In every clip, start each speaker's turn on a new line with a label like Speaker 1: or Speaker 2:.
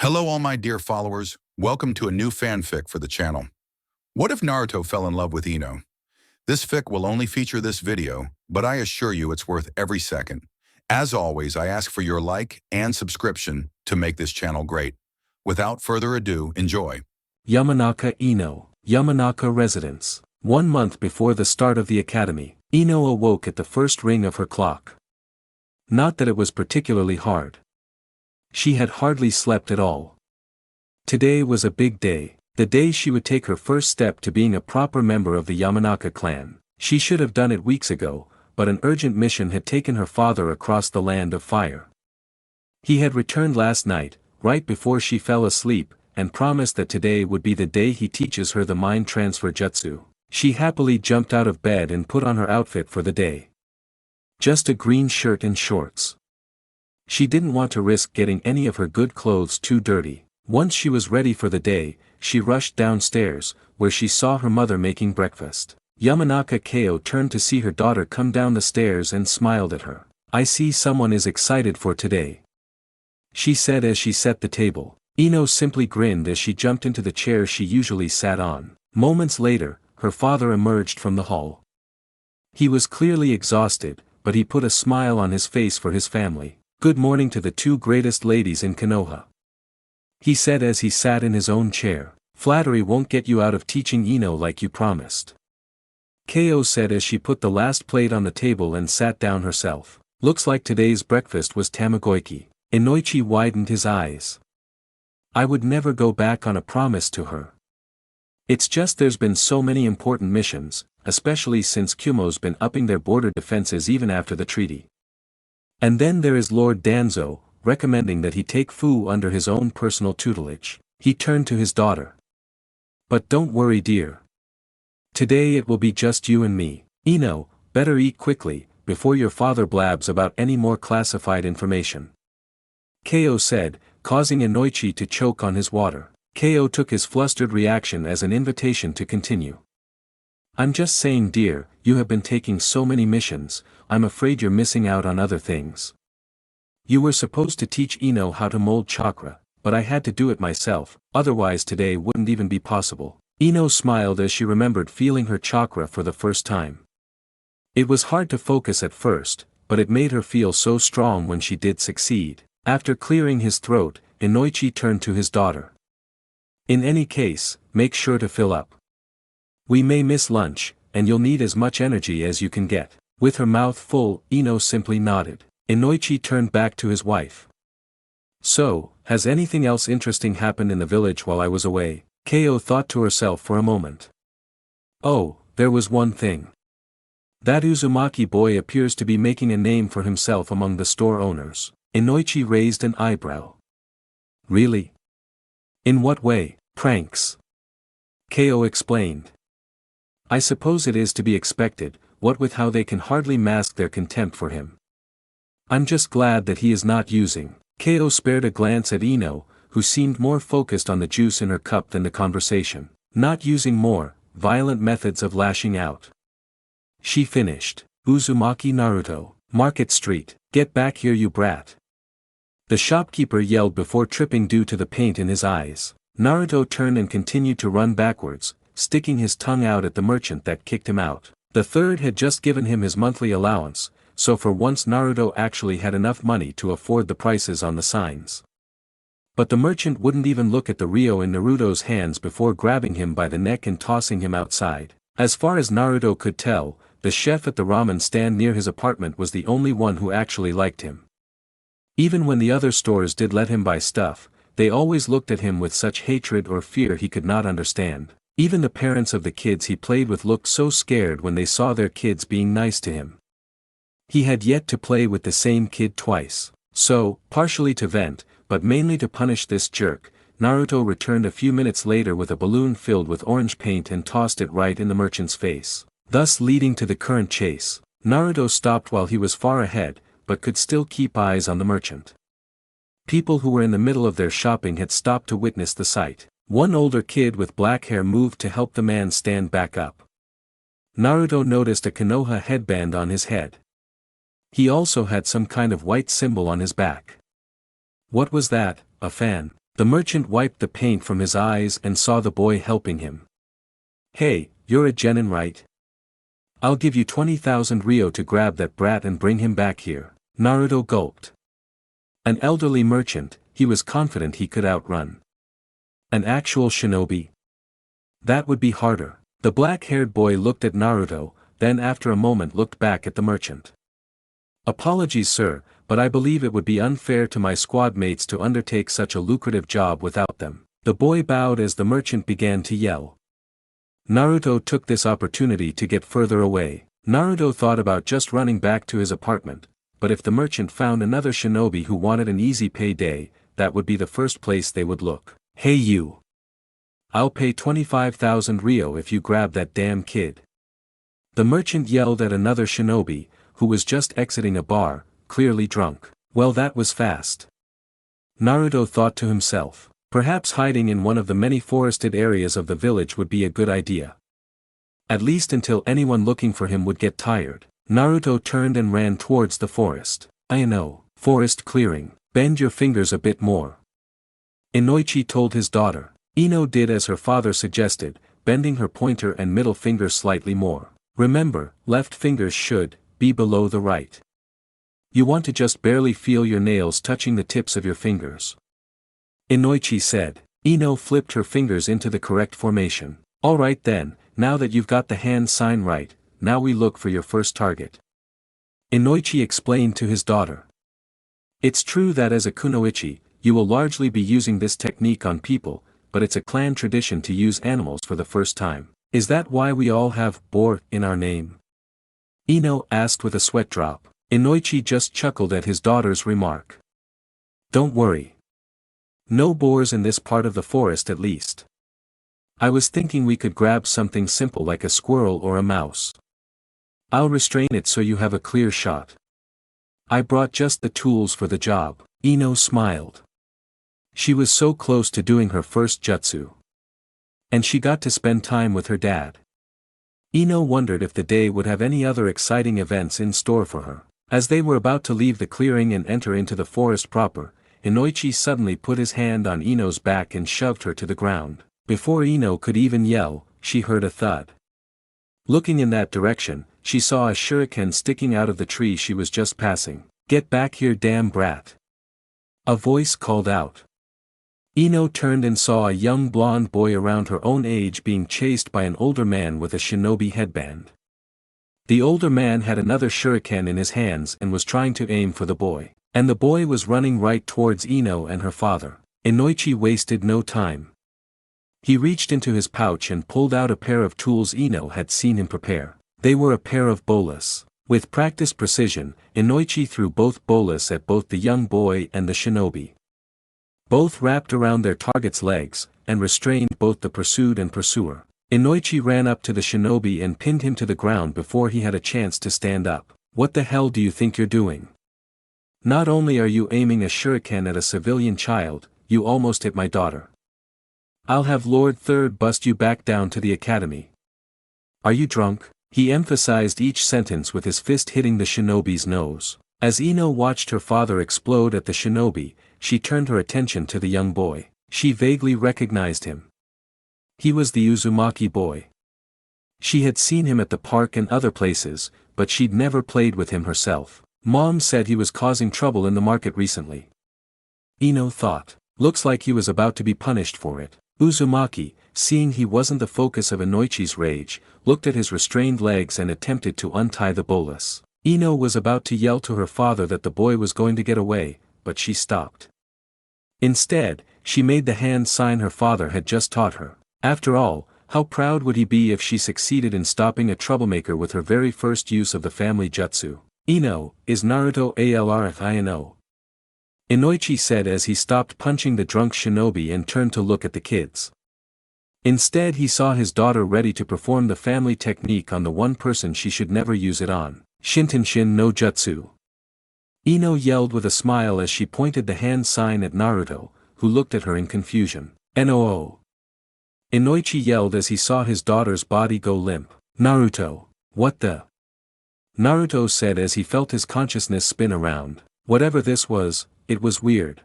Speaker 1: Hello all my dear followers, welcome to a new fanfic for the channel. What if Naruto fell in love with INO? This fic will only feature this video, but I assure you it's worth every second. As always, I ask for your like and subscription to make this channel great. Without further ado, enjoy.
Speaker 2: Yamanaka INO, Yamanaka residence. 1 month before the start of the academy, INO awoke at the first ring of her clock. Not that it was particularly hard. She had hardly slept at all. Today was a big day, the day she would take her first step to being a proper member of the Yamanaka clan. She should have done it weeks ago, but an urgent mission had taken her father across the land of fire. He had returned last night, right before she fell asleep, and promised that today would be the day he teaches her the mind transfer jutsu. She happily jumped out of bed and put on her outfit for the day. Just a green shirt and shorts. She didn't want to risk getting any of her good clothes too dirty. Once she was ready for the day, she rushed downstairs, where she saw her mother making breakfast. Yamanaka Ko turned to see her daughter come down the stairs and smiled at her. "I see someone is excited for today," she said as she set the table. INO simply grinned as she jumped into the chair she usually sat on. Moments later, her father emerged from the hall. He was clearly exhausted, but he put a smile on his face for his family. "Good morning to the two greatest ladies in Konoha," he said as he sat in his own chair. "Flattery won't get you out of teaching INO like you promised," Ko said as she put the last plate on the table and sat down herself. "Looks like today's breakfast was tamagoyaki." Inoichi widened his eyes. "I would never go back on a promise to her. It's just there's been so many important missions, especially since Kumo's been upping their border defenses even after the treaty. And then there is Lord Danzo, recommending that he take Fu under his own personal tutelage." He turned to his daughter. "But don't worry, dear. Today it will be just you and me. INO, better eat quickly, before your father blabs about any more classified information," Ko said, causing Inoichi to choke on his water. Ko took his flustered reaction as an invitation to continue. "I'm just saying, dear, you have been taking so many missions, I'm afraid you're missing out on other things. You were supposed to teach INO how to mold chakra, but I had to do it myself, otherwise today wouldn't even be possible." INO smiled as she remembered feeling her chakra for the first time. It was hard to focus at first, but it made her feel so strong when she did succeed. After clearing his throat, Inoichi turned to his daughter. "In any case, make sure to fill up. We may miss lunch, and you'll need as much energy as you can get." With her mouth full, INO simply nodded. Inoichi turned back to his wife. "So, has anything else interesting happened in the village while I was away?" Ko thought to herself for a moment. "Oh, there was one thing. That Uzumaki boy appears to be making a name for himself among the store owners." Inoichi raised an eyebrow. "Really? In what way?" "Pranks," Ko explained. "I suppose it is to be expected, what with how they can hardly mask their contempt for him. I'm just glad that he is not using." Ko spared a glance at INO, who seemed more focused on the juice in her cup than the conversation. "Not using more violent methods of lashing out," she finished. "Uzumaki Naruto, Market Street, get back here you brat," the shopkeeper yelled before tripping due to the paint in his eyes. Naruto turned and continued to run backwards, sticking his tongue out at the merchant that kicked him out. The third had just given him his monthly allowance, so for once Naruto actually had enough money to afford the prices on the signs. But the merchant wouldn't even look at the Ryo in Naruto's hands before grabbing him by the neck and tossing him outside. As far as Naruto could tell, the chef at the ramen stand near his apartment was the only one who actually liked him. Even when the other stores did let him buy stuff, they always looked at him with such hatred or fear he could not understand. Even the parents of the kids he played with looked so scared when they saw their kids being nice to him. He had yet to play with the same kid twice. So, partially to vent, but mainly to punish this jerk, Naruto returned a few minutes later with a balloon filled with orange paint and tossed it right in the merchant's face, thus leading to the current chase. Naruto stopped while he was far ahead, but could still keep eyes on the merchant. People who were in the middle of their shopping had stopped to witness the sight. One older kid with black hair moved to help the man stand back up. Naruto noticed a Konoha headband on his head. He also had some kind of white symbol on his back. What was that? A fan? The merchant wiped the paint from his eyes and saw the boy helping him. "Hey, you're a genin, right? I'll give you 20,000 Ryo to grab that brat and bring him back here." Naruto gulped. An elderly merchant, he was confident he could outrun an actual shinobi? That would be harder. The black-haired boy looked at Naruto, then after a moment looked back at the merchant. "Apologies, sir, but I believe it would be unfair to my squad mates to undertake such a lucrative job without them." The boy bowed as the merchant began to yell. Naruto took this opportunity to get further away. Naruto thought about just running back to his apartment, but if the merchant found another shinobi who wanted an easy payday, that would be the first place they would look. "Hey you! I'll pay 25,000 Ryo if you grab that damn kid." The merchant yelled at another shinobi, who was just exiting a bar, clearly drunk. Well, that was fast. Naruto thought to himself, perhaps hiding in one of the many forested areas of the village would be a good idea. At least until anyone looking for him would get tired. Naruto turned and ran towards the forest. INO, forest clearing. "Bend your fingers a bit more," Inoichi told his daughter. Ino did as her father suggested, bending her pointer and middle fingers slightly more. "Remember, left fingers should be below the right. You want to just barely feel your nails touching the tips of your fingers," Inoichi said. Ino flipped her fingers into the correct formation. "Alright then, now that you've got the hand sign right, now we look for your first target," Inoichi explained to his daughter. It's true that as a kunoichi, you will largely be using this technique on people, but it's a clan tradition to use animals for the first time. Is that why we all have boar in our name? Ino asked with a sweat drop. Inoichi just chuckled at his daughter's remark. "Don't worry. No boars in this part of the forest at least. I was thinking we could grab something simple like a squirrel or a mouse. I'll restrain it so you have a clear shot. I brought just the tools for the job." Ino smiled. She was so close to doing her first jutsu. And she got to spend time with her dad. Ino wondered if the day would have any other exciting events in store for her. As they were about to leave the clearing and enter into the forest proper, Inoichi suddenly put his hand on Ino's back and shoved her to the ground. Before Ino could even yell, she heard a thud. Looking in that direction, she saw a shuriken sticking out of the tree she was just passing. "Get back here, damn brat!" a voice called out. Ino turned and saw a young blonde boy around her own age being chased by an older man with a shinobi headband. The older man had another shuriken in his hands and was trying to aim for the boy. And the boy was running right towards Ino and her father. Inoichi wasted no time. He reached into his pouch and pulled out a pair of tools Ino had seen him prepare. They were a pair of bolas. With practiced precision, Inoichi threw both bolas at both the young boy and the shinobi. Both wrapped around their target's legs, and restrained both the pursued and pursuer. Inoichi ran up to the shinobi and pinned him to the ground before he had a chance to stand up. "What the hell do you think you're doing? Not only are you aiming a shuriken at a civilian child, you almost hit my daughter. I'll have Lord Third bust you back down to the academy. Are you drunk?" He emphasized each sentence with his fist hitting the shinobi's nose. As Ino watched her father explode at the shinobi, she turned her attention to the young boy. She vaguely recognized him. He was the Uzumaki boy. She had seen him at the park and other places, but she'd never played with him herself. Mom said he was causing trouble in the market recently. Ino thought. Looks like he was about to be punished for it. Uzumaki, seeing he wasn't the focus of Inoichi's rage, looked at his restrained legs and attempted to untie the bolus. Ino was about to yell to her father that the boy was going to get away, but she stopped. Instead, she made the hand sign her father had just taught her. After all, how proud would he be if she succeeded in stopping a troublemaker with her very first use of the family jutsu? "Ino, is Naruto INO?" Inoichi said as he stopped punching the drunk shinobi and turned to look at the kids. Instead he saw his daughter ready to perform the family technique on the one person she should never use it on. "Shintenshin no jutsu." Ino yelled with a smile as she pointed the hand sign at Naruto, who looked at her in confusion. "NOO." Inoichi yelled as he saw his daughter's body go limp. "Naruto, what the?" Naruto said as he felt his consciousness spin around. Whatever this was, it was weird.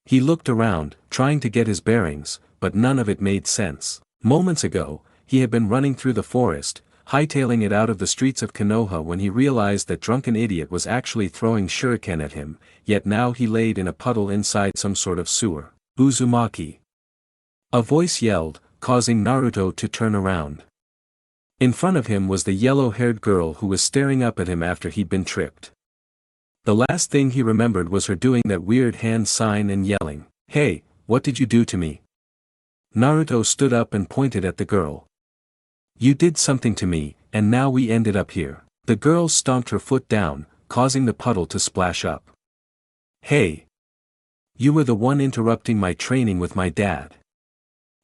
Speaker 2: He looked around, trying to get his bearings, but none of it made sense. Moments ago, he had been running through the forest, hightailing it out of the streets of Konoha when he realized that drunken idiot was actually throwing shuriken at him, yet now he laid in a puddle inside some sort of sewer. Uzumaki. A voice yelled, causing Naruto to turn around. In front of him was the yellow-haired girl who was staring up at him after he'd been tripped. The last thing he remembered was her doing that weird hand sign and yelling, "Hey, what did you do to me?" Naruto stood up and pointed at the girl. "You did something to me, and now we ended up here." The girl stomped her foot down, causing the puddle to splash up. "Hey! You were the one interrupting my training with my dad.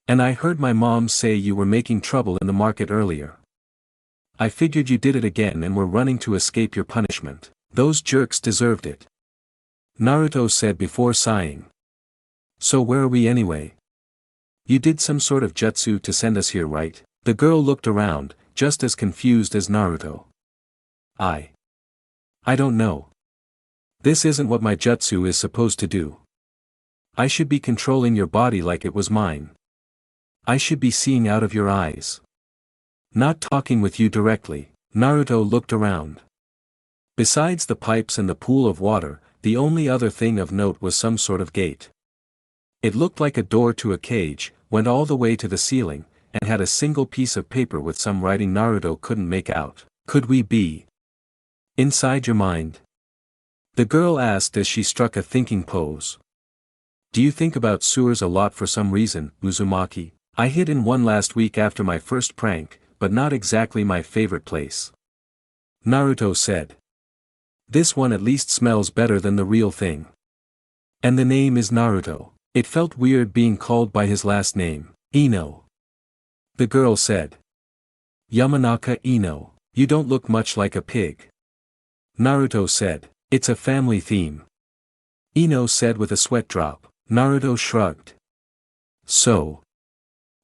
Speaker 2: And I heard my mom say you were making trouble in the market earlier. I figured you did it again and were running to escape your punishment. Those jerks deserved it," Naruto said before sighing. "So where are we anyway? You did some sort of jutsu to send us here, right?" The girl looked around, just as confused as Naruto. I don't know. This isn't what my jutsu is supposed to do. I should be controlling your body like it was mine. I should be seeing out of your eyes. Not talking with you directly." Naruto looked around. Besides the pipes and the pool of water, the only other thing of note was some sort of gate. It looked like a door to a cage, went all the way to the ceiling, and had a single piece of paper with some writing Naruto couldn't make out. "Could we be inside your mind?" the girl asked as she struck a thinking pose. "Do you think about sewers a lot for some reason, Uzumaki?" "I hid in one last week after my first prank, but not exactly my favorite place," Naruto said. "This one at least smells better than the real thing. And the name is Naruto." It felt weird being called by his last name, INO. The girl said. "Yamanaka INO, you don't look much like a pig," Naruto said. "It's a family theme," INO said with a sweat drop. Naruto shrugged. "So,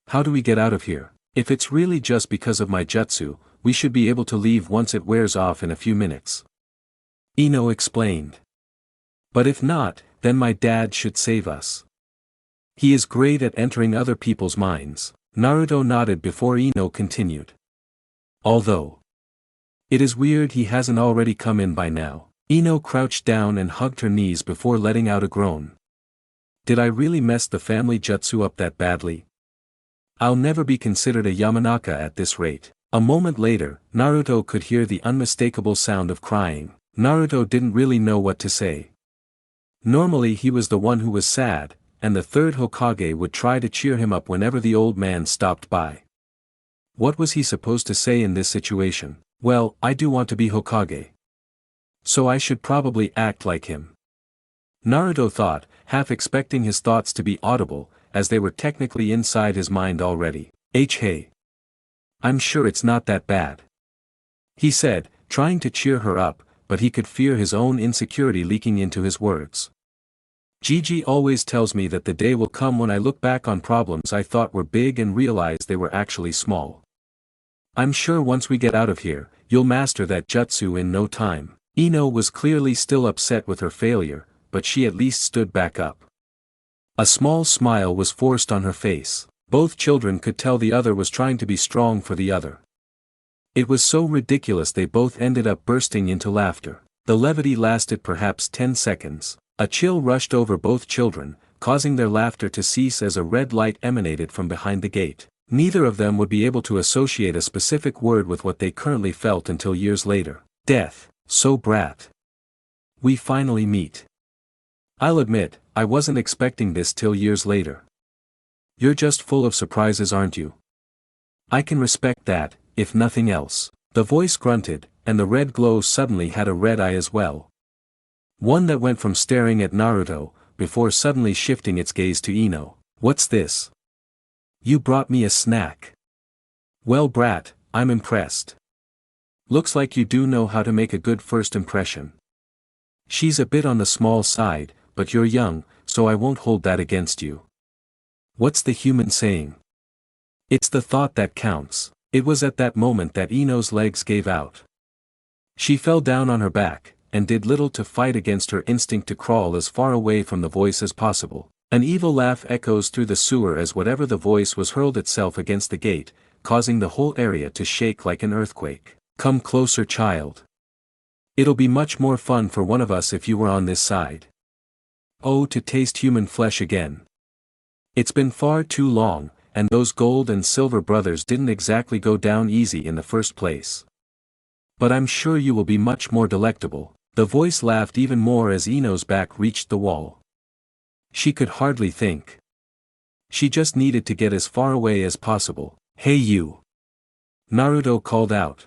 Speaker 2: how do we get out of here? If it's really just because of my jutsu, we should be able to leave once it wears off in a few minutes," INO explained. "But if not, then my dad should save us. He is great at entering other people's minds." Naruto nodded before INO continued. "Although it is weird he hasn't already come in by now." INO crouched down and hugged her knees before letting out a groan. "Did I really mess the family jutsu up that badly? I'll never be considered a Yamanaka at this rate." A moment later, Naruto could hear the unmistakable sound of crying. Naruto didn't really know what to say. Normally he was the one who was sad, and the third Hokage would try to cheer him up whenever the old man stopped by. What was he supposed to say in this situation? "Well, I do want to be Hokage, so I should probably act like him," Naruto thought, half expecting his thoughts to be audible, as they were technically inside his mind already. Hey. "I'm sure it's not that bad," he said, trying to cheer her up, but he could fear his own insecurity leaking into his words. "Gigi always tells me that the day will come when I look back on problems I thought were big and realize they were actually small. I'm sure once we get out of here, you'll master that jutsu in no time." INO was clearly still upset with her failure, but she at least stood back up. A small smile was forced on her face. Both children could tell the other was trying to be strong for the other. It was so ridiculous they both ended up bursting into laughter. The levity lasted perhaps 10 seconds. A chill rushed over both children, causing their laughter to cease as a red light emanated from behind the gate. Neither of them would be able to associate a specific word with what they currently felt until years later. "Death, so brat. We finally meet. I'll admit, I wasn't expecting this till years later. You're just full of surprises, aren't you? I can respect that, if nothing else." The voice grunted, and the red glow suddenly had a red eye as well. One that went from staring at Naruto, before suddenly shifting its gaze to INO. "What's this? You brought me a snack. Well, brat, I'm impressed. Looks like you do know how to make a good first impression. She's a bit on the small side, but you're young, so I won't hold that against you. What's the human saying? It's the thought that counts." It was at that moment that INO's legs gave out. She fell down on her back, and did little to fight against her instinct to crawl as far away from the voice as possible. An evil laugh echoes through the sewer as whatever the voice was hurled itself against the gate, causing the whole area to shake like an earthquake. "Come closer, child. It'll be much more fun for one of us if you were on this side. Oh, to taste human flesh again. It's been far too long, and those gold and silver brothers didn't exactly go down easy in the first place. But I'm sure you will be much more delectable." The voice laughed even more as Ino's back reached the wall. She could hardly think. She just needed to get as far away as possible. "Hey you!" Naruto called out.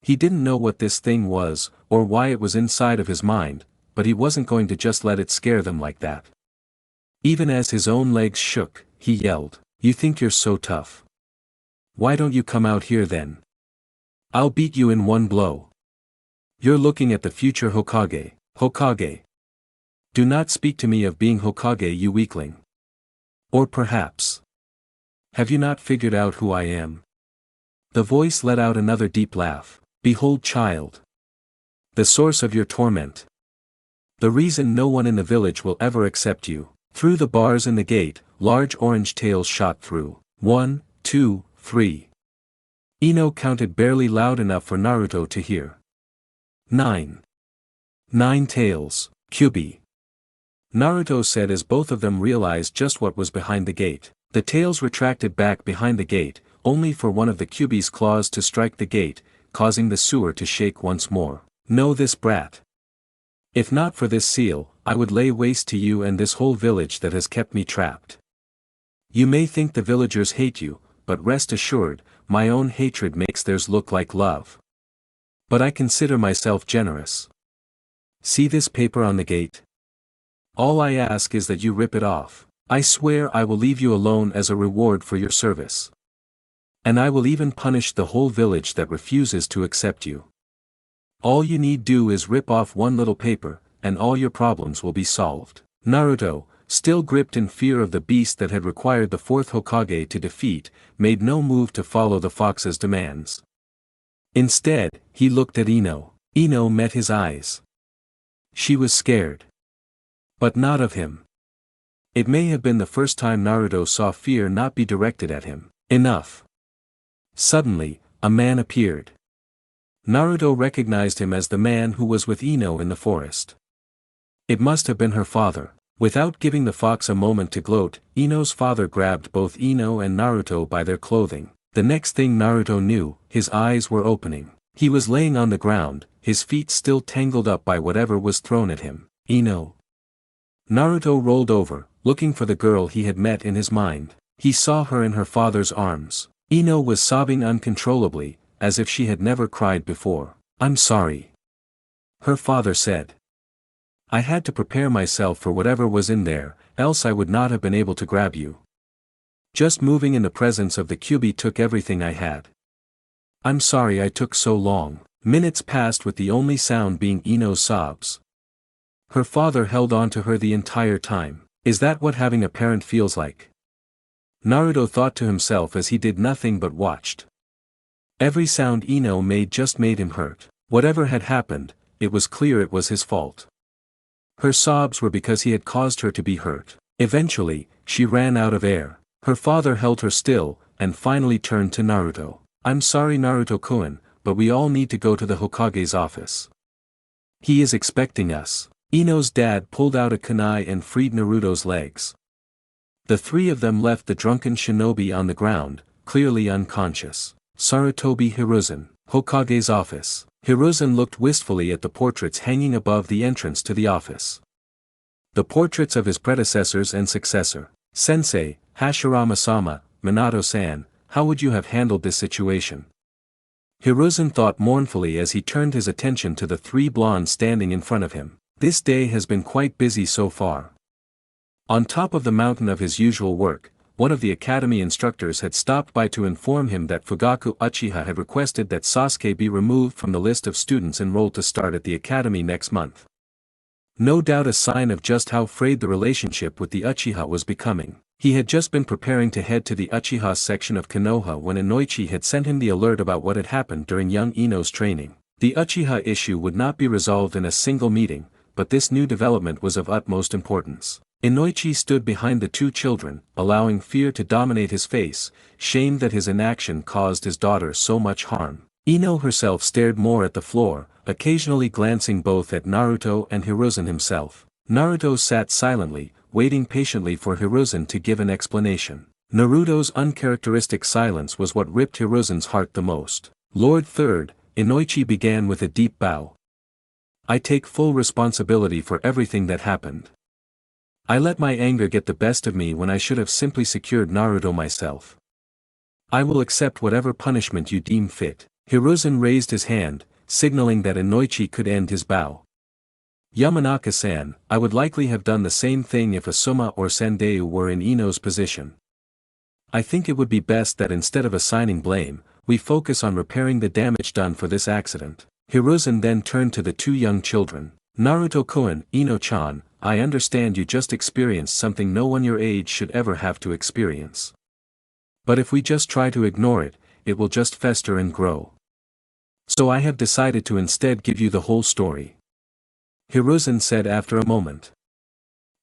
Speaker 2: He didn't know what this thing was, or why it was inside of his mind, but he wasn't going to just let it scare them like that. Even as his own legs shook, he yelled, "You think you're so tough? Why don't you come out here then? I'll beat you in one blow. You're looking at the future Hokage, Hokage. Do not speak to me of being Hokage, you weakling. Or perhaps, have you not figured out who I am?" The voice let out another deep laugh. "Behold, child. The source of your torment. The reason no one in the village will ever accept you." Through the bars in the gate, large orange tails shot through. 1, 2, 3. Ino counted barely loud enough for Naruto to hear. 9. 9 tails, Kyubi. Naruto said as both of them realized just what was behind the gate. The tails retracted back behind the gate, only for one of the Kyubi's claws to strike the gate, causing the sewer to shake once more. "Know this, brat. If not for this seal, I would lay waste to you and this whole village that has kept me trapped. You may think the villagers hate you, but rest assured, my own hatred makes theirs look like love. But I consider myself generous. See this paper on the gate? All I ask is that you rip it off. I swear I will leave you alone as a reward for your service. And I will even punish the whole village that refuses to accept you. All you need do is rip off one little paper, and all your problems will be solved." Naruto, still gripped in fear of the beast that had required the fourth Hokage to defeat, made no move to follow the fox's demands. Instead, he looked at Ino. Ino met his eyes. She was scared. But not of him. It may have been the first time Naruto saw fear not be directed at him. Enough. Suddenly, a man appeared. Naruto recognized him as the man who was with Ino in the forest. It must have been her father. Without giving the fox a moment to gloat, Ino's father grabbed both Ino and Naruto by their clothing. The next thing Naruto knew, his eyes were opening. He was laying on the ground, his feet still tangled up by whatever was thrown at him. "Ino." Naruto rolled over, looking for the girl he had met in his mind. He saw her in her father's arms. Ino was sobbing uncontrollably, as if she had never cried before. "I'm sorry," her father said. "I had to prepare myself for whatever was in there, else I would not have been able to grab you. Just moving in the presence of the Kyubi took everything I had. I'm sorry I took so long." Minutes passed with the only sound being Ino's sobs. Her father held on to her the entire time. Is that what having a parent feels like? Naruto thought to himself as he did nothing but watched. Every sound Ino made just made him hurt. Whatever had happened, it was clear it was his fault. Her sobs were because he had caused her to be hurt. Eventually, she ran out of air. Her father held her still, and finally turned to Naruto. "I'm sorry, Naruto-kun, but we all need to go to the Hokage's office. He is expecting us." Ino's dad pulled out a kunai and freed Naruto's legs. The three of them left the drunken shinobi on the ground, clearly unconscious. Sarutobi Hiruzen, Hokage's office. Hiruzen looked wistfully at the portraits hanging above the entrance to the office. The portraits of his predecessors and successor. "Sensei, Hashirama-sama, Minato-san, how would you have handled this situation?" Hiruzen thought mournfully as he turned his attention to the three blondes standing in front of him. This day has been quite busy so far. On top of the mountain of his usual work, one of the academy instructors had stopped by to inform him that Fugaku Uchiha had requested that Sasuke be removed from the list of students enrolled to start at the academy next month. No doubt a sign of just how frayed the relationship with the Uchiha was becoming. He had just been preparing to head to the Uchiha section of Konoha when Inoichi had sent him the alert about what had happened during young Ino's training. The Uchiha issue would not be resolved in a single meeting, but this new development was of utmost importance. Inoichi stood behind the two children, allowing fear to dominate his face, shamed that his inaction caused his daughter so much harm. Ino herself stared more at the floor, occasionally glancing both at Naruto and Hiruzen himself. Naruto sat silently, waiting patiently for Hiruzen to give an explanation. Naruto's uncharacteristic silence was what ripped Hiruzen's heart the most. Lord Third, Inoichi began with a deep bow. I take full responsibility for everything that happened. I let my anger get the best of me when I should have simply secured Naruto myself. I will accept whatever punishment you deem fit. Hiruzen raised his hand, signaling that Inoichi could end his bow. Yamanaka-san, I would likely have done the same thing if Asuma or Sandeu were in Ino's position. I think it would be best that instead of assigning blame, we focus on repairing the damage done for this accident. Hiruzen then turned to the two young children. Naruto-kun, Ino-chan, I understand you just experienced something no one your age should ever have to experience. But if we just try to ignore it, it will just fester and grow. So I have decided to instead give you the whole story. Hiruzen said after a moment.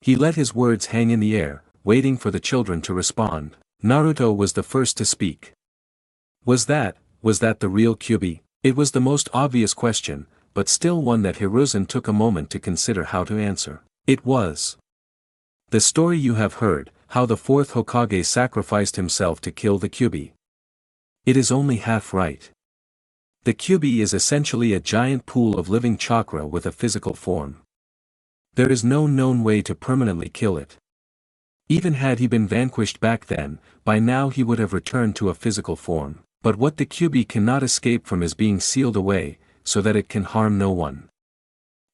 Speaker 2: He let his words hang in the air, waiting for the children to respond. Naruto was the first to speak. Was that the real Kyuubi? It was the most obvious question, but still one that Hiruzen took a moment to consider how to answer. It was. The story you have heard, how the fourth Hokage sacrificed himself to kill the Kyuubi. It is only half right. The Kyuubi is essentially a giant pool of living chakra with a physical form. There is no known way to permanently kill it. Even had he been vanquished back then, by now he would have returned to a physical form. But what the Kyuubi cannot escape from is being sealed away, so that it can harm no one.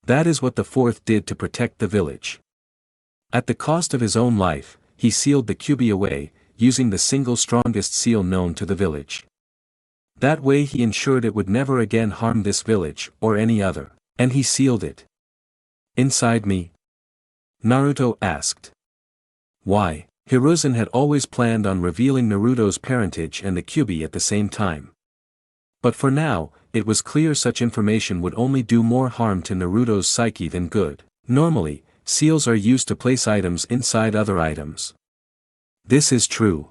Speaker 2: That is what the fourth did to protect the village. At the cost of his own life, he sealed the Kyuubi away, using the single strongest seal known to the village. That way he ensured it would never again harm this village, or any other. And he sealed it. Inside me? Naruto asked. Why? Hiruzen had always planned on revealing Naruto's parentage and the Kyuubi at the same time. But for now, it was clear such information would only do more harm to Naruto's psyche than good. Normally, seals are used to place items inside other items. This is true.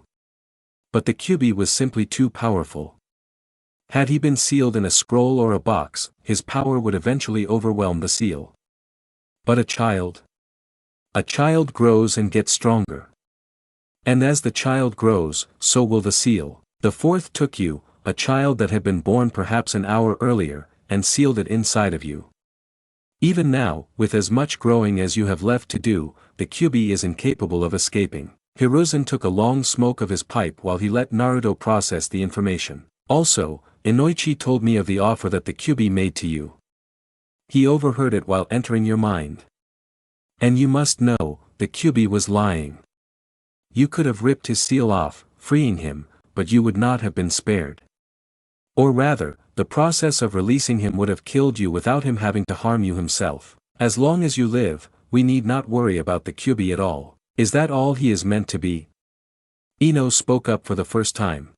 Speaker 2: But the Kyuubi was simply too powerful. Had he been sealed in a scroll or a box, his power would eventually overwhelm the seal. But a child? A child grows and gets stronger. And as the child grows, so will the seal. The fourth took you, a child that had been born perhaps an hour earlier, and sealed it inside of you. Even now, with as much growing as you have left to do, the Kyuubi is incapable of escaping. Hiruzen took a long smoke of his pipe while he let Naruto process the information. Also, Inoichi told me of the offer that the Kyuubi made to you. He overheard it while entering your mind. And you must know, the Kyuubi was lying. You could have ripped his seal off, freeing him, but you would not have been spared. Or rather, the process of releasing him would have killed you without him having to harm you himself. As long as you live, we need not worry about the Kyuubi at all. Is that all he is meant to be? Ino spoke up for the first time.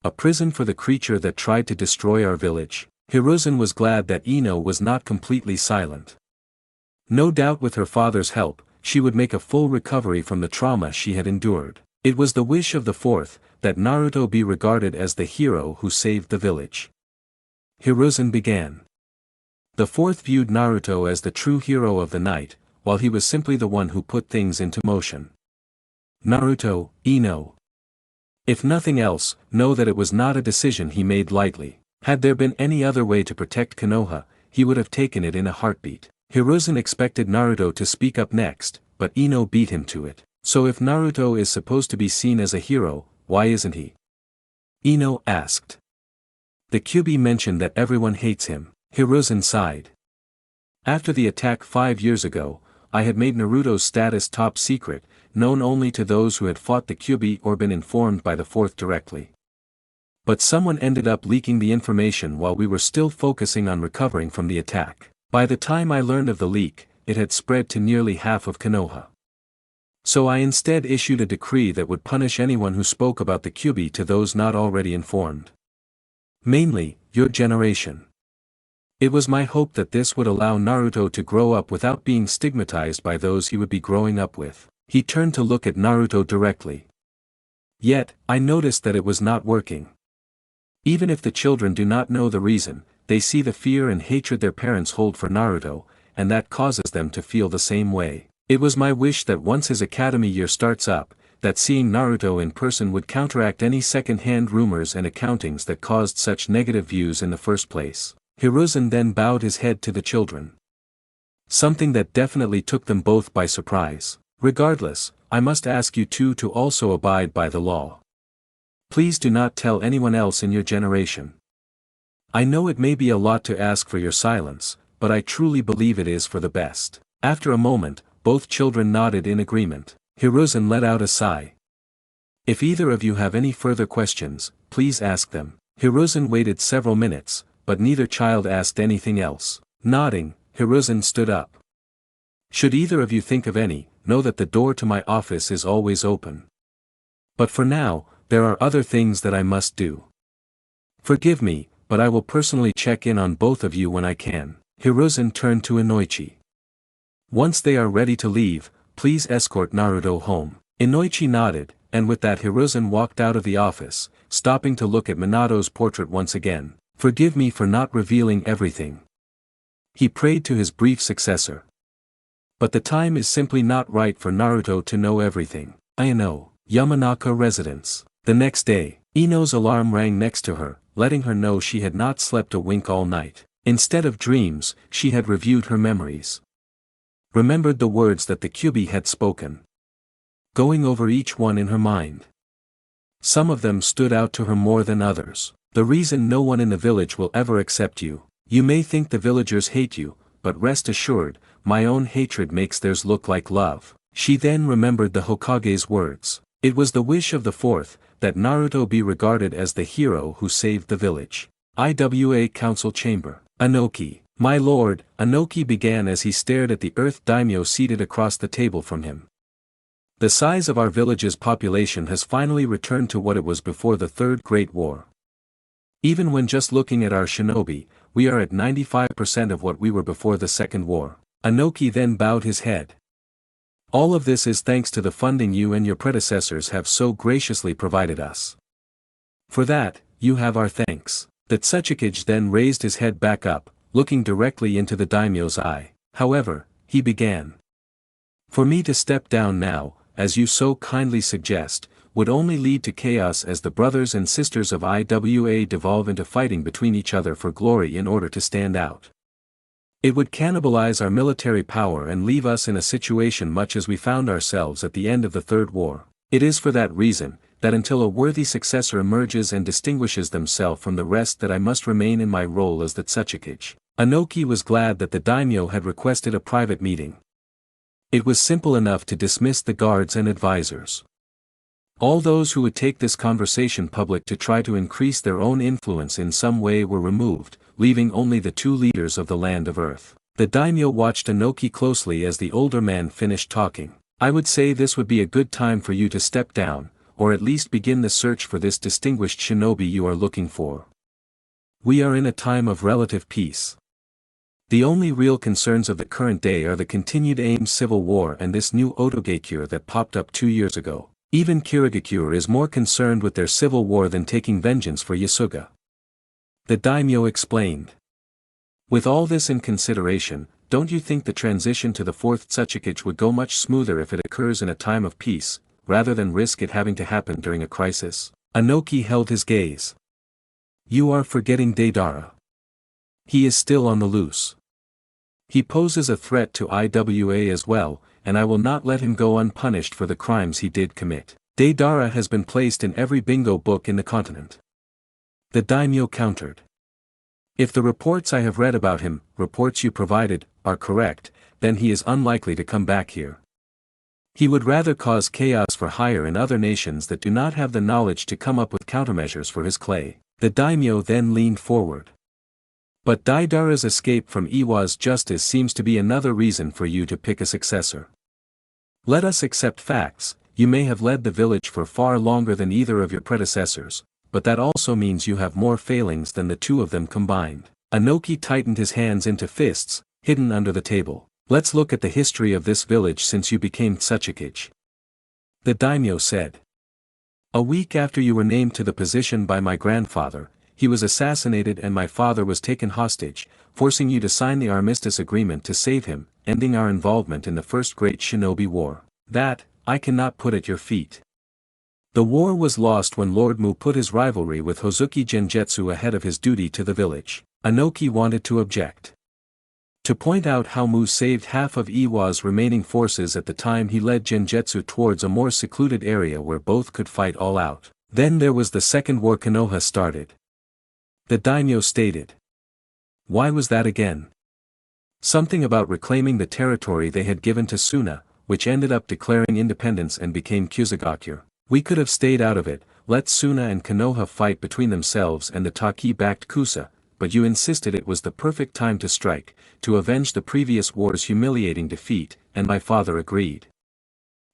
Speaker 2: A prison for the creature that tried to destroy our village. Hiruzen was glad that Ino was not completely silent. No doubt with her father's help, she would make a full recovery from the trauma she had endured. It was the wish of the fourth, that Naruto be regarded as the hero who saved the village. Hiruzen began. The fourth viewed Naruto as the true hero of the night, while he was simply the one who put things into motion. Naruto, Ino. If nothing else, know that it was not a decision he made lightly. Had there been any other way to protect Konoha, he would have taken it in a heartbeat. Hiruzen expected Naruto to speak up next, but Ino beat him to it. So if Naruto is supposed to be seen as a hero, why isn't he? Ino asked. The Kyuubi mentioned that everyone hates him. Hiruzen sighed. After the attack 5 years ago, I had made Naruto's status top secret, known only to those who had fought the Kyuubi or been informed by the fourth directly. But someone ended up leaking the information while we were still focusing on recovering from the attack. By the time I learned of the leak, it had spread to nearly half of Konoha. So I instead issued a decree that would punish anyone who spoke about the Kyuubi to those not already informed. Mainly, your generation. It was my hope that this would allow Naruto to grow up without being stigmatized by those he would be growing up with. He turned to look at Naruto directly. Yet, I noticed that it was not working. Even if the children do not know the reason, they see the fear and hatred their parents hold for Naruto, and that causes them to feel the same way. It was my wish that once his academy year starts up, that seeing Naruto in person would counteract any second-hand rumors and accountings that caused such negative views in the first place. Hiruzen then bowed his head to the children. Something that definitely took them both by surprise. Regardless, I must ask you two to also abide by the law. Please do not tell anyone else in your generation. I know it may be a lot to ask for your silence, but I truly believe it is for the best. After a moment, both children nodded in agreement. Hiruzen let out a sigh. If either of you have any further questions, please ask them. Hiruzen waited several minutes, but neither child asked anything else. Nodding, Hiruzen stood up. Should either of you think of any, know that the door to my office is always open. But for now, there are other things that I must do. Forgive me, but I will personally check in on both of you when I can. Hiruzen turned to Inoichi. Once they are ready to leave, please escort Naruto home. Inoichi nodded, and with that Hiruzen walked out of the office, stopping to look at Minato's portrait once again. Forgive me for not revealing everything. He prayed to his brief successor. But the time is simply not right for Naruto to know everything. INO, Yamanaka residence. The next day, Ino's alarm rang next to her, letting her know she had not slept a wink all night. Instead of dreams, she had reviewed her memories. Remembered the words that the Kyuubi had spoken. Going over each one in her mind. Some of them stood out to her more than others. The reason no one in the village will ever accept you. You may think the villagers hate you, but rest assured, my own hatred makes theirs look like love. She then remembered the Hokage's words. It was the wish of the fourth, that Naruto be regarded as the hero who saved the village. IWA Council Chamber. Anoki. My lord, Anoki began as he stared at the Earth Daimyo seated across the table from him. The size of our village's population has finally returned to what it was before the Third Great War. Even when just looking at our shinobi, we are at 95% of what we were before the Second War. Anoki then bowed his head. All of this is thanks to the funding you and your predecessors have so graciously provided us. For that, you have our thanks. The Tsuchikage then raised his head back up, looking directly into the daimyo's eye. However, he began. For me to step down now, as you so kindly suggest, would only lead to chaos as the brothers and sisters of IWA devolve into fighting between each other for glory in order to stand out. It would cannibalize our military power and leave us in a situation much as we found ourselves at the end of the Third War. It is for that reason, that until a worthy successor emerges and distinguishes themselves from the rest that I must remain in my role as the Tsuchikage. Anoki was glad that the daimyo had requested a private meeting. It was simple enough to dismiss the guards and advisors. All those who would take this conversation public to try to increase their own influence in some way were removed, leaving only the two leaders of the land of Earth. The daimyo watched Anoki closely as the older man finished talking. I would say this would be a good time for you to step down, or at least begin the search for this distinguished shinobi you are looking for. We are in a time of relative peace. The only real concerns of the current day are the continued AIM civil war and this new Otogakure that popped up 2 years ago. Even Kirigakure is more concerned with their civil war than taking vengeance for Yasuga. The daimyo explained. With all this in consideration, don't you think the transition to the fourth Tsuchikage would go much smoother if it occurs in a time of peace, rather than risk it having to happen during a crisis? Anoki held his gaze. You are forgetting Deidara. He is still on the loose. He poses a threat to IWA as well, and I will not let him go unpunished for the crimes he did commit. Deidara has been placed in every bingo book in the continent. The daimyo countered. If the reports I have read about him, reports you provided, are correct, then he is unlikely to come back here. He would rather cause chaos for hire in other nations that do not have the knowledge to come up with countermeasures for his clay. The daimyo then leaned forward. But Deidara's escape from Iwa's justice seems to be another reason for you to pick a successor. Let us accept facts. You may have led the village for far longer than either of your predecessors, but that also means you have more failings than the two of them combined. Anoki tightened his hands into fists, hidden under the table. Let's look at the history of this village since you became Tsuchikage. The daimyo said. A week after you were named to the position by my grandfather, he was assassinated and my father was taken hostage, forcing you to sign the armistice agreement to save him, ending our involvement in the First Great Shinobi War. That, I cannot put at your feet. The war was lost when Lord Mu put his rivalry with Hozuki Genjutsu ahead of his duty to the village. Anoki wanted to object. To point out how Mu saved half of Iwa's remaining forces at the time he led Genjutsu towards a more secluded area where both could fight all out. Then there was the second war Konoha started. The daimyo stated. Why was that again? Something about reclaiming the territory they had given to Suna, which ended up declaring independence and became Kusagakure. We could have stayed out of it, let Suna and Konoha fight between themselves and the Taki backed Kusa, but you insisted it was the perfect time to strike, to avenge the previous war's humiliating defeat, and my father agreed.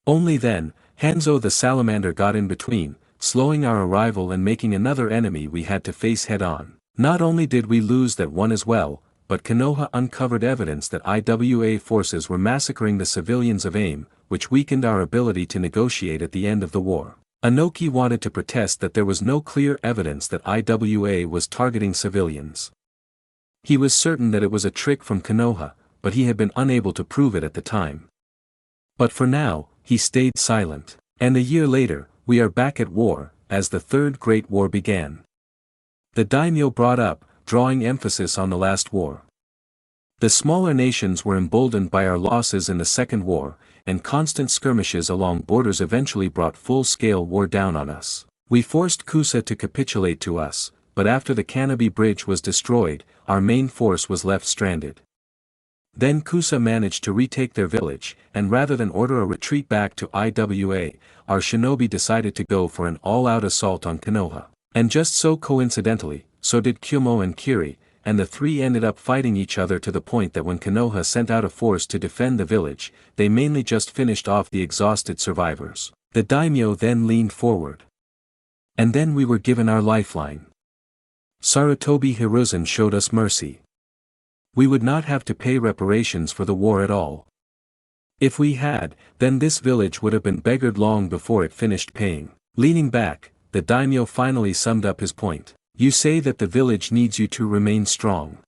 Speaker 2: Only then, Hanzo the Salamander got in between, slowing our arrival and making another enemy we had to face head-on. Not only did we lose that one as well, but Konoha uncovered evidence that IWA forces were massacring the civilians of AIM, which weakened our ability to negotiate at the end of the war. Anoki wanted to protest that there was no clear evidence that IWA was targeting civilians. He was certain that it was a trick from Konoha, but he had been unable to prove it at the time. But for now, he stayed silent. And a year later, we are back at war, as the Third Great War began. The daimyo brought up, drawing emphasis on the last war. The smaller nations were emboldened by our losses in the Second War, and constant skirmishes along borders eventually brought full-scale war down on us. We forced Kusa to capitulate to us, but after the Kanobi Bridge was destroyed, our main force was left stranded. Then Kusa managed to retake their village, and rather than order a retreat back to IWA, our shinobi decided to go for an all-out assault on Konoha. And just so coincidentally, so did Kyumo and Kiri, and the three ended up fighting each other to the point that when Konoha sent out a force to defend the village, they mainly just finished off the exhausted survivors. The daimyo then leaned forward. And then we were given our lifeline. Sarutobi Hiruzen showed us mercy. We would not have to pay reparations for the war at all. If we had, then this village would have been beggared long before it finished paying. Leaning back, the daimyo finally summed up his point. You say that the village needs you to remain strong.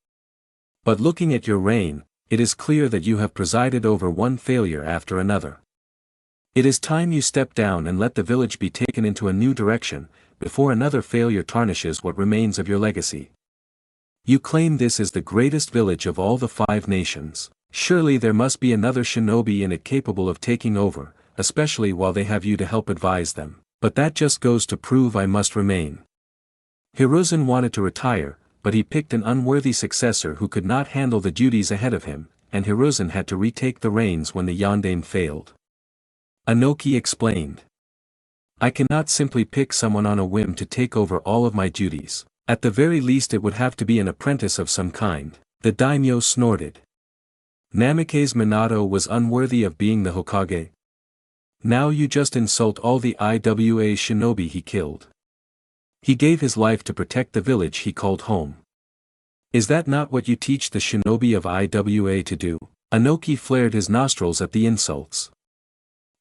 Speaker 2: But looking at your reign, it is clear that you have presided over one failure after another. It is time you step down and let the village be taken into a new direction, before another failure tarnishes what remains of your legacy. You claim this is the greatest village of all the 5 nations. Surely there must be another shinobi in it capable of taking over, especially while they have you to help advise them. But that just goes to prove I must remain. Hiruzen wanted to retire, but he picked an unworthy successor who could not handle the duties ahead of him, and Hiruzen had to retake the reins when the yondaime failed. Anoki explained. I cannot simply pick someone on a whim to take over all of my duties. At the very least it would have to be an apprentice of some kind. The daimyo snorted. Namikaze Minato was unworthy of being the Hokage. Now you just insult all the IWA shinobi he killed. He gave his life to protect the village he called home. Is that not what you teach the shinobi of IWA to do? Anoki flared his nostrils at the insults.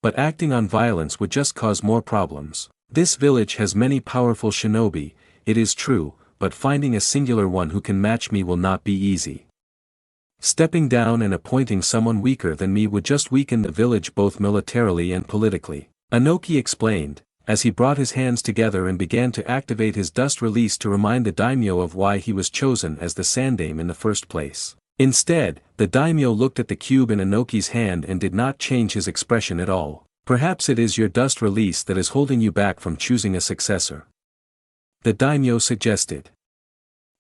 Speaker 2: But acting on violence would just cause more problems. This village has many powerful shinobi, it is true, but finding a singular one who can match me will not be easy. Stepping down and appointing someone weaker than me would just weaken the village both militarily and politically. Anoki explained, as he brought his hands together and began to activate his dust release to remind the daimyo of why he was chosen as the sandaime in the first place. Instead, the daimyo looked at the cube in Anoki's hand and did not change his expression at all. Perhaps it is your dust release that is holding you back from choosing a successor. The daimyo suggested.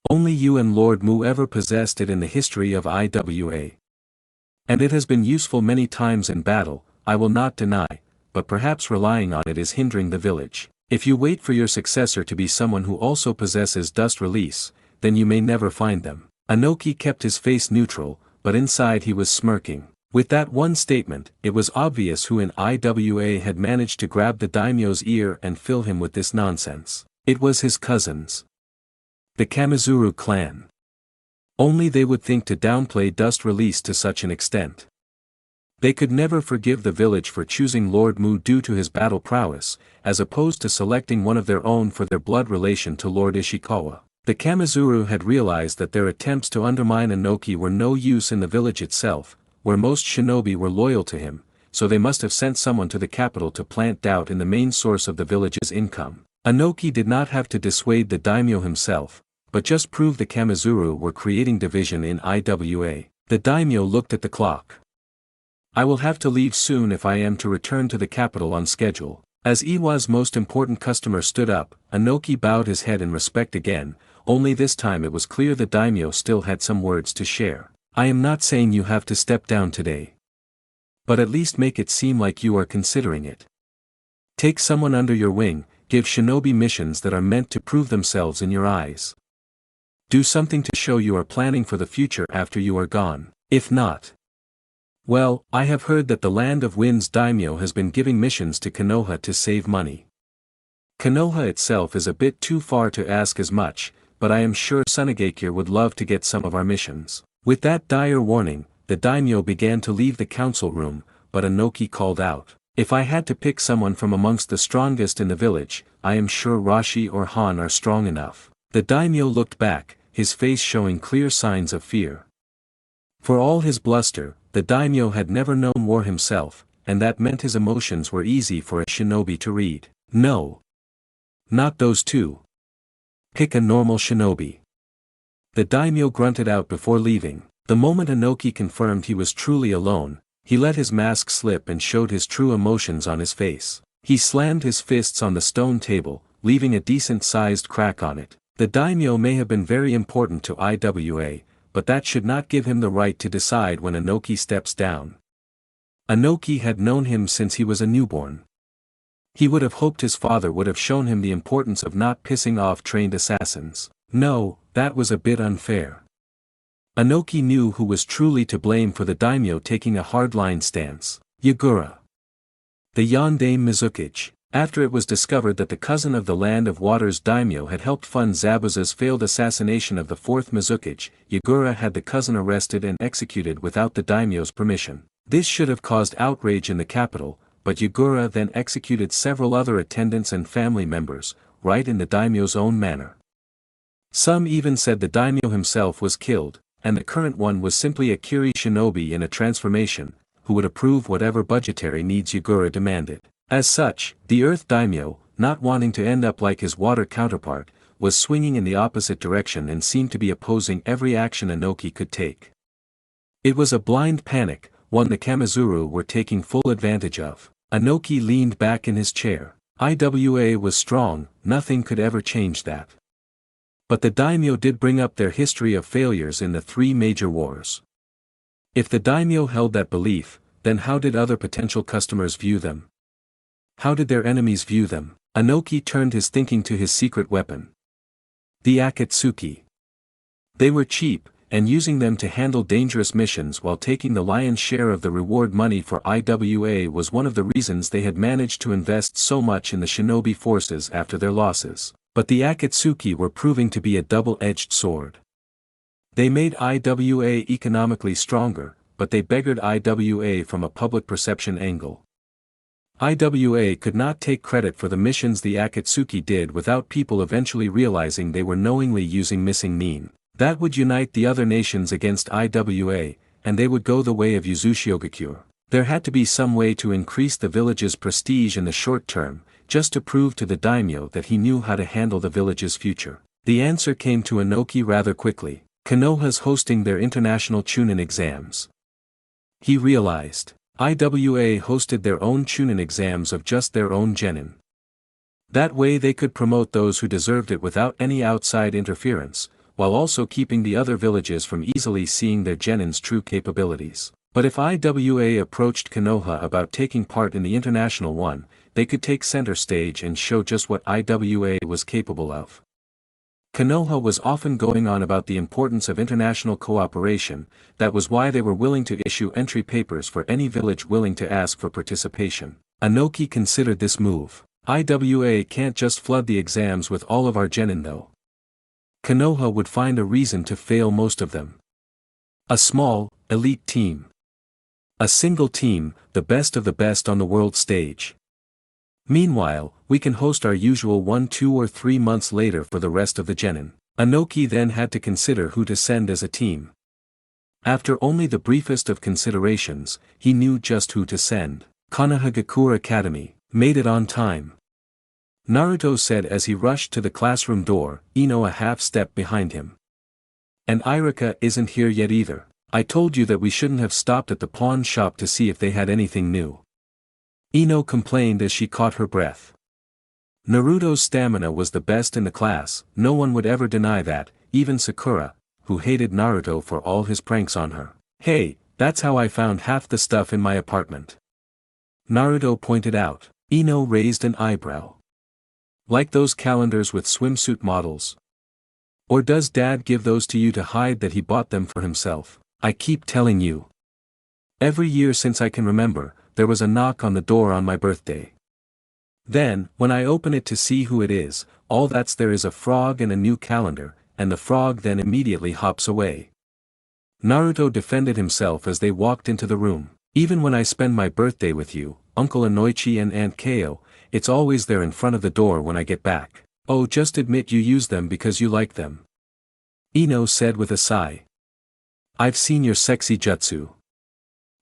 Speaker 2: Only you and Lord Mu ever possessed it in the history of IWA. And it has been useful many times in battle, I will not deny, but perhaps relying on it is hindering the village. If you wait for your successor to be someone who also possesses dust release, then you may never find them. Anoki kept his face neutral, but inside he was smirking. With that one statement, it was obvious who in IWA had managed to grab the daimyo's ear and fill him with this nonsense. It was his cousins. The Kamizuru clan. Only they would think to downplay dust release to such an extent. They could never forgive the village for choosing Lord Mu due to his battle prowess, as opposed to selecting one of their own for their blood relation to Lord Ishikawa. The Kamizuru had realized that their attempts to undermine Inoki were no use in the village itself, where most shinobi were loyal to him, so they must have sent someone to the capital to plant doubt in the main source of the village's income. Inoki did not have to dissuade the daimyo himself, but just prove the Kamizuru were creating division in IWA. The daimyo looked at the clock. I will have to leave soon if I am to return to the capital on schedule. As Iwa's most important customer stood up, Inoki bowed his head in respect again, only this time it was clear the daimyo still had some words to share. I am not saying you have to step down today. But at least make it seem like you are considering it. Take someone under your wing, give shinobi missions that are meant to prove themselves in your eyes. Do something to show you are planning for the future after you are gone. If not, well, I have heard that the Land of Winds daimyo has been giving missions to Konoha to save money. Konoha itself is a bit too far to ask as much, but I am sure Tsunade would love to get some of our missions. With that dire warning, the daimyo began to leave the council room, but Inoki called out, if I had to pick someone from amongst the strongest in the village, I am sure Rashi or Han are strong enough. The daimyo looked back, his face showing clear signs of fear. For all his bluster, the daimyo had never known war himself, and that meant his emotions were easy for a shinobi to read. No. Not those two. Pick a normal shinobi. The daimyo grunted out before leaving. The moment Inoki confirmed he was truly alone, he let his mask slip and showed his true emotions on his face. He slammed his fists on the stone table, leaving a decent-sized crack on it. The daimyo may have been very important to IWA, but that should not give him the right to decide when Inoki steps down. Inoki had known him since he was a newborn. He would have hoped his father would have shown him the importance of not pissing off trained assassins. No, that was a bit unfair. Inoki knew who was truly to blame for the daimyo taking a hardline stance. Yagura. The Yondaime Mizukage. After it was discovered that the cousin of the Land of Waters daimyo had helped fund Zabuza's failed assassination of the fourth Mizukage, Yagura had the cousin arrested and executed without the daimyo's permission. This should have caused outrage in the capital, but Yagura then executed several other attendants and family members, right in the daimyo's own manner. Some even said the daimyo himself was killed, and the current one was simply a Kiri shinobi in a transformation, who would approve whatever budgetary needs Yagura demanded. As such, the Earth daimyo, not wanting to end up like his water counterpart, was swinging in the opposite direction and seemed to be opposing every action Inoki could take. It was a blind panic, one the Kamizuru were taking full advantage of. Inoki leaned back in his chair. IWA was strong, nothing could ever change that. But the daimyo did bring up their history of failures in the three major wars. If the daimyo held that belief, then how did other potential customers view them? How did their enemies view them? Inoki turned his thinking to his secret weapon. The Akatsuki. They were cheap, and using them to handle dangerous missions while taking the lion's share of the reward money for IWA was one of the reasons they had managed to invest so much in the shinobi forces after their losses. But the Akatsuki were proving to be a double-edged sword. They made IWA economically stronger, but they beggared IWA from a public perception angle. IWA could not take credit for the missions the Akatsuki did without people eventually realizing they were knowingly using missing mean. That would unite the other nations against IWA, and they would go the way of Yuzushiogakure. There had to be some way to increase the village's prestige in the short term, just to prove to the daimyo that he knew how to handle the village's future. The answer came to Inoki rather quickly. Konoha's hosting their international Chunin exams. He realized. IWA hosted their own Chunin exams of just their own genin. That way they could promote those who deserved it without any outside interference, while also keeping the other villages from easily seeing their genin's true capabilities. But if IWA approached Konoha about taking part in the international one, they could take center stage and show just what IWA was capable of. Konoha was often going on about the importance of international cooperation, that was why they were willing to issue entry papers for any village willing to ask for participation. Inoki considered this move. IWA can't just flood the exams with all of our genin though. Konoha would find a reason to fail most of them. A small, elite team. A single team, the best of the best on the world stage. Meanwhile, we can host our usual 1, 2 or 3 months later for the rest of the genin. Inoki then had to consider who to send as a team. After only the briefest of considerations, he knew just who to send. Konohagakure Academy, made it on time. Naruto said as he rushed to the classroom door, INO a half step behind him. And Irika isn't here yet either. I told you that we shouldn't have stopped at the pawn shop to see if they had anything new. INO complained as she caught her breath. Naruto's stamina was the best in the class, no one would ever deny that, even Sakura, who hated Naruto for all his pranks on her. Hey, that's how I found half the stuff in my apartment. Naruto pointed out. INO raised an eyebrow. Like those calendars with swimsuit models? Or does Dad give those to you to hide that he bought them for himself? I keep telling you. Every year since I can remember, there was a knock on the door on my birthday. Then, when I open it to see who it is, all that's there is a frog and a new calendar, and the frog then immediately hops away. Naruto defended himself as they walked into the room. Even when I spend my birthday with you, Uncle Inoichi and Aunt Kao, it's always there in front of the door when I get back. Oh, just admit you use them because you like them. INO said with a sigh. I've seen your sexy jutsu.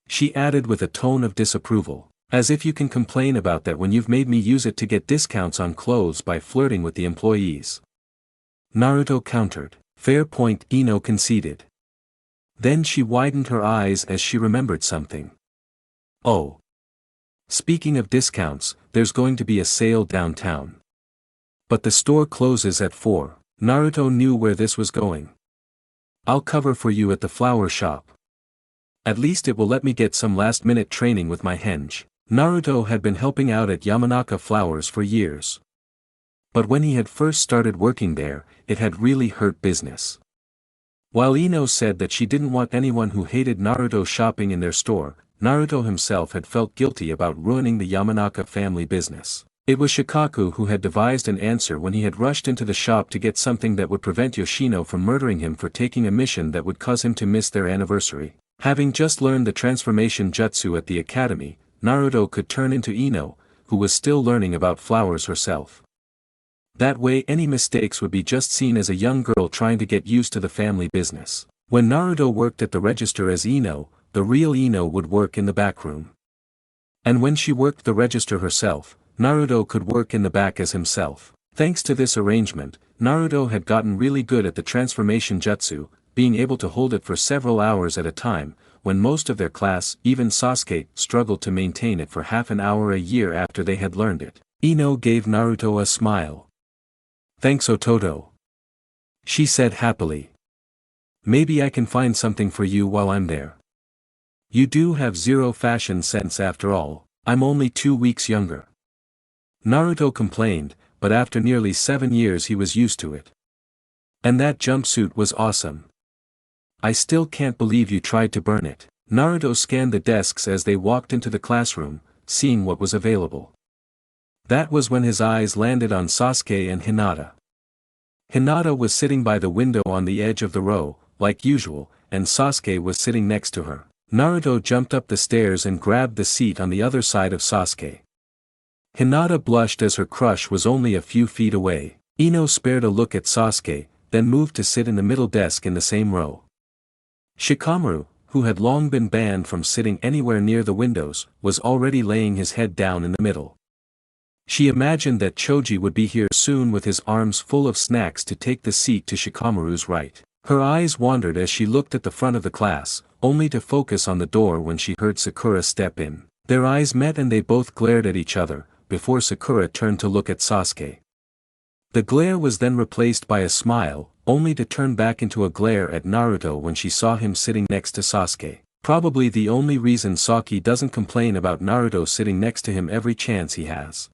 Speaker 2: She added with a tone of disapproval. As if you can complain about that when you've made me use it to get discounts on clothes by flirting with the employees. Naruto countered. Fair point, INO conceded. Then she widened her eyes as she remembered something. Oh. Speaking of discounts, there's going to be a sale downtown. But the store closes at 4. Naruto knew where this was going. I'll cover for you at the flower shop. At least it will let me get some last-minute training with my henge. Naruto had been helping out at Yamanaka Flowers for years. But when he had first started working there, it had really hurt business. While INO said that she didn't want anyone who hated Naruto shopping in their store, Naruto himself had felt guilty about ruining the Yamanaka family business. It was Shikaku who had devised an answer when he had rushed into the shop to get something that would prevent Yoshino from murdering him for taking a mission that would cause him to miss their anniversary. Having just learned the transformation jutsu at the academy, Naruto could turn into INO, who was still learning about flowers herself. That way any mistakes would be just seen as a young girl trying to get used to the family business. When Naruto worked at the register as INO, the real INO would work in the back room. And when she worked the register herself, Naruto could work in the back as himself. Thanks to this arrangement, Naruto had gotten really good at the transformation jutsu, being able to hold it for several hours at a time, when most of their class, even Sasuke, struggled to maintain it for half an hour a year after they had learned it. INO gave Naruto a smile. Thanks Ototo. She said happily. Maybe I can find something for you while I'm there. You do have zero fashion sense after all, I'm only 2 weeks younger. Naruto complained, but after nearly 7 years he was used to it. And that jumpsuit was awesome. I still can't believe you tried to burn it. Naruto scanned the desks as they walked into the classroom, seeing what was available. That was when his eyes landed on Sasuke and Hinata. Hinata was sitting by the window on the edge of the row, like usual, and Sasuke was sitting next to her. Naruto jumped up the stairs and grabbed the seat on the other side of Sasuke. Hinata blushed as her crush was only a few feet away. INO spared a look at Sasuke, then moved to sit in the middle desk in the same row. Shikamaru, who had long been banned from sitting anywhere near the windows, was already laying his head down in the middle. She imagined that Choji would be here soon with his arms full of snacks to take the seat to Shikamaru's right. Her eyes wandered as she looked at the front of the class, only to focus on the door when she heard Sakura step in. Their eyes met and they both glared at each other, before Sakura turned to look at Sasuke. The glare was then replaced by a smile, only to turn back into a glare at Naruto when she saw him sitting next to Sasuke. Probably the only reason Saki doesn't complain about Naruto sitting next to him every chance he has.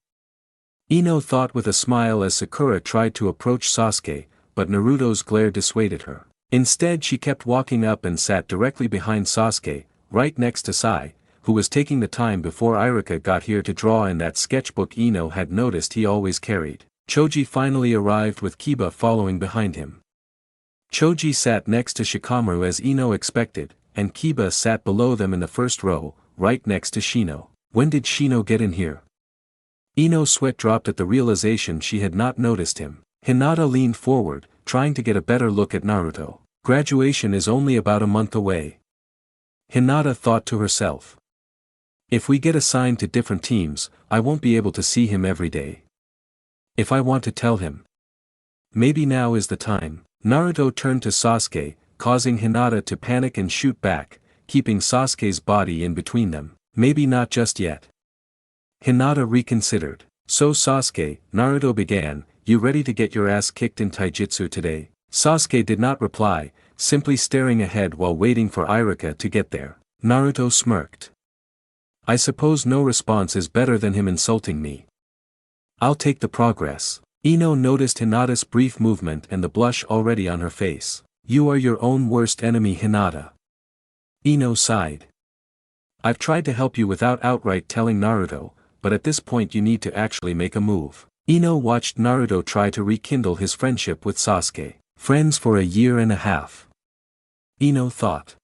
Speaker 2: INO thought with a smile as Sakura tried to approach Sasuke, but Naruto's glare dissuaded her. Instead she kept walking up and sat directly behind Sasuke, right next to Sai, who was taking the time before Irika got here to draw in that sketchbook INO had noticed he always carried. Choji finally arrived with Kiba following behind him. Choji sat next to Shikamaru as Ino expected, and Kiba sat below them in the first row, right next to Shino. When did Shino get in here? Ino's sweat dropped at the realization she had not noticed him. Hinata leaned forward, trying to get a better look at Naruto. Graduation is only about a month away. Hinata thought to herself. If we get assigned to different teams, I won't be able to see him every day. If I want to tell him. Maybe now is the time. Naruto turned to Sasuke, causing Hinata to panic and shoot back, keeping Sasuke's body in between them. Maybe not just yet. Hinata reconsidered. So Sasuke, Naruto began, you ready to get your ass kicked in taijutsu today? Sasuke did not reply, simply staring ahead while waiting for Iruka to get there. Naruto smirked. I suppose no response is better than him insulting me. I'll take the progress. Ino noticed Hinata's brief movement and the blush already on her face. You are your own worst enemy, Hinata. Ino sighed. I've tried to help you without outright telling Naruto, but at this point you need to actually make a move. Ino watched Naruto try to rekindle his friendship with Sasuke. Friends for a year and a half. Ino thought.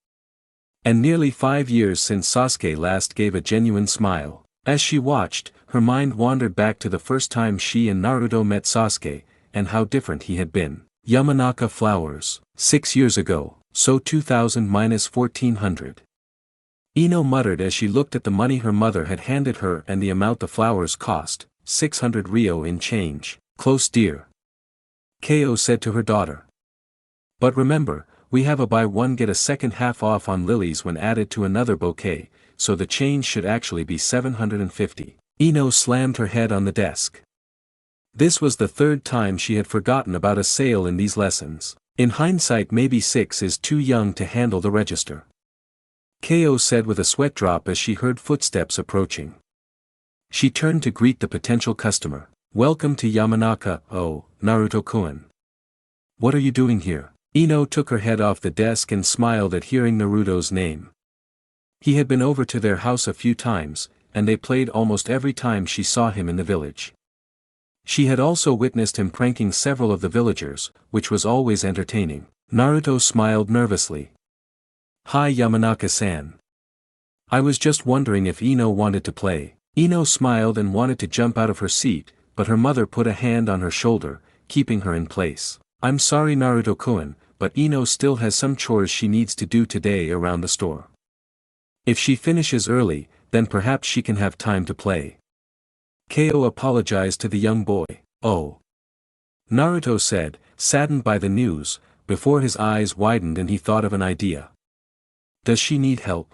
Speaker 2: And nearly 5 years since Sasuke last gave a genuine smile. As she watched, her mind wandered back to the first time she and Naruto met Sasuke, and how different he had been. Yamanaka flowers. 6 years ago, so 2000-1400. Ino muttered as she looked at the money her mother had handed her and the amount the flowers cost, 600 ryo in change. Close dear. Ko said to her daughter. But remember, we have a buy one get a second half off on lilies when added to another bouquet, so the change should actually be 750. Ino slammed her head on the desk. This was the third time she had forgotten about a sale in these lessons. In hindsight, maybe 6 is too young to handle the register. Ko said with a sweat drop as she heard footsteps approaching. She turned to greet the potential customer. Welcome to Yamanaka, oh, Naruto-kun. What are you doing here? Ino took her head off the desk and smiled at hearing Naruto's name. He had been over to their house a few times, and they played almost every time she saw him in the village. She had also witnessed him pranking several of the villagers, which was always entertaining. Naruto smiled nervously. Hi Yamanaka-san. I was just wondering if Ino wanted to play. Ino smiled and wanted to jump out of her seat, but her mother put a hand on her shoulder, keeping her in place. I'm sorry Naruto-kun, but Ino still has some chores she needs to do today around the store. If she finishes early, then perhaps she can have time to play. Ko apologized to the young boy. Oh. Naruto said, saddened by the news, before his eyes widened and he thought of an idea. Does she need help?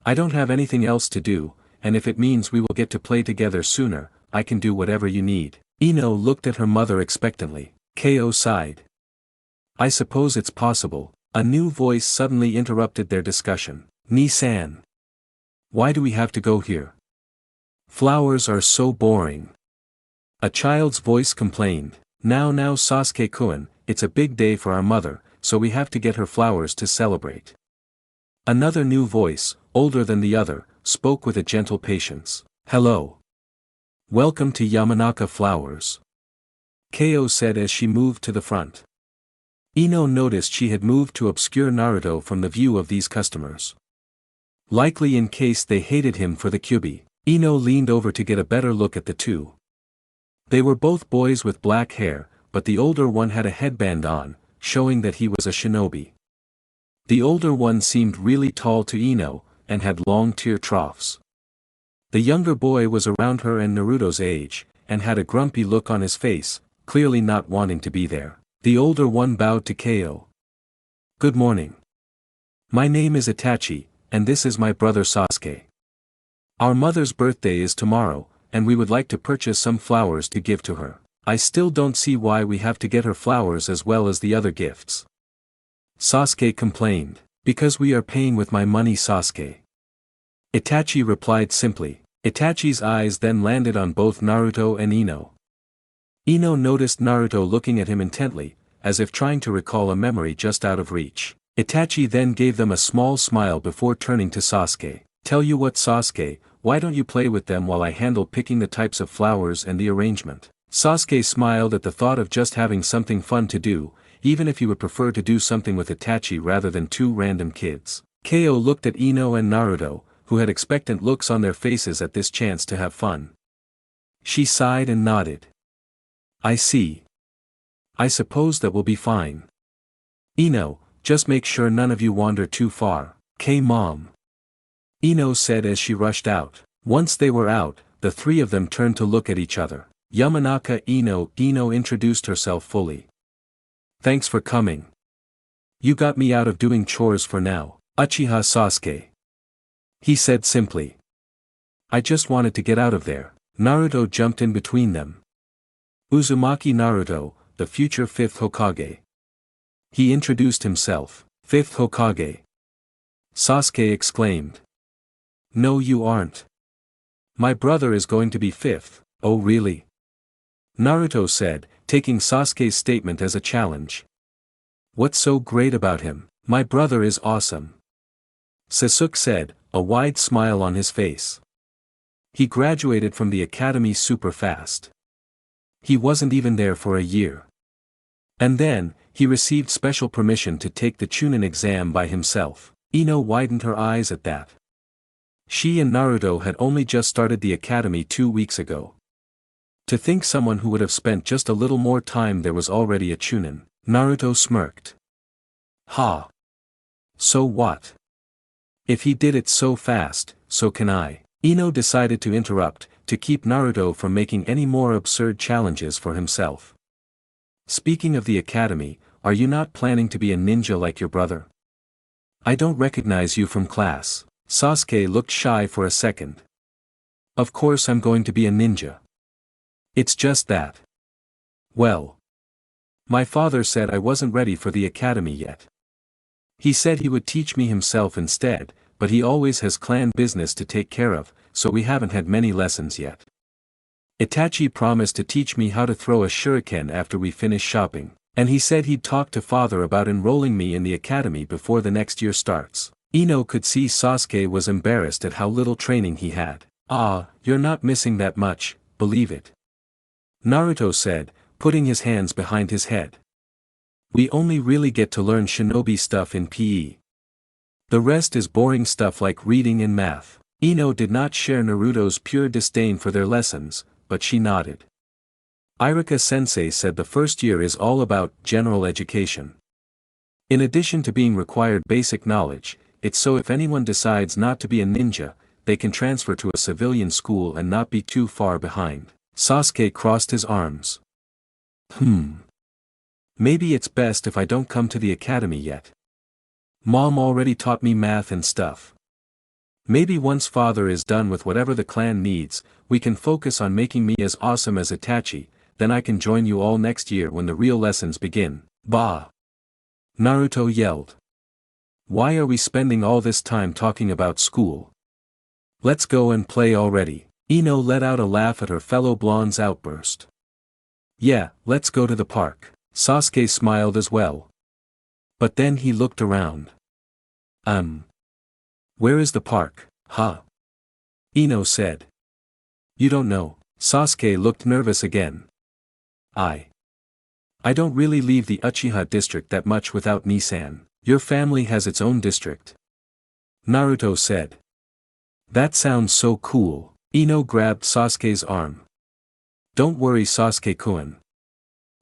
Speaker 2: I don't have anything else to do, and if it means we will get to play together sooner, I can do whatever you need. Ino looked at her mother expectantly. Ko sighed. I suppose it's possible. A new voice suddenly interrupted their discussion. Ni-san. Why do we have to go here? Flowers are so boring. A child's voice complained. Now Sasuke-kun, it's a big day for our mother, so we have to get her flowers to celebrate. Another new voice, older than the other, spoke with a gentle patience. Hello. Welcome to Yamanaka Flowers. Ko said as she moved to the front. Ino noticed she had moved to obscure Naruto from the view of these customers. Likely in case they hated him for the kyubi. Ino leaned over to get a better look at the two. They were both boys with black hair, but the older one had a headband on, showing that he was a shinobi. The older one seemed really tall to Ino, and had long tear troughs. The younger boy was around her and Naruto's age, and had a grumpy look on his face, clearly not wanting to be there. The older one bowed to Ko. Good morning. My name is Itachi, and this is my brother Sasuke. Our mother's birthday is tomorrow, and we would like to purchase some flowers to give to her. I still don't see why we have to get her flowers as well as the other gifts. Sasuke complained. Because we are paying with my money, Sasuke. Itachi replied simply. Itachi's eyes then landed on both Naruto and Ino. Ino noticed Naruto looking at him intently, as if trying to recall a memory just out of reach. Itachi then gave them a small smile before turning to Sasuke. Tell you what, Sasuke, why don't you play with them while I handle picking the types of flowers and the arrangement? Sasuke smiled at the thought of just having something fun to do, even if you would prefer to do something with Itachi rather than two random kids. Ko looked at Ino and Naruto, who had expectant looks on their faces at this chance to have fun. She sighed and nodded. I see. I suppose that will be fine. Ino, just make sure none of you wander too far. Mom. Ino said as she rushed out. Once they were out, the three of them turned to look at each other. Yamanaka Ino introduced herself fully. Thanks for coming. You got me out of doing chores for now, Uchiha Sasuke. He said simply. I just wanted to get out of there. Naruto jumped in between them. Uzumaki Naruto, the future 5th Hokage. He introduced himself. 5th Hokage. Sasuke exclaimed. No, you aren't. My brother is going to be 5th. Oh really? Naruto said, taking Sasuke's statement as a challenge. What's so great about him? My brother is awesome. Sasuke said, a wide smile on his face. He graduated from the academy super fast. He wasn't even there for a year. And then, he received special permission to take the Chunin exam by himself. Ino widened her eyes at that. She and Naruto had only just started the academy 2 weeks ago. To think someone who would have spent just a little more time there was already a Chunin. Naruto smirked. Ha! So what? If he did it so fast, so can I. Ino decided to interrupt, to keep Naruto from making any more absurd challenges for himself. Speaking of the academy, are you not planning to be a ninja like your brother? I don't recognize you from class. Sasuke looked shy for a second. Of course I'm going to be a ninja. It's just that. Well. My father said I wasn't ready for the academy yet. He said he would teach me himself instead, but he always has clan business to take care of, so we haven't had many lessons yet. Itachi promised to teach me how to throw a shuriken after we finish shopping, and he said he'd talk to father about enrolling me in the academy before the next year starts. Ino could see Sasuke was embarrassed at how little training he had. Ah, you're not missing that much, believe it. Naruto said, putting his hands behind his head. We only really get to learn shinobi stuff in PE. The rest is boring stuff like reading and math. Ino did not share Naruto's pure disdain for their lessons, but she nodded. Irika-sensei said the first year is all about general education. In addition to being required basic knowledge, it's so if anyone decides not to be a ninja, they can transfer to a civilian school and not be too far behind. Sasuke crossed his arms. Maybe it's best if I don't come to the academy yet. Mom already taught me math and stuff. Maybe once father is done with whatever the clan needs, we can focus on making me as awesome as Itachi, then I can join you all next year when the real lessons begin. Bah! Naruto yelled. Why are we spending all this time talking about school? Let's go and play already. Ino let out a laugh at her fellow blonde's outburst. Yeah, let's go to the park. Sasuke smiled as well. But then he looked around. Where is the park, huh? Ino said. You don't know. Sasuke looked nervous again. I don't really leave the Uchiha district that much without Nisan. Your family has its own district. Naruto said. That sounds so cool. Ino grabbed Sasuke's arm. Don't worry Sasuke-kun.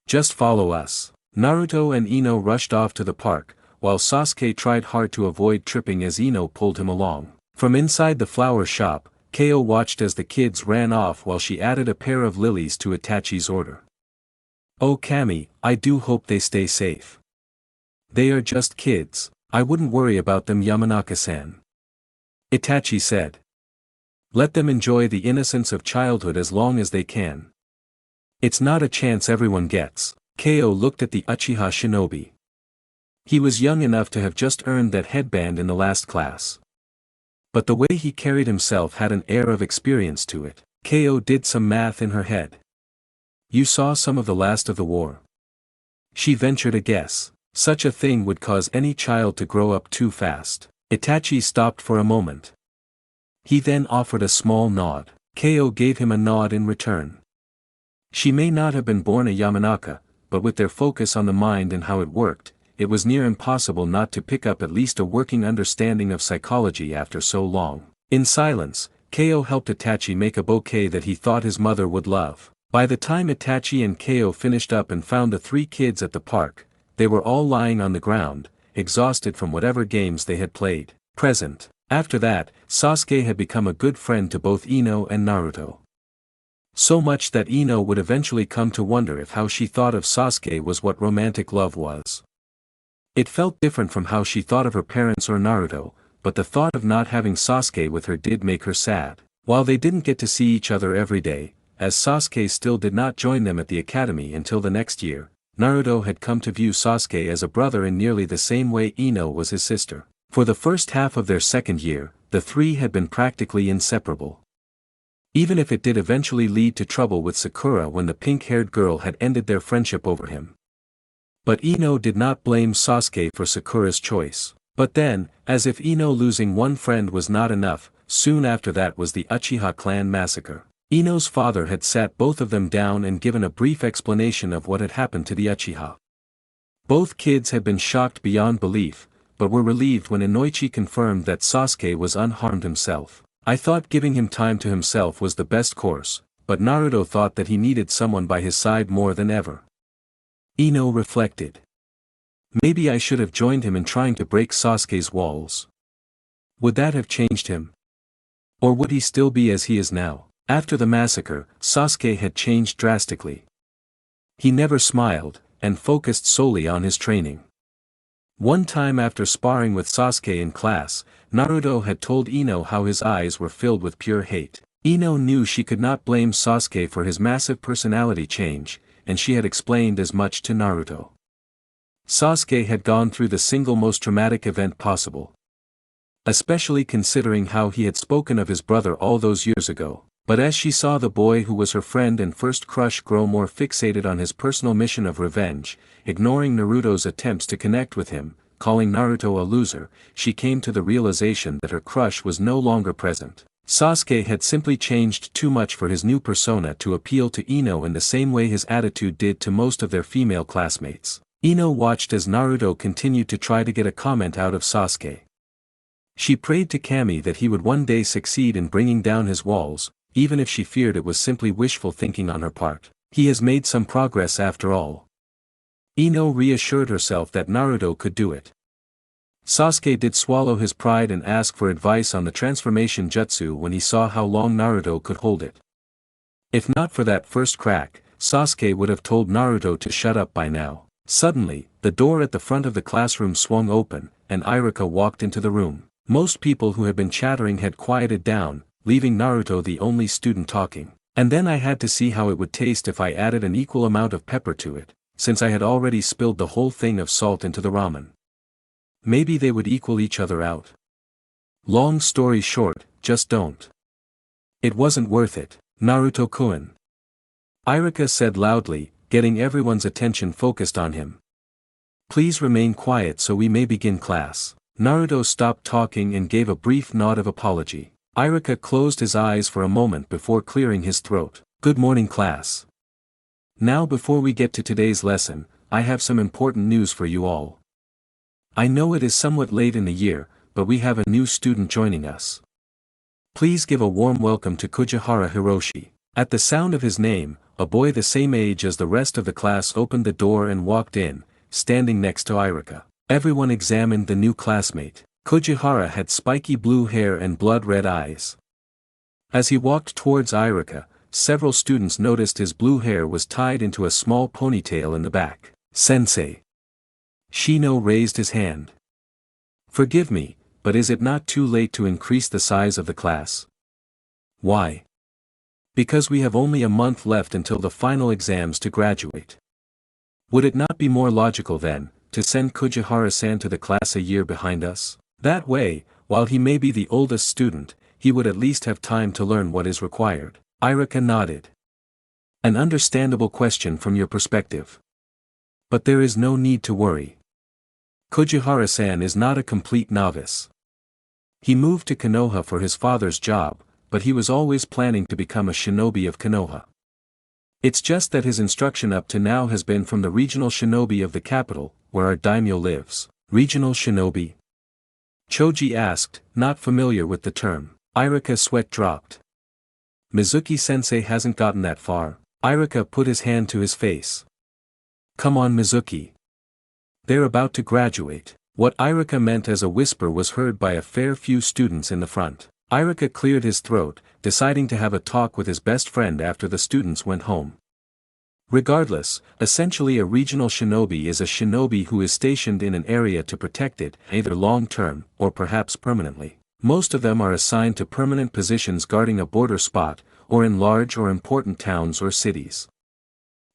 Speaker 2: Just follow us. Naruto and Ino rushed off to the park, while Sasuke tried hard to avoid tripping as Ino pulled him along. From inside the flower shop, Ko watched as the kids ran off while she added a pair of lilies to Itachi's order. Oh Kami, I do hope they stay safe. They are just kids, I wouldn't worry about them Yamanaka-san. Itachi said. Let them enjoy the innocence of childhood as long as they can. It's not a chance everyone gets. Ko looked at the Uchiha shinobi. He was young enough to have just earned that headband in the last class. But the way he carried himself had an air of experience to it. Ko did some math in her head. You saw some of the last of the war. She ventured a guess. Such a thing would cause any child to grow up too fast. Itachi stopped for a moment. He then offered a small nod. Ko gave him a nod in return. She may not have been born a Yamanaka, but with their focus on the mind and how it worked, it was near impossible not to pick up at least a working understanding of psychology after so long. In silence, Keo helped Itachi make a bouquet that he thought his mother would love. By the time Itachi and Keo finished up and found the three kids at the park, they were all lying on the ground, exhausted from whatever games they had played. Present. After that, Sasuke had become a good friend to both INO and Naruto. So much that INO would eventually come to wonder if how she thought of Sasuke was what romantic love was. It felt different from how she thought of her parents or Naruto, but the thought of not having Sasuke with her did make her sad. While they didn't get to see each other every day, as Sasuke still did not join them at the academy until the next year, Naruto had come to view Sasuke as a brother in nearly the same way INO was his sister. For the first half of their second year, the three had been practically inseparable. Even if it did eventually lead to trouble with Sakura when the pink-haired girl had ended their friendship over him. But INO did not blame Sasuke for Sakura's choice. But then, as if INO losing one friend was not enough, soon after that was the Uchiha clan massacre. INO's father had sat both of them down and given a brief explanation of what had happened to the Uchiha. Both kids had been shocked beyond belief, but were relieved when Inoichi confirmed that Sasuke was unharmed himself. I thought giving him time to himself was the best course, but Naruto thought that he needed someone by his side more than ever. INO reflected. Maybe I should have joined him in trying to break Sasuke's walls. Would that have changed him? Or would he still be as he is now? After the massacre, Sasuke had changed drastically. He never smiled, and focused solely on his training. One time after sparring with Sasuke in class, Naruto had told INO how his eyes were filled with pure hate. INO knew she could not blame Sasuke for his massive personality change, and she had explained as much to Naruto. Sasuke had gone through the single most traumatic event possible. Especially considering how he had spoken of his brother all those years ago. But as she saw the boy who was her friend and first crush grow more fixated on his personal mission of revenge, ignoring Naruto's attempts to connect with him, calling Naruto a loser, she came to the realization that her crush was no longer present. Sasuke had simply changed too much for his new persona to appeal to INO in the same way his attitude did to most of their female classmates. INO watched as Naruto continued to try to get a comment out of Sasuke. She prayed to Kami that he would one day succeed in bringing down his walls, even if she feared it was simply wishful thinking on her part. He has made some progress after all. INO reassured herself that Naruto could do it. Sasuke did swallow his pride and ask for advice on the transformation jutsu when he saw how long Naruto could hold it. If not for that first crack, Sasuke would have told Naruto to shut up by now. Suddenly, the door at the front of the classroom swung open, and Iruka walked into the room. Most people who had been chattering had quieted down, leaving Naruto the only student talking. And then I had to see how it would taste if I added an equal amount of pepper to it, since I had already spilled the whole thing of salt into the ramen. Maybe they would equal each other out. Long story short, just don't. It wasn't worth it, Naruto-kun. Iruka said loudly, getting everyone's attention focused on him. Please remain quiet so we may begin class. Naruto stopped talking and gave a brief nod of apology. Iruka closed his eyes for a moment before clearing his throat. Good morning, class. Now before we get to today's lesson, I have some important news for you all. I know it is somewhat late in the year, but we have a new student joining us. Please give a warm welcome to Kujihara Hiroshi. At the sound of his name, a boy the same age as the rest of the class opened the door and walked in, standing next to Iruka. Everyone examined the new classmate. Kujihara had spiky blue hair and blood-red eyes. As he walked towards Iruka, several students noticed his blue hair was tied into a small ponytail in the back. Sensei. Shino raised his hand. Forgive me, but is it not too late to increase the size of the class? Why? Because we have only a month left until the final exams to graduate. Would it not be more logical then, to send Kujihara-san to the class a year behind us? That way, while he may be the oldest student, he would at least have time to learn what is required. Iruka nodded. An understandable question from your perspective. But there is no need to worry. Kujihara-san is not a complete novice. He moved to Konoha for his father's job, but he was always planning to become a shinobi of Konoha. It's just that his instruction up to now has been from the regional shinobi of the capital, where our daimyo lives. Regional shinobi? Choji asked, not familiar with the term. Irika's sweat dropped. Mizuki-sensei hasn't gotten that far. Irika put his hand to his face. Come on, Mizuki. They're about to graduate. What Irika meant as a whisper was heard by a fair few students in the front. Irika cleared his throat, deciding to have a talk with his best friend after the students went home. Regardless, essentially a regional shinobi is a shinobi who is stationed in an area to protect it, either long-term, or perhaps permanently. Most of them are assigned to permanent positions guarding a border spot, or in large or important towns or cities.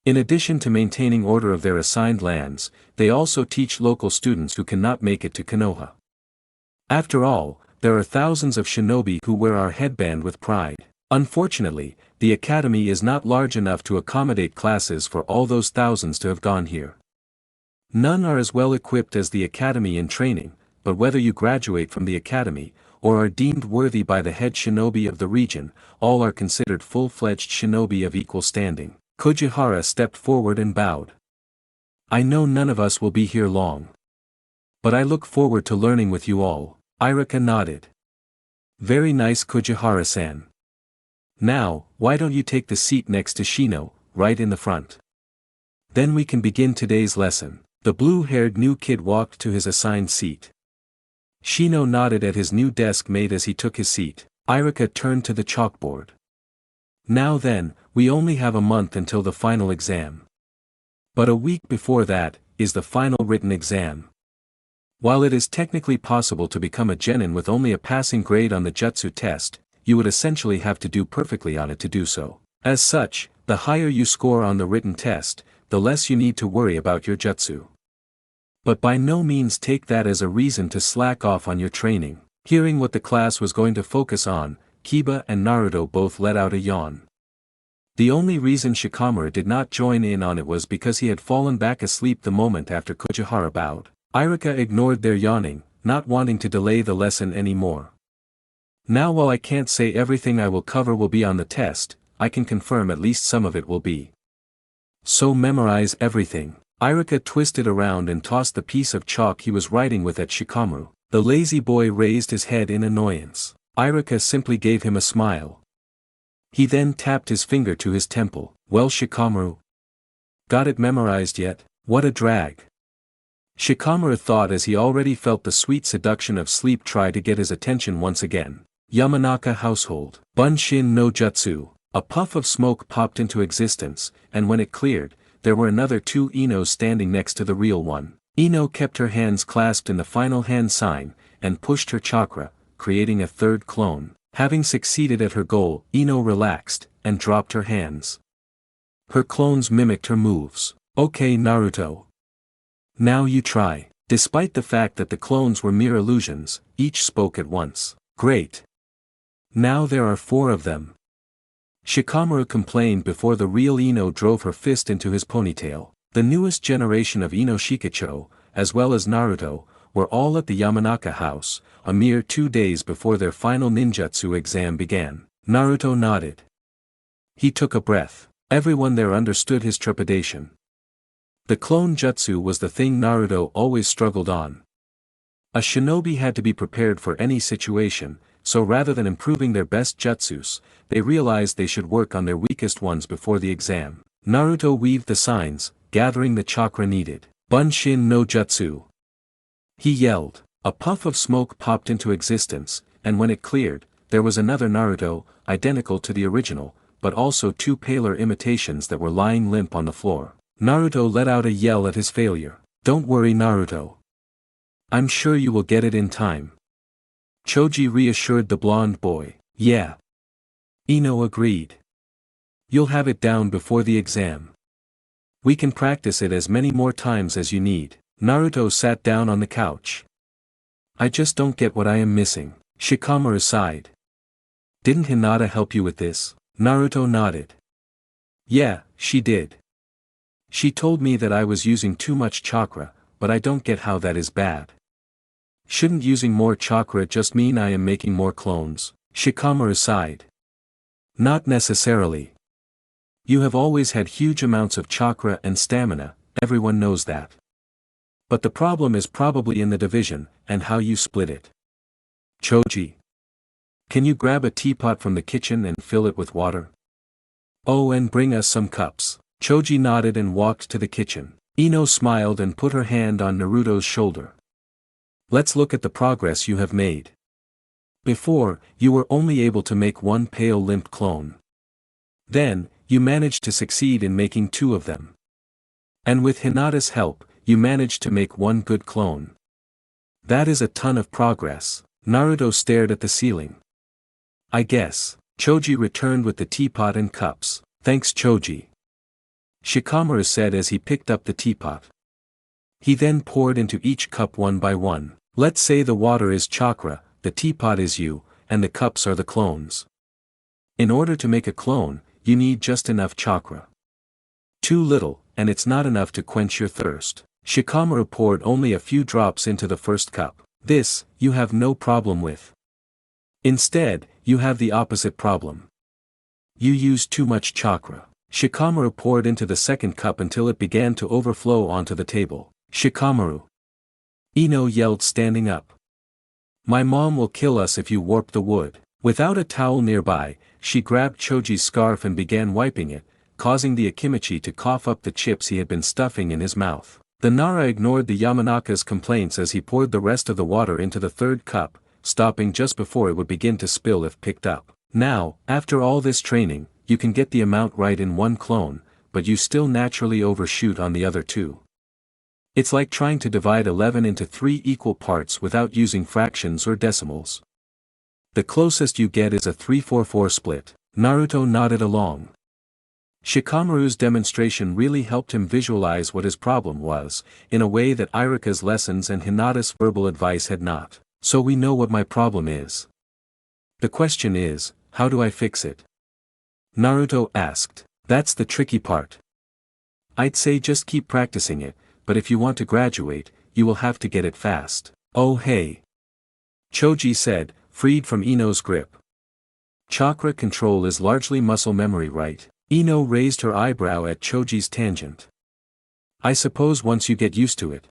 Speaker 2: In addition to maintaining order of their assigned lands, they also teach local students who cannot make it to Konoha. After all, there are thousands of shinobi who wear our headband with pride. Unfortunately, the academy is not large enough to accommodate classes for all those thousands to have gone here. None are as well equipped as the academy in training, but whether you graduate from the academy, or are deemed worthy by the head shinobi of the region, all are considered full-fledged shinobi of equal standing. Kujihara stepped forward and bowed. I know none of us will be here long. But I look forward to learning with you all. Irika nodded. Very nice, Kujihara-san. Now, why don't you take the seat next to Shino, right in the front? Then we can begin today's lesson. The blue-haired new kid walked to his assigned seat. Shino nodded at his new desk mate as he took his seat. Irika turned to the chalkboard. Now then, we only have a month until the final exam. But a week before that, is the final written exam. While it is technically possible to become a genin with only a passing grade on the jutsu test, you would essentially have to do perfectly on it to do so. As such, the higher you score on the written test, the less you need to worry about your jutsu. But by no means take that as a reason to slack off on your training. Hearing what the class was going to focus on, Kiba and Naruto both let out a yawn. The only reason Shikamaru did not join in on it was because he had fallen back asleep the moment after Kujihara bowed. Irika ignored their yawning, not wanting to delay the lesson anymore. Now while I can't say everything I will cover will be on the test, I can confirm at least some of it will be. So memorize everything. Irika twisted around and tossed the piece of chalk he was writing with at Shikamaru. The lazy boy raised his head in annoyance. Irika simply gave him a smile. He then tapped his finger to his temple. Well, Shikamaru? Got it memorized yet? What a drag. Shikamaru thought as he already felt the sweet seduction of sleep try to get his attention once again. Yamanaka household. Bunshin no Jutsu. A puff of smoke popped into existence, and when it cleared, there were another two Inos standing next to the real one. Ino kept her hands clasped in the final hand sign, and pushed her chakra, creating a third clone. Having succeeded at her goal, Ino relaxed, and dropped her hands. Her clones mimicked her moves. Okay, Naruto. Now you try. Despite the fact that the clones were mere illusions, each spoke at once. Great. Now there are 4 of them. Shikamaru complained before the real Ino drove her fist into his ponytail. The newest generation of Ino Shikacho, as well as Naruto, were all at the Yamanaka house, a mere 2 days before their final ninjutsu exam began. Naruto nodded. He took a breath. Everyone there understood his trepidation. The clone jutsu was the thing Naruto always struggled on. A shinobi had to be prepared for any situation, so rather than improving their best jutsus, they realized they should work on their weakest ones before the exam. Naruto weaved the signs, gathering the chakra needed. Bunshin no Jutsu. He yelled. A puff of smoke popped into existence, and when it cleared, there was another Naruto, identical to the original, but also 2 paler imitations that were lying limp on the floor. Naruto let out a yell at his failure. Don't worry, Naruto. I'm sure you will get it in time. Choji reassured the blonde boy. Yeah. Ino agreed. You'll have it down before the exam. We can practice it as many more times as you need. Naruto sat down on the couch. I just don't get what I am missing. Shikamaru sighed. Didn't Hinata help you with this? Naruto nodded. Yeah, she did. She told me that I was using too much chakra, but I don't get how that is bad. Shouldn't using more chakra just mean I am making more clones? Shikamaru sighed. Not necessarily. You have always had huge amounts of chakra and stamina, everyone knows that. But the problem is probably in the division, and how you split it. Choji. Can you grab a teapot from the kitchen and fill it with water? Oh, and bring us some cups. Choji nodded and walked to the kitchen. Ino smiled and put her hand on Naruto's shoulder. Let's look at the progress you have made. Before, you were only able to make one pale limp clone. Then, you managed to succeed in making 2 of them. And with Hinata's help, you managed to make one good clone. That is a ton of progress. Naruto stared at the ceiling. I guess. Choji returned with the teapot and cups. Thanks Choji. Shikamaru said as he picked up the teapot. He then poured into each cup one by one. Let's say the water is chakra, the teapot is you, and the cups are the clones. In order to make a clone, you need just enough chakra. Too little, and it's not enough to quench your thirst. Shikamaru poured only a few drops into the first cup. This, you have no problem with. Instead, you have the opposite problem. You use too much chakra. Shikamaru poured into the second cup until it began to overflow onto the table. Shikamaru. Ino yelled standing up. My mom will kill us if you warp the wood. Without a towel nearby, she grabbed Choji's scarf and began wiping it, causing the Akimichi to cough up the chips he had been stuffing in his mouth. The Nara ignored the Yamanaka's complaints as he poured the rest of the water into the third cup, stopping just before it would begin to spill if picked up. Now, after all this training, you can get the amount right in one clone, but you still naturally overshoot on the other 2. It's like trying to divide 11 into 3 equal parts without using fractions or decimals. The closest you get is a 3-4-4 split. Naruto nodded along. Shikamaru's demonstration really helped him visualize what his problem was, in a way that Irika's lessons and Hinata's verbal advice had not. So we know what my problem is. The question is, how do I fix it? Naruto asked. That's the tricky part. I'd say just keep practicing it, but if you want to graduate, you will have to get it fast. Oh hey. Choji said, freed from Ino's grip. Chakra control is largely muscle memory, right? Ino raised her eyebrow at Choji's tangent. I suppose once you get used to it.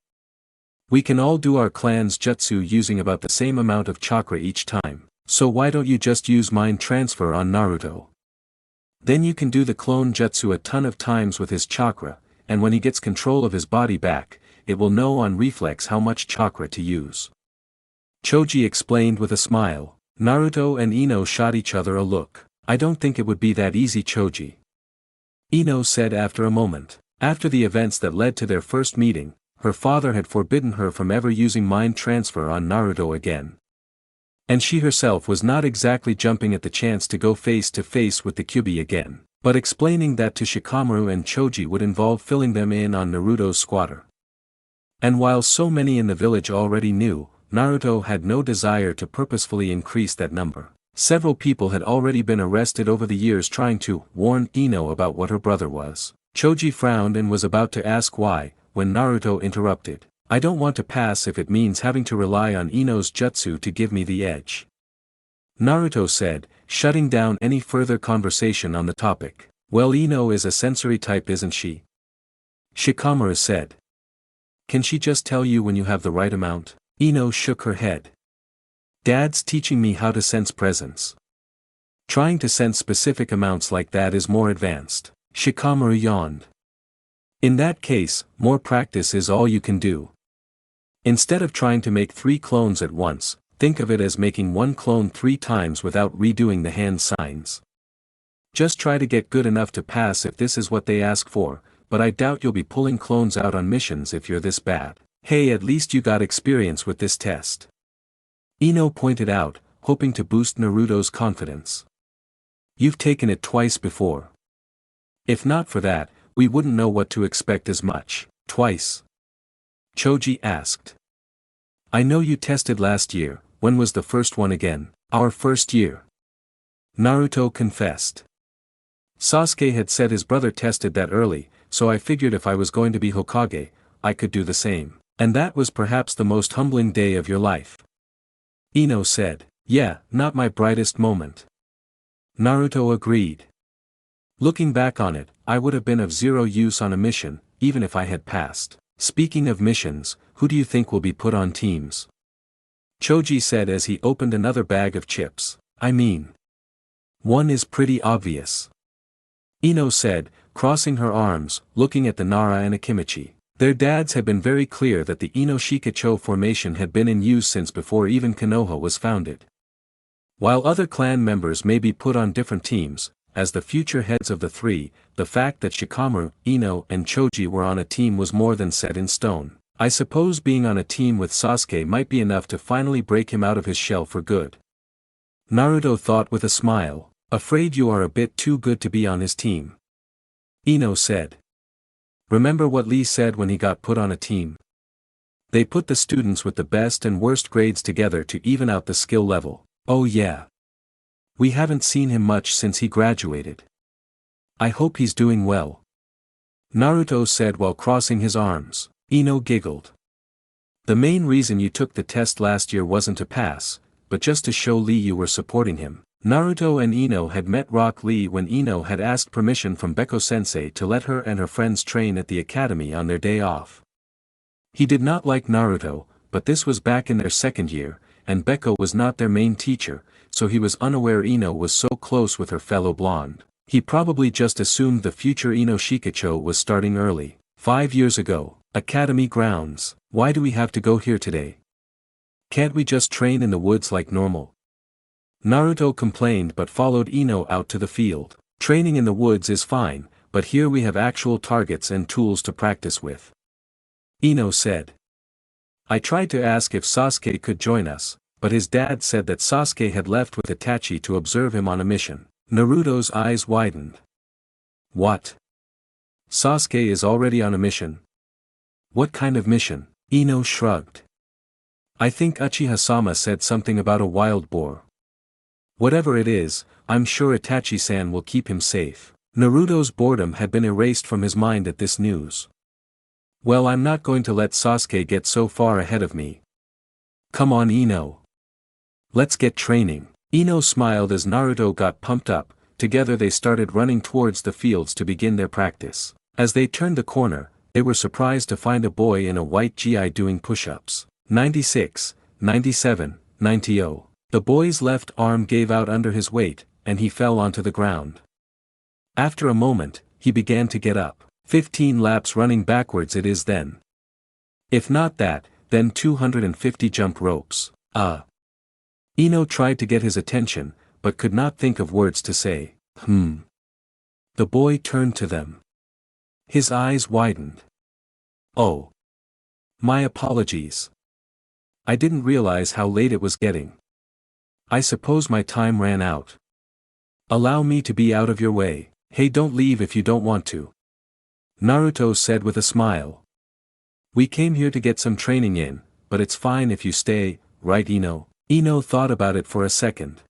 Speaker 2: We can all do our clan's jutsu using about the same amount of chakra each time, so why don't you just use mind transfer on Naruto? Then you can do the clone jutsu a ton of times with his chakra, and when he gets control of his body back, it will know on reflex how much chakra to use. Choji explained with a smile. Naruto and Ino shot each other a look. I don't think it would be that easy, Choji. Ino said after a moment. After the events that led to their first meeting, her father had forbidden her from ever using mind transfer on Naruto again. And she herself was not exactly jumping at the chance to go face to face with the Kyuubi again, but explaining that to Shikamaru and Choji would involve filling them in on Naruto's squatter. And while so many in the village already knew, Naruto had no desire to purposefully increase that number. Several people had already been arrested over the years trying to warn Ino about what her brother was. Choji frowned and was about to ask why, when Naruto interrupted. I don't want to pass if it means having to rely on Ino's jutsu to give me the edge. Naruto said, shutting down any further conversation on the topic. Well, Ino is a sensory type, isn't she? Shikamaru said. Can she just tell you when you have the right amount? Ino shook her head. Dad's teaching me how to sense presence. Trying to sense specific amounts like that is more advanced. Shikamaru yawned. In that case, more practice is all you can do. Instead of trying to make 3 clones at once, think of it as making one clone 3 times without redoing the hand signs. Just try to get good enough to pass if this is what they ask for, but I doubt you'll be pulling clones out on missions if you're this bad. Hey, at least you got experience with this test. Ino pointed out, hoping to boost Naruto's confidence. You've taken it twice before. If not for that, we wouldn't know what to expect as much. Twice? Choji asked. I know you tested last year. When was the first one again? Our first year. Naruto confessed. Sasuke had said his brother tested that early, so I figured if I was going to be Hokage, I could do the same. And that was perhaps the most humbling day of your life. Ino said. Yeah, not my brightest moment. Naruto agreed. Looking back on it, I would have been of zero use on a mission, even if I had passed. Speaking of missions, who do you think will be put on teams? Choji said as he opened another bag of chips. I mean, one is pretty obvious. Ino said, crossing her arms, looking at the Nara and Akimichi. Their dads had been very clear that the Ino Shikacho formation had been in use since before even Konoha was founded. While other clan members may be put on different teams, as the future heads of the three, the fact that Shikamaru, Ino and Choji were on a team was more than set in stone. I suppose being on a team with Sasuke might be enough to finally break him out of his shell for good. Naruto thought with a smile, afraid you are a bit too good to be on his team. Ino said. Remember what Lee said when he got put on a team? They put the students with the best and worst grades together to even out the skill level. Oh yeah. We haven't seen him much since he graduated. I hope he's doing well. Naruto said while crossing his arms. Ino giggled. The main reason you took the test last year wasn't to pass, but just to show Lee you were supporting him. Naruto and Ino had met Rock Lee when Ino had asked permission from Beko-sensei to let her and her friends train at the academy on their day off. He did not like Naruto, but this was back in their second year, and Beko was not their main teacher, so he was unaware Ino was so close with her fellow blonde. He probably just assumed the future Ino Shikacho was starting early. 5 years ago, academy grounds. Why do we have to go here today? Can't we just train in the woods like normal? Naruto complained but followed Ino out to the field. Training in the woods is fine, but here we have actual targets and tools to practice with. Ino said. I tried to ask if Sasuke could join us, but his dad said that Sasuke had left with Itachi to observe him on a mission. Naruto's eyes widened. What? Sasuke is already on a mission? What kind of mission? Ino shrugged. I think Uchiha-sama said something about a wild boar. Whatever it is, I'm sure Itachi-san will keep him safe. Naruto's boredom had been erased from his mind at this news. Well, I'm not going to let Sasuke get so far ahead of me. Come on Ino. Let's get training. Ino smiled as Naruto got pumped up. Together they started running towards the fields to begin their practice. As they turned the corner, they were surprised to find a boy in a white GI doing push-ups. 96, 97, 90. The boy's left arm gave out under his weight, and he fell onto the ground. After a moment, he began to get up. 15 laps running backwards it is then. If not that, then 250 jump ropes. Ino tried to get his attention, but could not think of words to say. The boy turned to them. His eyes widened. Oh. My apologies. I didn't realize how late it was getting. I suppose my time ran out. Allow me to be out of your way. Hey, don't leave if you don't want to. Naruto said with a smile. We came here to get some training in, but it's fine if you stay, right Ino? Ino thought about it for a second.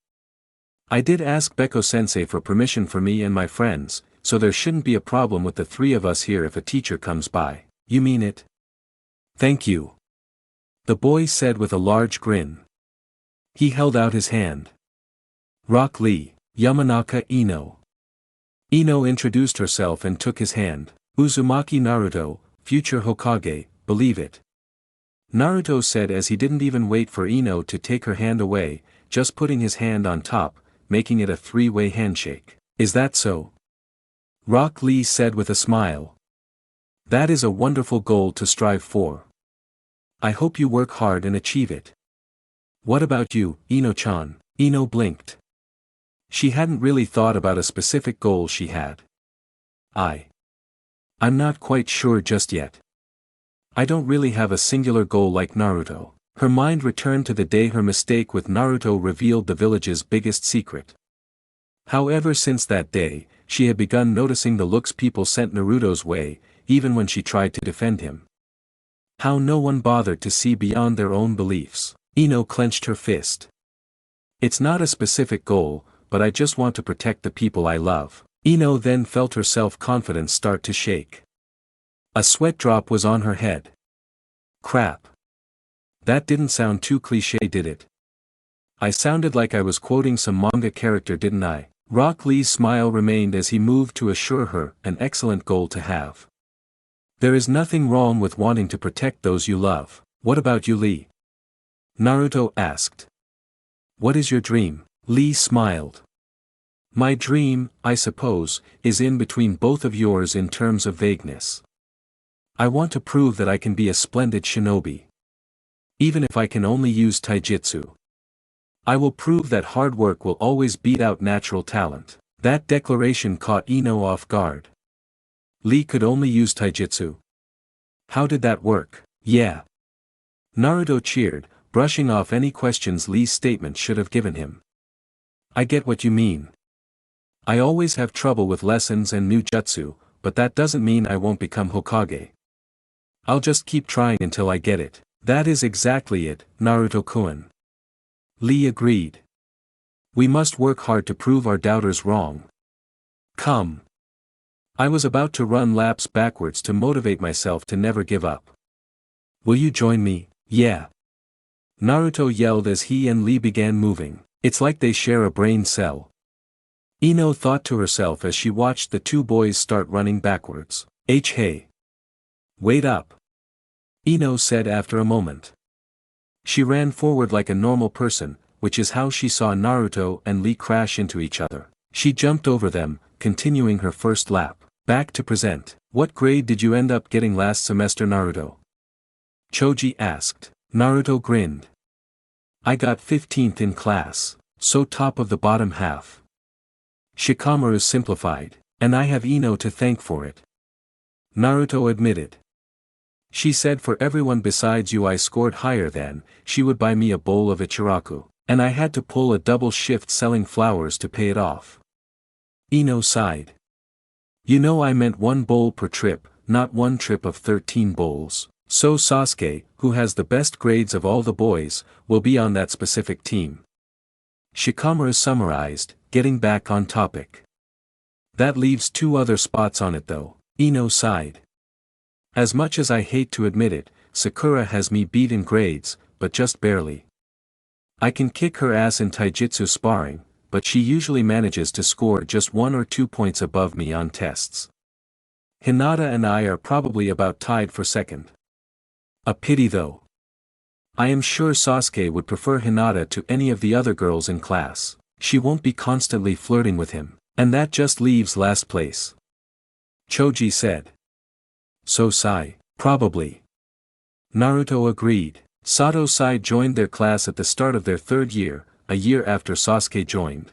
Speaker 2: I did ask Beko-sensei for permission for me and my friends, so there shouldn't be a problem with the three of us here if a teacher comes by. You mean it? Thank you. The boy said with a large grin. He held out his hand. Rock Lee, Yamanaka Ino. Ino introduced herself and took his hand. Uzumaki Naruto, future Hokage, believe it. Naruto said as he didn't even wait for Ino to take her hand away, just putting his hand on top, making it a three-way handshake. Is that so? Rock Lee said with a smile. That is a wonderful goal to strive for. I hope you work hard and achieve it. What about you, Ino-chan? Ino blinked. She hadn't really thought about a specific goal she had. I'm not quite sure just yet. I don't really have a singular goal like Naruto. Her mind returned to the day her mistake with Naruto revealed the village's biggest secret. However, since that day, she had begun noticing the looks people sent Naruto's way, even when she tried to defend him. How no one bothered to see beyond their own beliefs. Ino clenched her fist. It's not a specific goal, but I just want to protect the people I love. Ino then felt her self-confidence start to shake. A sweat drop was on her head. Crap. That didn't sound too cliché, did it? I sounded like I was quoting some manga character, didn't I? Rock Lee's smile remained as he moved to assure her, an excellent goal to have. There is nothing wrong with wanting to protect those you love. What about you, Lee? Naruto asked. What is your dream? Lee smiled. My dream, I suppose, is in between both of yours in terms of vagueness. I want to prove that I can be a splendid shinobi. Even if I can only use taijutsu. I will prove that hard work will always beat out natural talent. That declaration caught INO off guard. Lee could only use taijutsu. How did that work? Yeah. Naruto cheered, brushing off any questions Lee's statement should have given him. I get what you mean. I always have trouble with lessons and new jutsu, but that doesn't mean I won't become Hokage. I'll just keep trying until I get it. That is exactly it, Naruto-kun. Lee agreed. We must work hard to prove our doubters wrong. Come. I was about to run laps backwards to motivate myself to never give up. Will you join me? Yeah. Naruto yelled as he and Lee began moving. It's like they share a brain cell. INO thought to herself as she watched the two boys start running backwards. Hey. Wait up. INO said after a moment. She ran forward like a normal person, which is how she saw Naruto and Lee crash into each other. She jumped over them, continuing her first lap. Back to present. What grade did you end up getting last semester, Naruto? Choji asked. Naruto grinned. I got 15th in class, so top of the bottom half. Shikamaru simplified, and I have INO to thank for it. Naruto admitted. She said for everyone besides you I scored higher than, she would buy me a bowl of ichiraku, and I had to pull a double shift selling flowers to pay it off. INO sighed. You know I meant one bowl per trip, not one trip of 13 bowls. So Sasuke, who has the best grades of all the boys, will be on that specific team. Shikamaru summarized, getting back on topic. That leaves 2 other spots on it though, INO sighed. As much as I hate to admit it, Sakura has me beat in grades, but just barely. I can kick her ass in taijutsu sparring, but she usually manages to score just 1 or 2 points above me on tests. Hinata and I are probably about tied for second. A pity though. I am sure Sasuke would prefer Hinata to any of the other girls in class. She won't be constantly flirting with him, and that just leaves last place. Choji said. So Sai, probably. Naruto agreed. Sato Sai joined their class at the start of their 3rd year, a year after Sasuke joined.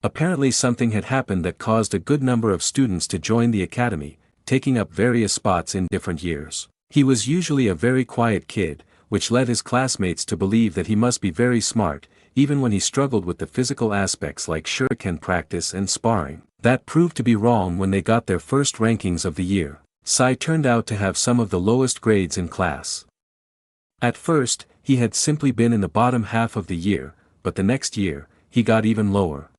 Speaker 2: Apparently something had happened that caused a good number of students to join the academy, taking up various spots in different years. He was usually a very quiet kid, which led his classmates to believe that he must be very smart, even when he struggled with the physical aspects like shuriken practice and sparring. That proved to be wrong when they got their first rankings of the year. Sai turned out to have some of the lowest grades in class. At first, he had simply been in the bottom half of the year, but the next year, he got even lower.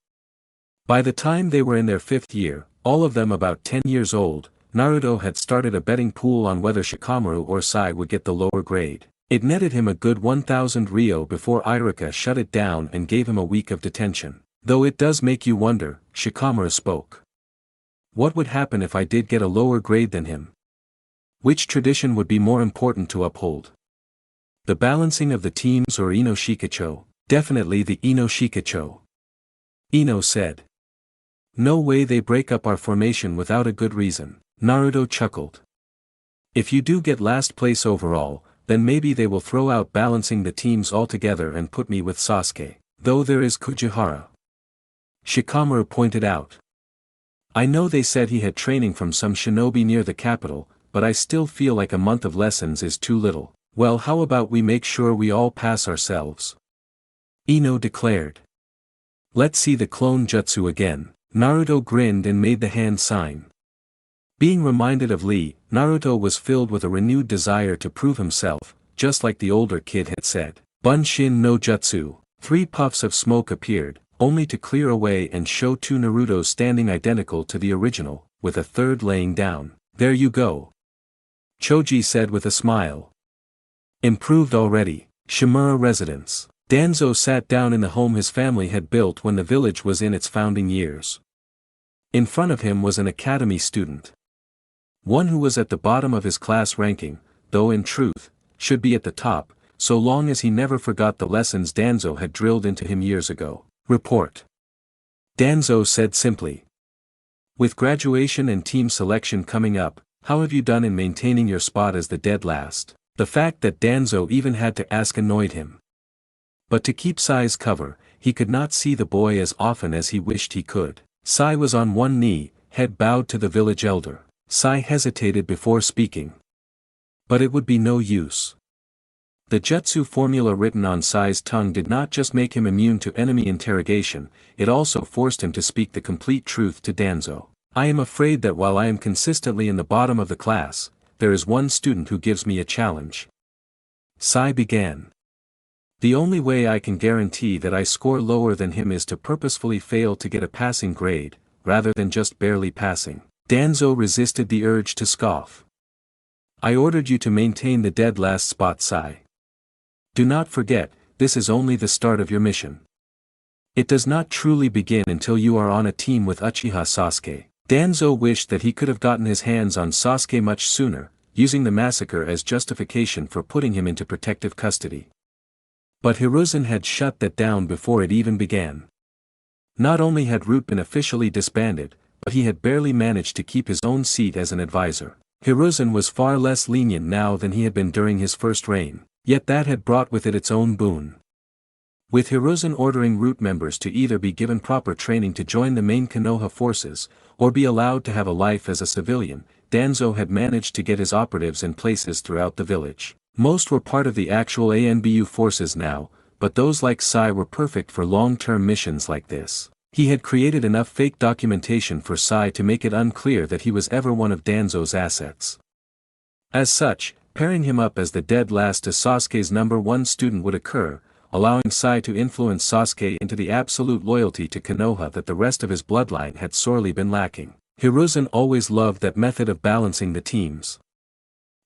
Speaker 2: By the time they were in their 5th year, all of them about 10 years old, Naruto had started a betting pool on whether Shikamaru or Sai would get the lower grade. It netted him a good 1,000 ryo before Iruka shut it down and gave him a week of detention. Though it does make you wonder, Shikamaru spoke. What would happen if I did get a lower grade than him? Which tradition would be more important to uphold? The balancing of the teams or INO Shikacho? Definitely the INO Shikacho. INO said. No way they break up our formation without a good reason. Naruto chuckled. If you do get last place overall, then maybe they will throw out balancing the teams altogether and put me with Sasuke. Though there is Kujihara. Shikamaru pointed out. I know they said he had training from some shinobi near the capital, but I still feel like a month of lessons is too little. Well, how about we make sure we all pass ourselves? INO declared. Let's see the clone jutsu again. Naruto grinned and made the hand sign. Being reminded of Lee, Naruto was filled with a renewed desire to prove himself, just like the older kid had said. Bunshin no jutsu. 3 puffs of smoke appeared, only to clear away and show 2 Narutos standing identical to the original, with a 3rd laying down. There you go. Choji said with a smile. Improved already. Shimura residence. Danzo sat down in the home his family had built when the village was in its founding years. In front of him was an academy student. One who was at the bottom of his class ranking, though in truth, should be at the top, so long as he never forgot the lessons Danzo had drilled into him years ago. Report. Danzo said simply. With graduation and team selection coming up, how have you done in maintaining your spot as the dead last? The fact that Danzo even had to ask annoyed him. But to keep Sai's cover, he could not see the boy as often as he wished he could. Sai was on one knee, head bowed to the village elder. Sai hesitated before speaking. But it would be no use. The jutsu formula written on Sai's tongue did not just make him immune to enemy interrogation, it also forced him to speak the complete truth to Danzo. I am afraid that while I am consistently in the bottom of the class, there is one student who gives me a challenge. Sai began. The only way I can guarantee that I score lower than him is to purposefully fail to get a passing grade, rather than just barely passing. Danzo resisted the urge to scoff. I ordered you to maintain the dead last spot, Sai. Do not forget, this is only the start of your mission. It does not truly begin until you are on a team with Uchiha Sasuke. Danzo wished that he could have gotten his hands on Sasuke much sooner, using the massacre as justification for putting him into protective custody. But Hiruzen had shut that down before it even began. Not only had Root been officially disbanded, but he had barely managed to keep his own seat as an advisor. Hiruzen was far less lenient now than he had been during his first reign, yet that had brought with it its own boon. With Hiruzen ordering Root members to either be given proper training to join the main Konoha forces, or be allowed to have a life as a civilian, Danzo had managed to get his operatives in places throughout the village. Most were part of the actual ANBU forces now, but those like Sai were perfect for long-term missions like this. He had created enough fake documentation for Sai to make it unclear that he was ever one of Danzo's assets. As such, pairing him up as the dead last to Sasuke's #1 student would occur, allowing Sai to influence Sasuke into the absolute loyalty to Konoha that the rest of his bloodline had sorely been lacking. Hiruzen always loved that method of balancing the teams.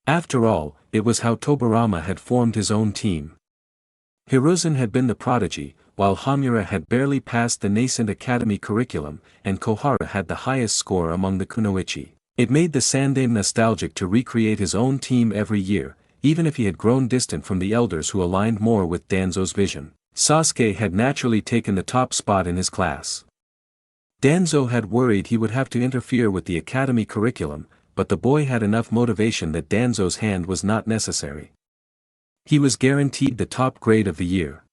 Speaker 2: After all, it was how Tobirama had formed his own team. Hiruzen had been the prodigy, while Hamura had barely passed the nascent academy curriculum, and Kohara had the highest score among the kunoichi. It made the Sandaime nostalgic to recreate his own team every year, even if he had grown distant from the elders who aligned more with Danzo's vision. Sasuke had naturally taken the top spot in his class. Danzo had worried he would have to interfere with the academy curriculum, but the boy had enough motivation that Danzo's hand was not necessary. He was guaranteed the top grade of the year.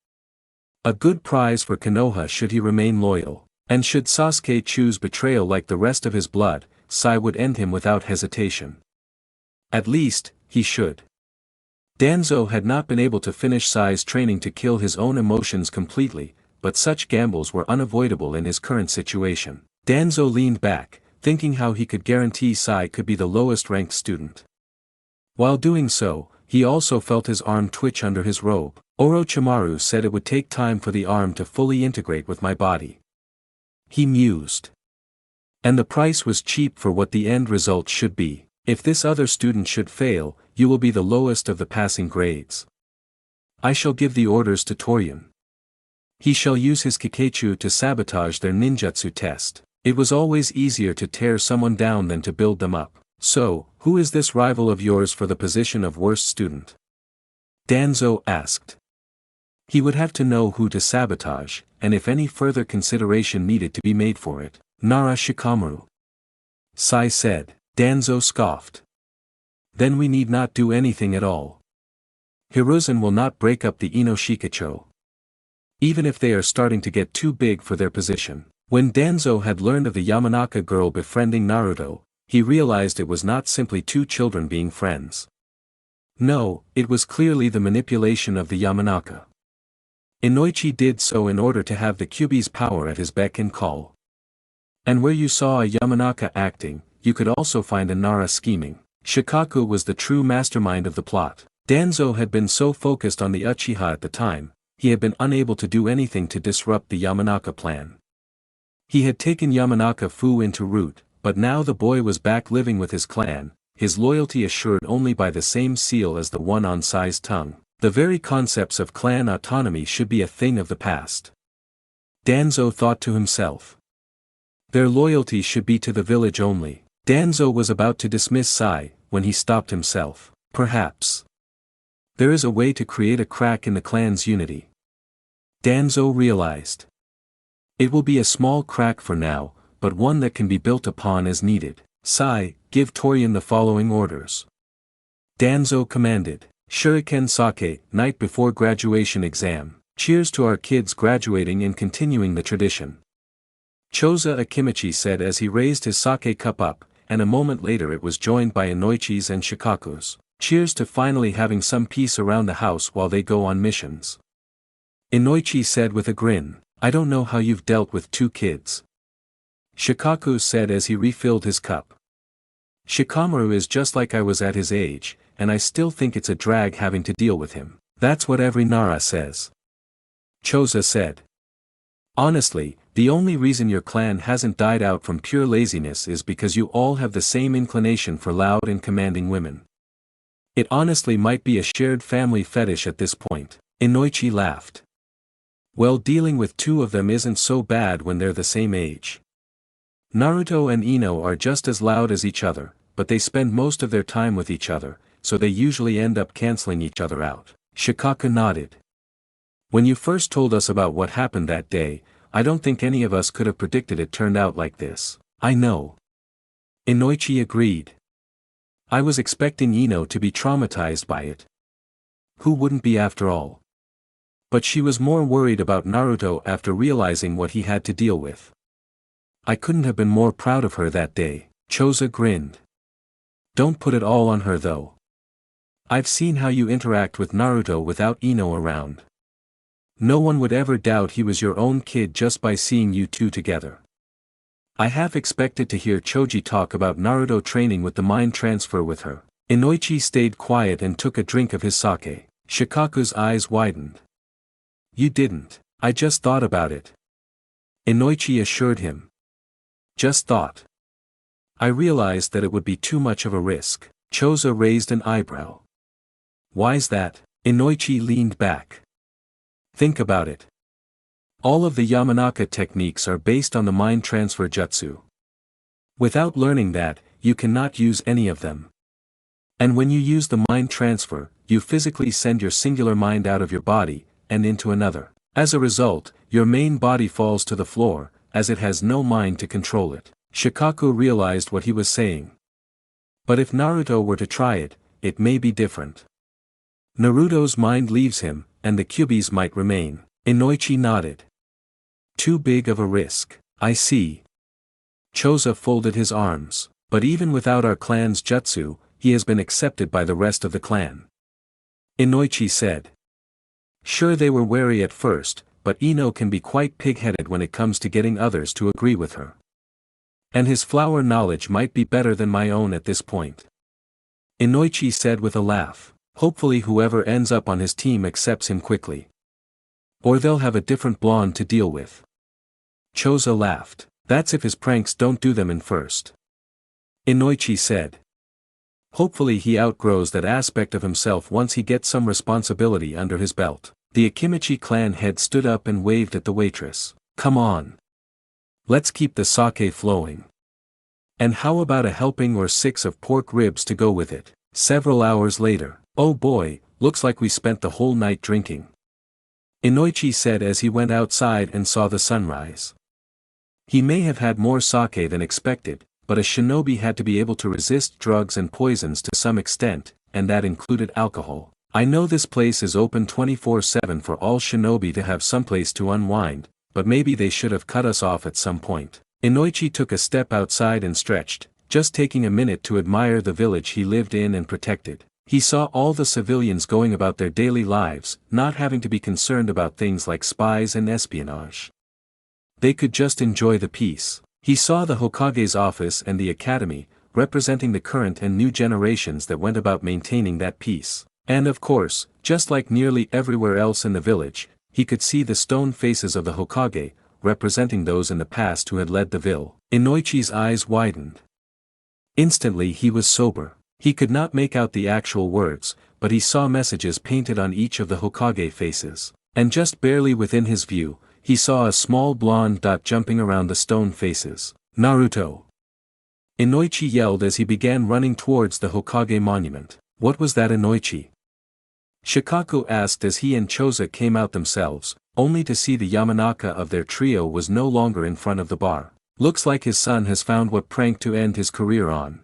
Speaker 2: A good prize for Konoha should he remain loyal, and should Sasuke choose betrayal like the rest of his blood, Sai would end him without hesitation. At least, he should. Danzo had not been able to finish Sai's training to kill his own emotions completely, but such gambles were unavoidable in his current situation. Danzo leaned back, thinking how he could guarantee Sai could be the lowest-ranked student. While doing so, he also felt his arm twitch under his robe. Orochimaru said it would take time for the arm to fully integrate with my body. He mused. And the price was cheap for what the end result should be. If this other student should fail, you will be the lowest of the passing grades. I shall give the orders to Torian. He shall use his Kikeichu to sabotage their ninjutsu test. It was always easier to tear someone down than to build them up. So, who is this rival of yours for the position of worst student? Danzo asked. He would have to know who to sabotage, and if any further consideration needed to be made for it. Nara Shikamaru. Sai said. Danzo scoffed. Then we need not do anything at all. Hiruzen will not break up the INO Shikacho. Even if they are starting to get too big for their position. When Danzo had learned of the Yamanaka girl befriending Naruto, he realized it was not simply two children being friends. No, it was clearly the manipulation of the Yamanaka. Inoichi did so in order to have the Kyuubi's power at his beck and call. And where you saw a Yamanaka acting, you could also find a Nara scheming. Shikaku was the true mastermind of the plot. Danzo had been so focused on the Uchiha at the time, he had been unable to do anything to disrupt the Yamanaka plan. He had taken Yamanaka Fu into Root, but now the boy was back living with his clan, his loyalty assured only by the same seal as the one on Sai's tongue. The very concepts of clan autonomy should be a thing of the past. Danzo thought to himself. Their loyalty should be to the village only. Danzo was about to dismiss Sai, when he stopped himself. Perhaps there is a way to create a crack in the clan's unity. Danzo realized. It will be a small crack for now, but one that can be built upon as needed. Sai, give Torian the following orders. Danzo commanded. Shuriken sake, night before graduation exam. Cheers to our kids graduating and continuing the tradition. Choza Akimichi said as he raised his sake cup up, and a moment later it was joined by Inoichi's and Shikaku's. Cheers to finally having some peace around the house while they go on missions. Inoichi said with a grin, I don't know how you've dealt with 2 kids. Shikaku said as he refilled his cup. Shikamaru is just like I was at his age, and I still think it's a drag having to deal with him. That's what every Nara says. Choza said. Honestly, the only reason your clan hasn't died out from pure laziness is because you all have the same inclination for loud and commanding women. It honestly might be a shared family fetish at this point. Inoichi laughed. Well, dealing with 2 of them isn't so bad when they're the same age. Naruto and INO are just as loud as each other, but they spend most of their time with each other, so they usually end up canceling each other out. Shikaku nodded. When you first told us about what happened that day, I don't think any of us could have predicted it turned out like this. I know. Inoichi agreed. I was expecting INO to be traumatized by it. Who wouldn't be after all? But she was more worried about Naruto after realizing what he had to deal with. I couldn't have been more proud of her that day. Choza grinned. Don't put it all on her though. I've seen how you interact with Naruto without INO around. No one would ever doubt he was your own kid just by seeing you 2 together. I half expected to hear Choji talk about Naruto training with the mind transfer with her. Inoichi stayed quiet and took a drink of his sake. Shikaku's eyes widened. You didn't. I just thought about it. Inoichi assured him. Just thought. I realized that it would be too much of a risk. Choza raised an eyebrow. Why's that? Inoichi leaned back. Think about it. All of the Yamanaka techniques are based on the mind transfer jutsu. Without learning that, you cannot use any of them. And when you use the mind transfer, you physically send your singular mind out of your body, and into another. As a result, your main body falls to the floor, as it has no mind to control it. Shikaku realized what he was saying. But if Naruto were to try it, it may be different. Naruto's mind leaves him, and the Kyubis might remain. Inoichi nodded. Too big of a risk. I see. Choza folded his arms. But even without our clan's jutsu, he has been accepted by the rest of the clan. Inoichi said. Sure, they were wary at first, but INO can be quite pig-headed when it comes to getting others to agree with her. And his flower knowledge might be better than my own at this point. Inoichi said with a laugh. Hopefully whoever ends up on his team accepts him quickly. Or they'll have a different blonde to deal with. Choza laughed. That's if his pranks don't do them in first. Inoichi said. Hopefully he outgrows that aspect of himself once he gets some responsibility under his belt. The Akimichi clan head stood up and waved at the waitress. Come on. Let's keep the sake flowing. And how about a helping or 6 of pork ribs to go with it? Several hours later. Oh boy, looks like we spent the whole night drinking. Inoichi said as he went outside and saw the sunrise. He may have had more sake than expected, but a shinobi had to be able to resist drugs and poisons to some extent, and that included alcohol. I know this place is open 24/7 for all shinobi to have someplace to unwind, but maybe they should have cut us off at some point. Inoichi took a step outside and stretched, just taking a minute to admire the village he lived in and protected. He saw all the civilians going about their daily lives, not having to be concerned about things like spies and espionage. They could just enjoy the peace. He saw the Hokage's office and the academy, representing the current and new generations that went about maintaining that peace. And of course, just like nearly everywhere else in the village, he could see the stone faces of the Hokage, representing those in the past who had led the ville. Inoichi's eyes widened. Instantly he was sober. He could not make out the actual words, but he saw messages painted on each of the Hokage faces. And just barely within his view, he saw a small blonde dot jumping around the stone faces. Naruto! Inoichi yelled as he began running towards the Hokage monument. What was that, Inoichi? Shikaku asked as he and Choza came out themselves, only to see the Yamanaka of their trio was no longer in front of the bar. Looks like his son has found what prank to end his career on.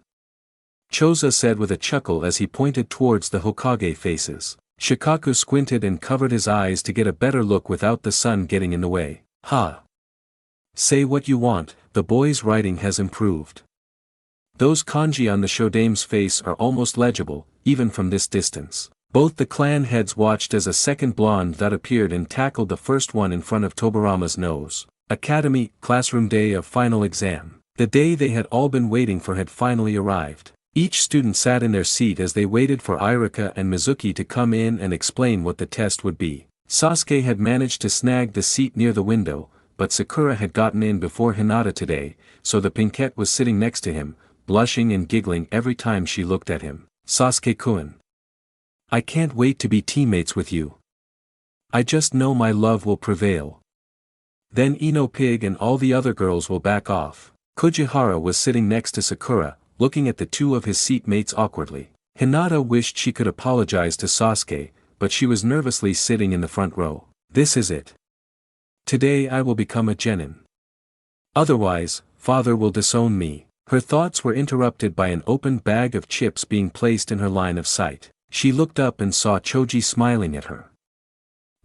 Speaker 2: Choza said with a chuckle as he pointed towards the Hokage faces. Shikaku squinted and covered his eyes to get a better look without the sun getting in the way. Ha! Say what you want, the boy's writing has improved. Those kanji on the Shodame's face are almost legible, even from this distance. Both the clan heads watched as a second blonde that appeared and tackled the first one in front of Tobarama's nose. Academy, classroom day of final exam. The day they had all been waiting for had finally arrived. Each student sat in their seat as they waited for Irika and Mizuki to come in and explain what the test would be. Sasuke had managed to snag the seat near the window, but Sakura had gotten in before Hinata today, so the pinkette was sitting next to him, blushing and giggling every time she looked at him. Sasuke-kun. I can't wait to be teammates with you. I just know my love will prevail. Then INO Pig and all the other girls will back off. Kujihara was sitting next to Sakura, looking at the two of his seatmates awkwardly. Hinata wished she could apologize to Sasuke, but she was nervously sitting in the front row. This is it. Today I will become a genin. Otherwise, father will disown me. Her thoughts were interrupted by an open bag of chips being placed in her line of sight. She looked up and saw Choji smiling at her.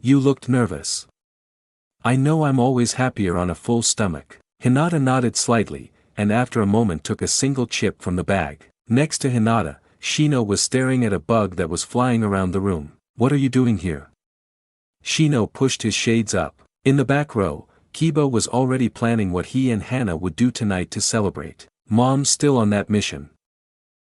Speaker 2: You looked nervous. I know I'm always happier on a full stomach. Hinata nodded slightly, and after a moment took a single chip from the bag. Next to Hinata, Shino was staring at a bug that was flying around the room. What are you doing here? Shino pushed his shades up. In the back row, Kiba was already planning what he and Hana would do tonight to celebrate. Mom's still on that mission.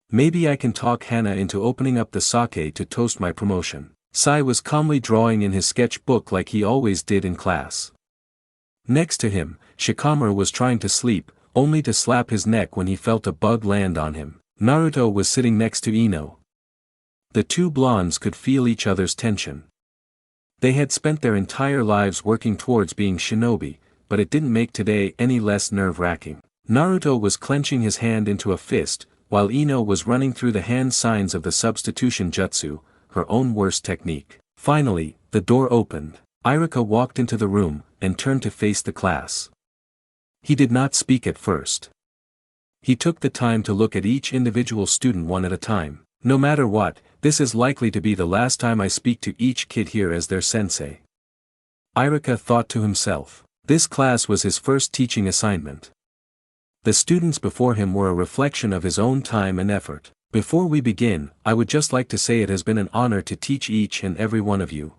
Speaker 2: Maybe I can talk Hana into opening up the sake to toast my promotion. Sai was calmly drawing in his sketchbook like he always did in class. Next to him, Shikamaru was trying to sleep, only to slap his neck when he felt a bug land on him. Naruto was sitting next to Ino. The two blondes could feel each other's tension. They had spent their entire lives working towards being shinobi, but it didn't make today any less nerve-wracking. Naruto was clenching his hand into a fist, while Ino was running through the hand signs of the substitution jutsu, her own worst technique. Finally, the door opened. Irika walked into the room, and turned to face the class. He did not speak at first. He took the time to look at each individual student one at a time. No matter what, this is likely to be the last time I speak to each kid here as their sensei. Irika thought to himself. This class was his first teaching assignment. The students before him were a reflection of his own time and effort. Before we begin, I would just like to say it has been an honor to teach each and every one of you.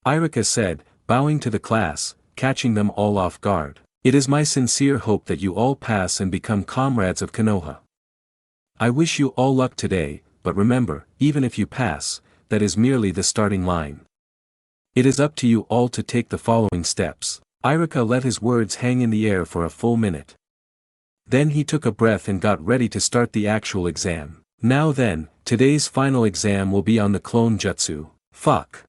Speaker 2: Irika said, bowing to the class, catching them all off guard. It is my sincere hope that you all pass and become comrades of Konoha. I wish you all luck today, but remember, even if you pass, that is merely the starting line. It is up to you all to take the following steps. Irika let his words hang in the air for a full minute. Then he took a breath and got ready to start the actual exam. Now then, today's final exam will be on the clone jutsu. Fuck.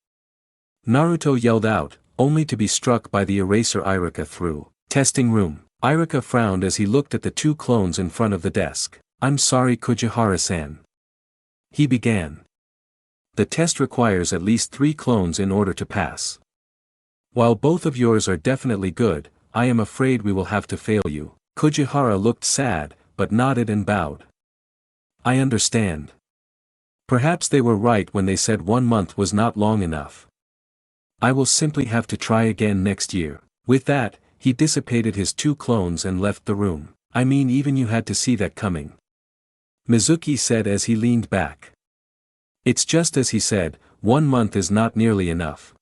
Speaker 2: Naruto yelled out, only to be struck by the eraser Irika threw. Testing room. Irika frowned as he looked at the two clones in front of the desk. I'm sorry, Kujihara-san. He began. The test requires at least 3 clones in order to pass. While both of yours are definitely good, I am afraid we will have to fail you. Kujihara looked sad, but nodded and bowed. I understand. Perhaps they were right when they said 1 month was not long enough. I will simply have to try again next year. With that, he dissipated his 2 clones and left the room. I mean, even you had to see that coming. Mizuki said as he leaned back. It's just as he said, 1 month is not nearly enough.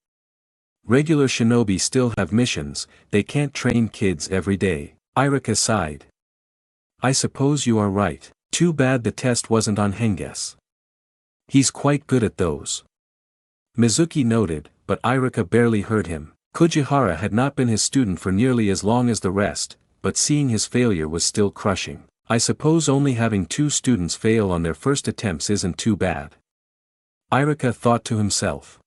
Speaker 2: Regular shinobi still have missions, they can't train kids every day. Irika sighed. I suppose you are right. Too bad the test wasn't on Henges. He's quite good at those. Mizuki noted, but Irika barely heard him. Kujihara had not been his student for nearly as long as the rest, but seeing his failure was still crushing. I suppose only having 2 students fail on their first attempts isn't too bad. Irika thought to himself.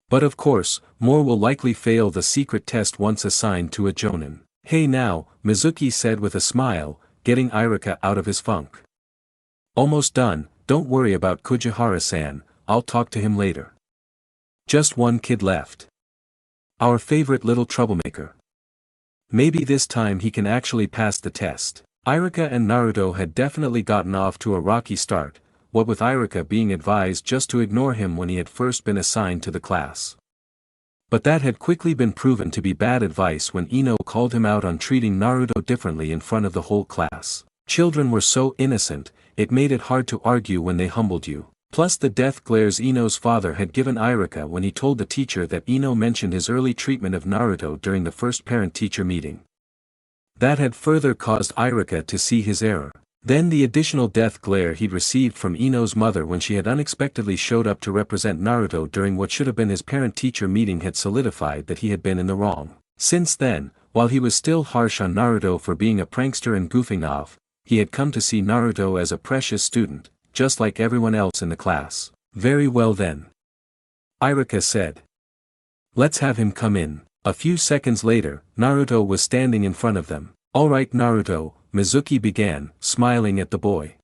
Speaker 2: But of course, more will likely fail the secret test once assigned to a jonin. Hey now, Mizuki said with a smile, getting Irika out of his funk. Almost done, don't worry about Kujihara-san, I'll talk to him later. Just one kid left. Our favorite little troublemaker. Maybe this time he can actually pass the test. Irika and Naruto had definitely gotten off to a rocky start, what with Irika being advised just to ignore him when he had first been assigned to the class. But that had quickly been proven to be bad advice when INO called him out on treating Naruto differently in front of the whole class. Children were so innocent, it made it hard to argue when they humbled you. Plus the death glares INO's father had given Irika when he told the teacher that INO mentioned his early treatment of Naruto during the first parent-teacher meeting. That had further caused Irika to see his error. Then the additional death glare he'd received from INO's mother when she had unexpectedly showed up to represent Naruto during what should have been his parent-teacher meeting had solidified that he had been in the wrong. Since then, while he was still harsh on Naruto for being a prankster and goofing off, he had come to see Naruto as a precious student, just like everyone else in the class. Very well then. Irika said. Let's have him come in. A few seconds later, Naruto was standing in front of them. Alright Naruto, Mizuki began, smiling at the boy.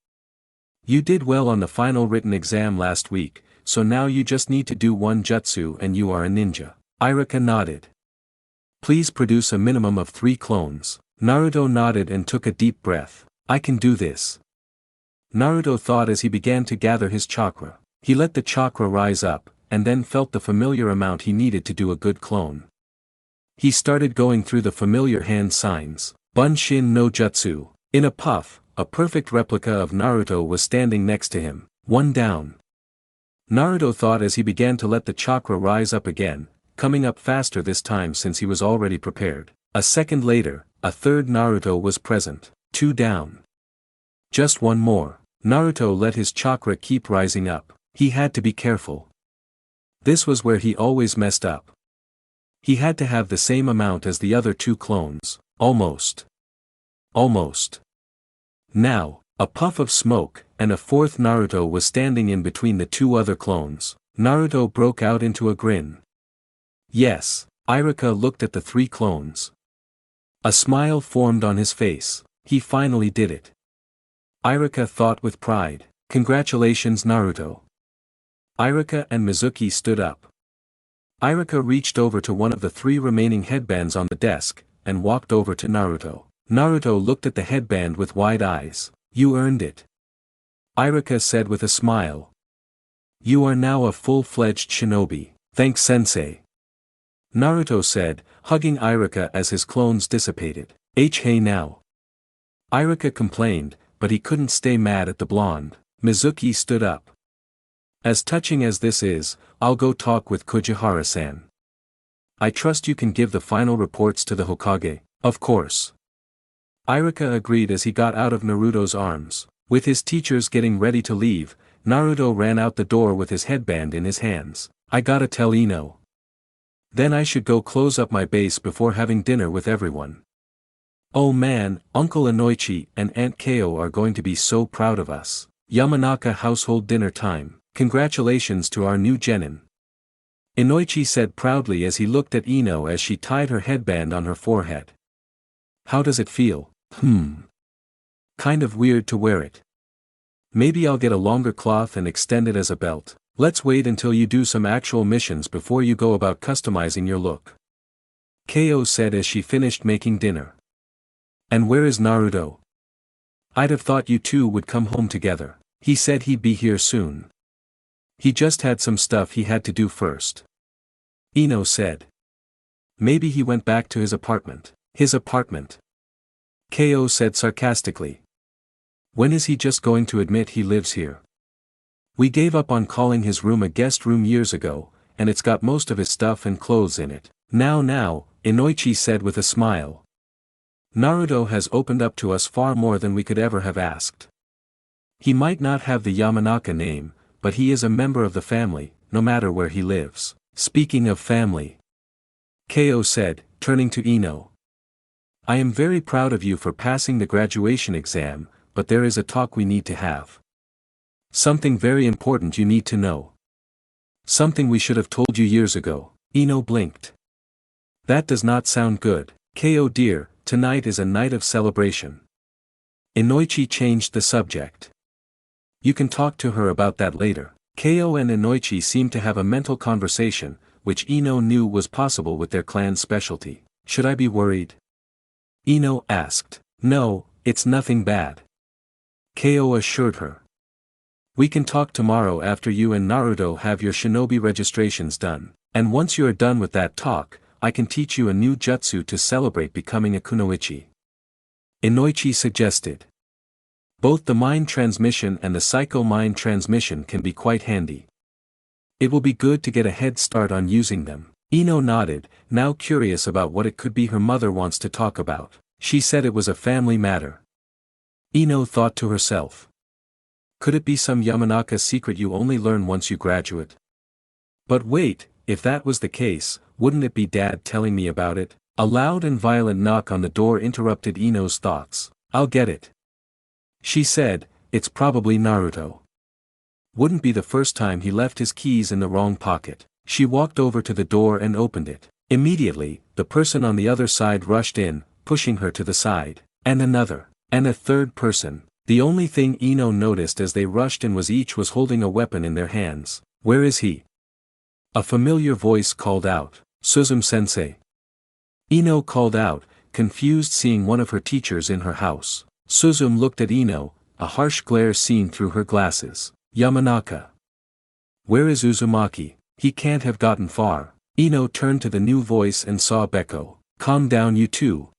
Speaker 2: You did well on the final written exam last week, so now you just need to do one jutsu and you are a ninja. Irika nodded. Please produce a minimum of 3 clones. Naruto nodded and took a deep breath. I can do this. Naruto thought as he began to gather his chakra. He let the chakra rise up, and then felt the familiar amount he needed to do a good clone. He started going through the familiar hand signs. Bunshin no Jutsu. In a puff, a perfect replica of Naruto was standing next to him. 1 down. Naruto thought as he began to let the chakra rise up again, coming up faster this time since he was already prepared. A second later, a third Naruto was present. 2 down. Just 1 more. Naruto let his chakra keep rising up. He had to be careful. This was where he always messed up. He had to have the same amount as the other 2 clones. Almost. Almost. Now, a puff of smoke, and a 4th Naruto was standing in between the 2 other clones. Naruto broke out into a grin. Yes, Irika looked at the 3 clones. A smile formed on his face. He finally did it. Irika thought with pride. Congratulations Naruto. Irika and Mizuki stood up. Irika reached over to one of the 3 remaining headbands on the desk, and walked over to Naruto. Naruto looked at the headband with wide eyes. You earned it. Irika said with a smile. You are now a full-fledged shinobi. Thanks sensei. Naruto said, hugging Irika as his clones dissipated. Hey now. Irika complained, but he couldn't stay mad at the blonde. Mizuki stood up. As touching as this is, I'll go talk with Kujihara-san. I trust you can give the final reports to the Hokage. Of course. Irika agreed as he got out of Naruto's arms. With his teachers getting ready to leave, Naruto ran out the door with his headband in his hands. I gotta tell INO. Then I should go close up my base before having dinner with everyone. Oh man, Uncle Inoichi and Aunt Kao are going to be so proud of us. Yamanaka household dinner time. Congratulations to our new genin. Inoichi said proudly as he looked at INO as she tied her headband on her forehead. How does it feel? Kind of weird to wear it. Maybe I'll get a longer cloth and extend it as a belt. Let's wait until you do some actual missions before you go about customizing your look. Kao said as she finished making dinner. And where is Naruto? I'd have thought you two would come home together. He said he'd be here soon. He just had some stuff he had to do first. INO said. Maybe he went back to his apartment. His apartment. Kao said sarcastically. When is he just going to admit he lives here? We gave up on calling his room a guest room years ago, and it's got most of his stuff and clothes in it. Now, Inoichi said with a smile. Naruto has opened up to us far more than we could ever have asked. He might not have the Yamanaka name, but he is a member of the family, no matter where he lives. Speaking of family. Kao said, turning to INO. I am very proud of you for passing the graduation exam, but there is a talk we need to have. Something very important you need to know. Something we should have told you years ago. Ino blinked. That does not sound good. Ko dear, tonight is a night of celebration. Inoichi changed the subject. You can talk to her about that later. Ko and Inoichi seemed to have a mental conversation, which Ino knew was possible with their clan's specialty. Should I be worried? Ino asked. No, it's nothing bad. Ko assured her. We can talk tomorrow after you and Naruto have your shinobi registrations done, and once you are done with that talk, I can teach you a new jutsu to celebrate becoming a kunoichi. Inoichi suggested. Both the mind transmission and the psycho-mind transmission can be quite handy. It will be good to get a head start on using them. Ino nodded, now curious about what it could be her mother wants to talk about. She said it was a family matter. Ino thought to herself. Could it be some Yamanaka secret you only learn once you graduate? But wait, if that was the case, wouldn't it be Dad telling me about it? A loud and violent knock on the door interrupted Ino's thoughts. I'll get it. She said, it's probably Naruto. Wouldn't be the first time he left his keys in the wrong pocket. She walked over to the door and opened it. Immediately, the person on the other side rushed in, pushing her to the side. And another. And a third person. The only thing Ino noticed as they rushed in was each was holding a weapon in their hands. Where is he? A familiar voice called out. Suzume-sensei. Ino called out, confused seeing one of her teachers in her house. Suzume looked at Ino, a harsh glare seen through her glasses. Yamanaka. Where is Uzumaki? He can't have gotten far. Ino turned to the new voice and saw Beko. Calm down you two.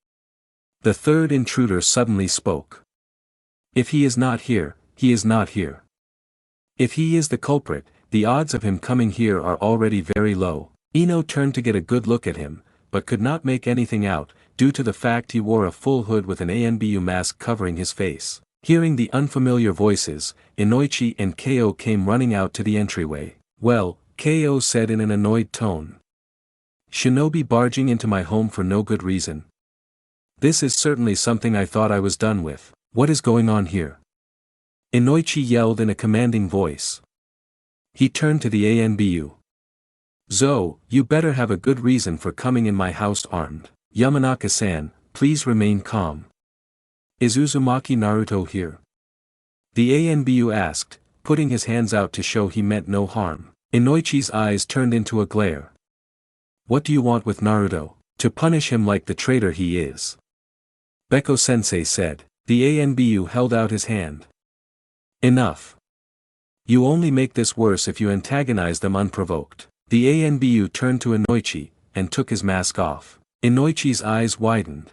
Speaker 2: The third intruder suddenly spoke. If he is not here, he is not here. If he is the culprit, the odds of him coming here are already very low. Ino turned to get a good look at him, but could not make anything out, due to the fact he wore a full hood with an ANBU mask covering his face. Hearing the unfamiliar voices, Inoichi and Ko came running out to the entryway. Well, Ko said in an annoyed tone. Shinobi barging into my home for no good reason. This is certainly something I thought I was done with. What is going on here? Inoichi yelled in a commanding voice. He turned to the ANBU. Zo, you better have a good reason for coming in my house armed. Yamanaka-san, please remain calm. Is Uzumaki Naruto here? The ANBU asked, putting his hands out to show he meant no harm. Inoichi's eyes turned into a glare. What do you want with Naruto? To punish him like the traitor he is. Beko-sensei said. The ANBU held out his hand. Enough. You only make this worse if you antagonize them unprovoked. The ANBU turned to Inoichi, and took his mask off. Inoichi's eyes widened.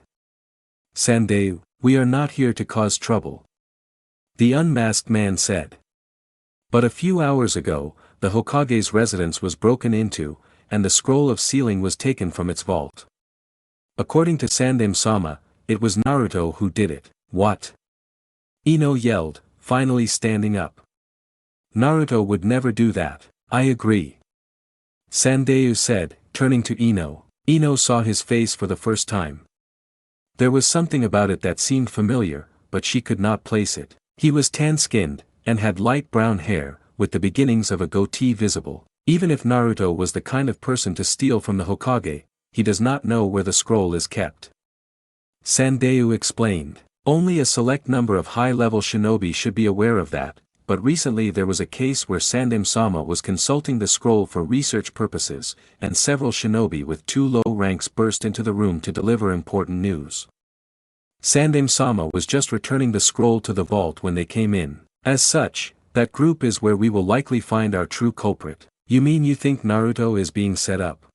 Speaker 2: Sandeu, we are not here to cause trouble. The unmasked man said. But a few hours ago, the Hokage's residence was broken into, and the scroll of sealing was taken from its vault. According to Sandem-sama, it was Naruto who did it. What? Ino yelled, finally standing up. Naruto would never do that. I agree. Sandeu said, turning to Ino. Ino saw his face for the first time. There was something about it that seemed familiar, but she could not place it. He was tan-skinned, and had light brown hair, with the beginnings of a goatee visible. Even if Naruto was the kind of person to steal from the Hokage, he does not know where the scroll is kept. Sandeu explained. Only a select number of high-level shinobi should be aware of that, but recently there was a case where Sandem-sama was consulting the scroll for research purposes, and several shinobi with 2 low ranks burst into the room to deliver important news. Sandem-sama was just returning the scroll to the vault when they came in. As such, that group is where we will likely find our true culprit. You mean you think Naruto is being set up?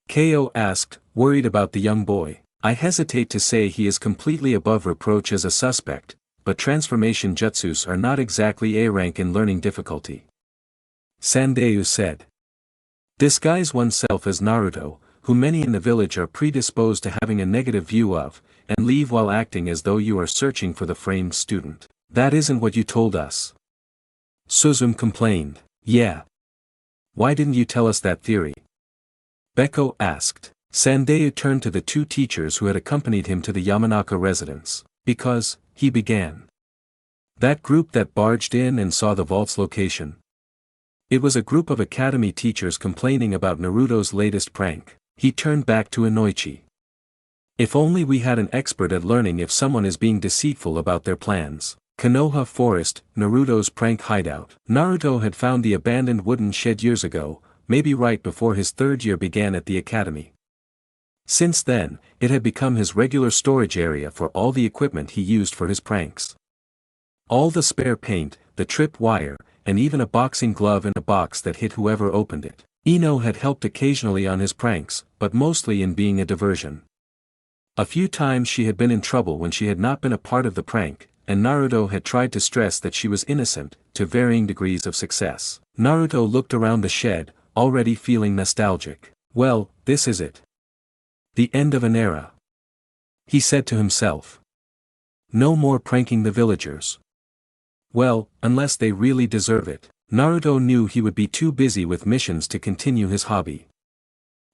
Speaker 2: Ko asked, worried about the young boy. I hesitate to say he is completely above reproach as a suspect, but transformation jutsus are not exactly A rank in learning difficulty. Sandeu said. Disguise oneself as Naruto, who many in the village are predisposed to having a negative view of, and leave while acting as though you are searching for the framed student. That isn't what you told us. Suzume complained. Yeah. Why didn't you tell us that theory? Beko asked. Sandeu turned to the 2 teachers who had accompanied him to the Yamanaka residence. Because, he began. That group that barged in and saw the vault's location. It was a group of academy teachers complaining about Naruto's latest prank. He turned back to Inoichi. If only we had an expert at learning if someone is being deceitful about their plans. Konoha Forest, Naruto's prank hideout. Naruto had found the abandoned wooden shed years ago, maybe right before his third year began at the academy. Since then, it had become his regular storage area for all the equipment he used for his pranks. All the spare paint, the trip wire, and even a boxing glove in a box that hit whoever opened it. INO had helped occasionally on his pranks, but mostly in being a diversion. A few times she had been in trouble when she had not been a part of the prank, and Naruto had tried to stress that she was innocent, to varying degrees of success. Naruto looked around the shed, already feeling nostalgic. Well, this is it. The end of an era. He said to himself. No more pranking the villagers. Well, unless they really deserve it. Naruto knew he would be too busy with missions to continue his hobby.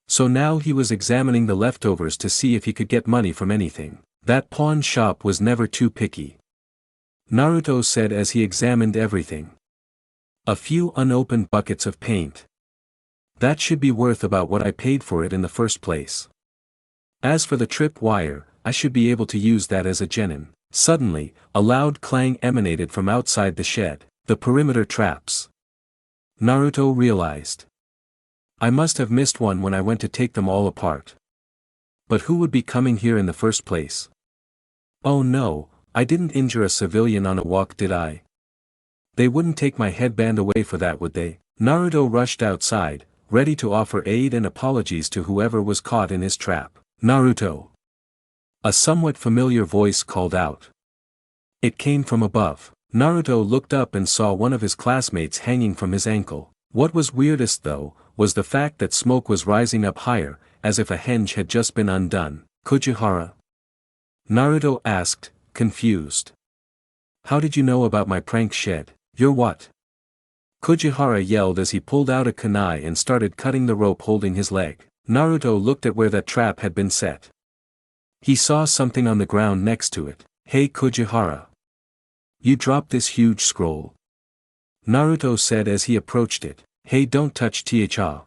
Speaker 2: So now he was examining the leftovers to see if he could get money from anything. That pawn shop was never too picky. Naruto said as he examined everything. A few unopened buckets of paint. That should be worth about what I paid for it in the first place. As for the trip wire, I should be able to use that as a genin. Suddenly, a loud clang emanated from outside the shed. The perimeter traps. Naruto realized. I must have missed one when I went to take them all apart. But who would be coming here in the first place? Oh no, I didn't injure a civilian on a walk, did I? They wouldn't take my headband away for that, would they? Naruto rushed outside, ready to offer aid and apologies to whoever was caught in his trap. Naruto. A somewhat familiar voice called out. It came from above. Naruto looked up and saw one of his classmates hanging from his ankle. What was weirdest though, was the fact that smoke was rising up higher, as if a hinge had just been undone. Uchiha? Naruto asked, confused. How did you know about my prank shed? You're what? Uchiha yelled as he pulled out a kunai and started cutting the rope holding his leg. Naruto looked at where that trap had been set. He saw something on the ground next to it. Hey Uchiha. You dropped this huge scroll. Naruto said as he approached it. Hey, don't touch Uchiha.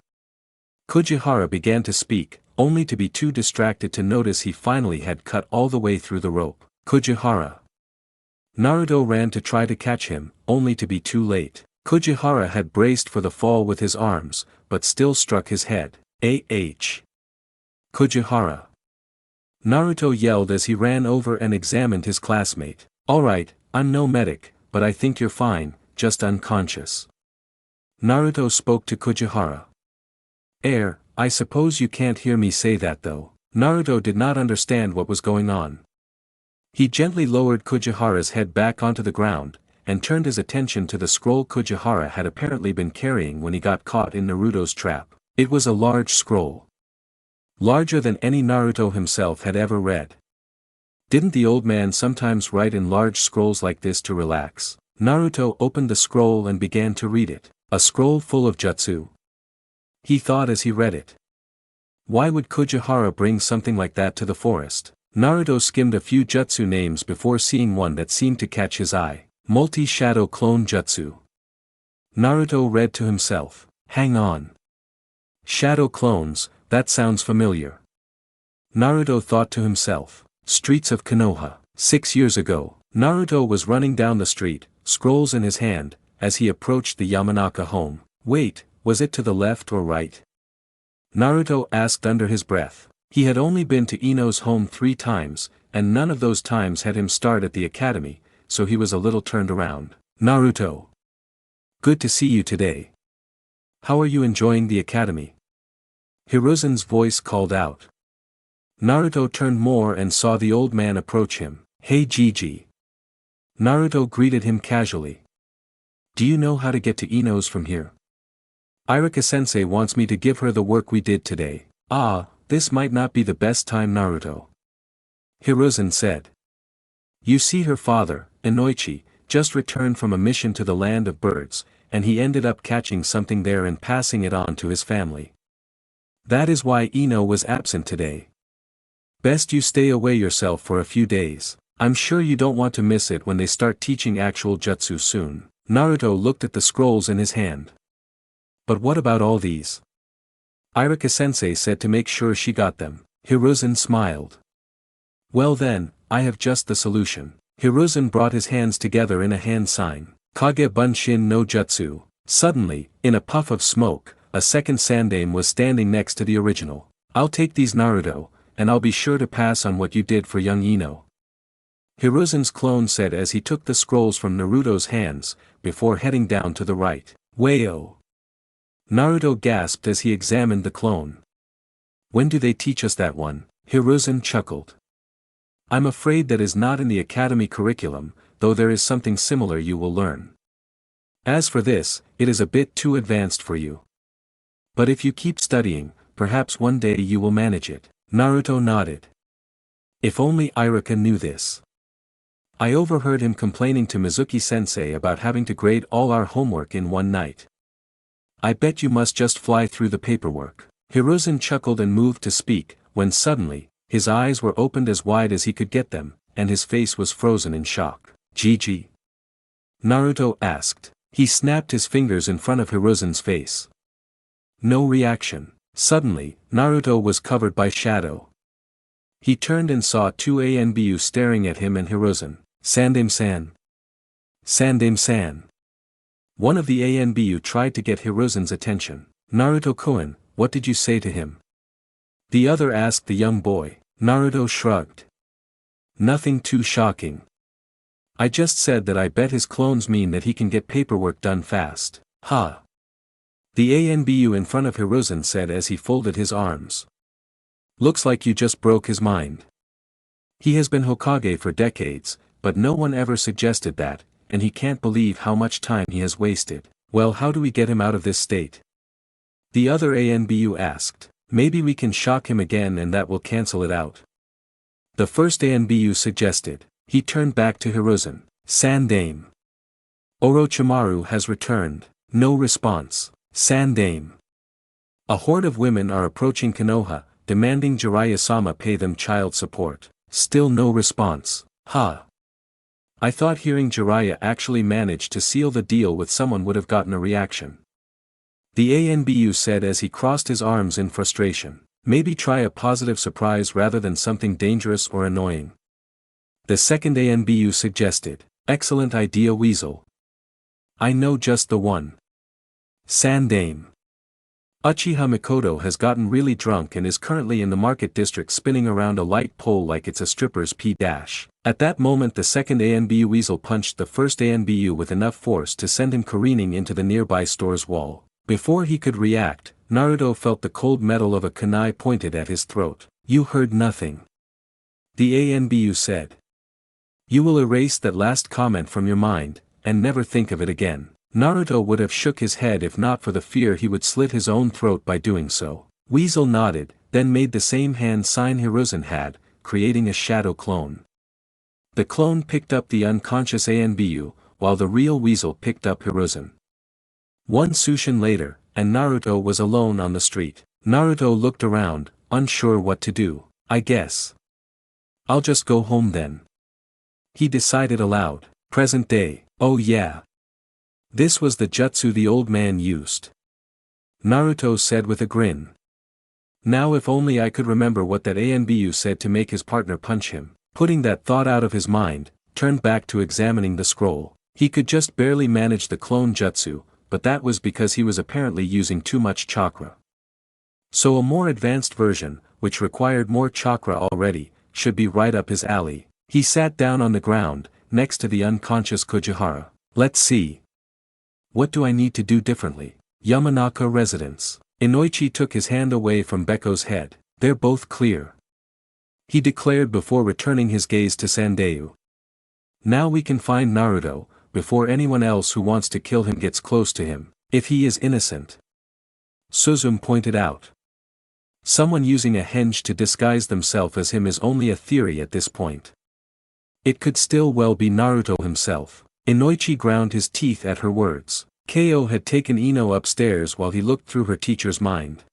Speaker 2: Uchiha began to speak, only to be too distracted to notice he finally had cut all the way through the rope. Uchiha. Naruto ran to try to catch him, only to be too late. Uchiha had braced for the fall with his arms, but still struck his head. Uchiha. Naruto yelled as he ran over and examined his classmate. Alright, I'm no medic, but I think you're fine, just unconscious. Naruto spoke to Uchiha. I suppose you can't hear me say that though. Naruto did not understand what was going on. He gently lowered Uchiha's head back onto the ground, and turned his attention to the scroll Uchiha had apparently been carrying when he got caught in Naruto's trap. It was a large scroll. Larger than any Naruto himself had ever read. Didn't the old man sometimes write in large scrolls like this to relax? Naruto opened the scroll and began to read it. A scroll full of jutsu. He thought as he read it. Why would Uchiha bring something like that to the forest? Naruto skimmed a few jutsu names before seeing one that seemed to catch his eye. Multi-shadow clone jutsu. Naruto read to himself. Hang on. Shadow clones, that sounds familiar. Naruto thought to himself. Streets of Konoha. 6 years ago, Naruto was running down the street, scrolls in his hand, as he approached the Yamanaka home. Wait, was it to the left or right? Naruto asked under his breath. He had only been to Ino's home 3 times, and none of those times had him start at the academy, so he was a little turned around. Naruto. Good to see you today. How are you enjoying the academy? Hiruzen's voice called out. Naruto turned more and saw the old man approach him. Hey Gigi. Naruto greeted him casually. Do you know how to get to Ino's from here? Iruka-sensei wants me to give her the work we did today. Ah, this might not be the best time, Naruto. Hiruzen said. You see, her father, Inoichi, just returned from a mission to the land of birds, and he ended up catching something there and passing it on to his family. That is why Ino was absent today. Best you stay away yourself for a few days. I'm sure you don't want to miss it when they start teaching actual jutsu soon. Naruto looked at the scrolls in his hand. But what about all these? Irika-sensei said to make sure she got them. Hiruzen smiled. Well then, I have just the solution. Hiruzen brought his hands together in a hand sign. Kage Bunshin no Jutsu. Suddenly, in a puff of smoke, a second Sandaime was standing next to the original. I'll take these Naruto, and I'll be sure to pass on what you did for young Ino. Hiruzen's clone said as he took the scrolls from Naruto's hands, before heading down to the right. Wayo! Naruto gasped as he examined the clone. When do they teach us that one? Hiruzen chuckled. I'm afraid that is not in the academy curriculum, though there is something similar you will learn. As for this, it is a bit too advanced for you. But if you keep studying, perhaps one day you will manage it. Naruto nodded. If only Irika knew this. I overheard him complaining to Mizuki-sensei about having to grade all our homework in one night. I bet you must just fly through the paperwork. Hiruzen chuckled and moved to speak, when suddenly, his eyes were opened as wide as he could get them, and his face was frozen in shock. Gigi? Naruto asked. He snapped his fingers in front of Hiruzen's face. No reaction. Suddenly, Naruto was covered by shadow. He turned and saw two ANBU staring at him and Hiruzen. Sandaime-san. Sandaime-san. One of the ANBU tried to get Hiruzen's attention. Naruto-kun, what did you say to him? The other asked the young boy. Naruto shrugged. Nothing too shocking. I just said that I bet his clones mean that he can get paperwork done fast. Ha! The ANBU in front of Hiruzen said as he folded his arms. Looks like you just broke his mind. He has been Hokage for decades, but no one ever suggested that, and he can't believe how much time he has wasted. Well, how do we get him out of this state? The other ANBU asked. Maybe we can shock him again and that will cancel it out. The first ANBU suggested. He turned back to Hiruzen. Sandaime. Orochimaru has returned. No response. Sandaime. A horde of women are approaching Konoha, demanding Jiraiya-sama pay them child support. Still no response. Ha. I thought hearing Jiraiya actually managed to seal the deal with someone would have gotten a reaction. The ANBU said as he crossed his arms in frustration. Maybe try a positive surprise rather than something dangerous or annoying. The second ANBU suggested. Excellent idea, Weasel. I know just the one. Sandaime. Uchiha Mikoto has gotten really drunk and is currently in the market district spinning around a light pole like it's a stripper's p-dash. At that moment the second ANBU Weasel punched the first ANBU with enough force to send him careening into the nearby store's wall. Before he could react, Naruto felt the cold metal of a kunai pointed at his throat. You heard nothing. The ANBU said. You will erase that last comment from your mind, and never think of it again. Naruto would have shook his head if not for the fear he would slit his own throat by doing so. Weasel nodded, then made the same hand sign Hiruzen had, creating a shadow clone. The clone picked up the unconscious ANBU, while the real Weasel picked up Hiruzen. One Sushin later, and Naruto was alone on the street. Naruto looked around, unsure what to do. I guess I'll just go home then. He decided aloud. Present day. Oh yeah. This was the jutsu the old man used. Naruto said with a grin. Now if only I could remember what that ANBU said to make his partner punch him. Putting that thought out of his mind, turned back to examining the scroll. He could just barely manage the clone jutsu, but that was because he was apparently using too much chakra. So a more advanced version, which required more chakra already, should be right up his alley. He sat down on the ground, next to the unconscious Kojihara. Let's see. What do I need to do differently? Yamanaka residence. Inoichi took his hand away from Beko's head. They're both clear. He declared before returning his gaze to Sandaime. Now we can find Naruto, before anyone else who wants to kill him gets close to him, if he is innocent. Suzume pointed out. Someone using a henge to disguise themselves as him is only a theory at this point. It could still well be Naruto himself. Inoichi ground his teeth at her words. Ko had taken Ino upstairs while he looked through her teacher's mind.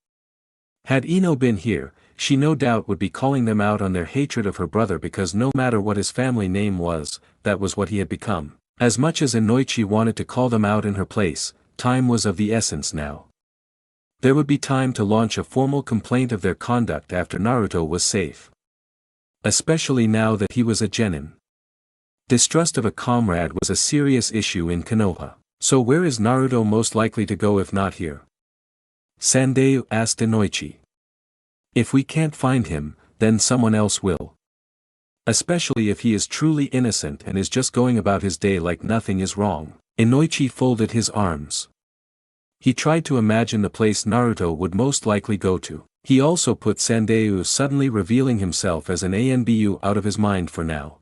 Speaker 2: Had Ino been here, she no doubt would be calling them out on their hatred of her brother because no matter what his family name was, that was what he had become. As much as Inoichi wanted to call them out in her place, time was of the essence now. There would be time to launch a formal complaint of their conduct after Naruto was safe. Especially now that he was a genin. Distrust of a comrade was a serious issue in Konoha. So where is Naruto most likely to go if not here? Sandayu asked Inoichi. If we can't find him, then someone else will. Especially if he is truly innocent and is just going about his day like nothing is wrong. Inoichi folded his arms. He tried to imagine the place Naruto would most likely go to. He also put Sandayu suddenly revealing himself as an ANBU out of his mind for now.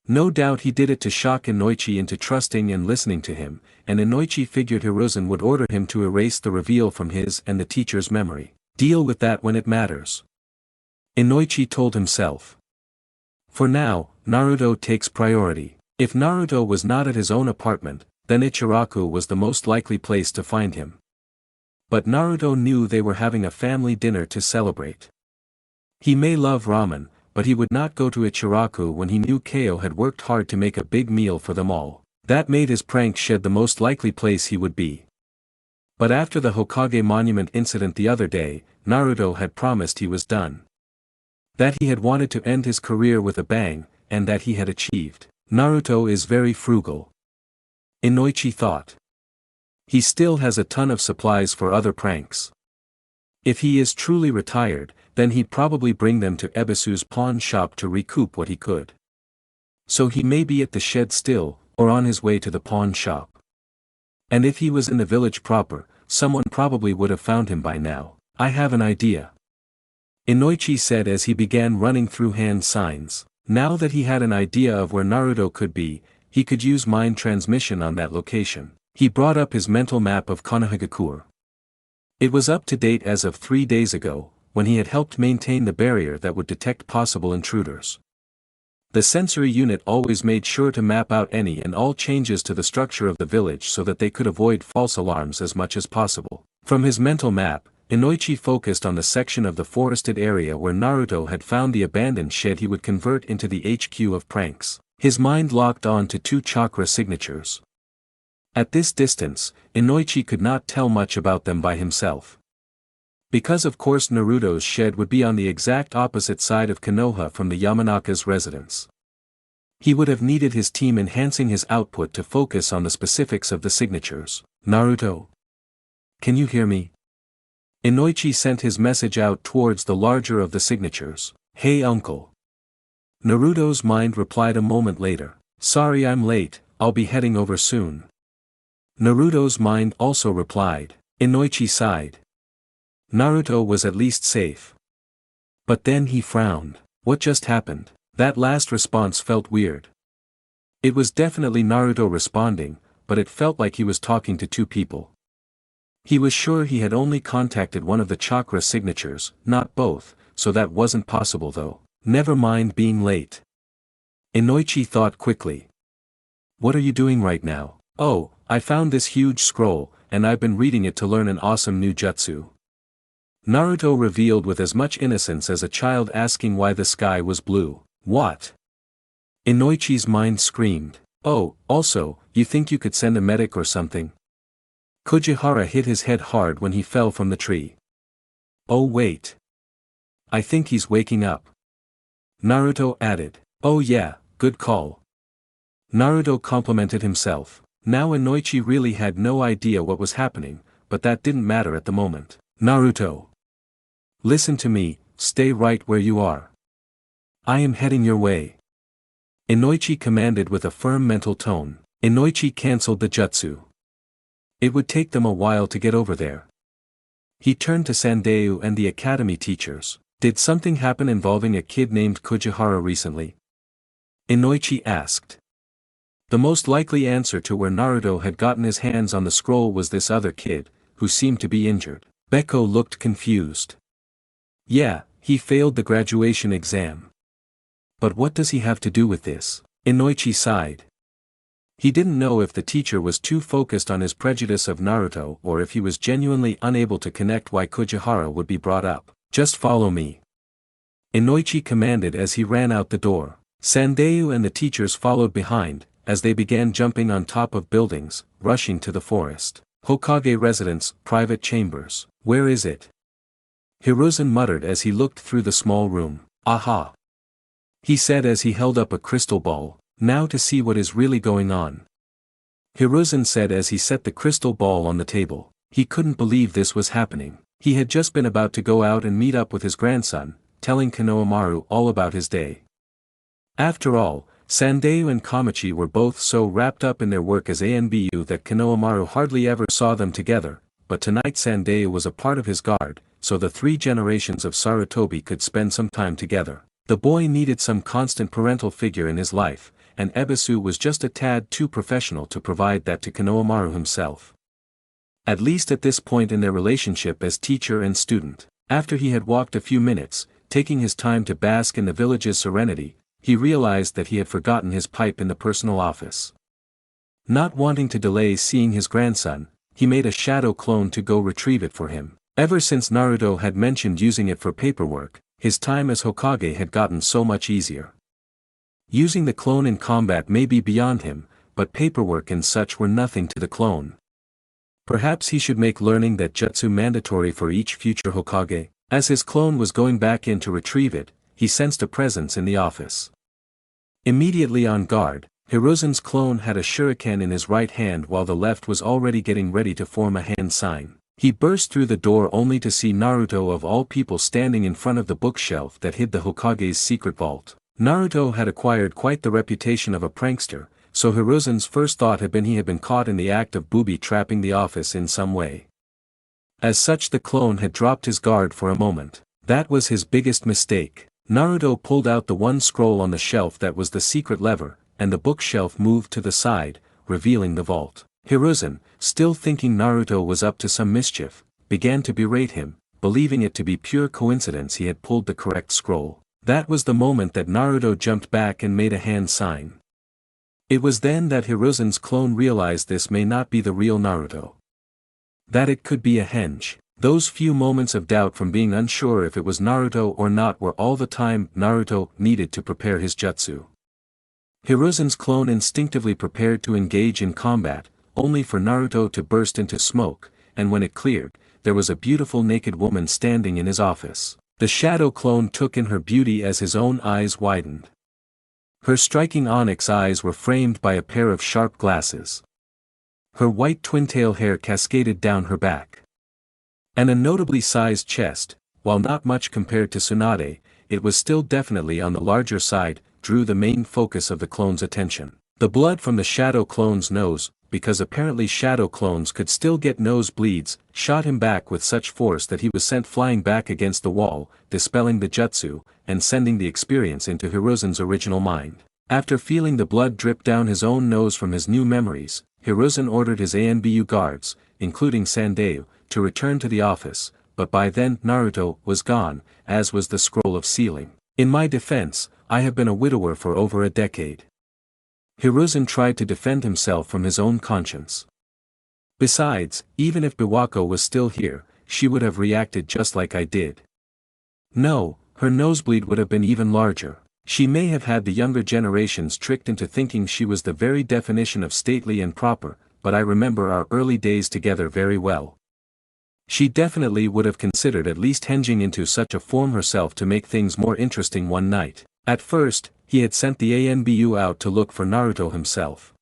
Speaker 2: No doubt he did it to shock Inoichi into trusting and listening to him, and Inoichi figured Hiruzen would order him to erase the reveal from his and the teacher's memory. Deal with that when it matters. Inoichi told himself. For now, Naruto takes priority. If Naruto was not at his own apartment, then Ichiraku was the most likely place to find him. But Naruto knew they were having a family dinner to celebrate. He may love ramen, but he would not go to Ichiraku when he knew Keo had worked hard to make a big meal for them all. That made his prank shed the most likely place he would be. But after the Hokage Monument incident the other day, Naruto had promised he was done. That he had wanted to end his career with a bang, and that he had achieved. Naruto is very frugal. Inoichi thought. He still has a ton of supplies for other pranks. If he is truly retired, then he'd probably bring them to Ebisu's pawn shop to recoup what he could. So he may be at the shed still, or on his way to the pawn shop. And if he was in the village proper, someone probably would have found him by now. I have an idea. Inoichi said as he began running through hand signs. Now that he had an idea of where Naruto could be, he could use mind transmission on that location. He brought up his mental map of Konohagakure. It was up to date as of 3 days ago, when he had helped maintain the barrier that would detect possible intruders. The sensory unit always made sure to map out any and all changes to the structure of the village so that they could avoid false alarms as much as possible. From his mental map, Inoichi focused on the section of the forested area where Naruto had found the abandoned shed he would convert into the HQ of pranks. His mind locked on to 2 chakra signatures. At this distance, Inoichi could not tell much about them by himself. Because of course Naruto's shed would be on the exact opposite side of Konoha from the Yamanaka's residence. He would have needed his team enhancing his output to focus on the specifics of the signatures. Naruto? Can you hear me? Inoichi sent his message out towards the larger of the signatures. Hey uncle. Naruto's mind replied a moment later. Sorry I'm late, I'll be heading over soon. Naruto's mind also replied. Inoichi sighed. Naruto was at least safe. But then he frowned. What just happened? That last response felt weird. It was definitely Naruto responding, but it felt like he was talking to 2 people. He was sure he had only contacted one of the chakra signatures, not both, so that wasn't possible though. Never mind being late. Inoichi thought quickly. What are you doing right now? Oh, I found this huge scroll, and I've been reading it to learn an awesome new jutsu. Naruto revealed with as much innocence as a child asking why the sky was blue. What? Inoichi's mind screamed. Oh, also, you think you could send a medic or something? Kujihara hit his head hard when he fell from the tree. Oh wait. I think he's waking up. Naruto added. Oh yeah, good call. Naruto complimented himself. Now Inoichi really had no idea what was happening, but that didn't matter at the moment. Naruto. Listen to me, stay right where you are. I am heading your way. Inoichi commanded with a firm mental tone. Inoichi cancelled the jutsu. It would take them a while to get over there. He turned to Sandayu and the academy teachers. Did something happen involving a kid named Kujihara recently? Inoichi asked. The most likely answer to where Naruto had gotten his hands on the scroll was this other kid, who seemed to be injured. Beko looked confused. Yeah, he failed the graduation exam. But what does he have to do with this? Inoichi sighed. He didn't know if the teacher was too focused on his prejudice of Naruto or if he was genuinely unable to connect why Kujihara would be brought up. Just follow me. Inoichi commanded as he ran out the door. Sandayu and the teachers followed behind, as they began jumping on top of buildings, rushing to the forest. Hokage residence, private chambers. Where is it? Hiruzen muttered as he looked through the small room. Aha! He said as he held up a crystal ball, now to see what is really going on. Hiruzen said as he set the crystal ball on the table. He couldn't believe this was happening. He had just been about to go out and meet up with his grandson, telling Konohamaru all about his day. After all, Sandayu and Kamachi were both so wrapped up in their work as ANBU that Konohamaru hardly ever saw them together, but tonight Sandayu was a part of his guard, so the 3 generations of Sarutobi could spend some time together. The boy needed some constant parental figure in his life, and Ebisu was just a tad too professional to provide that to Konohamaru himself. At least at this point in their relationship as teacher and student. After he had walked a few minutes, taking his time to bask in the village's serenity, he realized that he had forgotten his pipe in the personal office. Not wanting to delay seeing his grandson, he made a shadow clone to go retrieve it for him. Ever since Naruto had mentioned using it for paperwork, his time as Hokage had gotten so much easier. Using the clone in combat may be beyond him, but paperwork and such were nothing to the clone. Perhaps he should make learning that jutsu mandatory for each future Hokage. As his clone was going back in to retrieve it, he sensed a presence in the office. Immediately on guard, Hiruzen's clone had a shuriken in his right hand while the left was already getting ready to form a hand sign. He burst through the door only to see Naruto of all people standing in front of the bookshelf that hid the Hokage's secret vault. Naruto had acquired quite the reputation of a prankster, so Hiruzen's first thought had been he had been caught in the act of booby-trapping the office in some way. As such, the clone had dropped his guard for a moment. That was his biggest mistake. Naruto pulled out the one scroll on the shelf that was the secret lever, and the bookshelf moved to the side, revealing the vault. Hiruzen, still thinking Naruto was up to some mischief, began to berate him, believing it to be pure coincidence he had pulled the correct scroll. That was the moment that Naruto jumped back and made a hand sign. It was then that Hiruzen's clone realized this may not be the real Naruto. That it could be a henge. Those few moments of doubt from being unsure if it was Naruto or not were all the time Naruto needed to prepare his jutsu. Hiruzen's clone instinctively prepared to engage in combat, only for Naruto to burst into smoke, and when it cleared, there was a beautiful naked woman standing in his office. The shadow clone took in her beauty as his own eyes widened. Her striking onyx eyes were framed by a pair of sharp glasses. Her white twin-tail hair cascaded down her back. And a notably sized chest, while not much compared to Tsunade, it was still definitely on the larger side, drew the main focus of the clone's attention. The blood from the shadow clone's nose, because apparently shadow clones could still get nosebleeds, shot him back with such force that he was sent flying back against the wall, dispelling the jutsu, and sending the experience into Hiruzen's original mind. After feeling the blood drip down his own nose from his new memories, Hiruzen ordered his ANBU guards, including Sandayu, to return to the office, but by then Naruto was gone, as was the scroll of sealing. In my defense, I have been a widower for over a decade. Hiruzen tried to defend himself from his own conscience. Besides, even if Biwako was still here, she would have reacted just like I did. No, her nosebleed would have been even larger. She may have had the younger generations tricked into thinking she was the very definition of stately and proper, but I remember our early days together very well. She definitely would have considered at least hinging into such a form herself to make things more interesting one night. At first, he had sent the ANBU out to look for Naruto himself.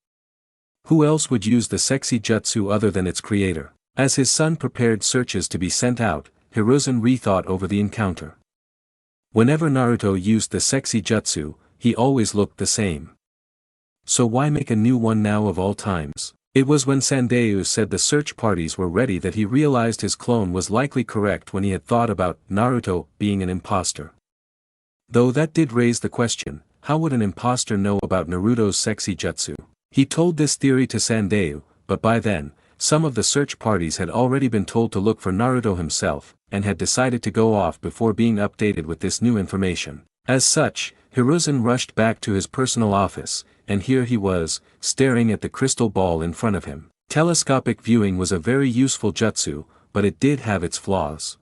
Speaker 2: Who else would use the sexy jutsu other than its creator? As his son prepared searches to be sent out, Hiruzen rethought over the encounter. Whenever Naruto used the sexy jutsu, he always looked the same. So why make a new one now of all times? It was when Sandayu said the search parties were ready that he realized his clone was likely correct when he had thought about Naruto being an imposter. Though that did raise the question, how would an imposter know about Naruto's sexy jutsu? He told this theory to Sandayu, but by then, some of the search parties had already been told to look for Naruto himself, and had decided to go off before being updated with this new information. As such, Hiruzen rushed back to his personal office, and here he was, staring at the crystal ball in front of him. Telescopic viewing was a very useful jutsu, but it did have its flaws.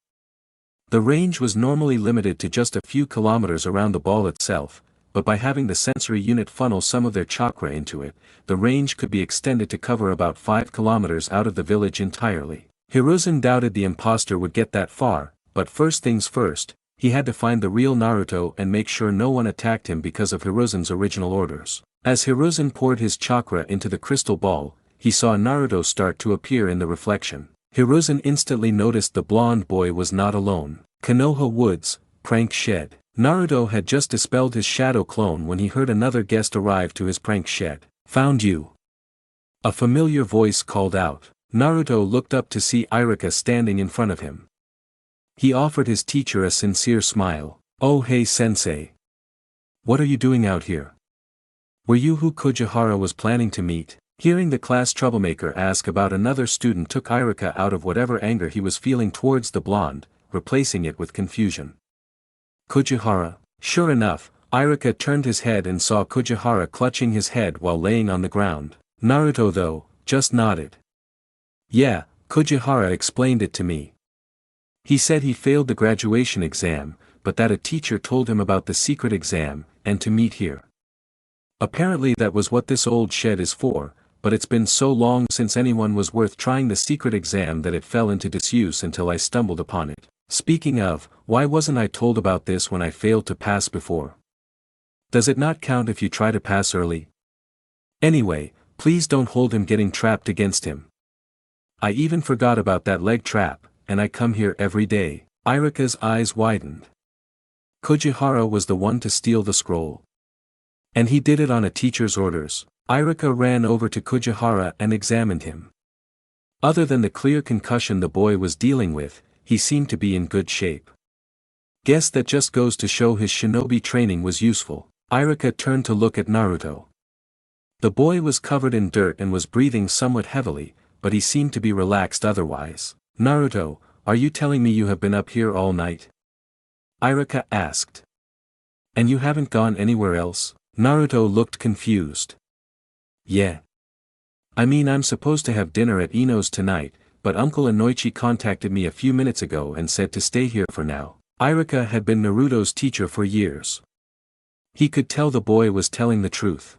Speaker 2: The range was normally limited to just a few kilometers around the ball itself, but by having the sensory unit funnel some of their chakra into it, the range could be extended to cover about 5 kilometers out of the village entirely. Hiruzen doubted the imposter would get that far, but first things first, he had to find the real Naruto and make sure no one attacked him because of Hiruzen's original orders. As Hiruzen poured his chakra into the crystal ball, he saw Naruto start to appear in the reflection. Hiruzen instantly noticed the blonde boy was not alone. Konoha Woods, prank shed. Naruto had just dispelled his shadow clone when he heard another guest arrive to his prank shed. Found you. A familiar voice called out. Naruto looked up to see Iruka standing in front of him. He offered his teacher a sincere smile. Oh hey sensei. What are you doing out here? Were you who Kujihara was planning to meet? Hearing the class troublemaker ask about another student took Iruka out of whatever anger he was feeling towards the blonde, replacing it with confusion. Kujihara. Sure enough, Iruka turned his head and saw Kujihara clutching his head while laying on the ground. Naruto though, just nodded. Yeah, Kujihara explained it to me. He said he failed the graduation exam, but that a teacher told him about the secret exam, and to meet here. Apparently that was what this old shed is for, but it's been so long since anyone was worth trying the secret exam that it fell into disuse until I stumbled upon it. Speaking of, why wasn't I told about this when I failed to pass before? Does it not count if you try to pass early? Anyway, please don't hold him getting trapped against him. I even forgot about that leg trap, and I come here every day. Iruka's eyes widened. Kujihara was the one to steal the scroll. And he did it on a teacher's orders. Iruka ran over to Kujihara and examined him. Other than the clear concussion the boy was dealing with, he seemed to be in good shape. Guess that just goes to show his shinobi training was useful. Iruka turned to look at Naruto. The boy was covered in dirt and was breathing somewhat heavily, but he seemed to be relaxed otherwise. Naruto, are you telling me you have been up here all night? Iruka asked. And you haven't gone anywhere else? Naruto looked confused. Yeah. I mean I'm supposed to have dinner at INO's tonight, but Uncle Inoichi contacted me a few minutes ago and said to stay here for now. Iruka had been Naruto's teacher for years. He could tell the boy was telling the truth.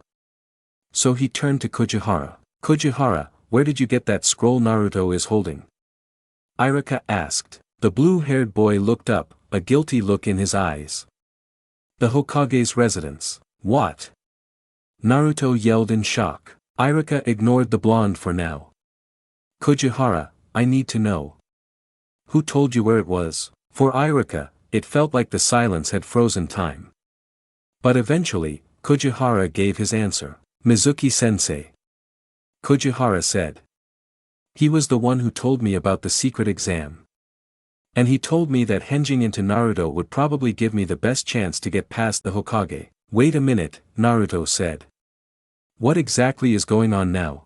Speaker 2: So he turned to Kujihara. Kujihara, where did you get that scroll Naruto is holding? Iruka asked. The blue-haired boy looked up, a guilty look in his eyes. The Hokage's residence. What? Naruto yelled in shock. Iruka ignored the blonde for now. Kujihara, I need to know. Who told you where it was? For Iruka, it felt like the silence had frozen time. But eventually, Kujihara gave his answer. Mizuki-sensei. Kujihara said. He was the one who told me about the secret exam. And he told me that hinging into Naruto would probably give me the best chance to get past the Hokage. Wait a minute, Naruto said. What exactly is going on now?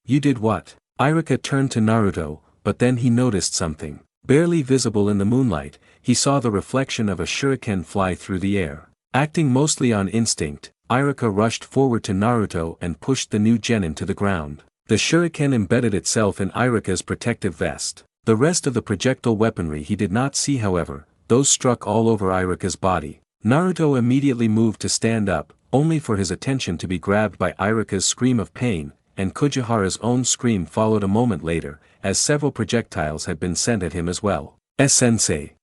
Speaker 2: You did what? Iruka turned to Naruto, but then he noticed something. Barely visible in the moonlight, he saw the reflection of a shuriken fly through the air. Acting mostly on instinct, Iruka rushed forward to Naruto and pushed the new genin to the ground. The shuriken embedded itself in Iruka's protective vest. The rest of the projectile weaponry he did not see however, those struck all over Iruka's body. Naruto immediately moved to stand up, only for his attention to be grabbed by Iruka's scream of pain, and Kujihara's own scream followed a moment later, as several projectiles had been sent at him as well. Sensei!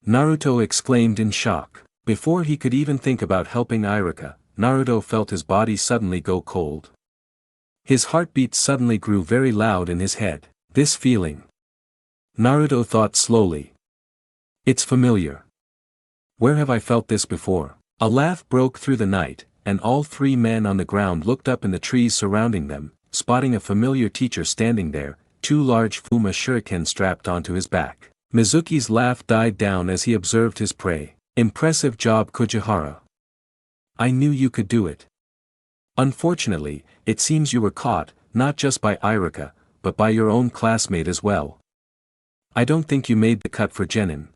Speaker 2: Naruto exclaimed in shock. Before he could even think about helping Iruka, Naruto felt his body suddenly go cold. His heartbeat suddenly grew very loud in his head. This feeling. Naruto thought slowly. It's familiar. Where have I felt this before? A laugh broke through the night, and all three men on the ground looked up in the trees surrounding them, spotting a familiar teacher standing there, two large Fuma shuriken strapped onto his back. Mizuki's laugh died down as he observed his prey. Impressive job Kujihara. I knew you could do it. Unfortunately, it seems you were caught, not just by Iruka, but by your own classmate as well. I don't think you made the cut for genin.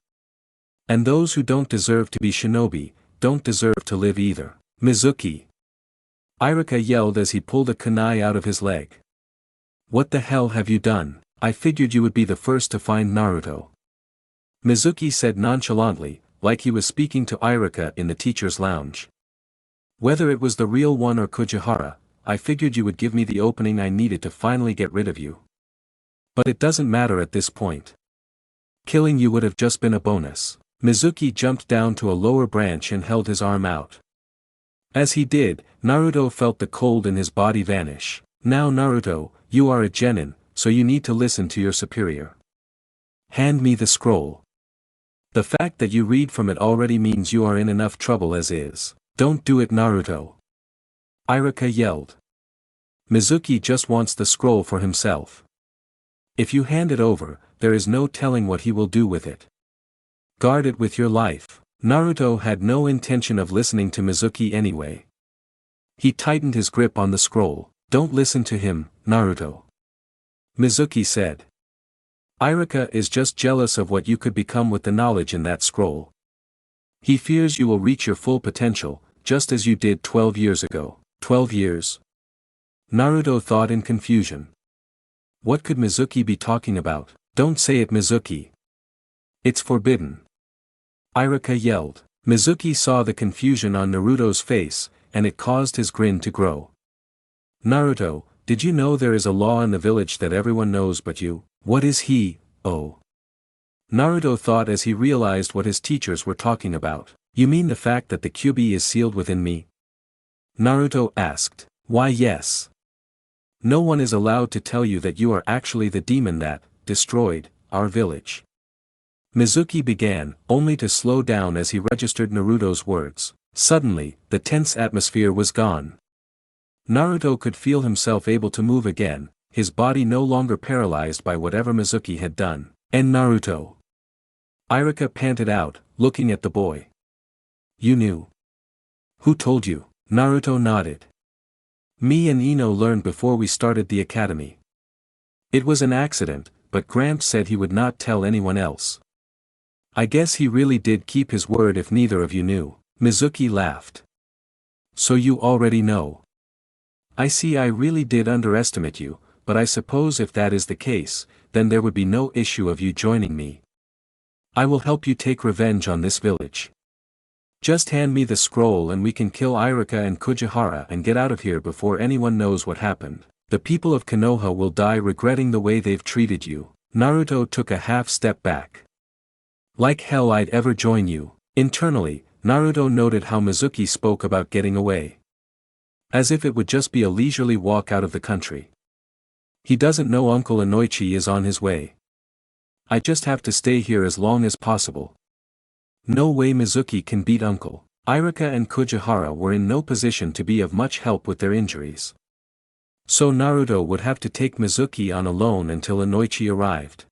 Speaker 2: And those who don't deserve to be shinobi, don't deserve to live either. Mizuki. Iruka yelled as he pulled a kunai out of his leg. What the hell have you done? I figured you would be the first to find Naruto. Mizuki said nonchalantly, like he was speaking to Iruka in the teacher's lounge. Whether it was the real one or Kujihara, I figured you would give me the opening I needed to finally get rid of you. But it doesn't matter at this point. Killing you would have just been a bonus. Mizuki jumped down to a lower branch and held his arm out. As he did, Naruto felt the cold in his body vanish. Now Naruto, you are a genin, so you need to listen to your superior. Hand me the scroll. The fact that you read from it already means you are in enough trouble as is. Don't do it, Naruto. Iruka yelled. Mizuki just wants the scroll for himself. If you hand it over, there is no telling what he will do with it. Guard it with your life. Naruto had no intention of listening to Mizuki anyway. He tightened his grip on the scroll. Don't listen to him, Naruto. Mizuki said. Iruka is just jealous of what you could become with the knowledge in that scroll. He fears you will reach your full potential, just as you did 12 years ago. 12 years? Naruto thought in confusion. What could Mizuki be talking about? Don't say it, Mizuki. It's forbidden. Iruka yelled. Mizuki saw the confusion on Naruto's face, and it caused his grin to grow. Naruto, did you know there is a law in the village that everyone knows but you? What is he, oh? Naruto thought as he realized what his teachers were talking about. You mean the fact that the Kyuubi is sealed within me? Naruto asked. Why yes. No one is allowed to tell you that you are actually the demon that destroyed our village. Mizuki began, only to slow down as he registered Naruto's words. Suddenly, the tense atmosphere was gone. Naruto could feel himself able to move again, his body no longer paralyzed by whatever Mizuki had done. And Naruto. Iruka panted out, looking at the boy. You knew. Who told you? Naruto nodded. Me and INO learned before we started the academy. It was an accident, but Gramps said he would not tell anyone else. I guess he really did keep his word if neither of you knew. Mizuki laughed. So you already know. I see, I really did underestimate you, but I suppose if that is the case, then there would be no issue of you joining me. I will help you take revenge on this village. Just hand me the scroll and we can kill Iruka and Kujihara and get out of here before anyone knows what happened. The people of Konoha will die regretting the way they've treated you. Naruto took a half step back. Like hell I'd ever join you. Internally, Naruto noted how Mizuki spoke about getting away. As if it would just be a leisurely walk out of the country. He doesn't know Uncle Inoichi is on his way. I just have to stay here as long as possible. No way Mizuki can beat Uncle. Iruka and Kujihara were in no position to be of much help with their injuries. So Naruto would have to take Mizuki on alone until Inoichi arrived.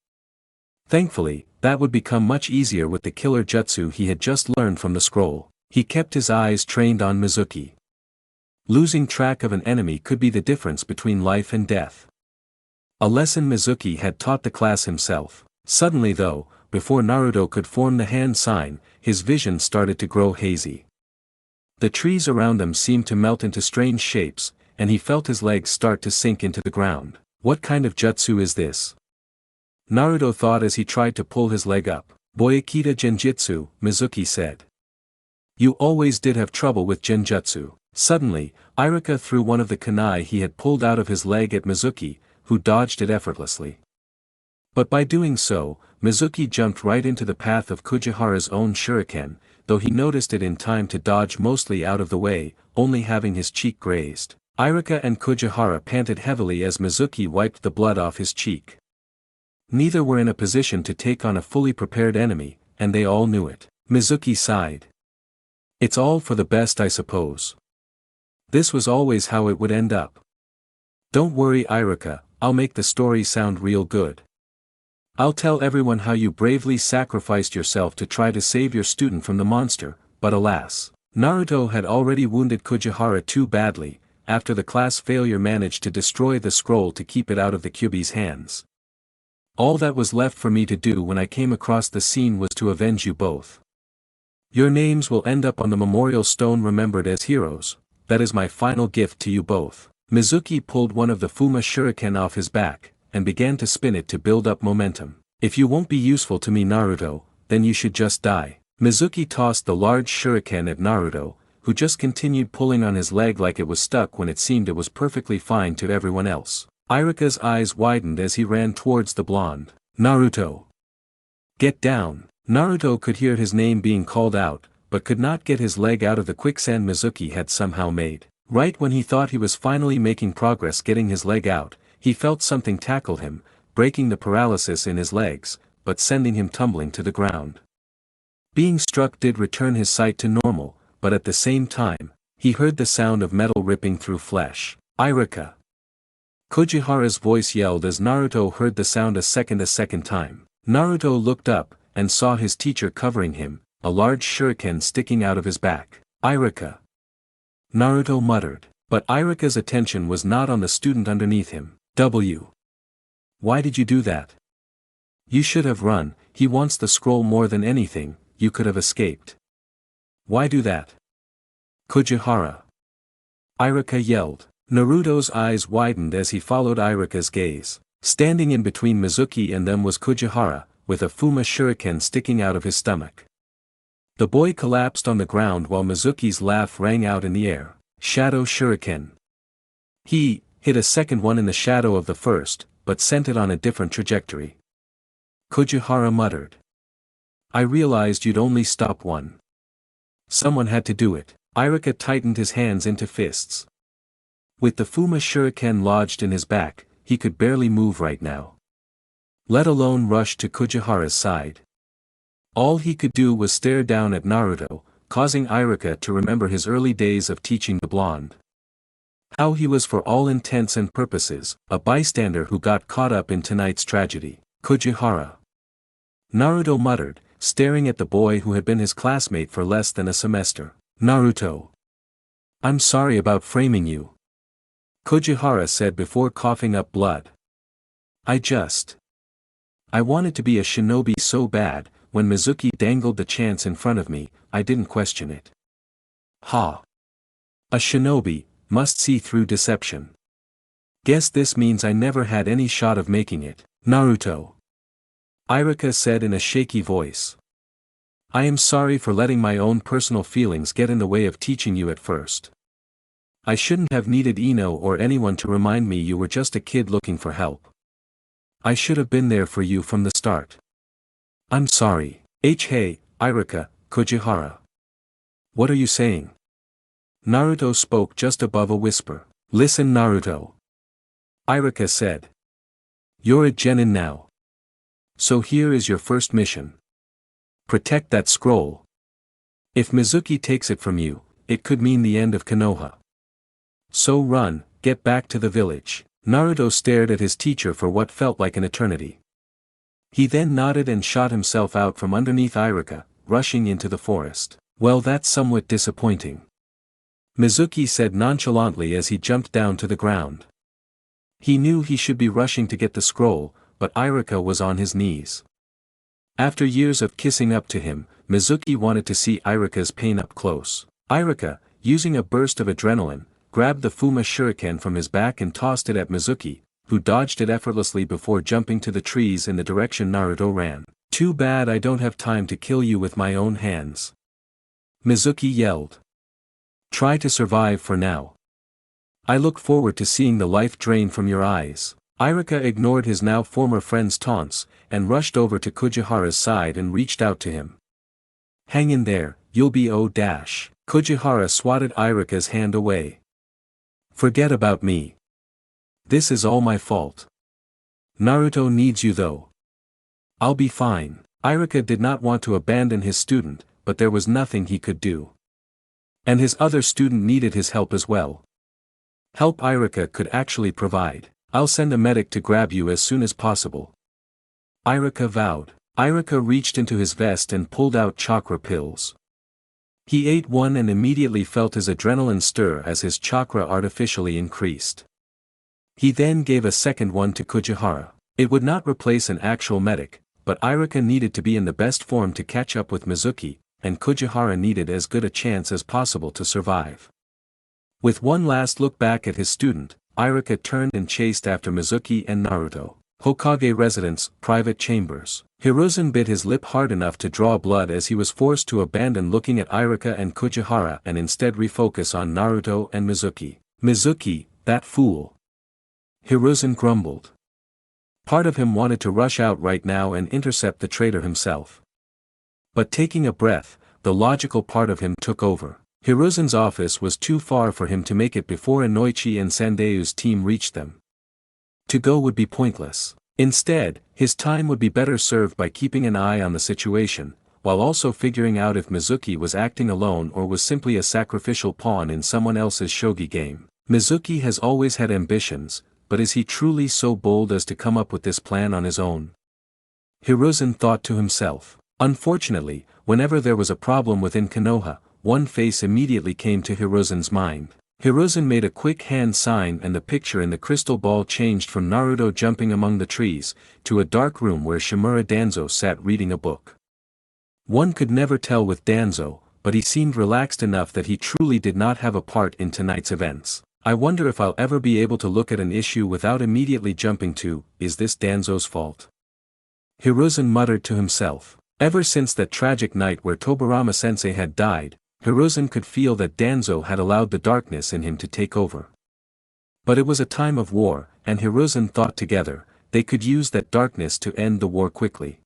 Speaker 2: Thankfully, that would become much easier with the killer jutsu he had just learned from the scroll. He kept his eyes trained on Mizuki. Losing track of an enemy could be the difference between life and death. A lesson Mizuki had taught the class himself. Suddenly though, before Naruto could form the hand sign, his vision started to grow hazy. The trees around them seemed to melt into strange shapes, and he felt his legs start to sink into the ground. What kind of jutsu is this? Naruto thought as he tried to pull his leg up. Boyakita Genjutsu, Mizuki said. You always did have trouble with genjutsu. Suddenly, Iruka threw one of the kunai he had pulled out of his leg at Mizuki, who dodged it effortlessly. But by doing so, Mizuki jumped right into the path of Kujihara's own shuriken, though he noticed it in time to dodge mostly out of the way, only having his cheek grazed. Iruka and Kujihara panted heavily as Mizuki wiped the blood off his cheek. Neither were in a position to take on a fully prepared enemy, and they all knew it. Mizuki sighed. It's all for the best, I suppose. This was always how it would end up. Don't worry, Iruka, I'll make the story sound real good. I'll tell everyone how you bravely sacrificed yourself to try to save your student from the monster, but alas, Naruto had already wounded Kujihara too badly. After the class failure managed to destroy the scroll to keep it out of the Kyuubi's hands. All that was left for me to do when I came across the scene was to avenge you both. Your names will end up on the memorial stone remembered as heroes. That is my final gift to you both. Mizuki pulled one of the Fuma shuriken off his back, and began to spin it to build up momentum. If you won't be useful to me, Naruto, then you should just die. Mizuki tossed the large shuriken at Naruto, who just continued pulling on his leg like it was stuck when it seemed it was perfectly fine to everyone else. Irika's eyes widened as he ran towards the blonde. Naruto! Get down! Naruto could hear his name being called out, but could not get his leg out of the quicksand Mizuki had somehow made. Right when he thought he was finally making progress getting his leg out, he felt something tackle him, breaking the paralysis in his legs, but sending him tumbling to the ground. Being struck did return his sight to normal, but at the same time, he heard the sound of metal ripping through flesh. Irika! Kujihara's voice yelled as Naruto heard the sound a second time. Naruto looked up, and saw his teacher covering him, a large shuriken sticking out of his back. Irika! Naruto muttered, but Irika's attention was not on the student underneath him. Why did you do that? You should have run, he wants the scroll more than anything, you could have escaped. Why do that? Kujihara! Irika yelled. Naruto's eyes widened as he followed Irika's gaze. Standing in between Mizuki and them was Kujihara, with a Fuma shuriken sticking out of his stomach. The boy collapsed on the ground while Mizuki's laugh rang out in the air. Shadow shuriken. He hit a second one in the shadow of the first, but sent it on a different trajectory. Kujihara muttered. I realized you'd only stop one. Someone had to do it. Irika tightened his hands into fists. With the Fuma shuriken lodged in his back, he could barely move right now. Let alone rush to Kujihara's side. All he could do was stare down at Naruto, causing Irika to remember his early days of teaching the blonde. How he was for all intents and purposes, a bystander who got caught up in tonight's tragedy. Kujihara! Naruto muttered, staring at the boy who had been his classmate for less than a semester. Naruto! I'm sorry about framing you. Kujihara said before coughing up blood. I wanted to be a shinobi so bad, when Mizuki dangled the chance in front of me, I didn't question it. Ha! A shinobi must see through deception. Guess this means I never had any shot of making it. Naruto! Irika said in a shaky voice. I am sorry for letting my own personal feelings get in the way of teaching you at first. I shouldn't have needed INO or anyone to remind me you were just a kid looking for help. I should have been there for you from the start. I'm sorry. Hey, Irika, Kujihara. What are you saying? Naruto spoke just above a whisper. Listen, Naruto. Irika said. You're a genin now. So here is your first mission. Protect that scroll. If Mizuki takes it from you, it could mean the end of Konoha. So run, get back to the village. Naruto stared at his teacher for what felt like an eternity. He then nodded and shot himself out from underneath Irika, rushing into the forest. Well, that's somewhat disappointing. Mizuki said nonchalantly as he jumped down to the ground. He knew he should be rushing to get the scroll, but Irika was on his knees. After years of kissing up to him, Mizuki wanted to see Irika's pain up close. Irika, using a burst of adrenaline, grabbed the Fuma shuriken from his back and tossed it at Mizuki, who dodged it effortlessly before jumping to the trees in the direction Naruto ran. Too bad I don't have time to kill you with my own hands. Mizuki yelled. Try to survive for now. I look forward to seeing the life drain from your eyes. Irika ignored his now former friend's taunts, and rushed over to Kujihara's side and reached out to him. Hang in there, you'll be o-dash. Kujihara swatted Irika's hand away. Forget about me. This is all my fault. Naruto needs you though. I'll be fine. Irika did not want to abandon his student, but there was nothing he could do. And his other student needed his help as well. Help Irika could actually provide. I'll send a medic to grab you as soon as possible. Irika vowed. Irika reached into his vest and pulled out chakra pills. He ate one and immediately felt his adrenaline stir as his chakra artificially increased. He then gave a second one to Kujihara. It would not replace an actual medic, but Irika needed to be in the best form to catch up with Mizuki, and Kujihara needed as good a chance as possible to survive. With one last look back at his student, Irika turned and chased after Mizuki and Naruto. Hokage residence, private chambers. Hiruzen bit his lip hard enough to draw blood as he was forced to abandon looking at Irika and Kujihara and instead refocus on Naruto and Mizuki. Mizuki, that fool. Hiruzen grumbled. Part of him wanted to rush out right now and intercept the traitor himself. But taking a breath, the logical part of him took over. Hiruzen's office was too far for him to make it before Inoichi and Sandeu's team reached them. To go would be pointless. Instead, his time would be better served by keeping an eye on the situation, while also figuring out if Mizuki was acting alone or was simply a sacrificial pawn in someone else's shogi game. Mizuki has always had ambitions, but is he truly so bold as to come up with this plan on his own? Hiruzen thought to himself. Unfortunately, whenever there was a problem within Konoha, one face immediately came to Hiruzen's mind. Hiruzen made a quick hand sign and the picture in the crystal ball changed from Naruto jumping among the trees, to a dark room where Shimura Danzo sat reading a book. One could never tell with Danzo, but he seemed relaxed enough that he truly did not have a part in tonight's events. I wonder if I'll ever be able to look at an issue without immediately jumping to, is this Danzo's fault? Hiruzen muttered to himself. Ever since that tragic night where Tobirama-sensei had died, Hiruzen could feel that Danzo had allowed the darkness in him to take over. But it was a time of war, and Hiruzen thought together, they could use that darkness to end the war quickly.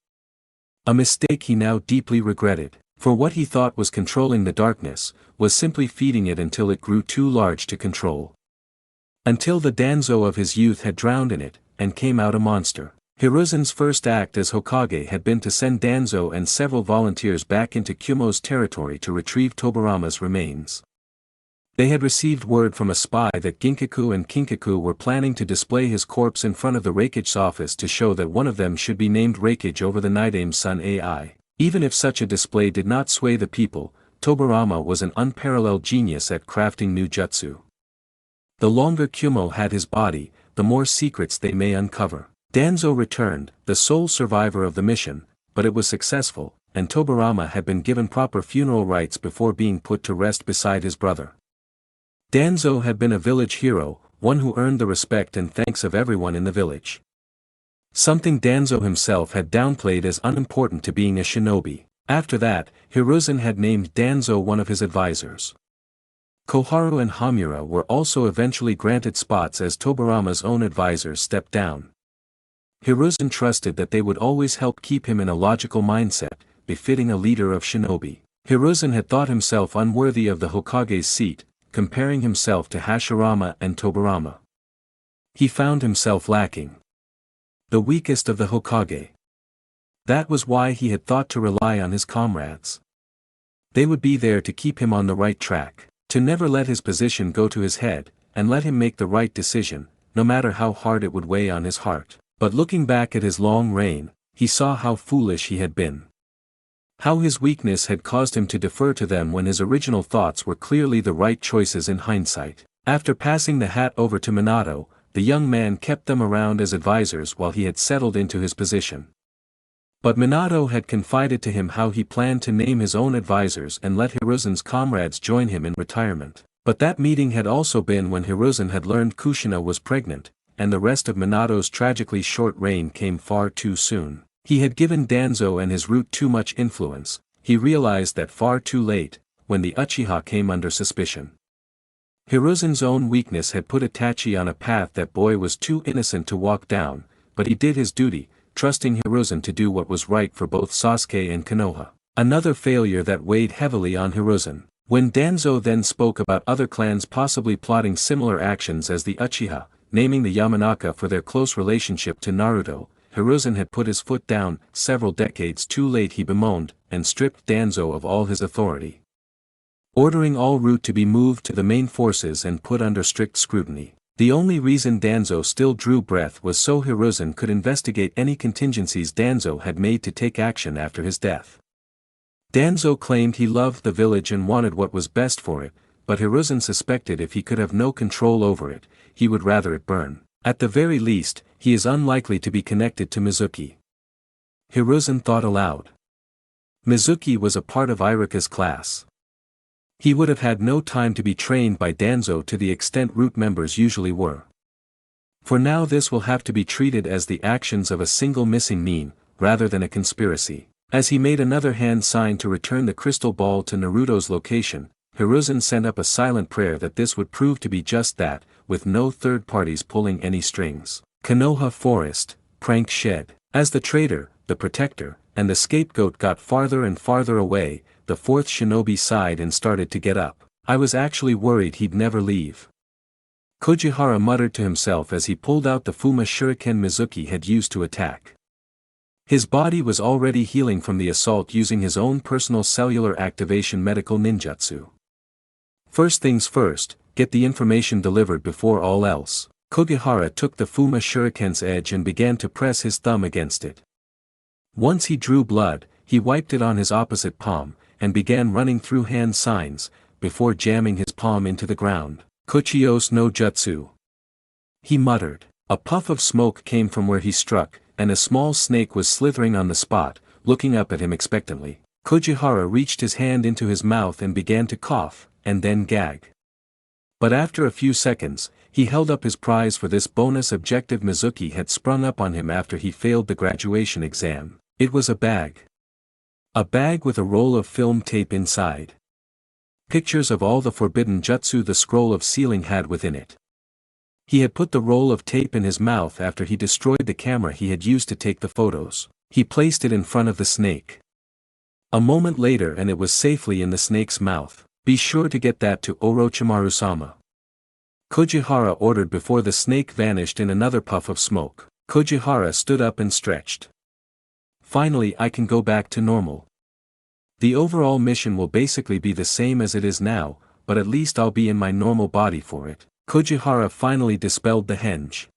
Speaker 2: A mistake he now deeply regretted, for what he thought was controlling the darkness, was simply feeding it until it grew too large to control. Until the Danzo of his youth had drowned in it, and came out a monster. Hiruzen's first act as Hokage had been to send Danzo and several volunteers back into Kumo's territory to retrieve Tobirama's remains. They had received word from a spy that Ginkaku and Kinkaku were planning to display his corpse in front of the Raikage's office to show that one of them should be named Raikage over the Nidame's son AI. Even if such a display did not sway the people, Tobirama was an unparalleled genius at crafting new jutsu. The longer Kumo had his body, the more secrets they may uncover. Danzo returned, the sole survivor of the mission, but it was successful, and Tobirama had been given proper funeral rites before being put to rest beside his brother. Danzo had been a village hero, one who earned the respect and thanks of everyone in the village. Something Danzo himself had downplayed as unimportant to being a shinobi. After that, Hiruzen had named Danzo one of his advisors. Koharu and Hamura were also eventually granted spots as Tobirama's own advisors stepped down. Hiruzen trusted that they would always help keep him in a logical mindset, befitting a leader of shinobi. Hiruzen had thought himself unworthy of the Hokage's seat, comparing himself to Hashirama and Tobirama. He found himself lacking. The weakest of the Hokage. That was why he had thought to rely on his comrades. They would be there to keep him on the right track, to never let his position go to his head, and let him make the right decision, no matter how hard it would weigh on his heart. But looking back at his long reign, he saw how foolish he had been. How his weakness had caused him to defer to them when his original thoughts were clearly the right choices in hindsight. After passing the hat over to Minato, the young man kept them around as advisors while he had settled into his position. But Minato had confided to him how he planned to name his own advisors and let Hiruzen's comrades join him in retirement. But that meeting had also been when Hiruzen had learned Kushina was pregnant, and the rest of Minato's tragically short reign came far too soon. He had given Danzo and his root too much influence, he realized that far too late, when the Uchiha came under suspicion. Hiruzen's own weakness had put Itachi on a path that boy was too innocent to walk down, but he did his duty, trusting Hiruzen to do what was right for both Sasuke and Konoha. Another failure that weighed heavily on Hiruzen. When Danzo then spoke about other clans possibly plotting similar actions as the Uchiha, naming the Yamanaka for their close relationship to Naruto, Hiruzen had put his foot down. Several decades too late he bemoaned, and stripped Danzo of all his authority. Ordering all root to be moved to the main forces and put under strict scrutiny. The only reason Danzo still drew breath was so Hiruzen could investigate any contingencies Danzo had made to take action after his death. Danzo claimed he loved the village and wanted what was best for it, but Hiruzen suspected if he could have no control over it, he would rather it burn. At the very least, he is unlikely to be connected to Mizuki. Hiruzen thought aloud. Mizuki was a part of Irika's class. He would have had no time to be trained by Danzo to the extent root members usually were. For now this will have to be treated as the actions of a single missing nin, rather than a conspiracy. As he made another hand sign to return the crystal ball to Naruto's location, Hiruzen sent up a silent prayer that this would prove to be just that, with no third parties pulling any strings. Konoha Forest, Prank Shed. As the traitor, the protector, and the scapegoat got farther and farther away, the fourth shinobi sighed and started to get up. I was actually worried he'd never leave. Kojihara muttered to himself as he pulled out the Fuma shuriken Mizuki had used to attack. His body was already healing from the assault using his own personal cellular activation medical ninjutsu. First things first, get the information delivered before all else. Kojihara took the Fuma shuriken's edge and began to press his thumb against it. Once he drew blood, he wiped it on his opposite palm, and began running through hand signs, before jamming his palm into the ground. Kuchiyos no jutsu. He muttered. A puff of smoke came from where he struck, and a small snake was slithering on the spot, looking up at him expectantly. Kojihara reached his hand into his mouth and began to cough, and then gag. But after a few seconds, he held up his prize, for this bonus objective Mizuki had sprung up on him after he failed the graduation exam. It was a bag. A bag with a roll of film tape inside. Pictures of all the forbidden jutsu the scroll of sealing had within it. He had put the roll of tape in his mouth after he destroyed the camera he had used to take the photos. He placed it in front of the snake. A moment later and it was safely in the snake's mouth. Be sure to get that to Orochimaru-sama. Kojihara ordered before the snake vanished in another puff of smoke. Kojihara stood up and stretched. Finally I can go back to normal. The overall mission will basically be the same as it is now, but at least I'll be in my normal body for it. Kojihara finally dispelled the henge.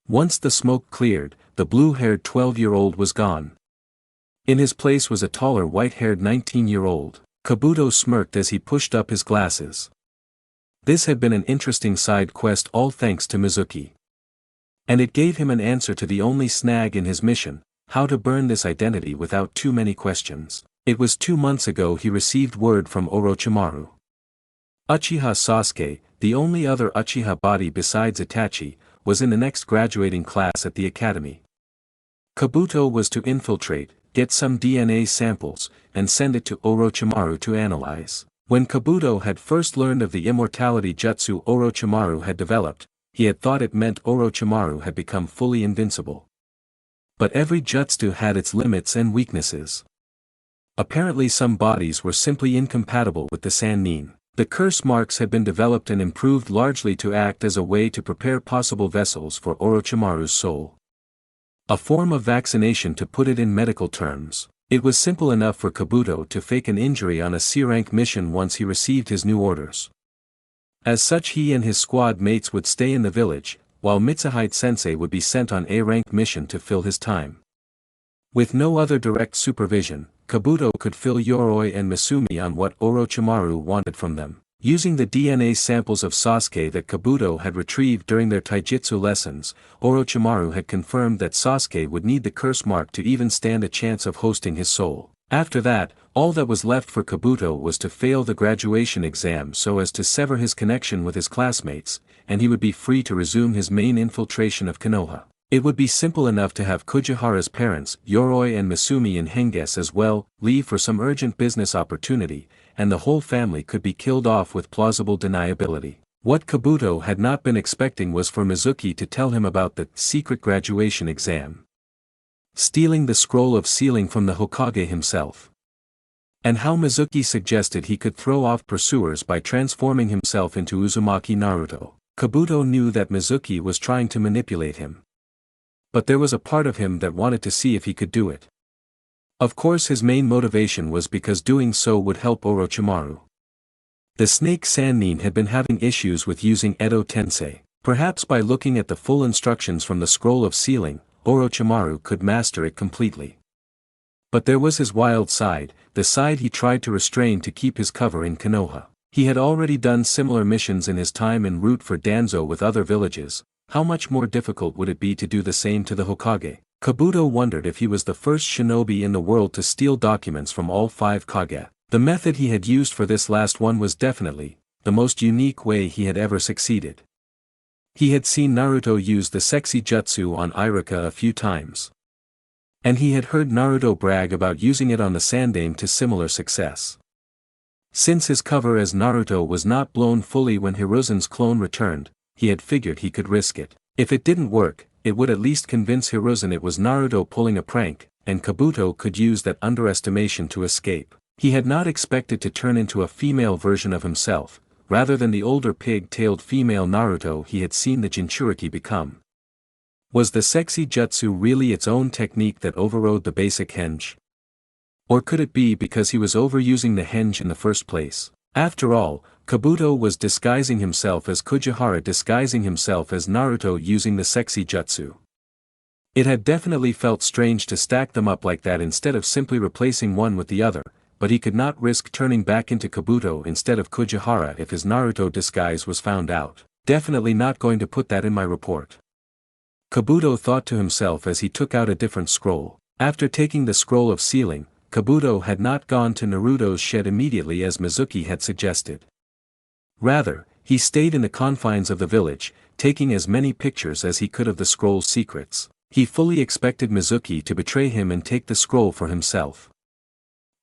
Speaker 2: Once the smoke cleared, the blue-haired 12-year-old was gone. In his place was a taller white-haired 19-year-old. Kabuto smirked as he pushed up his glasses. This had been an interesting side quest, all thanks to Mizuki. And it gave him an answer to the only snag in his mission, how to burn this identity without too many questions. It was 2 months ago he received word from Orochimaru. Uchiha Sasuke, the only other Uchiha body besides Itachi, was in the next graduating class at the academy. Kabuto was to infiltrate, get some DNA samples, and send it to Orochimaru to analyze. When Kabuto had first learned of the immortality jutsu Orochimaru had developed, he had thought it meant Orochimaru had become fully invincible. But every jutsu had its limits and weaknesses. Apparently some bodies were simply incompatible with the Sannin. The curse marks had been developed and improved largely to act as a way to prepare possible vessels for Orochimaru's soul. A form of vaccination, to put it in medical terms. It was simple enough for Kabuto to fake an injury on a C-rank mission once he received his new orders. As such, he and his squad mates would stay in the village, while Mitsuhide-sensei would be sent on A-rank mission to fill his time. With no other direct supervision, Kabuto could fill Yoroi and Misumi on what Orochimaru wanted from them. Using the DNA samples of Sasuke that Kabuto had retrieved during their taijutsu lessons, Orochimaru had confirmed that Sasuke would need the curse mark to even stand a chance of hosting his soul. After that, all that was left for Kabuto was to fail the graduation exam so as to sever his connection with his classmates, and he would be free to resume his main infiltration of Konoha. It would be simple enough to have Kojihara's parents, Yoroi and Misumi in Henges as well, leave for some urgent business opportunity, and the whole family could be killed off with plausible deniability. What Kabuto had not been expecting was for Mizuki to tell him about the secret graduation exam. Stealing the scroll of sealing from the Hokage himself. And how Mizuki suggested he could throw off pursuers by transforming himself into Uzumaki Naruto. Kabuto knew that Mizuki was trying to manipulate him. But there was a part of him that wanted to see if he could do it. Of course his main motivation was because doing so would help Orochimaru. The Snake Sannin had been having issues with using Edo Tensei. Perhaps by looking at the full instructions from the scroll of sealing, Orochimaru could master it completely. But there was his wild side, the side he tried to restrain to keep his cover in Konoha. He had already done similar missions in his time en route for Danzo with other villages. How much more difficult would it be to do the same to the Hokage? Kabuto wondered if he was the first shinobi in the world to steal documents from all 5 Kage. The method he had used for this last one was definitely the most unique way he had ever succeeded. He had seen Naruto use the sexy jutsu on Iruka a few times. And he had heard Naruto brag about using it on the Sandaime to similar success. Since his cover as Naruto was not blown fully when Hiruzen's clone returned, he had figured he could risk it. If it didn't work, it would at least convince Hiruzen it was Naruto pulling a prank, and Kabuto could use that underestimation to escape. He had not expected to turn into a female version of himself, rather than the older pig-tailed female Naruto he had seen the Jinchuriki become. Was the sexy jutsu really its own technique that overrode the basic henge? Or could it be because he was overusing the henge in the first place? After all, Kabuto was disguising himself as Kujihara disguising himself as Naruto using the sexy jutsu. It had definitely felt strange to stack them up like that instead of simply replacing one with the other, but he could not risk turning back into Kabuto instead of Kujihara if his Naruto disguise was found out. Definitely not going to put that in my report. Kabuto thought to himself as he took out a different scroll. After taking the scroll of sealing, Kabuto had not gone to Naruto's shed immediately as Mizuki had suggested. Rather, he stayed in the confines of the village, taking as many pictures as he could of the scroll's secrets. He fully expected Mizuki to betray him and take the scroll for himself.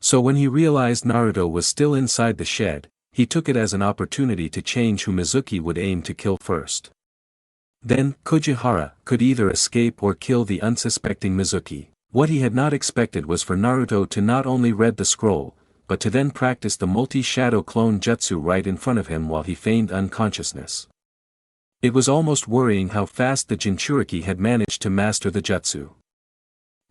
Speaker 2: So when he realized Naruto was still inside the shed, he took it as an opportunity to change who Mizuki would aim to kill first. Then, Kujihara could either escape or kill the unsuspecting Mizuki. What he had not expected was for Naruto to not only read the scroll, but to then practice the multi-shadow clone jutsu right in front of him while he feigned unconsciousness. It was almost worrying how fast the Jinchuriki had managed to master the jutsu.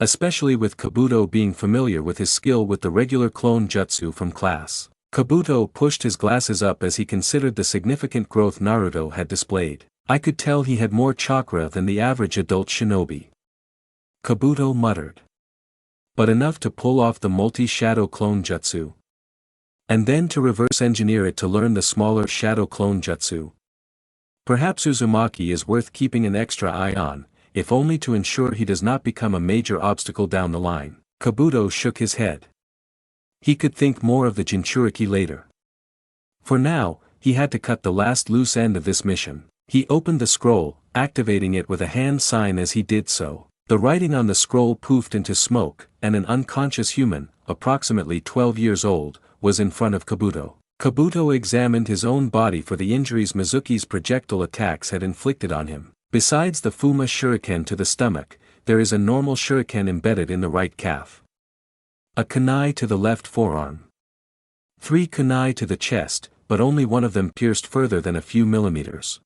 Speaker 2: Especially with Kabuto being familiar with his skill with the regular clone jutsu from class. Kabuto pushed his glasses up as he considered the significant growth Naruto had displayed. I could tell he had more chakra than the average adult shinobi. Kabuto muttered. But enough to pull off the multi-shadow clone jutsu. And then to reverse engineer it to learn the smaller shadow clone jutsu. Perhaps Uzumaki is worth keeping an extra eye on, if only to ensure he does not become a major obstacle down the line. Kabuto shook his head. He could think more of the Jinchuriki later. For now, he had to cut the last loose end of this mission. He opened the scroll, activating it with a hand sign as he did so. The writing on the scroll poofed into smoke, and an unconscious human, approximately 12 years old, was in front of Kabuto. Kabuto examined his own body for the injuries Mizuki's projectile attacks had inflicted on him. Besides the Fuma shuriken to the stomach, there is a normal shuriken embedded in the right calf. A kunai to the left forearm. 3 kunai to the chest, but only one of them pierced further than a few millimeters.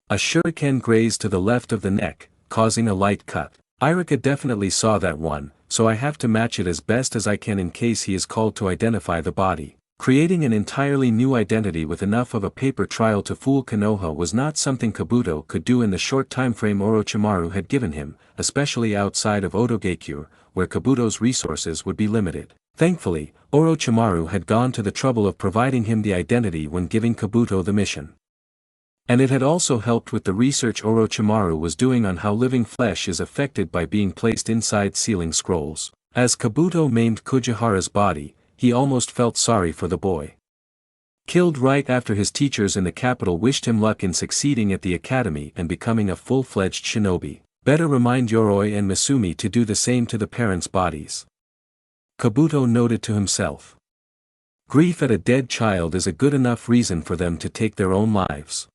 Speaker 2: A shuriken grazed to the left of the neck, causing a light cut. Iruka definitely saw that one, so I have to match it as best as I can in case he is called to identify the body. Creating an entirely new identity with enough of a paper trail to fool Konoha was not something Kabuto could do in the short timeframe Orochimaru had given him, especially outside of Otogekyure, where Kabuto's resources would be limited. Thankfully, Orochimaru had gone to the trouble of providing him the identity when giving Kabuto the mission. And it had also helped with the research Orochimaru was doing on how living flesh is affected by being placed inside sealing scrolls. As Kabuto maimed Kujihara's body, he almost felt sorry for the boy. Killed right after his teachers in the capital wished him luck in succeeding at the academy and becoming a full-fledged shinobi. Better remind Yoroi and Misumi to do the same to the parents' bodies. Kabuto noted to himself. Grief at a dead child is a good enough reason for them to take their own lives.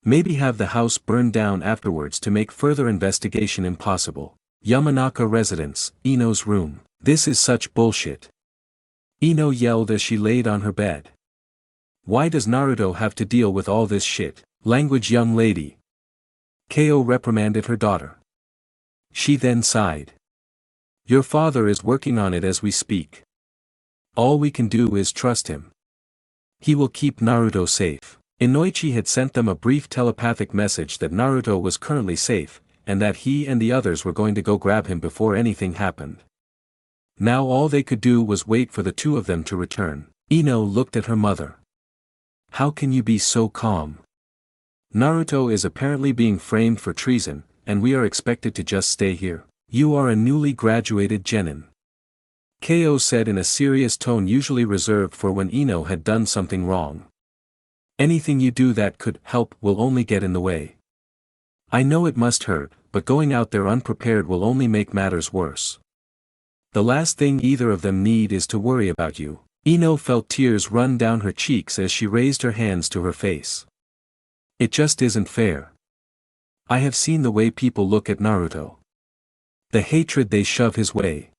Speaker 2: Maybe have the house burned down afterwards to make further investigation impossible. Yamanaka residence, Ino's room. This is such bullshit. Ino yelled as she laid on her bed. Why does Naruto have to deal with all this shit? Language, young lady. Keo reprimanded her daughter. She then sighed. Your father is working on it as we speak. All we can do is trust him. He will keep Naruto safe. Inoichi had sent them a brief telepathic message that Naruto was currently safe, and that he and the others were going to go grab him before anything happened. Now all they could do was wait for the two of them to return. Ino looked at her mother. How can you be so calm? Naruto is apparently being framed for treason, and we are expected to just stay here. You are a newly graduated genin. Keo said in a serious tone usually reserved for when Ino had done something wrong. Anything you do that could help will only get in the way. I know it must hurt, but going out there unprepared will only make matters worse. The last thing either of them need is to worry about you. INO felt tears run down her cheeks as she raised her hands to her face. It just isn't fair. I have seen the way people look at Naruto. The hatred they shove his way.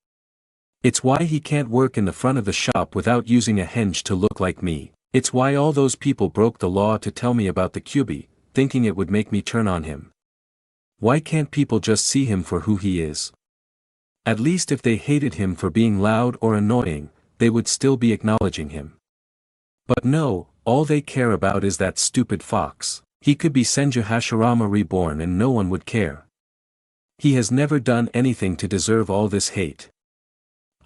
Speaker 2: It's why he can't work in the front of the shop without using a henge to look like me. It's why all those people broke the law to tell me about the Kyuubi, thinking it would make me turn on him. Why can't people just see him for who he is? At least if they hated him for being loud or annoying, they would still be acknowledging him. But no, all they care about is that stupid fox. He could be Senju Hashirama reborn and no one would care. He has never done anything to deserve all this hate.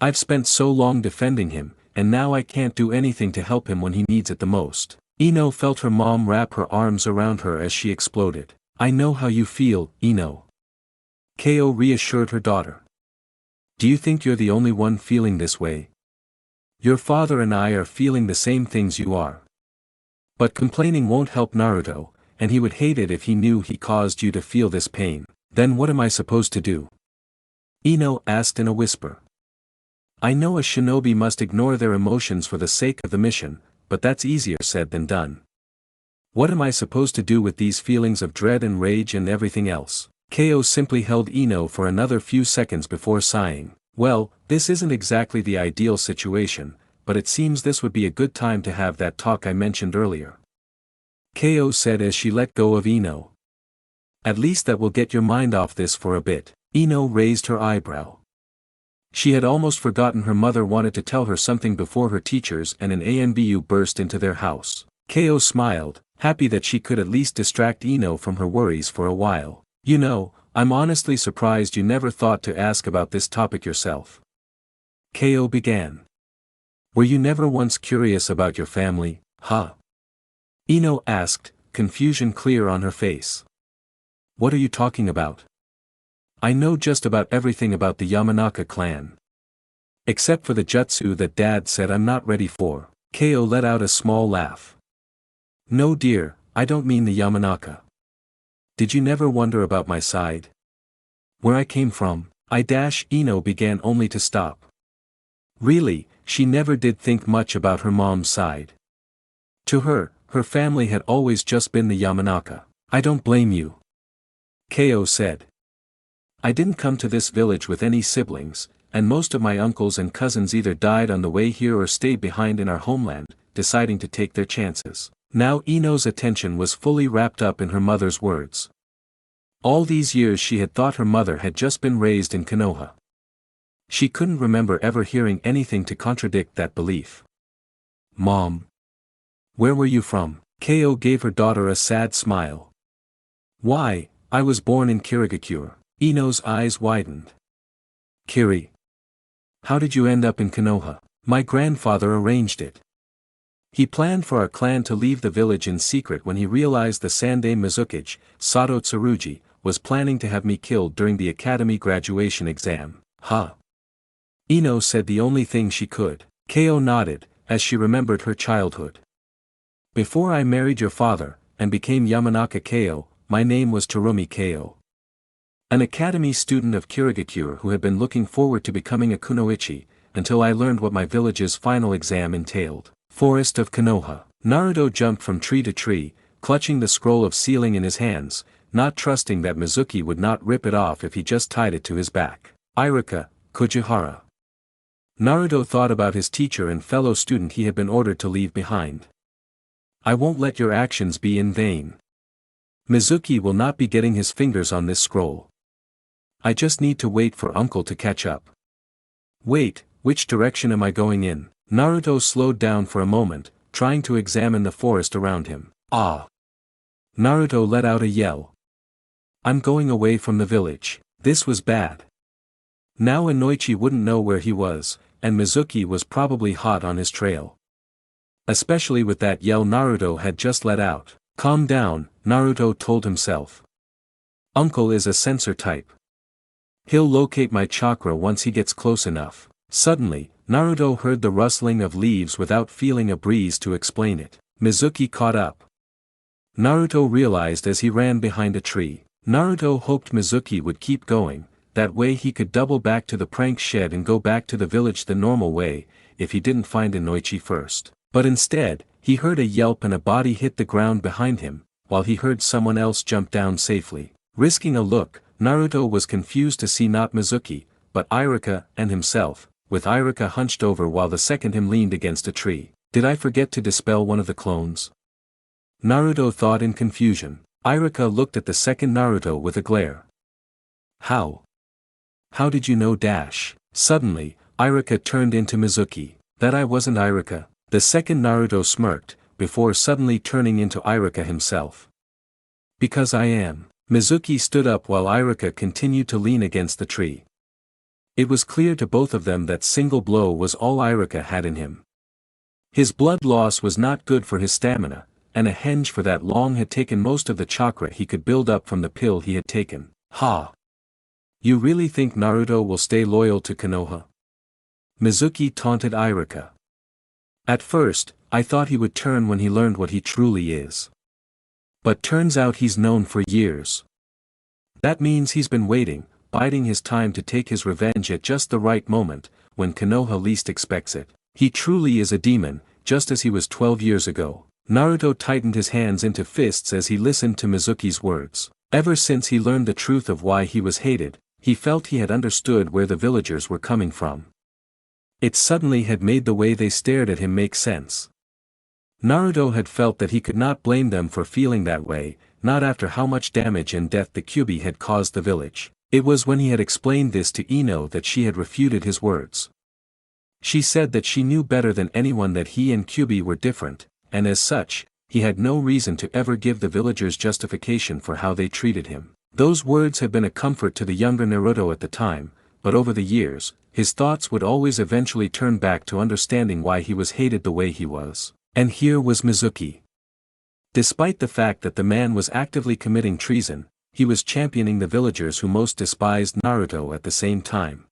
Speaker 2: I've spent so long defending him, and now I can't do anything to help him when he needs it the most. INO felt her mom wrap her arms around her as she exploded. I know how you feel, INO. KO reassured her daughter. Do you think you're the only one feeling this way? Your father and I are feeling the same things you are. But complaining won't help Naruto, and he would hate it if he knew he caused you to feel this pain. Then what am I supposed to do? INO asked in a whisper. I know a shinobi must ignore their emotions for the sake of the mission, but that's easier said than done. What am I supposed to do with these feelings of dread and rage and everything else? KO simply held INO for another few seconds before sighing. Well, this isn't exactly the ideal situation, but it seems this would be a good time to have that talk I mentioned earlier. KO said as she let go of INO. At least that will get your mind off this for a bit. INO raised her eyebrow. She had almost forgotten her mother wanted to tell her something before her teachers and an ANBU burst into their house. KO smiled, happy that she could at least distract INO from her worries for a while. You know, I'm honestly surprised you never thought to ask about this topic yourself. KO began. Were you never once curious about your family, huh? INO asked, confusion clear on her face. What are you talking about? I know just about everything about the Yamanaka clan. Except for the jutsu that Dad said I'm not ready for. KO let out a small laugh. No dear, I don't mean the Yamanaka. Did you never wonder about my side? Where I came from? INO began only to stop. Really, she never did think much about her mom's side. To her, her family had always just been the Yamanaka. I don't blame you. KO said. I didn't come to this village with any siblings, and most of my uncles and cousins either died on the way here or stayed behind in our homeland, deciding to take their chances. Now INO's attention was fully wrapped up in her mother's words. All these years she had thought her mother had just been raised in Konoha. She couldn't remember ever hearing anything to contradict that belief. Mom. Where were you from? KO gave her daughter a sad smile. Why, I was born in Kirigakure. INO's eyes widened. Kiri. How did you end up in Konoha? My grandfather arranged it. He planned for our clan to leave the village in secret when he realized the Sandei Mizukichi, Sato Tsurugi, was planning to have me killed during the academy graduation exam. Huh? INO said the only thing she could. KO nodded, as she remembered her childhood. Before I married your father, and became Yamanaka KO, my name was Terumi KO. An academy student of Kirigakure who had been looking forward to becoming a kunoichi, until I learned what my village's final exam entailed. Forest of Konoha. Naruto jumped from tree to tree, clutching the scroll of sealing in his hands, not trusting that Mizuki would not rip it off if he just tied it to his back. Iruka, Kujihara. Naruto thought about his teacher and fellow student he had been ordered to leave behind. I won't let your actions be in vain. Mizuki will not be getting his fingers on this scroll. I just need to wait for uncle to catch up. Wait, which direction am I going in? Naruto slowed down for a moment, trying to examine the forest around him. Ah! Naruto let out a yell. I'm going away from the village. This was bad. Now Inoichi wouldn't know where he was, and Mizuki was probably hot on his trail. Especially with that yell Naruto had just let out. Calm down, Naruto told himself. Uncle is a sensor type. He'll locate my chakra once he gets close enough. Suddenly, Naruto heard the rustling of leaves without feeling a breeze to explain it. Mizuki caught up. Naruto realized as he ran behind a tree. Naruto hoped Mizuki would keep going, that way he could double back to the prank shed and go back to the village the normal way, if he didn't find Inoichi first. But instead, he heard a yelp and a body hit the ground behind him, while he heard someone else jump down safely. Risking a look, Naruto was confused to see not Mizuki, but Iruka and himself, with Iruka hunched over while the second him leaned against a tree. Did I forget to dispel one of the clones? Naruto thought in confusion. Iruka looked at the second Naruto with a glare. How? How did you know dash? Suddenly, Iruka turned into Mizuki. That I wasn't Iruka. The second Naruto smirked, before suddenly turning into Iruka himself. Because I am. Mizuki stood up while Iruka continued to lean against the tree. It was clear to both of them that single blow was all Iruka had in him. His blood loss was not good for his stamina, and a henge for that long had taken most of the chakra he could build up from the pill he had taken. Ha! You really think Naruto will stay loyal to Konoha? Mizuki taunted Iruka. At first, I thought he would turn when he learned what he truly is. But turns out he's known for years. That means he's been waiting, biding his time to take his revenge at just the right moment, when Konoha least expects it. He truly is a demon, just as he was 12 years ago. Naruto tightened his hands into fists as he listened to Mizuki's words. Ever since he learned the truth of why he was hated, he felt he had understood where the villagers were coming from. It suddenly had made the way they stared at him make sense. Naruto had felt that he could not blame them for feeling that way, not after how much damage and death the Kyuubi had caused the village. It was when he had explained this to Ino that she had refuted his words. She said that she knew better than anyone that he and Kyuubi were different, and as such, he had no reason to ever give the villagers justification for how they treated him. Those words had been a comfort to the younger Naruto at the time, but over the years, his thoughts would always eventually turn back to understanding why he was hated the way he was. And here was Mizuki. Despite the fact that the man was actively committing treason, he was championing the villagers who most despised Naruto at the same time.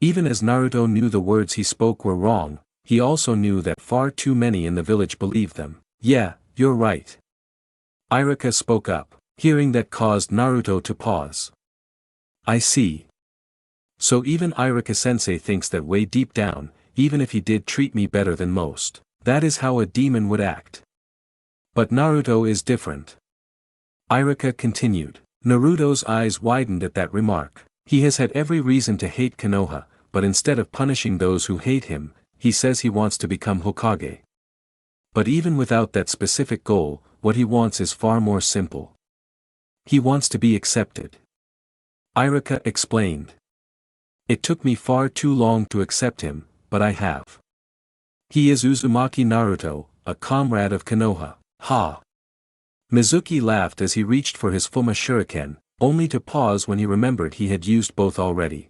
Speaker 2: Even as Naruto knew the words he spoke were wrong, he also knew that far too many in the village believed them. Yeah, you're right. Iruka spoke up. Hearing that caused Naruto to pause. I see. So even Iruka-sensei thinks that way deep down, even if he did treat me better than most. That is how a demon would act. But Naruto is different. Iruka continued. Naruto's eyes widened at that remark. He has had every reason to hate Konoha, but instead of punishing those who hate him, he says he wants to become Hokage. But even without that specific goal, what he wants is far more simple. He wants to be accepted. Iruka explained. It took me far too long to accept him, but I have. He is Uzumaki Naruto, a comrade of Konoha. Ha! Mizuki laughed as he reached for his Fuma Shuriken, only to pause when he remembered he had used both already.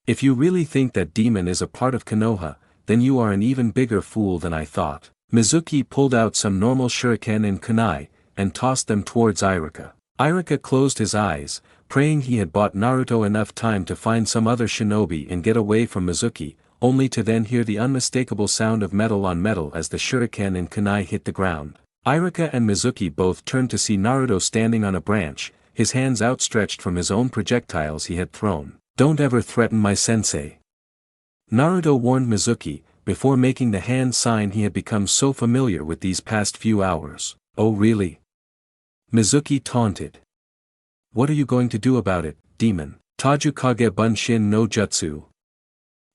Speaker 2: If you really think that demon is a part of Konoha, then you are an even bigger fool than I thought. Mizuki pulled out some normal shuriken and kunai, and tossed them towards Iruka. Iruka closed his eyes, praying he had bought Naruto enough time to find some other shinobi and get away from Mizuki, only to then hear the unmistakable sound of metal on metal as the shuriken and kunai hit the ground. Iruka and Mizuki both turned to see Naruto standing on a branch, his hands outstretched from his own projectiles he had thrown. Don't ever threaten my sensei. Naruto warned Mizuki, before making the hand sign he had become so familiar with these past few hours. Oh really? Mizuki taunted. What are you going to do about it, demon? Tajukage Bunshin no Jutsu.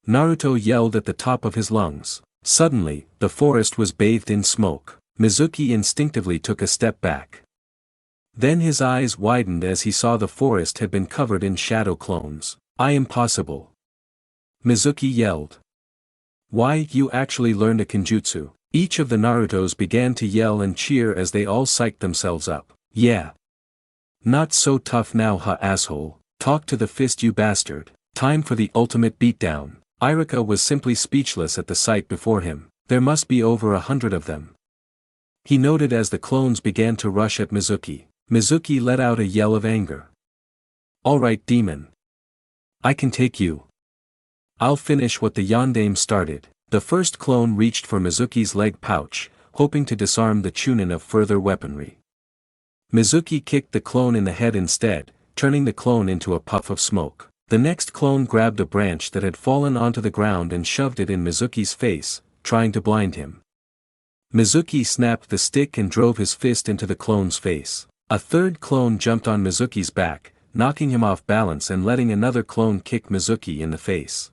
Speaker 2: Naruto yelled at the top of his lungs. Suddenly, the forest was bathed in smoke. Mizuki instinctively took a step back. Then his eyes widened as he saw the forest had been covered in shadow clones. Impossible. Mizuki yelled. Why, you actually learned a kenjutsu. Each of the Narutos began to yell and cheer as they all psyched themselves up. Yeah. Not so tough now, ha asshole. Talk to the fist, you bastard. Time for the ultimate beatdown. Iruka was simply speechless at the sight before him. There must be over 100 of them. He noted as the clones began to rush at Mizuki. Mizuki let out a yell of anger. Alright, demon. I can take you. I'll finish what the Yondaime started. The first clone reached for Mizuki's leg pouch, hoping to disarm the Chunin of further weaponry. Mizuki kicked the clone in the head instead, turning the clone into a puff of smoke. The next clone grabbed a branch that had fallen onto the ground and shoved it in Mizuki's face, trying to blind him. Mizuki snapped the stick and drove his fist into the clone's face. A third clone jumped on Mizuki's back, knocking him off balance and letting another clone kick Mizuki in the face.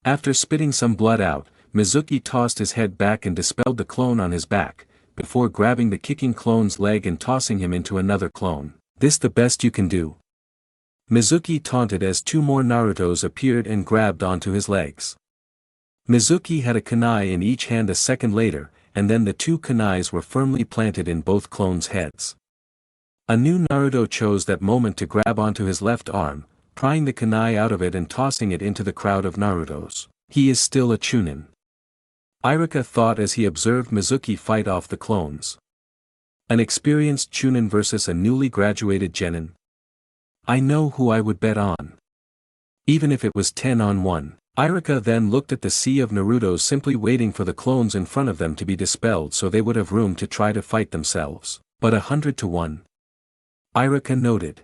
Speaker 2: After spitting some blood out, Mizuki tossed his head back and dispelled the clone on his back, before grabbing the kicking clone's leg and tossing him into another clone. "This the best you can do?" Mizuki taunted as two more Narutos appeared and grabbed onto his legs. Mizuki had a kunai in each hand a second later, and then the two kunais were firmly planted in both clones' heads. A new Naruto chose that moment to grab onto his left arm, prying the kunai out of it and tossing it into the crowd of Narutos. He is still a Chunin. Iruka thought as he observed Mizuki fight off the clones. An experienced Chunin versus a newly graduated genin. I know who I would bet on. Even if it was 10-on-1. Iruka then looked at the sea of Narutos simply waiting for the clones in front of them to be dispelled so they would have room to try to fight themselves. But 100-to-1. Iruka noted.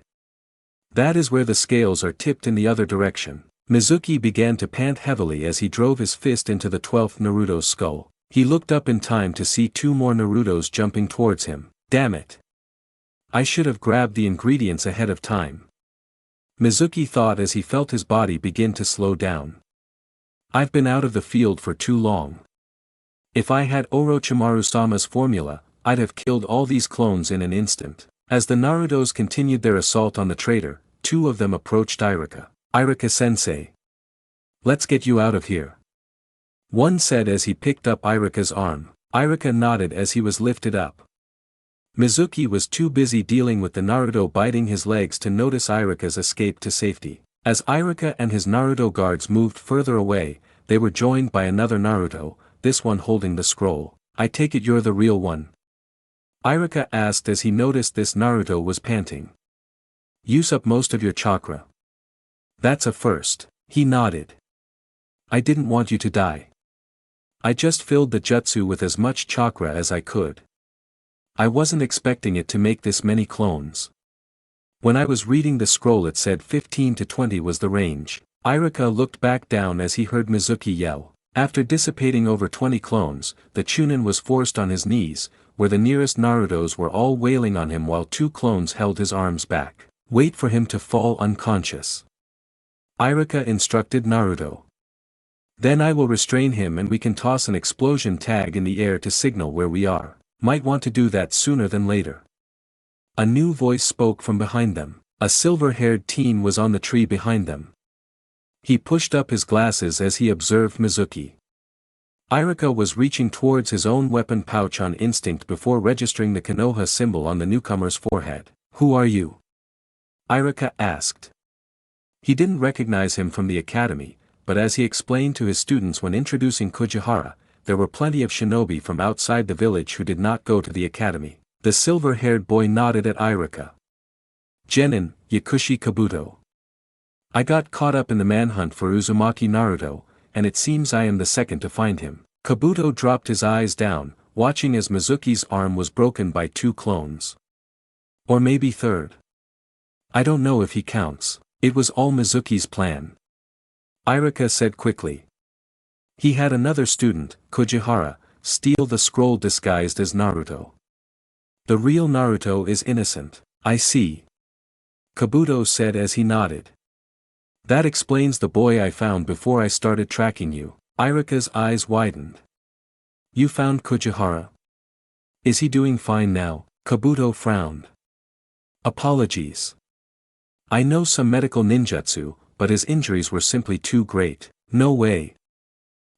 Speaker 2: That is where the scales are tipped in the other direction. Mizuki began to pant heavily as he drove his fist into the 12th Naruto's skull. He looked up in time to see two more Narutos jumping towards him. Damn it. I should have grabbed the ingredients ahead of time. Mizuki thought as he felt his body begin to slow down. I've been out of the field for too long. If I had Orochimaru-sama's formula, I'd have killed all these clones in an instant. As the Narutos continued their assault on the traitor, two of them approached Iruka. Iruka-sensei. Let's get you out of here. One said as he picked up Iruka's arm. Iruka nodded as he was lifted up. Mizuki was too busy dealing with the Naruto biting his legs to notice Iruka's escape to safety. As Iruka and his Naruto guards moved further away, they were joined by another Naruto, this one holding the scroll. I take it you're the real one? Iruka asked as he noticed this Naruto was panting. Use up most of your chakra. That's a first. He nodded. I didn't want you to die. I just filled the jutsu with as much chakra as I could. I wasn't expecting it to make this many clones. When I was reading the scroll it said 15 to 20 was the range. Iruka looked back down as he heard Mizuki yell. After dissipating over 20 clones, the Chunin was forced on his knees, where the nearest Narutos were all wailing on him while two clones held his arms back. Wait for him to fall unconscious. Iruka instructed Naruto. Then I will restrain him and we can toss an explosion tag in the air to signal where we are. Might want to do that sooner than later. A new voice spoke from behind them. A silver-haired teen was on the tree behind them. He pushed up his glasses as he observed Mizuki. Iruka was reaching towards his own weapon pouch on instinct before registering the Konoha symbol on the newcomer's forehead. Who are you? Iruka asked. He didn't recognize him from the academy, but as he explained to his students when introducing Uchiha, there were plenty of shinobi from outside the village who did not go to the academy. The silver-haired boy nodded at Iruka. Genin, Yakushi Kabuto. I got caught up in the manhunt for Uzumaki Naruto, and it seems I am the second to find him. Kabuto dropped his eyes down, watching as Mizuki's arm was broken by two clones. Or maybe third. I don't know if he counts. It was all Mizuki's plan. Iruka said quickly. He had another student, Kujihara, steal the scroll disguised as Naruto. The real Naruto is innocent. I see. Kabuto said as he nodded. That explains the boy I found before I started tracking you. Iruka's eyes widened. You found Kujihara? Is he doing fine now? Kabuto frowned. Apologies. I know some medical ninjutsu, but his injuries were simply too great. No way.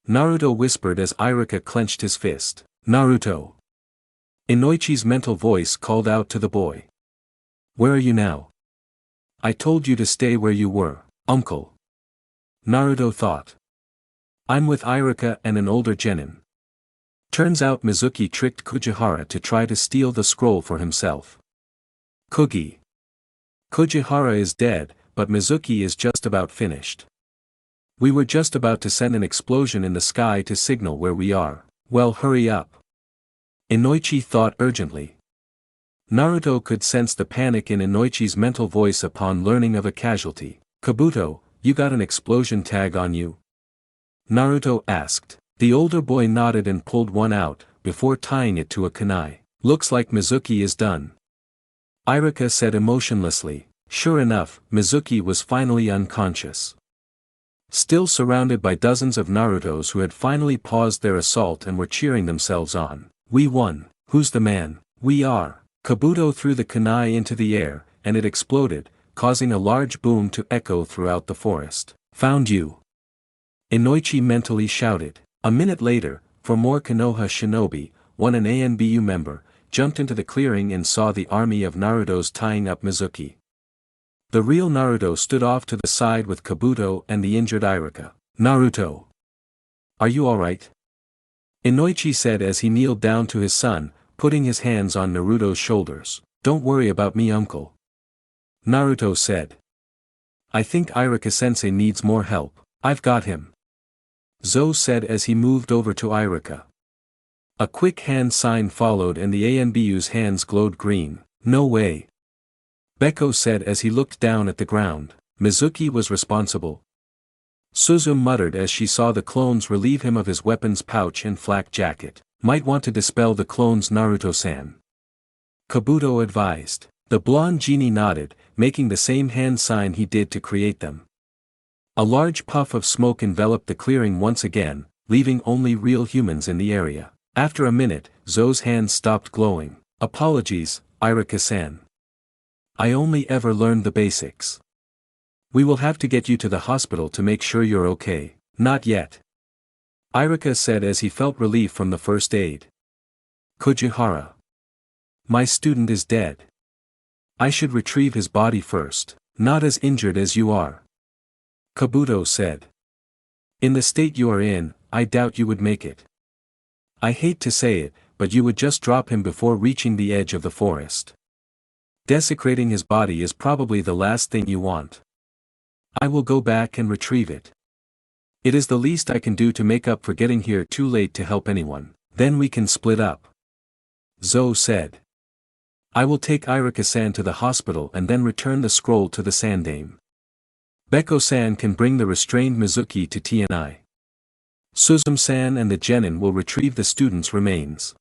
Speaker 2: Naruto whispered as Iruka clenched his fist. Naruto. Inoichi's mental voice called out to the boy. Where are you now? I told you to stay where you were, uncle. Naruto thought. I'm with Iruka and an older genin. Turns out Mizuki tricked Kujihara to try to steal the scroll for himself. Kugi. Kujihara is dead, but Mizuki is just about finished. We were just about to send an explosion in the sky to signal where we are. Well, hurry up. Inoichi thought urgently. Naruto could sense the panic in Inoichi's mental voice upon learning of a casualty. Kabuto, you got an explosion tag on you? Naruto asked. The older boy nodded and pulled one out, before tying it to a kunai. Looks like Mizuki is done. Irika said emotionlessly. Sure enough, Mizuki was finally unconscious. Still surrounded by dozens of Narutos who had finally paused their assault and were cheering themselves on. We won. Who's the man? We are. Kabuto threw the kunai into the air, and it exploded, causing a large boom to echo throughout the forest. Found you! Inoichi mentally shouted. A minute later, for more Konoha shinobi, an ANBU member, jumped into the clearing and saw the army of Narutos tying up Mizuki. The real Naruto stood off to the side with Kabuto and the injured Irika. Naruto! Are you alright? Inoichi said as he kneeled down to his son, putting his hands on Naruto's shoulders. Don't worry about me, uncle. Naruto said. I think Irika-sensei needs more help. I've got him. Zou said as he moved over to Irika. A quick hand sign followed and the ANBU's hands glowed green. No way. Beko said as he looked down at the ground. Mizuki was responsible. Suzu muttered as she saw the clones relieve him of his weapons pouch and flak jacket. Might want to dispel the clones, Naruto-san. Kabuto advised. The blonde genie nodded, making the same hand sign he did to create them. A large puff of smoke enveloped the clearing once again, leaving only real humans in the area. After a minute, Zou's hands stopped glowing. Apologies, Irika-san. I only ever learned the basics. We will have to get you to the hospital to make sure you're okay. Not yet. Irika said as he felt relief from the first aid. Kujihara. My student is dead. I should retrieve his body first. Not as injured as you are. Kabuto said. In the state you are in, I doubt you would make it. I hate to say it, but you would just drop him before reaching the edge of the forest. Desecrating his body is probably the last thing you want. I will go back and retrieve it. It is the least I can do to make up for getting here too late to help anyone. Then we can split up. Zou said. I will take Irika-san to the hospital and then return the scroll to the Sandame. Beko-san can bring the restrained Mizuki to TNI. Suzume-san and the genin will retrieve the student's remains.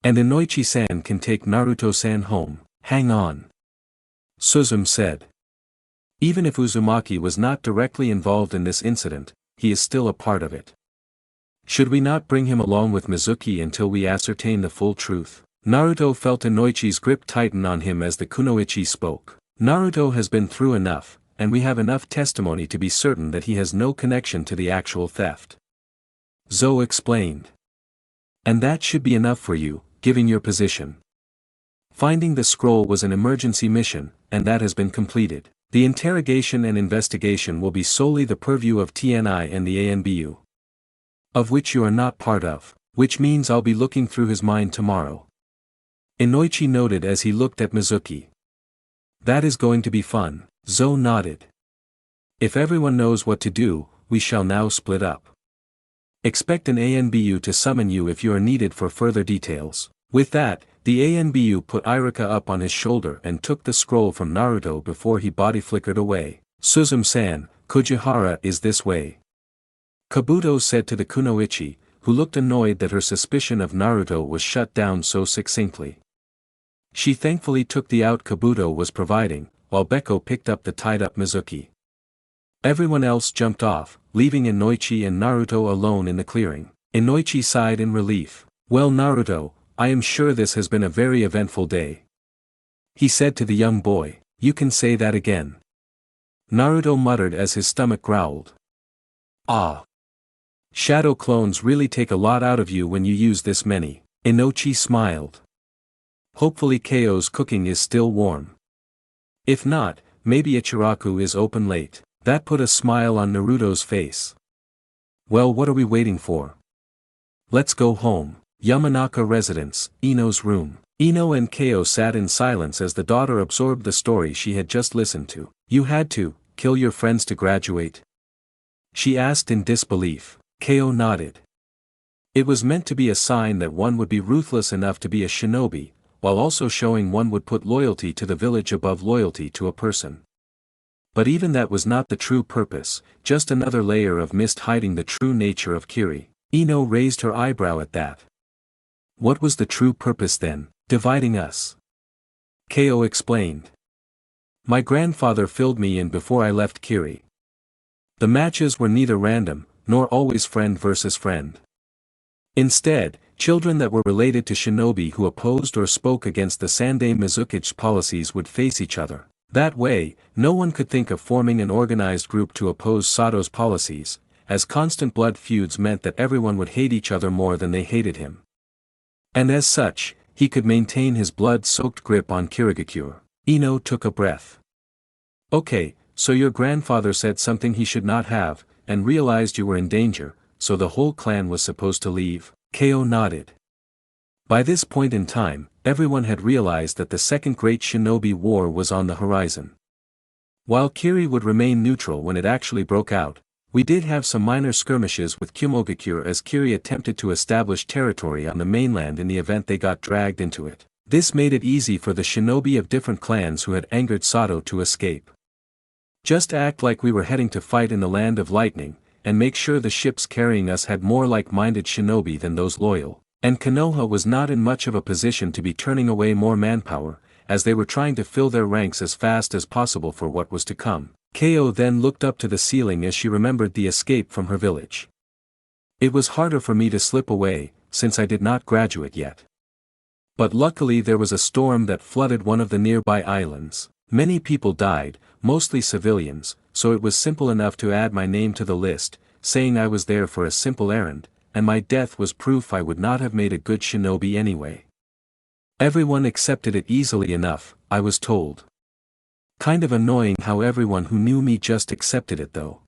Speaker 2: And Inoichi-san can take Naruto-san home. Hang on. Suzume said. Even if Uzumaki was not directly involved in this incident, he is still a part of it. Should we not bring him along with Mizuki until we ascertain the full truth? Naruto felt Inoichi's grip tighten on him as the kunoichi spoke. Naruto has been through enough, and we have enough testimony to be certain that he has no connection to the actual theft. Zou explained. And that should be enough for you, given your position. Finding the scroll was an emergency mission, and that has been completed. The interrogation and investigation will be solely the purview of TNI and the ANBU. Of which you are not part of, which means I'll be looking through his mind tomorrow. Inoichi noted as he looked at Mizuki. That is going to be fun. Zou nodded. If everyone knows what to do, we shall now split up. Expect an ANBU to summon you if you are needed for further details. With that, the ANBU put Irika up on his shoulder and took the scroll from Naruto before he body flickered away. Suzume-san, Kujihara is this way. Kabuto said to the kunoichi, who looked annoyed that her suspicion of Naruto was shut down so succinctly. She thankfully took the out Kabuto was providing, while Beko picked up the tied-up Mizuki. Everyone else jumped off, leaving Inoichi and Naruto alone in the clearing. Inoichi sighed in relief. Well, Naruto, I am sure this has been a very eventful day. He said to the young boy. You can say that again. Naruto muttered as his stomach growled. Ah. Shadow clones really take a lot out of you when you use this many. Inoichi smiled. Hopefully Keio's cooking is still warm. If not, maybe Ichiraku is open late. That put a smile on Naruto's face. Well, what are we waiting for? Let's go home. Yamanaka residence, Ino's room. Ino and Keio sat in silence as the daughter absorbed the story she had just listened to. You had to kill your friends to graduate? She asked in disbelief. Keio nodded. It was meant to be a sign that one would be ruthless enough to be a shinobi, while also showing one would put loyalty to the village above loyalty to a person. But even that was not the true purpose, just another layer of mist hiding the true nature of Kiri. Ino raised her eyebrow at that. What was the true purpose then? Dividing us. Ko explained. My grandfather filled me in before I left Kiri. The matches were neither random, nor always friend versus friend. Instead, children that were related to shinobi who opposed or spoke against the Sandai Mizuki's policies would face each other. That way, no one could think of forming an organized group to oppose Sato's policies, as constant blood feuds meant that everyone would hate each other more than they hated him. And as such, he could maintain his blood-soaked grip on Kirigakure. Ino took a breath. Okay, so your grandfather said something he should not have, and realized you were in danger, so the whole clan was supposed to leave? Ko nodded. By this point in time, everyone had realized that the Second Great Shinobi War was on the horizon. While Kiri would remain neutral when it actually broke out, we did have some minor skirmishes with Kumogakure as Kiri attempted to establish territory on the mainland in the event they got dragged into it. This made it easy for the shinobi of different clans who had angered Sato to escape. Just act like we were heading to fight in the land of lightning, and make sure the ships carrying us had more like-minded shinobi than those loyal. And Konoha was not in much of a position to be turning away more manpower, as they were trying to fill their ranks as fast as possible for what was to come. Ko then looked up to the ceiling as she remembered the escape from her village. It was harder for me to slip away, since I did not graduate yet. But luckily there was a storm that flooded one of the nearby islands. Many people died, mostly civilians, so it was simple enough to add my name to the list, saying I was there for a simple errand, and my death was proof I would not have made a good shinobi anyway. Everyone accepted it easily enough, I was told. Kind of annoying how everyone who knew me just accepted it though.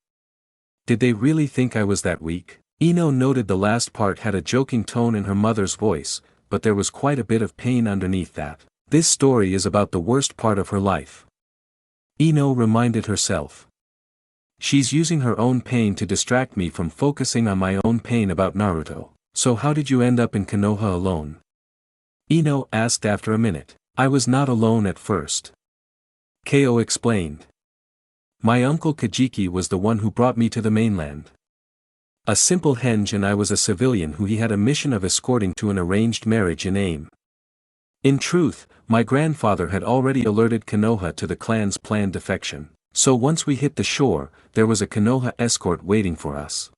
Speaker 2: Did they really think I was that weak? Ino noted the last part had a joking tone in her mother's voice, but there was quite a bit of pain underneath that. This story is about the worst part of her life. Ino reminded herself. She's using her own pain to distract me from focusing on my own pain about Naruto. So how did you end up in Konoha alone? Ino asked after a minute. I was not alone at first. Ko explained. My uncle Kajiki was the one who brought me to the mainland. A simple henge and I was a civilian who he had a mission of escorting to an arranged marriage in aim. In truth, my grandfather had already alerted Konoha to the clan's planned defection, so once we hit the shore, there was a Konoha escort waiting for us.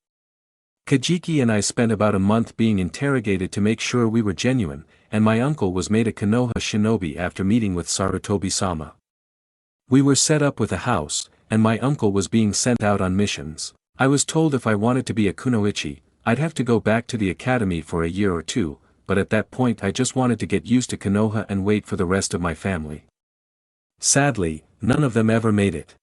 Speaker 2: Kajiki and I spent about a month being interrogated to make sure we were genuine, and my uncle was made a Konoha shinobi after meeting with Sarutobi-sama. We were set up with a house, and my uncle was being sent out on missions. I was told if I wanted to be a kunoichi, I'd have to go back to the academy for a year or two, but at that point I just wanted to get used to Konoha and wait for the rest of my family. Sadly, none of them ever made it.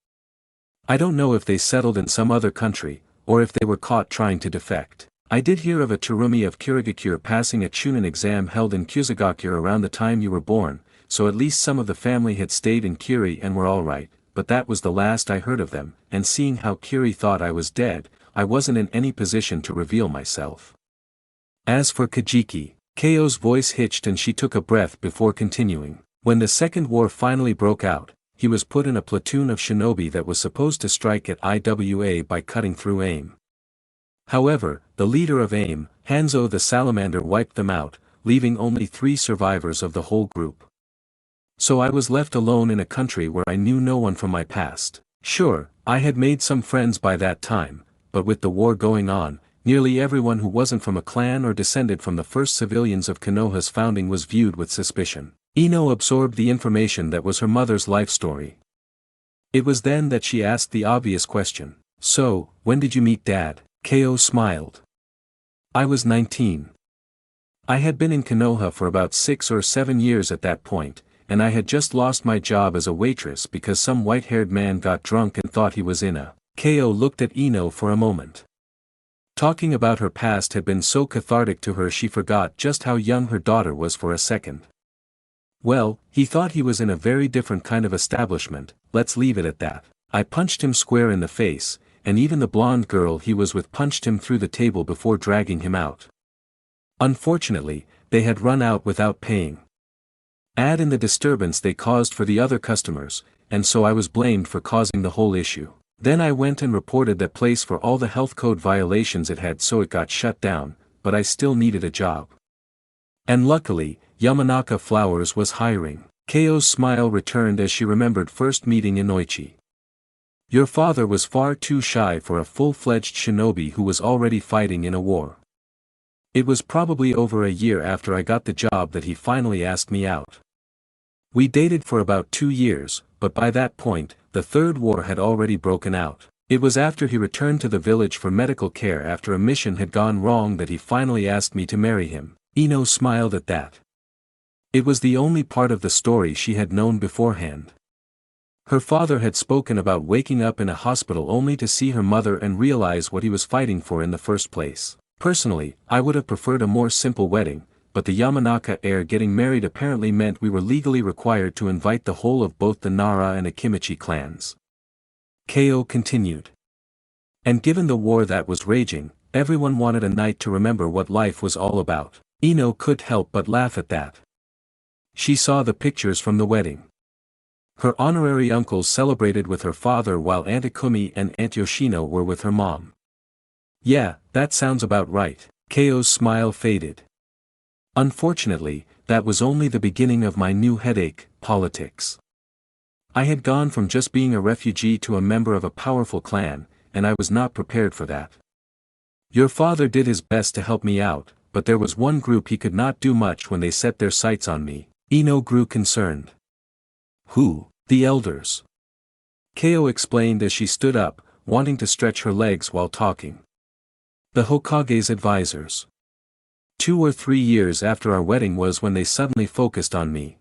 Speaker 2: I don't know if they settled in some other country, or if they were caught trying to defect. I did hear of a Terumi of Kirigakure passing a Chunin exam held in Kusagakure around the time you were born, so at least some of the family had stayed in Kiri and were alright, but that was the last I heard of them, and seeing how Kiri thought I was dead, I wasn't in any position to reveal myself. As for Kajiki, Ko's voice hitched and she took a breath before continuing. When the Second War finally broke out, he was put in a platoon of shinobi that was supposed to strike at IWA by cutting through AIM. However, the leader of AIM, Hanzo the Salamander, wiped them out, leaving only 3 survivors of the whole group. So I was left alone in a country where I knew no one from my past. Sure, I had made some friends by that time, but with the war going on, nearly everyone who wasn't from a clan or descended from the first civilians of Konoha's founding was viewed with suspicion. Ino absorbed the information that was her mother's life story. It was then that she asked the obvious question. So, when did you meet Dad? Ko smiled. I was 19. I had been in Konoha for about 6 or 7 years at that point, and I had just lost my job as a waitress because some white-haired man got drunk and thought he was INO. Ko looked at Ino for a moment. Talking about her past had been so cathartic to her she forgot just how young her daughter was for a second. Well, he thought he was in a very different kind of establishment, let's leave it at that. I punched him square in the face, and even the blonde girl he was with punched him through the table before dragging him out. Unfortunately, they had run out without paying. Add in the disturbance they caused for the other customers, and so I was blamed for causing the whole issue. Then I went and reported that place for all the health code violations it had, so it got shut down, but I still needed a job. And luckily, Yamanaka Flowers was hiring. Keio's smile returned as she remembered first meeting Inoichi. Your father was far too shy for a full-fledged shinobi who was already fighting in a war. It was probably over a year after I got the job that he finally asked me out. We dated for about 2 years, but by that point, the third war had already broken out. It was after he returned to the village for medical care after a mission had gone wrong that he finally asked me to marry him. Ino smiled at that. It was the only part of the story she had known beforehand. Her father had spoken about waking up in a hospital only to see her mother and realize what he was fighting for in the first place. Personally, I would have preferred a more simple wedding, but the Yamanaka heir getting married apparently meant we were legally required to invite the whole of both the Nara and Akimichi clans. Keio continued. And given the war that was raging, everyone wanted a night to remember what life was all about. Ino couldn't help but laugh at that. She saw the pictures from the wedding. Her honorary uncles celebrated with her father while Aunt Ikumi and Aunt Yoshino were with her mom. Yeah, that sounds about right. Keio's smile faded. Unfortunately, that was only the beginning of my new headache, politics. I had gone from just being a refugee to a member of a powerful clan, and I was not prepared for that. Your father did his best to help me out, but there was one group he could not do much when they set their sights on me. Ino grew concerned. Who? The elders. Keio explained as she stood up, wanting to stretch her legs while talking. The Hokage's advisors. 2 or 3 years after our wedding was when they suddenly focused on me.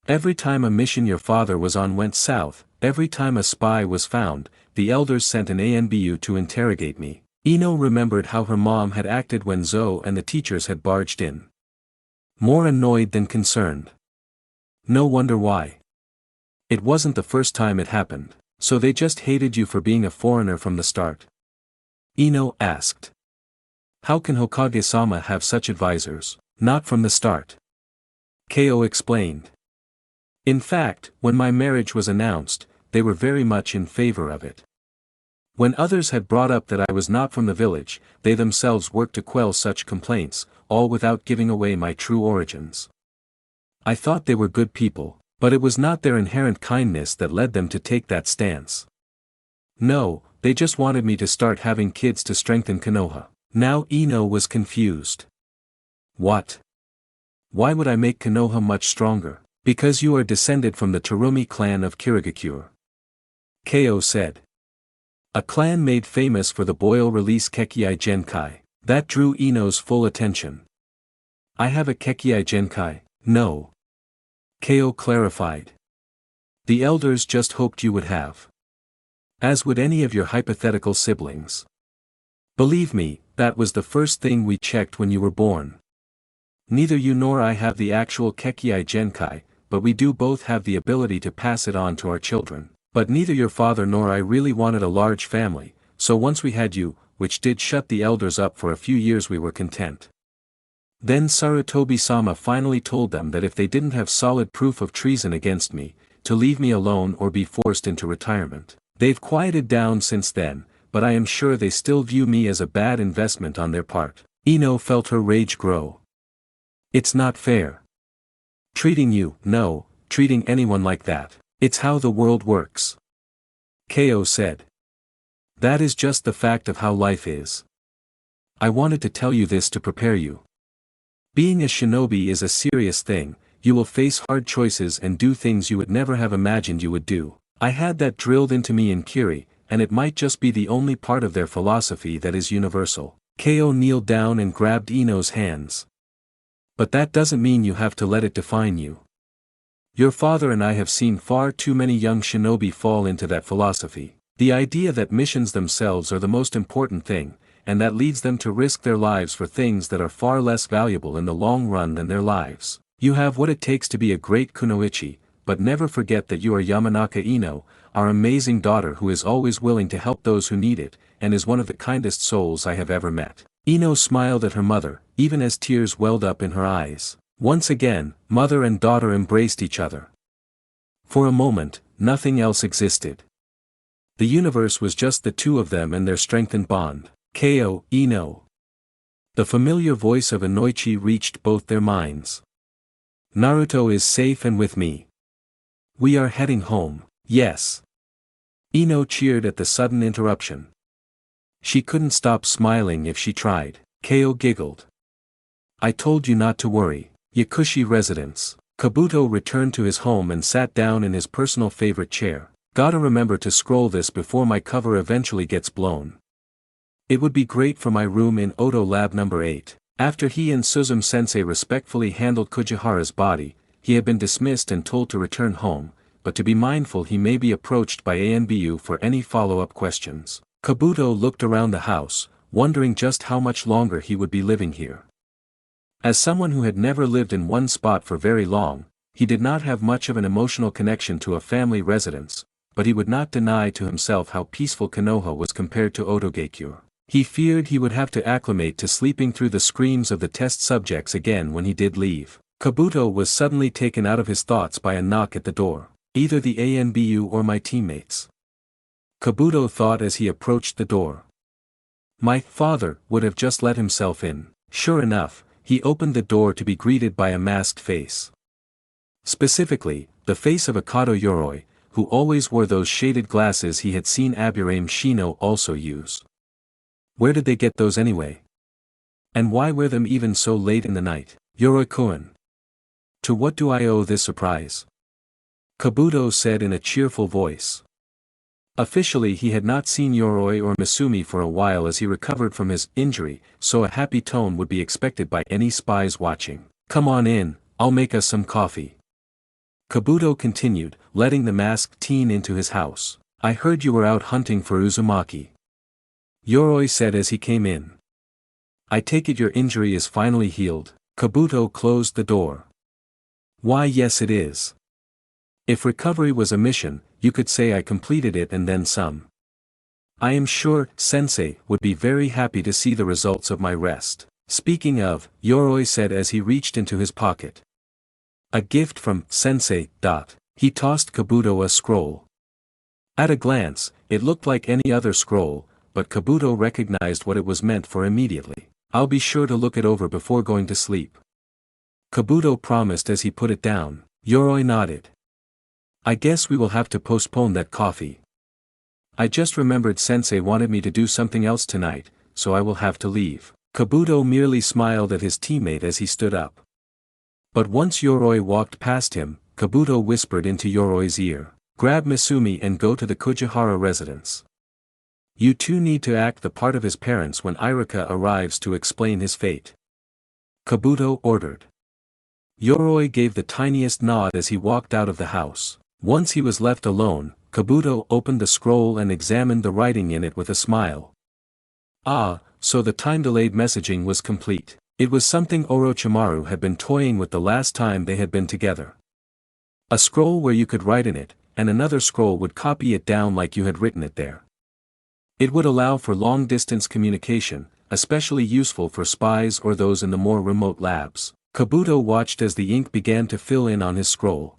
Speaker 2: Every time a mission your father was on went south, every time a spy was found, the elders sent an ANBU to interrogate me. Ino remembered how her mom had acted when Zoe and the teachers had barged in. More annoyed than concerned. No wonder why. It wasn't the first time it happened, so they just hated you for being a foreigner from the start? Ino asked. How can Hokage-sama have such advisors? Not from the start. Keio explained. In fact, when my marriage was announced, they were very much in favor of it. When others had brought up that I was not from the village, they themselves worked to quell such complaints, all without giving away my true origins. I thought they were good people, but it was not their inherent kindness that led them to take that stance. No, they just wanted me to start having kids to strengthen Konoha. Now Ino was confused. What? Why would I make Konoha much stronger? Because you are descended from the Terumi clan of Kirigakure. Keio said. A clan made famous for the boil release Kekkei Genkai. That drew Ino's full attention. I have a Kekkei Genkai, no. Keio clarified. The elders just hoped you would have. As would any of your hypothetical siblings. Believe me, that was the first thing we checked when you were born. Neither you nor I have the actual Kekkei Genkai, but we do both have the ability to pass it on to our children. But neither your father nor I really wanted a large family, so once we had you, which did shut the elders up for a few years, we were content. Then Sarutobi-sama finally told them that if they didn't have solid proof of treason against me, to leave me alone or be forced into retirement. They've quieted down since then, but I am sure they still view me as a bad investment on their part. Ino felt her rage grow. It's not fair. Treating you, no, treating anyone like that. It's how the world works. Keio said. That is just the fact of how life is. I wanted to tell you this to prepare you. Being a shinobi is a serious thing, you will face hard choices and do things you would never have imagined you would do. I had that drilled into me in Kiri, and it might just be the only part of their philosophy that is universal. Keio kneeled down and grabbed Ino's hands. But that doesn't mean you have to let it define you. Your father and I have seen far too many young shinobi fall into that philosophy. The idea that missions themselves are the most important thing, and that leads them to risk their lives for things that are far less valuable in the long run than their lives. You have what it takes to be a great kunoichi, but never forget that you are Yamanaka Ino, our amazing daughter who is always willing to help those who need it, and is one of the kindest souls I have ever met. Ino smiled at her mother, even as tears welled up in her eyes. Once again, mother and daughter embraced each other. For a moment, nothing else existed. The universe was just the two of them and their strengthened bond. Ko, Ino. The familiar voice of Inoichi reached both their minds. Naruto is safe and with me. We are heading home, yes. Ino cheered at the sudden interruption. She couldn't stop smiling if she tried. Ko giggled. I told you not to worry. Yakushi residence. Kabuto returned to his home and sat down in his personal favorite chair. Gotta remember to scroll this before my cover eventually gets blown. It would be great for my room in Oto Lab number 8. After he and Suzume-sensei respectfully handled Kujihara's body, he had been dismissed and told to return home, but to be mindful he may be approached by ANBU for any follow-up questions. Kabuto looked around the house, wondering just how much longer he would be living here. As someone who had never lived in one spot for very long, he did not have much of an emotional connection to a family residence, but he would not deny to himself how peaceful Konoha was compared to Otogakure. He feared he would have to acclimate to sleeping through the screams of the test subjects again when he did leave. Kabuto was suddenly taken out of his thoughts by a knock at the door. Either the ANBU or my teammates. Kabuto thought as he approached the door. My father would have just let himself in. Sure enough, he opened the door to be greeted by a masked face. Specifically, the face of Akato Yoroi, who always wore those shaded glasses he had seen Aburame Shino also use. Where did they get those anyway? And why wear them even so late in the night? Yoroi-kun. To what do I owe this surprise? Kabuto said in a cheerful voice. Officially he had not seen Yoroi or Misumi for a while as he recovered from his injury, so a happy tone would be expected by any spies watching. Come on in, I'll make us some coffee. Kabuto continued, letting the masked teen into his house. I heard you were out hunting for Uzumaki. Yoroi said as he came in. I take it your injury is finally healed. Kabuto closed the door. Why yes it is. If recovery was a mission, you could say I completed it and then some. I am sure Sensei would be very happy to see the results of my rest. Speaking of, Yoroi said as he reached into his pocket. A gift from Sensei. He tossed Kabuto a scroll. At a glance, it looked like any other scroll, but Kabuto recognized what it was meant for immediately. I'll be sure to look it over before going to sleep. Kabuto promised as he put it down. Yoroi nodded. I guess we will have to postpone that coffee. I just remembered Sensei wanted me to do something else tonight, so I will have to leave. Kabuto merely smiled at his teammate as he stood up. But once Yoroi walked past him, Kabuto whispered into Yoroi's ear. Grab Misumi and go to the Kujihara residence. You two need to act the part of his parents when Iruka arrives to explain his fate. Kabuto ordered. Yoroi gave the tiniest nod as he walked out of the house. Once he was left alone, Kabuto opened the scroll and examined the writing in it with a smile. Ah, so the time-delayed messaging was complete. It was something Orochimaru had been toying with the last time they had been together. A scroll where you could write in it, and another scroll would copy it down like you had written it there. It would allow for long-distance communication, especially useful for spies or those in the more remote labs. Kabuto watched as the ink began to fill in on his scroll.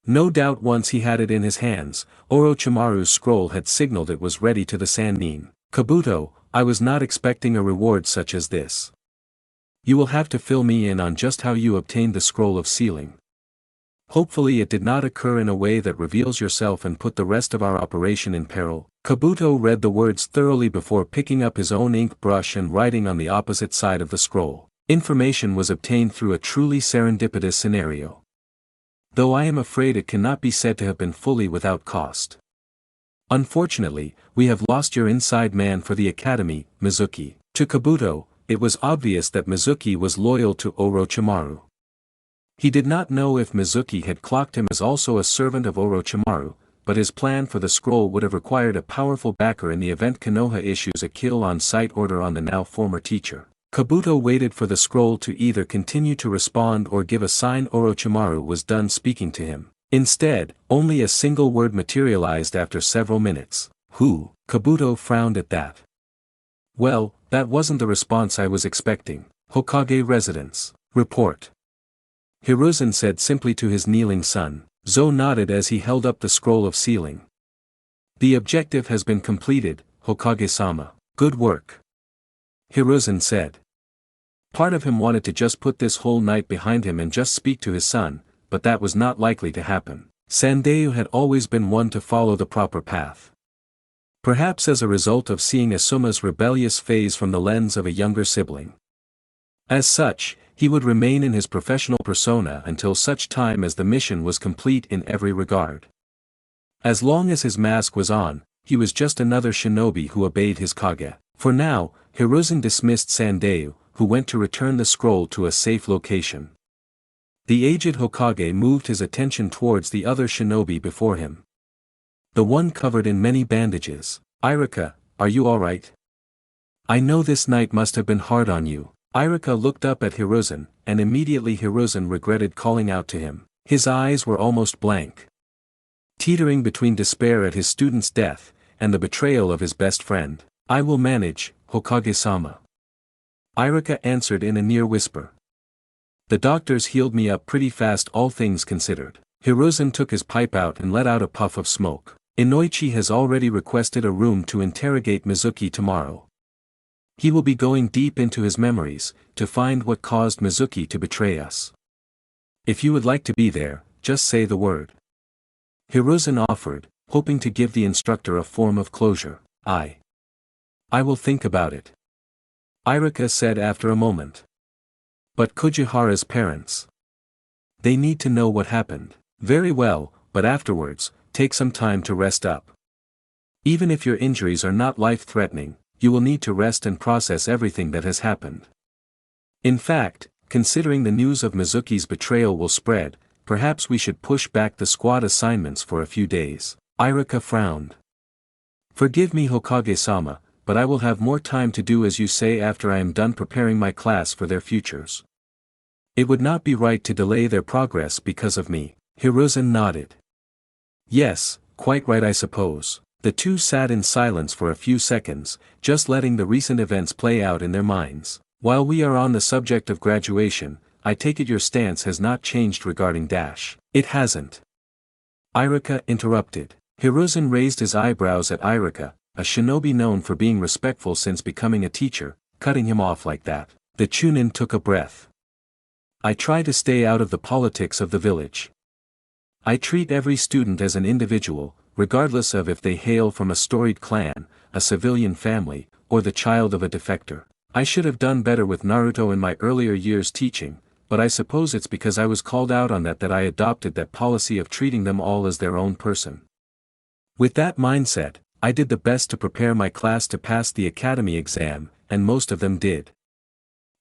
Speaker 2: No doubt once he had it in his hands, Orochimaru's scroll had signaled it was ready to the Sannin. Kabuto, I was not expecting a reward such as this. You will have to fill me in on just how you obtained the scroll of sealing. Hopefully it did not occur in a way that reveals yourself and put the rest of our operation in peril. Kabuto read the words thoroughly before picking up his own ink brush and writing on the opposite side of the scroll. Information was obtained through a truly serendipitous scenario. Though I am afraid it cannot be said to have been fully without cost. Unfortunately, we have lost your inside man for the academy, Mizuki. To Kabuto, it was obvious that Mizuki was loyal to Orochimaru. He did not know if Mizuki had clocked him as also a servant of Orochimaru, but his plan for the scroll would have required a powerful backer in the event Konoha issues a kill-on-sight order on the now former teacher. Kabuto waited for the scroll to either continue to respond or give a sign Orochimaru was done speaking to him. Instead, only a single word materialized after several minutes. Who? Kabuto frowned at that. Well, That wasn't the response I was expecting. Hokage residence. Report. Hiruzen said simply to his kneeling son. Zo nodded as he held up the scroll of sealing. The objective has been completed, Hokage-sama. Good work. Hiruzen said. Part of him wanted to just put this whole night behind him and just speak to his son, but that was not likely to happen. Sandayu had always been one to follow the proper path. Perhaps as a result of seeing Asuma's rebellious phase from the lens of a younger sibling. As such, he would remain in his professional persona until such time as the mission was complete in every regard. As long as his mask was on, he was just another shinobi who obeyed his kage. For now, Hiruzen dismissed Sandayu, who went to return the scroll to a safe location. The aged Hokage moved his attention towards the other shinobi before him. The one covered in many bandages. Irika, are you alright? I know this night must have been hard on you. Irika looked up at Hiruzen, and immediately Hiruzen regretted calling out to him. His eyes were almost blank. Teetering between despair at his student's death, and the betrayal of his best friend. I will manage, Hokage-sama. Irika answered in a near whisper. The doctors healed me up pretty fast, all things considered. Hiruzen took his pipe out and let out a puff of smoke. Inoichi has already requested a room to interrogate Mizuki tomorrow. He will be going deep into his memories, to find what caused Mizuki to betray us. If you would like to be there, just say the word. Hiruzen offered, hoping to give the instructor a form of closure. I will think about it. Irika said after a moment. But Kujihara's parents. They need to know what happened. Very well, but afterwards, take some time to rest up. Even if your injuries are not life-threatening, you will need to rest and process everything that has happened. In fact, considering the news of Mizuki's betrayal will spread, perhaps we should push back the squad assignments for a few days. Irika frowned. Forgive me, Hokage-sama, but I will have more time to do as you say after I am done preparing my class for their futures. It would not be right to delay their progress because of me. Hiruzen nodded. Yes, quite right, I suppose. The two sat in silence for a few seconds, just letting the recent events play out in their minds. While we are on the subject of graduation, I take it your stance has not changed regarding Dash. It hasn't. Irika interrupted. Hiruzen raised his eyebrows at Irika, a shinobi known for being respectful since becoming a teacher, cutting him off like that. The Chunin took a breath. I try to stay out of the politics of the village. I treat every student as an individual, regardless of if they hail from a storied clan, a civilian family, or the child of a defector. I should have done better with Naruto in my earlier years teaching, but I suppose it's because I was called out on that I adopted that policy of treating them all as their own person. With that mindset, I did the best to prepare my class to pass the academy exam, and most of them did.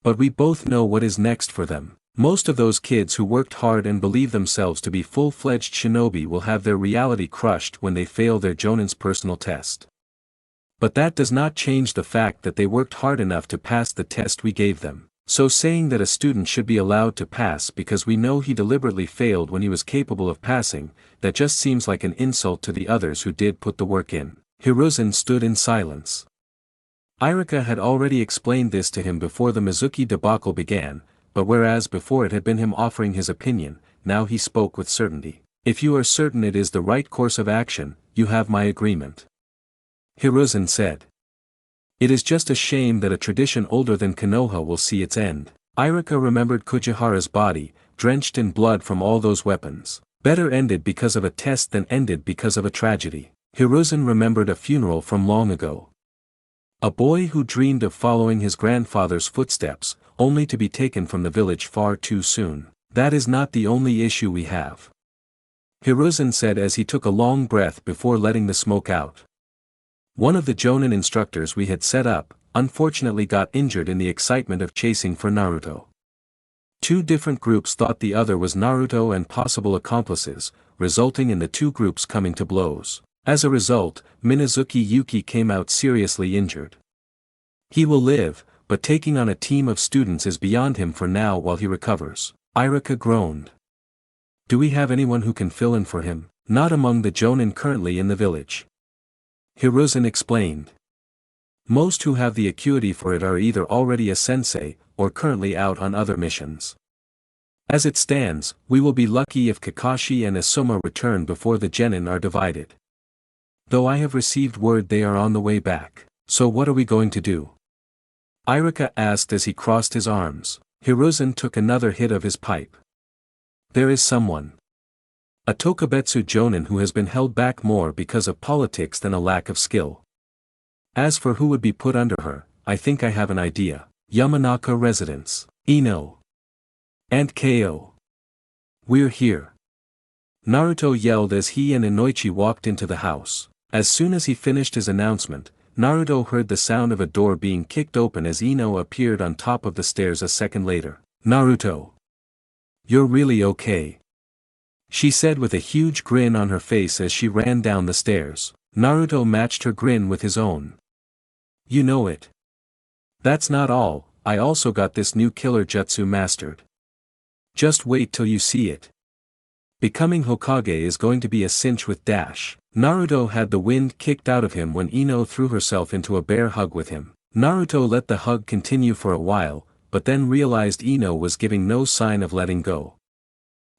Speaker 2: But we both know what is next for them. Most of those kids who worked hard and believe themselves to be full-fledged shinobi will have their reality crushed when they fail their Jonin's personal test. But that does not change the fact that they worked hard enough to pass the test we gave them. So saying that a student should be allowed to pass because we know he deliberately failed when he was capable of passing, that just seems like an insult to the others who did put the work in. Hiruzen stood in silence. Irika had already explained this to him before the Mizuki debacle began, but whereas before it had been him offering his opinion, now he spoke with certainty. If you are certain it is the right course of action, you have my agreement. Hiruzen said. It is just a shame that a tradition older than Konoha will see its end. Irika remembered Kujihara's body, drenched in blood from all those weapons. Better ended because of a test than ended because of a tragedy. Hiruzen remembered a funeral from long ago. A boy who dreamed of following his grandfather's footsteps, only to be taken from the village far too soon. That is not the only issue we have. Hiruzen said as he took a long breath before letting the smoke out. One of the Jonin instructors we had set up, unfortunately got injured in the excitement of chasing for Naruto. Two different groups thought the other was Naruto and possible accomplices, resulting in the two groups coming to blows. As a result, Minazuki Yuki came out seriously injured. He will live, but taking on a team of students is beyond him for now while he recovers. Irika groaned. Do we have anyone who can fill in for him? Not among the Jonin currently in the village. Hiruzen explained. Most who have the acuity for it are either already a sensei, or currently out on other missions. As it stands, we will be lucky if Kakashi and Asuma return before the genin are divided. Though I have received word they are on the way back, so what are we going to do? Irika asked as he crossed his arms. Hiruzen took another hit of his pipe. There is someone. A Tokubetsu Jonin who has been held back more because of politics than a lack of skill. As for who would be put under her, I think I have an idea. Yamanaka residence, INO. And KO. We're here. Naruto yelled as he and Inoichi walked into the house. As soon as he finished his announcement, Naruto heard the sound of a door being kicked open as Ino appeared on top of the stairs a second later. Naruto. You're really okay? She said with a huge grin on her face as she ran down the stairs. Naruto matched her grin with his own. You know it. That's not all, I also got this new killer jutsu mastered. Just wait till you see it. Becoming Hokage is going to be a cinch with dash. Naruto had the wind kicked out of him when Ino threw herself into a bear hug with him. Naruto let the hug continue for a while, but then realized Ino was giving no sign of letting go.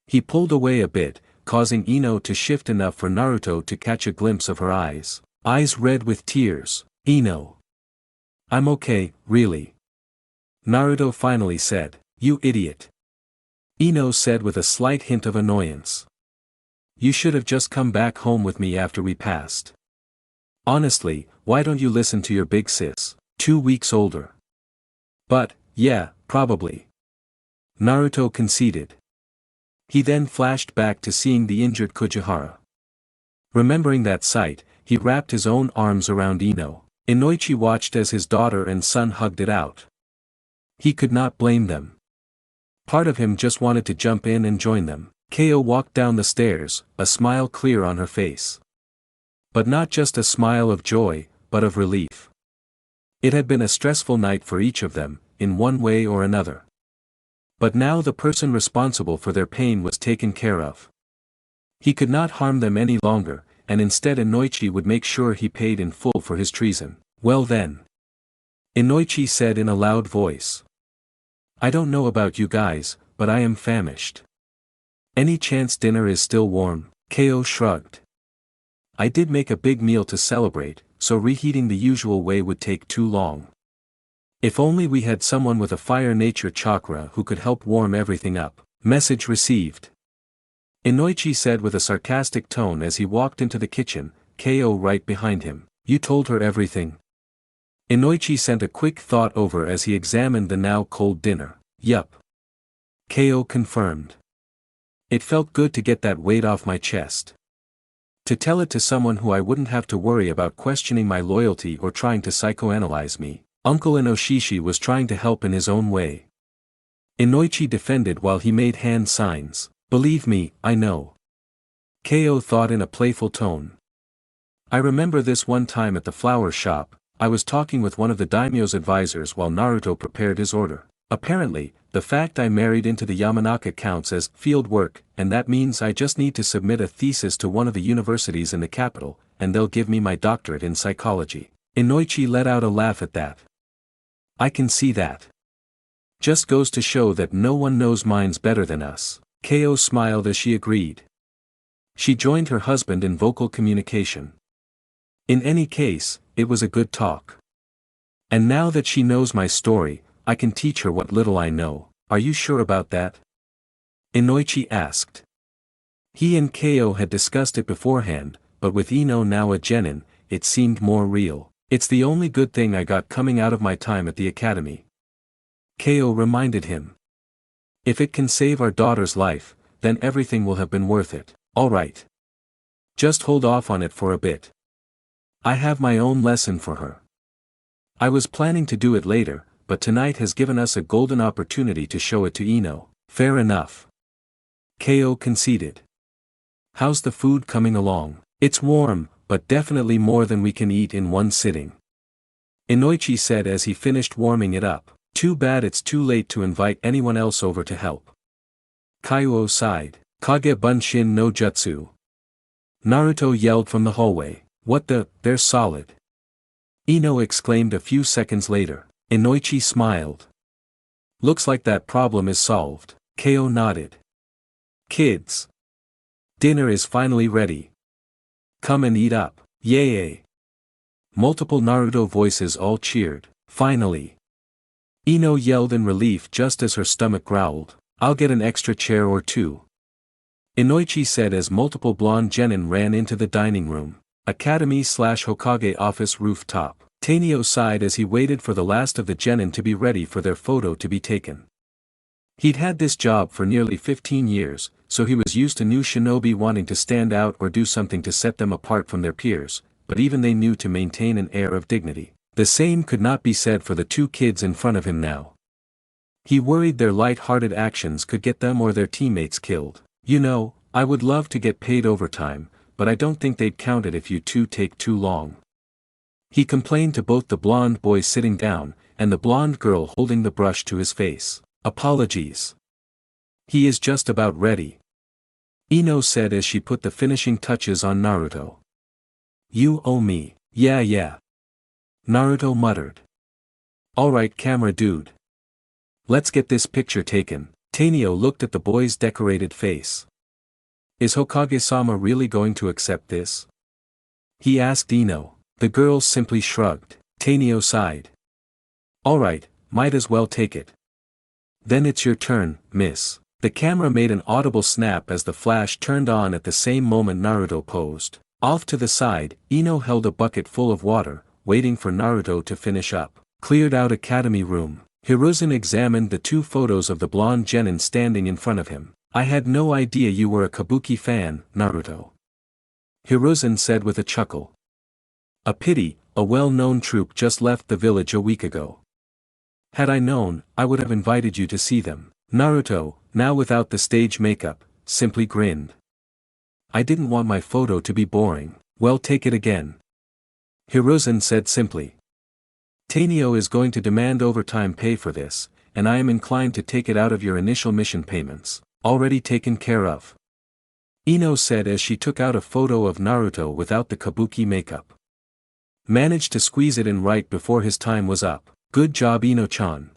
Speaker 2: He pulled away a bit, causing Ino to shift enough for Naruto to catch a glimpse of her eyes. Eyes red with tears. Ino. I'm okay, really. Naruto finally said. You idiot. Ino said with a slight hint of annoyance. You should have just come back home with me after we passed. Honestly, why don't you listen to your big sis, 2 weeks older? But, yeah, probably. Naruto conceded. He then flashed back to seeing the injured Kujihara. Remembering that sight, he wrapped his own arms around Ino. Inoichi watched as his daughter and son hugged it out. He could not blame them. Part of him just wanted to jump in and join them. Ko walked down the stairs, a smile clear on her face. But not just a smile of joy, but of relief. It had been a stressful night for each of them, in one way or another. But now the person responsible for their pain was taken care of. He could not harm them any longer, and instead Inoichi would make sure he paid in full for his treason. Well then. Inoichi said in a loud voice. I don't know about you guys, but I am famished. Any chance dinner is still warm? Ko shrugged. I did make a big meal to celebrate, so reheating the usual way would take too long. If only we had someone with a fire nature chakra who could help warm everything up. Message received. Inoichi said with a sarcastic tone as he walked into the kitchen, Ko right behind him. You told her everything? Inoichi sent a quick thought over as he examined the now cold dinner. Yup. Ko confirmed. It felt good to get that weight off my chest. To tell it to someone who I wouldn't have to worry about questioning my loyalty or trying to psychoanalyze me. Uncle Inoshishi was trying to help in his own way. Inoichi defended while he made hand signs. Believe me, I know. Ko thought in a playful tone. I remember this one time at the flower shop, I was talking with one of the daimyo's advisors while Naruto prepared his order. Apparently, the fact I married into the Yamanaka counts as field work, and that means I just need to submit a thesis to one of the universities in the capital, and they'll give me my doctorate in psychology. Inoichi let out a laugh at that. I can see that. Just goes to show that no one knows minds better than us. Ko smiled as she agreed. She joined her husband in vocal communication. In any case, it was a good talk. And now that she knows my story, I can teach her what little I know. Are you sure about that? Inoichi asked. He and Ko had discussed it beforehand, but with Ino now a genin, it seemed more real. It's the only good thing I got coming out of my time at the academy. Ko reminded him. If it can save our daughter's life, then everything will have been worth it. All right. Just hold off on it for a bit. I have my own lesson for her. I was planning to do it later, but tonight has given us a golden opportunity to show it to Ino. Fair enough. Ko conceded. How's the food coming along? It's warm, but definitely more than we can eat in one sitting. Inoichi said as he finished warming it up. Too bad it's too late to invite anyone else over to help. Kaiuo sighed. Kage Bunshin no Jutsu. Naruto yelled from the hallway. What the, they're solid. Ino exclaimed a few seconds later. Inoichi smiled. Looks like that problem is solved. Ko nodded. Kids. Dinner is finally ready. Come and eat up. Yay! Multiple Naruto voices all cheered. Finally. Ino yelled in relief just as her stomach growled. I'll get an extra chair or two. Inoichi said as multiple blonde genin ran into the dining room. Academy/Hokage office rooftop. Tanio sighed as he waited for the last of the genin to be ready for their photo to be taken. He'd had this job for nearly 15 years, so he was used to new shinobi wanting to stand out or do something to set them apart from their peers, but even they knew to maintain an air of dignity. The same could not be said for the two kids in front of him now. He worried their light-hearted actions could get them or their teammates killed. You know, I would love to get paid overtime, but I don't think they'd count it if you two take too long. He complained to both the blonde boy sitting down, and the blonde girl holding the brush to his face. Apologies. He is just about ready. Ino said as she put the finishing touches on Naruto. You owe me. Yeah. Naruto muttered. Alright camera dude. Let's get this picture taken. Tanio looked at the boy's decorated face. Is Hokage-sama really going to accept this? He asked Ino. The girl simply shrugged. Tanio sighed. Alright, might as well take it. Then it's your turn, miss. The camera made an audible snap as the flash turned on at the same moment Naruto posed. Off to the side, Ino held a bucket full of water, waiting for Naruto to finish up. Cleared out academy room. Hiruzen examined the two photos of the blonde genin standing in front of him. I had no idea you were a kabuki fan, Naruto. Hiruzen said with a chuckle. A pity, a well-known troupe just left the village a week ago. Had I known, I would have invited you to see them. Naruto, now without the stage makeup, simply grinned. I didn't want my photo to be boring. Well, take it again. Hiruzen said simply. Tanio is going to demand overtime pay for this, and I am inclined to take it out of your initial mission payments, already taken care of. Ino said as she took out a photo of Naruto without the kabuki makeup. Managed to squeeze it in right before his time was up. Good job Ino-chan.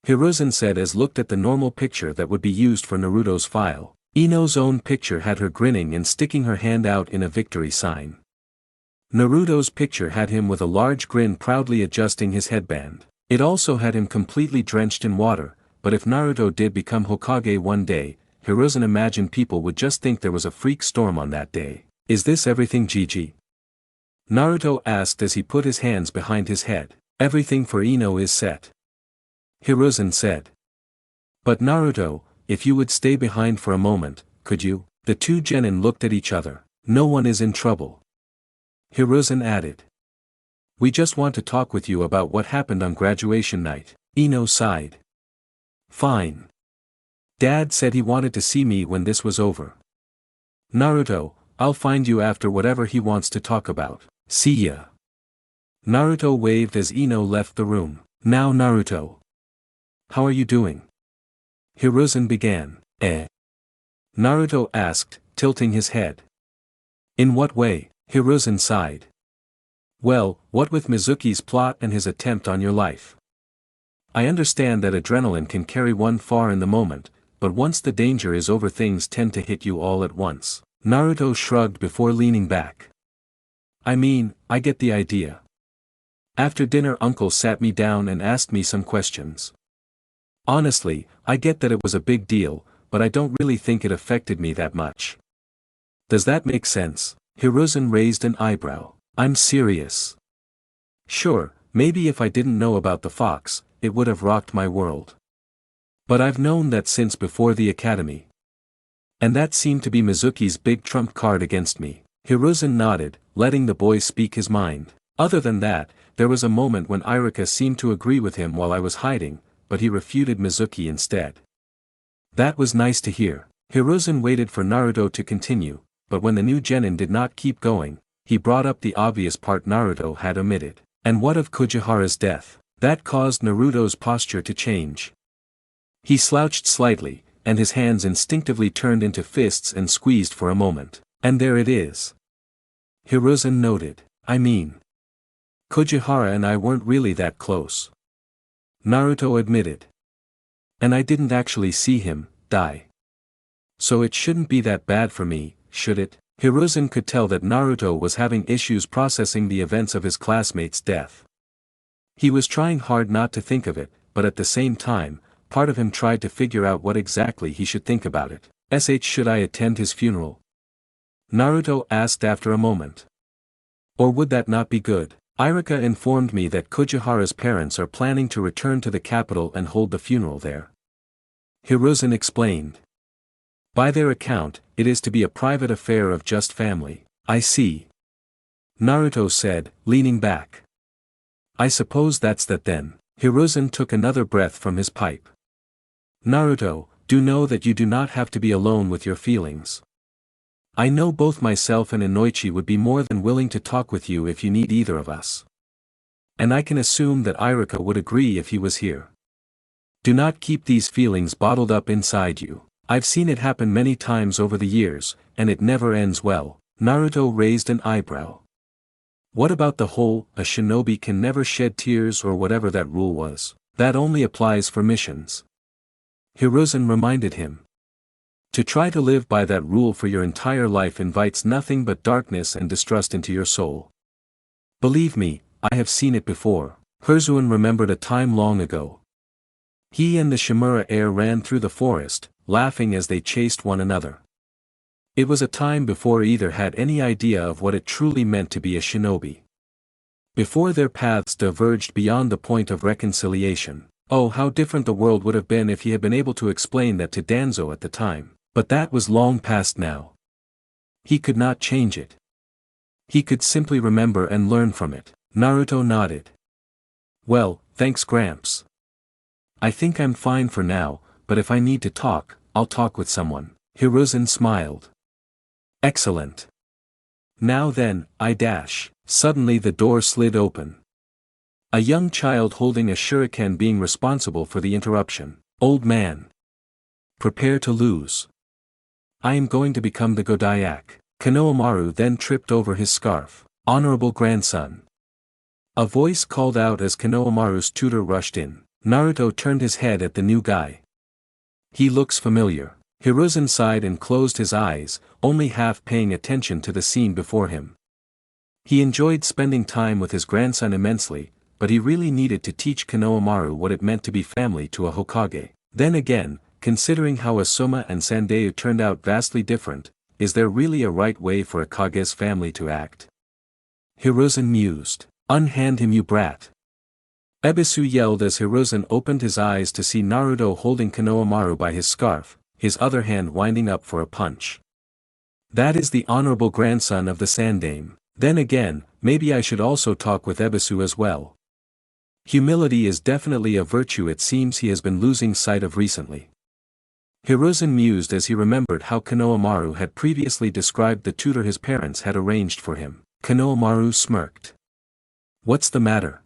Speaker 2: Hiruzen said as looked at the normal picture that would be used for Naruto's file. Ino's own picture had her grinning and sticking her hand out in a victory sign. Naruto's picture had him with a large grin proudly adjusting his headband. It also had him completely drenched in water, but if Naruto did become Hokage one day, Hiruzen imagined people would just think there was a freak storm on that day. Is this everything Gigi? Naruto asked as he put his hands behind his head. Everything for Ino is set. Hiruzen said. But Naruto, if you would stay behind for a moment, could you? The two genin looked at each other. No one is in trouble. Hiruzen added. We just want to talk with you about what happened on graduation night. Ino sighed. Fine. Dad said he wanted to see me when this was over. Naruto, I'll find you after whatever he wants to talk about. See ya. Naruto waved as Ino left the room. Now Naruto. How are you doing? Hiruzen began. Naruto asked, tilting his head. In what way? Hiruzen sighed. Well, what with Mizuki's plot and his attempt on your life. I understand that adrenaline can carry one far in the moment, but once the danger is over things tend to hit you all at once. Naruto shrugged before leaning back. I mean, I get the idea. After dinner uncle sat me down and asked me some questions. Honestly, I get that it was a big deal, but I don't really think it affected me that much. Does that make sense? Hiruzen raised an eyebrow. I'm serious. Sure, maybe if I didn't know about the fox, it would have rocked my world. But I've known that since before the academy. And that seemed to be Mizuki's big trump card against me. Hiruzen nodded, letting the boy speak his mind. Other than that, there was a moment when Irika seemed to agree with him while I was hiding, but he refuted Mizuki instead. That was nice to hear. Hiruzen waited for Naruto to continue, but when the new genin did not keep going, he brought up the obvious part Naruto had omitted. And what of Kujihara's death? That caused Naruto's posture to change. He slouched slightly, and his hands instinctively turned into fists and squeezed for a moment. And there it is. Hiruzen noted. I mean. Kojihara and I weren't really that close, Naruto admitted. And I didn't actually see him die. So it shouldn't be that bad for me, should it? Hiruzen could tell that Naruto was having issues processing the events of his classmate's death. He was trying hard not to think of it, but at the same time, part of him tried to figure out what exactly he should think about it. Should I attend his funeral? Naruto asked after a moment. Or would that not be good? Irika informed me that Kojihara's parents are planning to return to the capital and hold the funeral there. Hiruzen explained. By their account, it is to be a private affair of just family. I see. Naruto said, leaning back. I suppose that's that then. Hiruzen took another breath from his pipe. Naruto, do know that you do not have to be alone with your feelings. I know both myself and Inoichi would be more than willing to talk with you if you need either of us. And I can assume that Irika would agree if he was here. Do not keep these feelings bottled up inside you. I've seen it happen many times over the years, and it never ends well. Naruto raised an eyebrow. What about the whole, a shinobi can never shed tears or whatever that rule was? That only applies for missions. Hiruzen reminded him. To try to live by that rule for your entire life invites nothing but darkness and distrust into your soul. Believe me, I have seen it before. Hiruzen remembered a time long ago. He and the Shimura heir ran through the forest, laughing as they chased one another. It was a time before either had any idea of what it truly meant to be a shinobi. Before their paths diverged beyond the point of reconciliation. Oh, how different the world would have been if he had been able to explain that to Danzo at the time. But that was long past now. He could not change it. He could simply remember and learn from it. Naruto nodded. Well, thanks Gramps. I think I'm fine for now, but if I need to talk, I'll talk with someone. Hiruzen smiled. Excellent. Now then, Suddenly the door slid open. A young child holding a shuriken being responsible for the interruption. Old man. Prepare to lose. I am going to become the Godaiak. Konohamaru then tripped over his scarf. Honorable grandson. A voice called out as Konohamaru's tutor rushed in. Naruto turned his head at the new guy. He looks familiar. Hiruzen sighed and closed his eyes, only half paying attention to the scene before him. He enjoyed spending time with his grandson immensely, but he really needed to teach Konohamaru what it meant to be family to a Hokage. Then again, considering how Asuma and Sandayu turned out vastly different, is there really a right way for a Kage's family to act? Hiruzen mused. Unhand him, you brat. Ebisu yelled as Hiruzen opened his eyes to see Naruto holding Konohamaru by his scarf, his other hand winding up for a punch. That is the honorable grandson of the Sandame. Then again, maybe I should also talk with Ebisu as well. Humility is definitely a virtue it seems he has been losing sight of recently. Hiruzen mused as he remembered how Konohamaru had previously described the tutor his parents had arranged for him. Konohamaru smirked. What's the matter?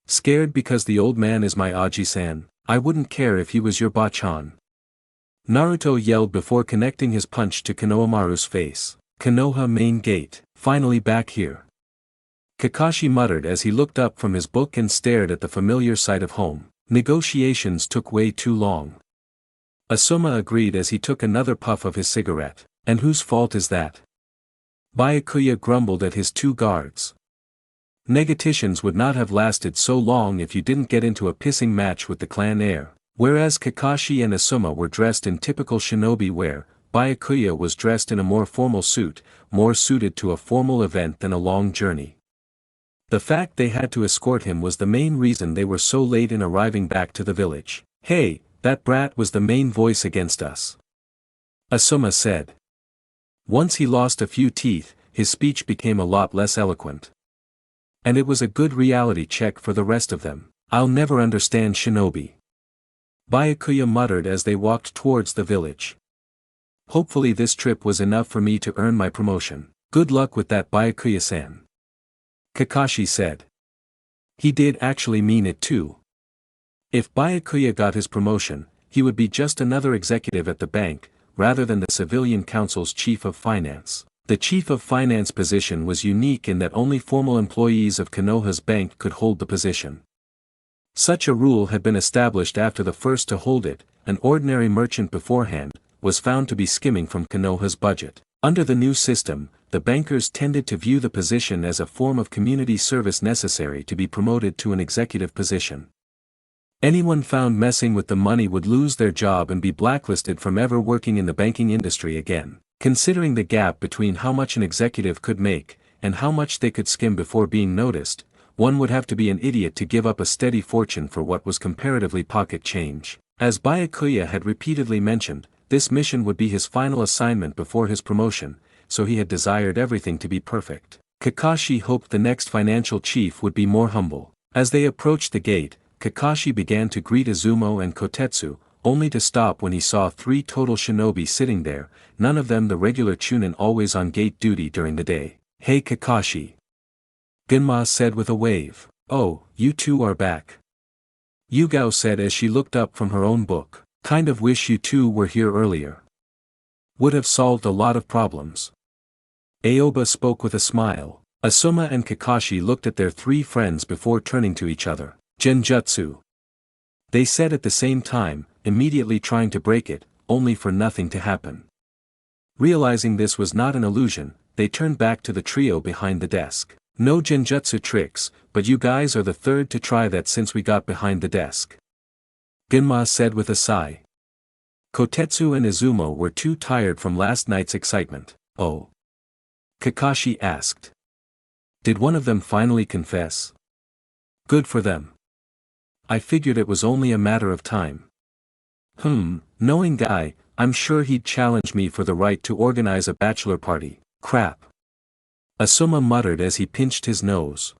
Speaker 2: Scared because the old man is my Aji-san? I wouldn't care if he was your Bachan. Naruto yelled before connecting his punch to Konohamaru's face. Konoha main gate, finally back here. Kakashi muttered as he looked up from his book and stared at the familiar sight of home. Negotiations took way too long. Asuma agreed as he took another puff of his cigarette. And whose fault is that? Byakuya grumbled at his two guards. Negotiations would not have lasted so long if you didn't get into a pissing match with the clan heir. Whereas Kakashi and Asuma were dressed in typical shinobi wear, Byakuya was dressed in a more formal suit, more suited to a formal event than a long journey. The fact they had to escort him was the main reason they were so late in arriving back to the village. Hey, that brat was the main voice against us, Asuma said. Once he lost a few teeth, his speech became a lot less eloquent. And it was a good reality check for the rest of them. I'll never understand shinobi. Byakuya muttered as they walked towards the village. Hopefully this trip was enough for me to earn my promotion. Good luck with that, Byakuya-san. Kakashi said. He did actually mean it too. If Byakuya got his promotion, he would be just another executive at the bank, rather than the civilian council's chief of finance. The chief of finance position was unique in that only formal employees of Konoha's bank could hold the position. Such a rule had been established after the first to hold it, an ordinary merchant beforehand, was found to be skimming from Konoha's budget. Under the new system, the bankers tended to view the position as a form of community service necessary to be promoted to an executive position. Anyone found messing with the money would lose their job and be blacklisted from ever working in the banking industry again. Considering the gap between how much an executive could make, and how much they could skim before being noticed, one would have to be an idiot to give up a steady fortune for what was comparatively pocket change. As Byakuya had repeatedly mentioned, this mission would be his final assignment before his promotion, so he had desired everything to be perfect. Kakashi hoped the next financial chief would be more humble. As they approached the gate, Kakashi began to greet Izumo and Kotetsu, only to stop when he saw 3 total shinobi sitting there, none of them the regular chunin always on gate duty during the day. "Hey Kakashi," Genma said with a wave. "Oh, you two are back," Yugao said as she looked up from her own book. "Kind of wish you two were here earlier. Would have solved a lot of problems." Aoba spoke with a smile. Asuma and Kakashi looked at their 3 friends before turning to each other. "Genjutsu," they said at the same time, immediately trying to break it, only for nothing to happen. Realizing this was not an illusion, they turned back to the trio behind the desk. "No genjutsu tricks, but you guys are the third to try that since we got behind the desk," Genma said with a sigh. Kotetsu and Izumo were too tired from last night's excitement. "Oh?" Kakashi asked. "Did one of them finally confess?" "Good for them. I figured it was only a matter of time." Knowing Guy, I'm sure he'd challenge me for the right to organize a bachelor party." "Crap," Asuma muttered as he pinched his nose.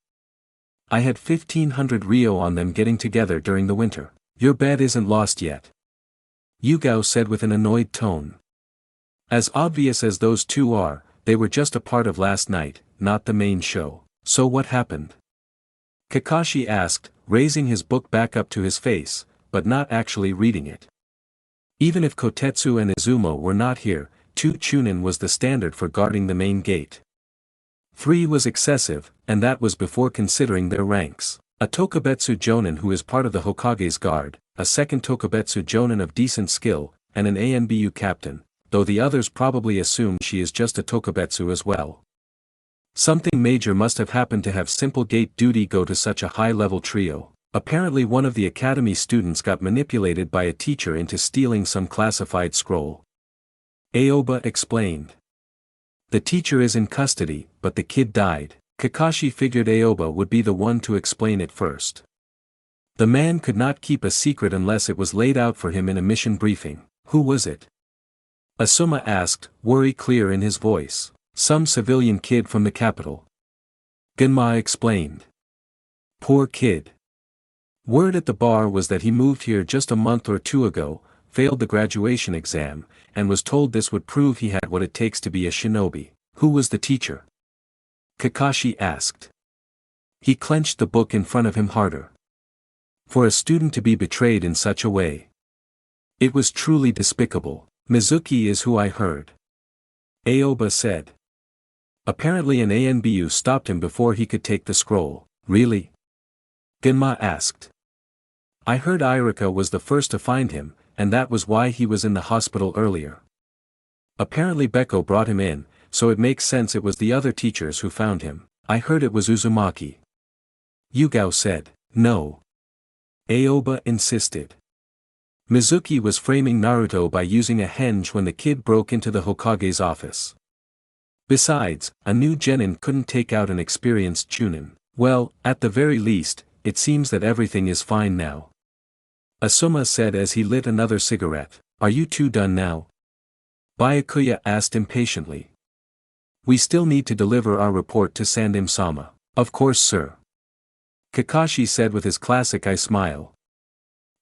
Speaker 2: "I had 1,500 Ryo on them getting together during the winter." "Your bet isn't lost yet," Yugao said with an annoyed tone. "As obvious as those two are, they were just a part of last night, not the main show." "So what happened?" Kakashi asked, raising his book back up to his face, but not actually reading it. Even if Kotetsu and Izumo were not here, 2 chunin was the standard for guarding the main gate. 3 was excessive, and that was before considering their ranks. A Tokubetsu Jonin who is part of the Hokage's guard, a second Tokubetsu Jonin of decent skill, and an ANBU captain, though the others probably assume she is just a Tokubetsu as well. Something major must have happened to have simple gate duty go to such a high-level trio. Apparently one of the academy students got manipulated by a teacher into stealing some classified scroll. Aoba explained. "The teacher is in custody, but the kid died." Kakashi figured Aoba would be the one to explain it first. The man could not keep a secret unless it was laid out for him in a mission briefing. "Who was it?" Asuma asked, worry clear in his voice. "Some civilian kid from the capital," Genma explained. "Poor kid. Word at the bar was that he moved here just a month or 2 ago, failed the graduation exam, and was told this would prove he had what it takes to be a shinobi." "Who was the teacher?" Kakashi asked. He clenched the book in front of him harder. For a student to be betrayed in such a way, it was truly despicable. "Mizuki is who I heard," Aoba said. "Apparently an ANBU stopped him before he could take the scroll." "Really?" Genma asked. "I heard Irika was the first to find him, and that was why he was in the hospital earlier. Apparently Beko brought him in, so it makes sense it was the other teachers who found him." "I heard it was Uzumaki," Yugao said. "No," Aoba insisted. "Mizuki was framing Naruto by using a henge when the kid broke into the Hokage's office. Besides, a new genin couldn't take out an experienced chunin." "Well, at the very least, it seems that everything is fine now," Asuma said as he lit another cigarette. "Are you two done now?" Byakuya asked impatiently. "We still need to deliver our report to Sandim-sama." "Of course sir," Kakashi said with his classic eye smile.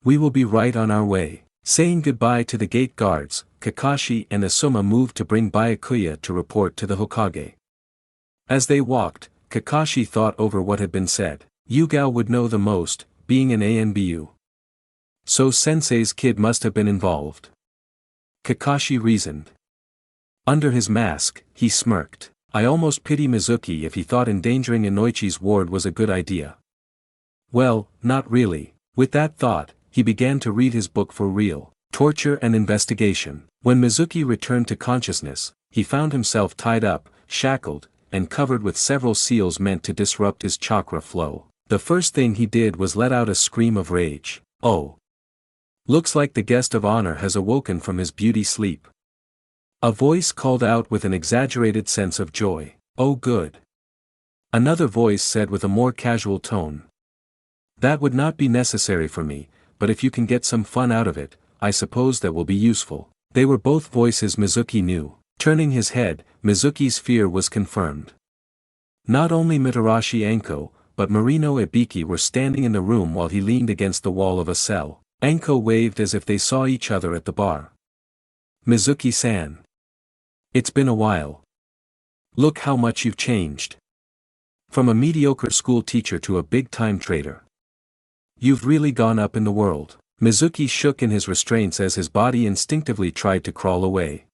Speaker 2: "We will be right on our way." Saying goodbye to the gate guards, Kakashi and Asuma moved to bring Byakuya to report to the Hokage. As they walked, Kakashi thought over what had been said. Yugao would know the most, being an ANBU. So Sensei's kid must have been involved. Kakashi reasoned. Under his mask, he smirked. I almost pity Mizuki if he thought endangering Inoichi's ward was a good idea. Well, not really. With that thought, he began to read his book for real. Torture and Investigation. When Mizuki returned to consciousness, he found himself tied up, shackled, and covered with several seals meant to disrupt his chakra flow. The first thing he did was let out a scream of rage. Oh! Looks like the guest of honor has awoken from his beauty sleep. A voice called out with an exaggerated sense of joy. Oh good. Another voice said with a more casual tone. That would not be necessary for me, but if you can get some fun out of it, I suppose that will be useful. They were both voices Mizuki knew. Turning his head, Mizuki's fear was confirmed. Not only Mitarashi Anko, but Marino Ibiki were standing in the room while he leaned against the wall of a cell. Anko waved as if they saw each other at the bar. Mizuki-san. It's been a while. Look how much you've changed. From a mediocre school teacher to a big-time trader. You've really gone up in the world. Mizuki shook in his restraints as his body instinctively tried to crawl away.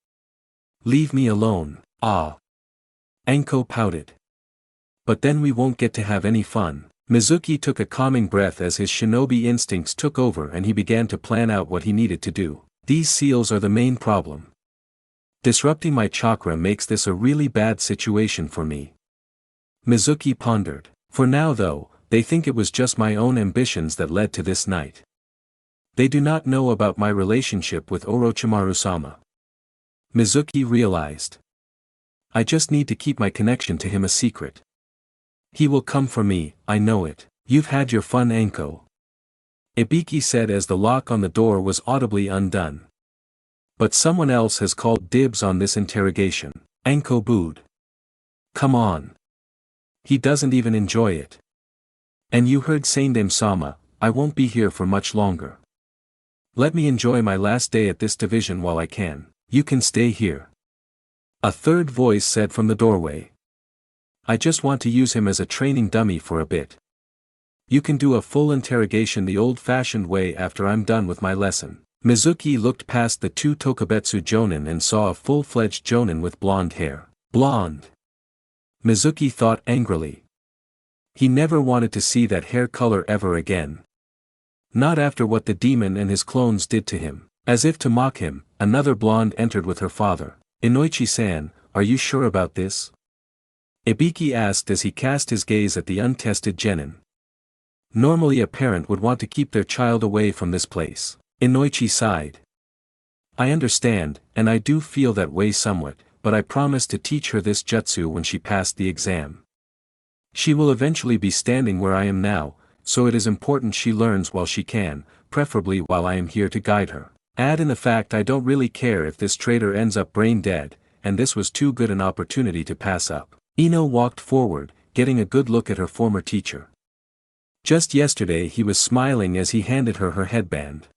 Speaker 2: Leave me alone. Ah. Anko pouted. But then we won't get to have any fun. Mizuki took a calming breath as his shinobi instincts took over and he began to plan out what he needed to do. These seals are the main problem. Disrupting my chakra makes this a really bad situation for me. Mizuki pondered. For now though, they think it was just my own ambitions that led to this night. They do not know about my relationship with Orochimaru-sama. Mizuki realized. I just need to keep my connection to him a secret. He will come for me, I know it. You've had your fun, Anko. Ibiki said as the lock on the door was audibly undone. But someone else has called dibs on this interrogation. Anko booed. Come on. He doesn't even enjoy it. And you heard Sandem-sama, I won't be here for much longer. Let me enjoy my last day at this division while I can. You can stay here. A third voice said from the doorway. I just want to use him as a training dummy for a bit. You can do a full interrogation the old-fashioned way after I'm done with my lesson. Mizuki looked past the two Tokubetsu jonin and saw a full-fledged jonin with blonde hair. Blonde. Mizuki thought angrily. He never wanted to see that hair color ever again. Not after what the demon and his clones did to him. As if to mock him, another blonde entered with her father. Inoichi-san, are you sure about this? Ibiki asked as he cast his gaze at the untested genin. Normally a parent would want to keep their child away from this place. Inoichi sighed. I understand, and I do feel that way somewhat, but I promised to teach her this jutsu when she passed the exam. She will eventually be standing where I am now, so it is important she learns while she can, preferably while I am here to guide her. Add in the fact I don't really care if this traitor ends up brain dead, and this was too good an opportunity to pass up. INO walked forward, getting a good look at her former teacher. Just yesterday he was smiling as he handed her her headband.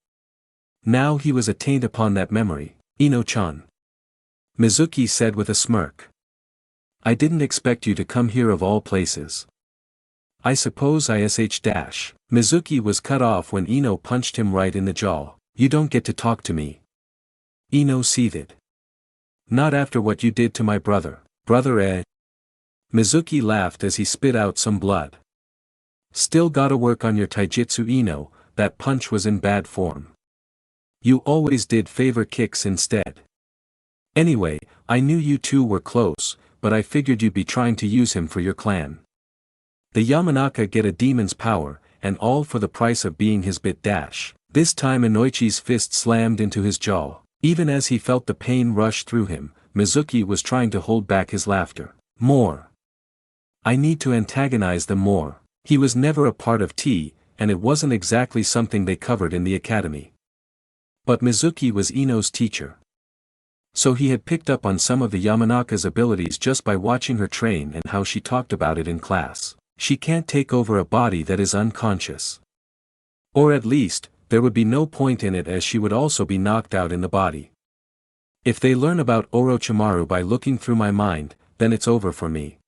Speaker 2: Now he was attainted upon that memory. INO-chan. Mizuki said with a smirk. I didn't expect you to come here of all places. I suppose ISH-. Mizuki was cut off when INO punched him right in the jaw. You don't get to talk to me. INO seethed. Not after what you did to my brother. Brother eh? Mizuki laughed as he spit out some blood. Still gotta work on your taijutsu INO, that punch was in bad form. You always did favor kicks instead. Anyway, I knew you two were close, but I figured you'd be trying to use him for your clan. The Yamanaka get a demon's power, and all for the price of being his bit dash. This time Inoichi's fist slammed into his jaw. Even as he felt the pain rush through him, Mizuki was trying to hold back his laughter. More. I need to antagonize them more. He was never a part of T, and it wasn't exactly something they covered in the academy. But Mizuki was Ino's teacher. So he had picked up on some of the Yamanaka's abilities just by watching her train and how she talked about it in class. She can't take over a body that is unconscious. Or at least, there would be no point in it as she would also be knocked out in the body. If they learn about Orochimaru by looking through my mind, then it's over for me.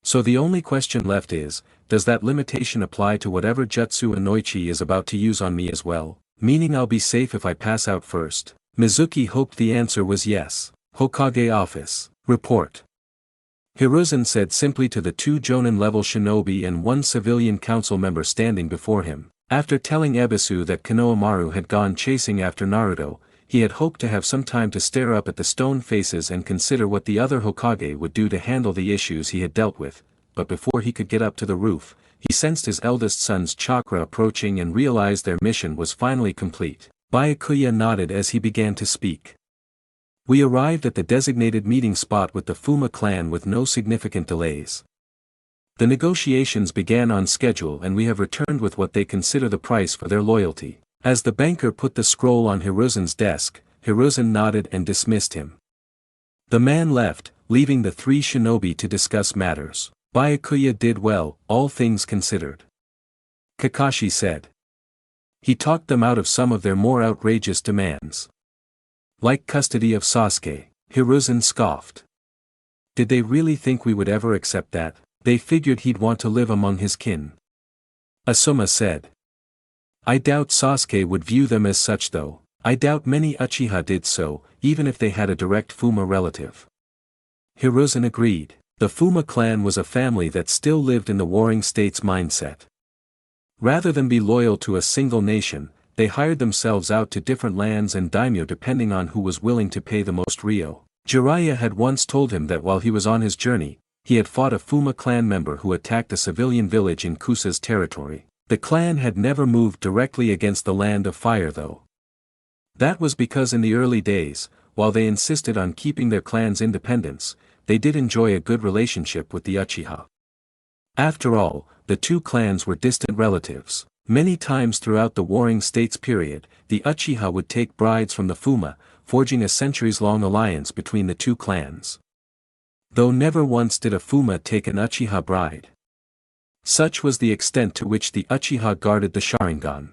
Speaker 2: So the only question left is, does that limitation apply to whatever jutsu Inoichi is about to use on me as well? Meaning I'll be safe if I pass out first? Mizuki hoped the answer was yes. Hokage Office. Report. Hiruzen said simply to the two Jonin-level shinobi and one civilian council member standing before him. After telling Ebisu that Konohamaru had gone chasing after Naruto, he had hoped to have some time to stare up at the stone faces and consider what the other Hokage would do to handle the issues he had dealt with, but before he could get up to the roof, he sensed his eldest son's chakra approaching and realized their mission was finally complete. Byakuya nodded as he began to speak. We arrived at the designated meeting spot with the Fuma clan with no significant delays. The negotiations began on schedule and we have returned with what they consider the price for their loyalty. As the banker put the scroll on Hiruzen's desk, Hiruzen nodded and dismissed him. The man left, leaving the three shinobi to discuss matters. Byakuya did well, all things considered. Kakashi said. He talked them out of some of their more outrageous demands. Like custody of Sasuke, Hiruzen scoffed. Did they really think we would ever accept that? They figured he'd want to live among his kin. Asuma said. I doubt Sasuke would view them as such though. I doubt many Uchiha did so, even if they had a direct Fuma relative. Hiruzen agreed. The Fuma clan was a family that still lived in the warring state's mindset. Rather than be loyal to a single nation, they hired themselves out to different lands and daimyo depending on who was willing to pay the most ryo. Jiraiya had once told him that while he was on his journey, he had fought a Fuma clan member who attacked a civilian village in Kusa's territory. The clan had never moved directly against the Land of Fire though. That was because in the early days, while they insisted on keeping their clan's independence, they did enjoy a good relationship with the Uchiha. After all, the two clans were distant relatives. Many times throughout the Warring States period, the Uchiha would take brides from the Fuma, forging a centuries-long alliance between the two clans. Though never once did a Fuma take an Uchiha bride. Such was the extent to which the Uchiha guarded the Sharingan.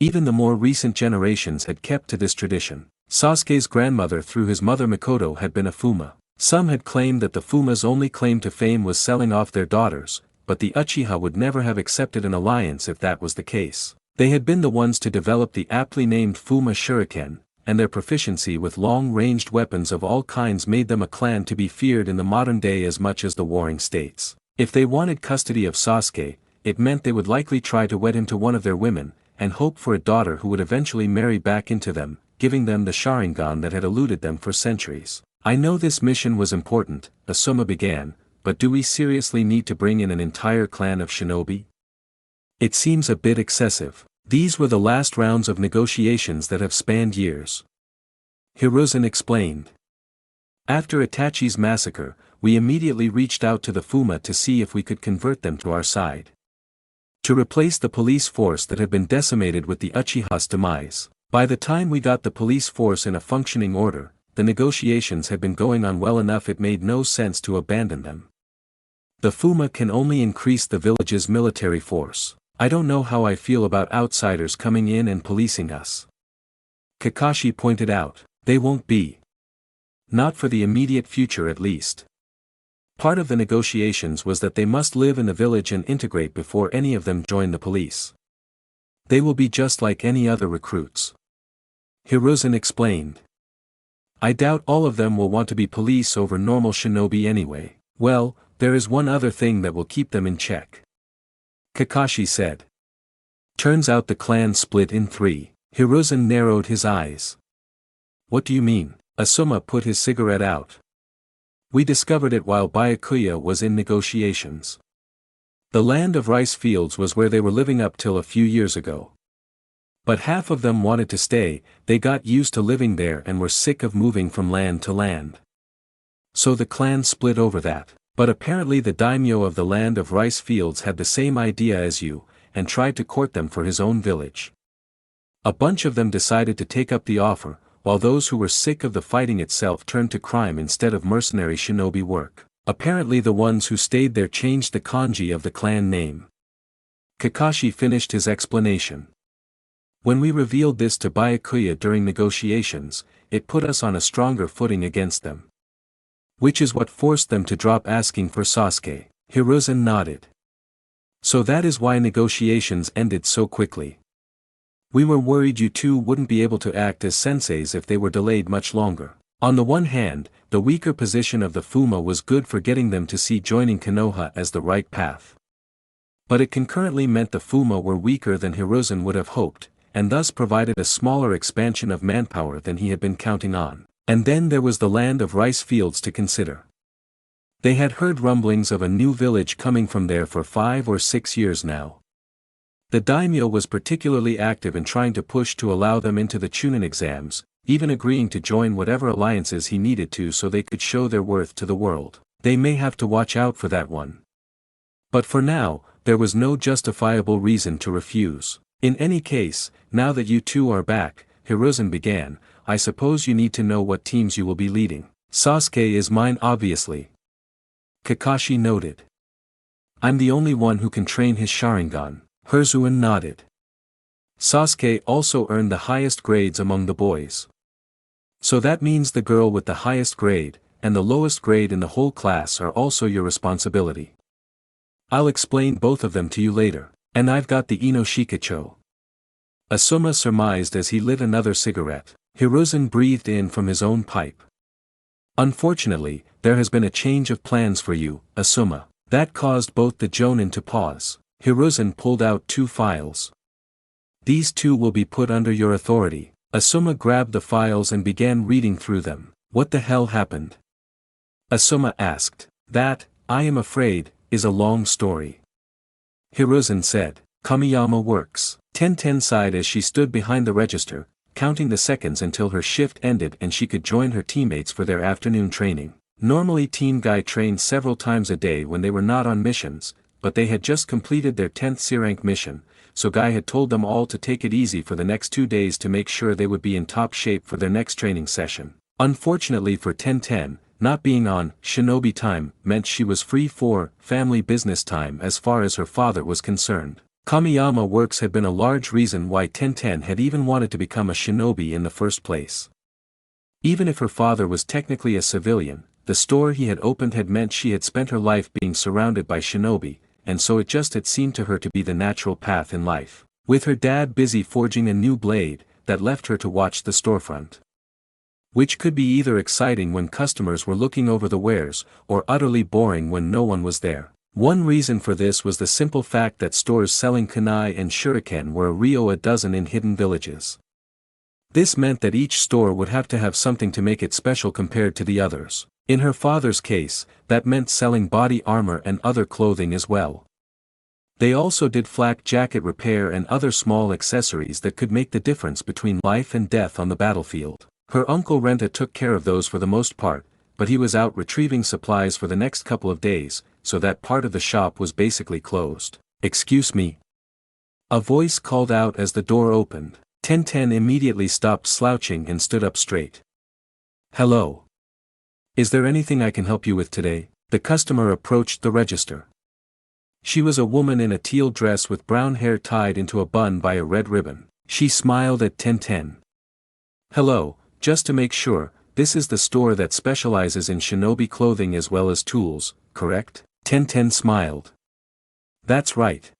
Speaker 2: Even the more recent generations had kept to this tradition. Sasuke's grandmother through his mother Mikoto had been a Fuma. Some had claimed that the Fuma's only claim to fame was selling off their daughters, but the Uchiha would never have accepted an alliance if that was the case. They had been the ones to develop the aptly named Fuma Shuriken, and their proficiency with long-ranged weapons of all kinds made them a clan to be feared in the modern day as much as the warring states. If they wanted custody of Sasuke, it meant they would likely try to wed him to one of their women, and hope for a daughter who would eventually marry back into them, giving them the Sharingan that had eluded them for centuries. I know this mission was important, Asuma began, but do we seriously need to bring in an entire clan of shinobi? It seems a bit excessive. These were the last rounds of negotiations that have spanned years. Hiruzen explained. After Itachi's massacre, we immediately reached out to the Fuma to see if we could convert them to our side. To replace the police force that had been decimated with the Uchiha's demise. By the time we got the police force in a functioning order, the negotiations had been going on well enough it made no sense to abandon them. The Fuma can only increase the village's military force. I don't know how I feel about outsiders coming in and policing us. Kakashi pointed out, they won't be. Not for the immediate future at least. Part of the negotiations was that they must live in the village and integrate before any of them join the police. They will be just like any other recruits. Hiruzen explained. I doubt all of them will want to be police over normal shinobi anyway. Well, there is one other thing that will keep them in check. Kakashi said. Turns out the clan split in three. Hiruzen narrowed his eyes. What do you mean? Asuma put his cigarette out. We discovered it while Byakuya was in negotiations. The land of rice fields was where they were living up till a few years ago. But half of them wanted to stay, they got used to living there and were sick of moving from land to land. So the clan split over that. But apparently the daimyo of the land of rice fields had the same idea as you, and tried to court them for his own village. A bunch of them decided to take up the offer, while those who were sick of the fighting itself turned to crime instead of mercenary shinobi work. Apparently the ones who stayed there changed the kanji of the clan name. Kakashi finished his explanation. When we revealed this to Byakuya during negotiations, it put us on a stronger footing against them. Which is what forced them to drop asking for Sasuke. Hiruzen nodded. So that is why negotiations ended so quickly. We were worried you two wouldn't be able to act as senseis if they were delayed much longer. On the one hand, the weaker position of the Fuma was good for getting them to see joining Konoha as the right path. But it concurrently meant the Fuma were weaker than Hiruzen would have hoped, and thus provided a smaller expansion of manpower than he had been counting on. And then there was the land of rice fields to consider. They had heard rumblings of a new village coming from there for 5 or 6 years now. The daimyo was particularly active in trying to push to allow them into the Chunin exams, even agreeing to join whatever alliances he needed to so they could show their worth to the world. They may have to watch out for that one. But for now, there was no justifiable reason to refuse. In any case, now that you two are back, Hiruzen began, I suppose you need to know what teams you will be leading. Sasuke is mine obviously. Kakashi noted. I'm the only one who can train his Sharingan. Hiruzen nodded. Sasuke also earned the highest grades among the boys. So that means the girl with the highest grade, and the lowest grade in the whole class are also your responsibility. I'll explain both of them to you later, and I've got the INO Shikacho. Asuma surmised as he lit another cigarette. Hiruzen breathed in from his own pipe. Unfortunately, there has been a change of plans for you, Asuma. That caused both the Jonin to pause. Hiruzen pulled out 2 files. These 2 will be put under your authority. Asuma grabbed the files and began reading through them. What the hell happened? Asuma asked. That, I am afraid, is a long story. Hiruzen said. Kamiyama works. Tenten sighed as she stood behind the register, counting the seconds until her shift ended and she could join her teammates for their afternoon training. Normally Team Guy trained several times a day when they were not on missions, but they had just completed their 10th C-rank mission, so Guy had told them all to take it easy for the next 2 days to make sure they would be in top shape for their next training session. Unfortunately for Tenten, not being on shinobi time meant she was free for family business time as far as her father was concerned. Kamiyama works had been a large reason why Tenten had even wanted to become a shinobi in the first place. Even if her father was technically a civilian, the store he had opened had meant she had spent her life being surrounded by shinobi, and so it just had seemed to her to be the natural path in life. With her dad busy forging a new blade, that left her to watch the storefront. Which could be either exciting when customers were looking over the wares, or utterly boring when no one was there. One reason for this was the simple fact that stores selling kunai and shuriken were a dozen in hidden villages. This meant that each store would have to have something to make it special compared to the others. In her father's case, that meant selling body armor and other clothing as well. They also did flak jacket repair and other small accessories that could make the difference between life and death on the battlefield. Her uncle Renta took care of those for the most part, but he was out retrieving supplies for the next couple of days, so that part of the shop was basically closed. Excuse me. A voice called out as the door opened. Tenten immediately stopped slouching and stood up straight. Hello. Is there anything I can help you with today? The customer approached the register. She was a woman in a teal dress with brown hair tied into a bun by a red ribbon. She smiled at Tenten. Hello, just to make sure, this is the store that specializes in shinobi clothing as well as tools, correct? Tenten smiled. That's right.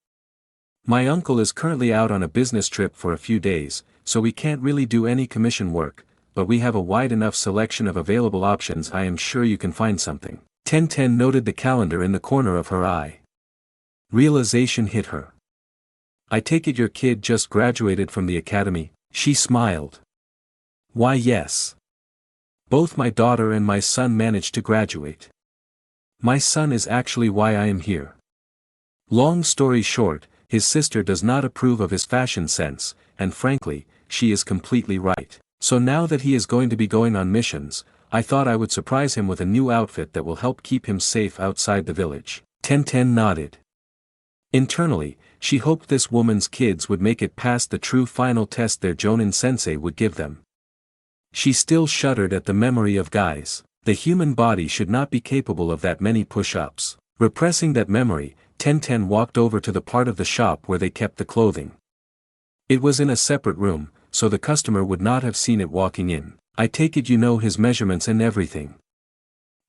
Speaker 2: My uncle is currently out on a business trip for a few days, so we can't really do any commission work, but we have a wide enough selection of available options. I am sure you can find something. Tenten noted the calendar in the corner of her eye. Realization hit her. I take it your kid just graduated from the academy? She smiled. Why yes. Both my daughter and my son managed to graduate. My son is actually why I am here. Long story short, his sister does not approve of his fashion sense, and frankly, she is completely right. So now that he is going to be going on missions, I thought I would surprise him with a new outfit that will help keep him safe outside the village. Tenten nodded. Internally, she hoped this woman's kids would make it past the true final test their Jonin sensei would give them. She still shuddered at the memory of guys. The human body should not be capable of that many push-ups. Repressing that memory, Tenten walked over to the part of the shop where they kept the clothing. It was in a separate room, so the customer would not have seen it walking in. I take it you know his measurements and everything.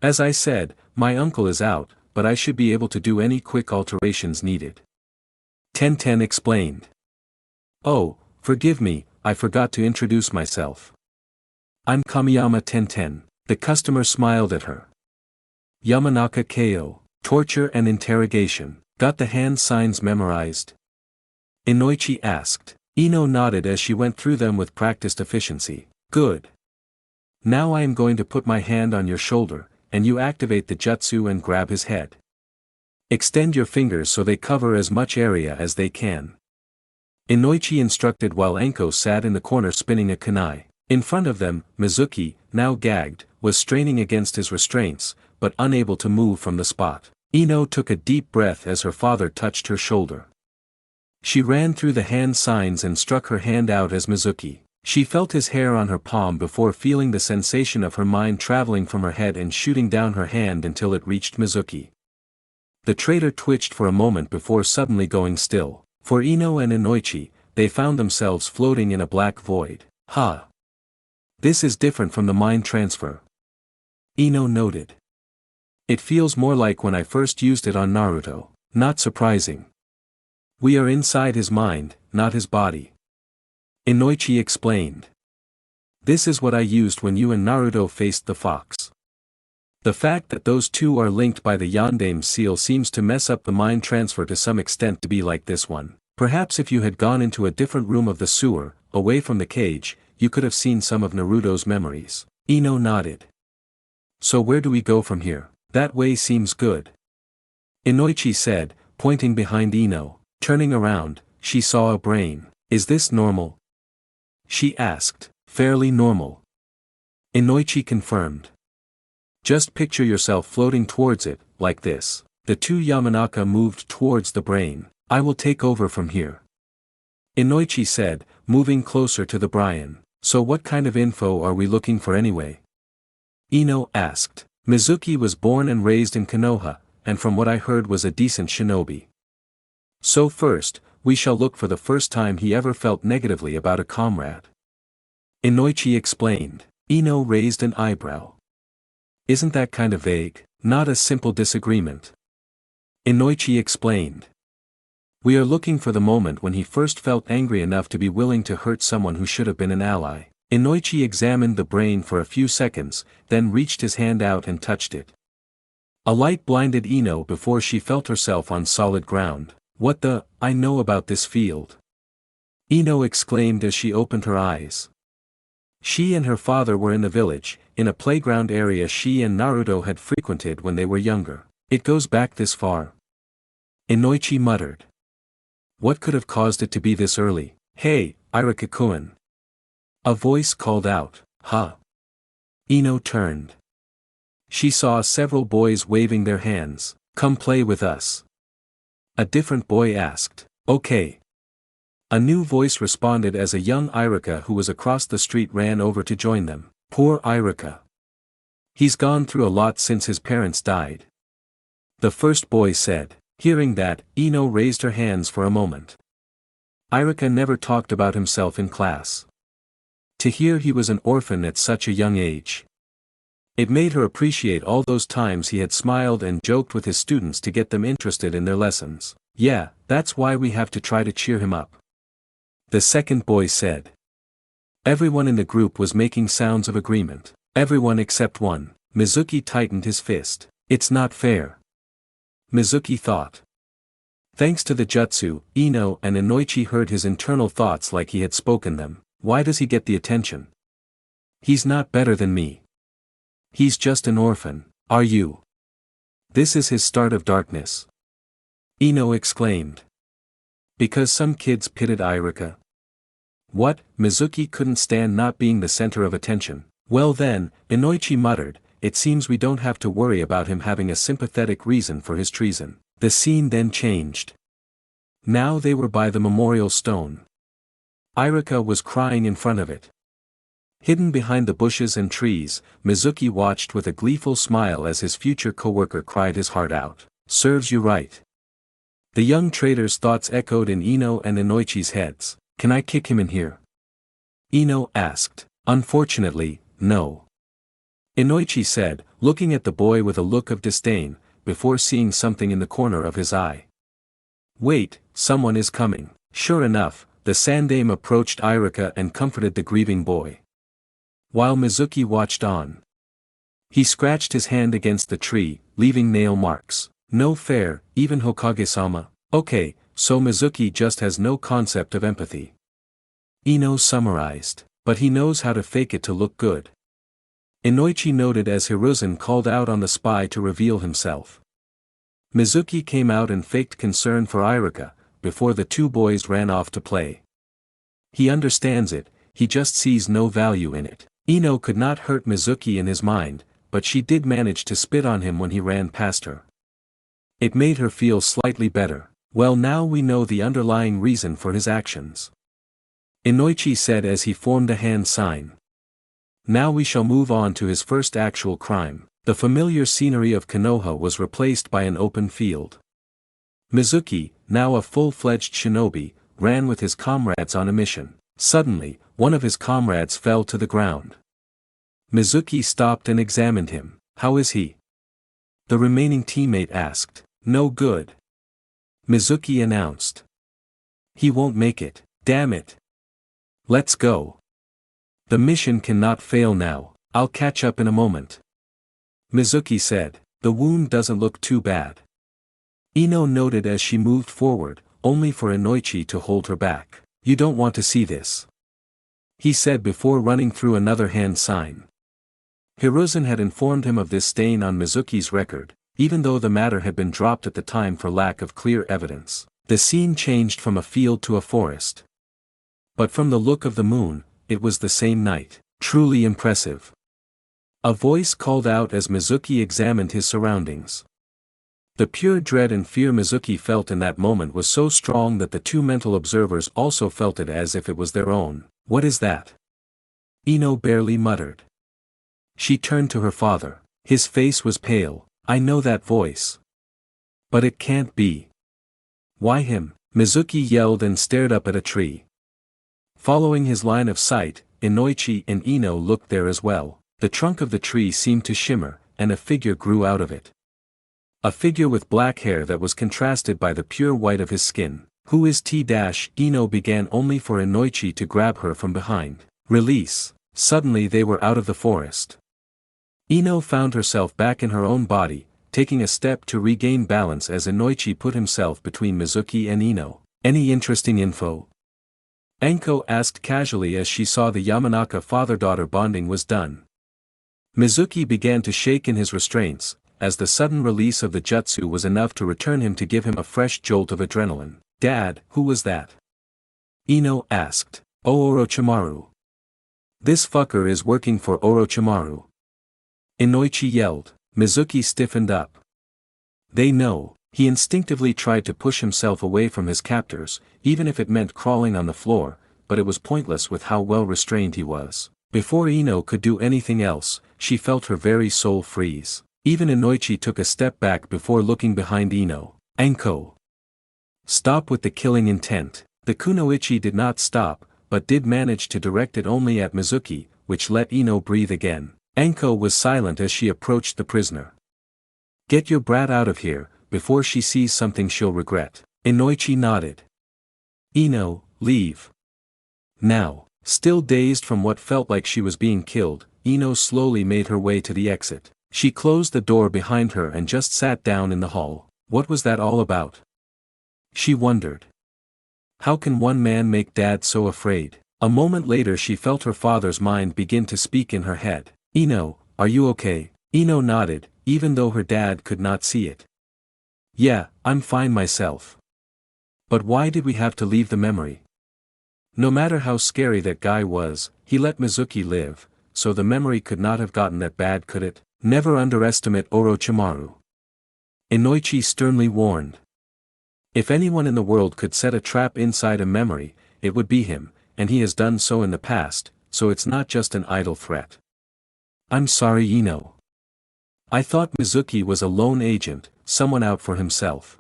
Speaker 2: As I said, my uncle is out, but I should be able to do any quick alterations needed. Tenten explained. Oh, forgive me, I forgot to introduce myself. I'm Kamiyama Tenten. The customer smiled at her. Yamanaka KO, torture and interrogation. Got the hand signs memorized? Inoichi asked. Ino nodded as she went through them with practiced efficiency. Good. Now I am going to put my hand on your shoulder, and you activate the jutsu and grab his head. Extend your fingers so they cover as much area as they can. Inoichi instructed while Enko sat in the corner spinning a kunai. In front of them, Mizuki, now gagged, was straining against his restraints, but unable to move from the spot. Ino took a deep breath as her father touched her shoulder. She ran through the hand signs and struck her hand out as Mizuki. She felt his hair on her palm before feeling the sensation of her mind traveling from her head and shooting down her hand until it reached Mizuki. The traitor twitched for a moment before suddenly going still. For Ino and Inoichi, they found themselves floating in a black void. Ha! This is different from the mind transfer. Ino noted. It feels more like when I first used it on Naruto. Not surprising. We are inside his mind, not his body. Inoichi explained. This is what I used when you and Naruto faced the fox. The fact that those two are linked by the Yandame seal seems to mess up the mind transfer to some extent to be like this one. Perhaps if you had gone into a different room of the sewer, away from the cage, you could have seen some of Naruto's memories. Ino nodded. So where do we go from here? That way seems good. Inoichi said, pointing behind Ino. Turning around, she saw a brain. Is this normal? She asked. Fairly normal. Inoichi confirmed. Just picture yourself floating towards it, like this. The two Yamanaka moved towards the brain. I will take over from here. Inoichi said, moving closer to the brain. So what kind of info are we looking for anyway? Ino asked. Mizuki was born and raised in Konoha, and from what I heard was a decent shinobi. So first, we shall look for the first time he ever felt negatively about a comrade. Inoichi explained. Ino raised an eyebrow. Isn't that kind of vague? Not a simple disagreement. Inoichi explained. We are looking for the moment when he first felt angry enough to be willing to hurt someone who should have been an ally. Inoichi examined the brain for a few seconds, then reached his hand out and touched it. A light blinded Ino before she felt herself on solid ground. What the, I know about this field. Ino exclaimed as she opened her eyes. She and her father were in the village, in a playground area she and Naruto had frequented when they were younger. It goes back this far. Inoichi muttered. What could have caused it to be this early? Hey, Irika-kun. A voice called out, huh? Ino turned. She saw several boys waving their hands. Come play with us. A different boy asked. Okay. A new voice responded as a young Irika who was across the street ran over to join them. Poor Irika. He's gone through a lot since his parents died. The first boy said. Hearing that, Ino raised her hands for a moment. Irika never talked about himself in class. To hear he was an orphan at such a young age. It made her appreciate all those times he had smiled and joked with his students to get them interested in their lessons. Yeah, that's why we have to try to cheer him up. The second boy said. Everyone in the group was making sounds of agreement. Everyone except one. Mizuki tightened his fist. It's not fair. Mizuki thought. Thanks to the jutsu, Ino and Inoichi heard his internal thoughts like he had spoken them. Why does he get the attention? He's not better than me. He's just an orphan. Are you? This is his start of darkness. Ino exclaimed. Because some kids pitted Irika. What? Mizuki couldn't stand not being the center of attention. Well then, Inoichi muttered, it seems we don't have to worry about him having a sympathetic reason for his treason. The scene then changed. Now they were by the memorial stone. Irika was crying in front of it. Hidden behind the bushes and trees, Mizuki watched with a gleeful smile as his future co-worker cried his heart out. Serves you right. The young trader's thoughts echoed in Ino and Inoichi's heads. Can I kick him in here? Ino asked. Unfortunately, no. Inoichi said, looking at the boy with a look of disdain, before seeing something in the corner of his eye. Wait, someone is coming. Sure enough, the Sandame approached Irika and comforted the grieving boy. while Mizuki watched on. He scratched his hand against the tree, leaving nail marks. No fair, even Hokage-sama. Okay, so Mizuki just has no concept of empathy. Ino summarized. But he knows how to fake it to look good. Inoichi noted as Hiruzen called out on the spy to reveal himself. Mizuki came out and faked concern for Iruka, before the two boys ran off to play. He understands it, he just sees no value in it. Ino could not hurt Mizuki in his mind, but she did manage to spit on him when he ran past her. It made her feel slightly better. Well, now we know the underlying reason for his actions. Inoichi said as he formed a hand sign. Now we shall move on to his first actual crime. The familiar scenery of Konoha was replaced by an open field. Mizuki, now a full-fledged shinobi, ran with his comrades on a mission. Suddenly, one of his comrades fell to the ground. Mizuki stopped and examined him. How is he? The remaining teammate asked. No good. Mizuki announced. He won't make it. Damn it. Let's go. The mission cannot fail now, I'll catch up in a moment. Mizuki said, the wound doesn't look too bad. Ino noted as she moved forward, only for Inoichi to hold her back. You don't want to see this. He said before running through another hand sign. Hiruzen had informed him of this stain on Mizuki's record, even though the matter had been dropped at the time for lack of clear evidence. The scene changed from a field to a forest. But from the look of the moon, it was the same night. Truly impressive. A voice called out as Mizuki examined his surroundings. The pure dread and fear Mizuki felt in that moment was so strong that the two mental observers also felt it as if it was their own. What is that? Ino barely muttered. She turned to her father. His face was pale. I know that voice. But it can't be. Why him? Mizuki yelled and stared up at a tree. Following his line of sight, Inoichi and Ino looked there as well. The trunk of the tree seemed to shimmer, and a figure grew out of it. A figure with black hair that was contrasted by the pure white of his skin. Who is Ino began only for Inoichi to grab her from behind. Release. Suddenly they were out of the forest. Ino found herself back in her own body, taking a step to regain balance as Inoichi put himself between Mizuki and Ino. Any interesting info? Anko asked casually as she saw the Yamanaka father-daughter bonding was done. Mizuki began to shake in his restraints, as the sudden release of the jutsu was enough to return him to give him a fresh jolt of adrenaline. Dad, who was that? Ino asked. Oh, Orochimaru. This fucker is working for Orochimaru. Inoichi yelled. Mizuki stiffened up. They know. He instinctively tried to push himself away from his captors, even if it meant crawling on the floor, but it was pointless with how well restrained he was. Before Ino could do anything else, she felt her very soul freeze. Even Inoichi took a step back before looking behind Ino. Anko. Stop with the killing intent. The kunoichi did not stop, but did manage to direct it only at Mizuki, which let Ino breathe again. Anko was silent as she approached the prisoner. Get your brat out of here, before she sees something she'll regret. Inoichi nodded. Ino, leave. Now, still dazed from what felt like she was being killed, Ino slowly made her way to the exit. She closed the door behind her and just sat down in the hall. What was that all about? She wondered. How can one man make Dad so afraid? A moment later she felt her father's mind begin to speak in her head. Ino, are you okay? Ino nodded, even though her dad could not see it. Yeah, I'm fine myself. But why did we have to leave the memory? No matter how scary that guy was, he let Mizuki live, so the memory could not have gotten that bad, could it? Never underestimate Orochimaru. Inoichi sternly warned. If anyone in the world could set a trap inside a memory, it would be him, and he has done so in the past, so it's not just an idle threat. I'm sorry, Ino. I thought Mizuki was a lone agent, someone out for himself.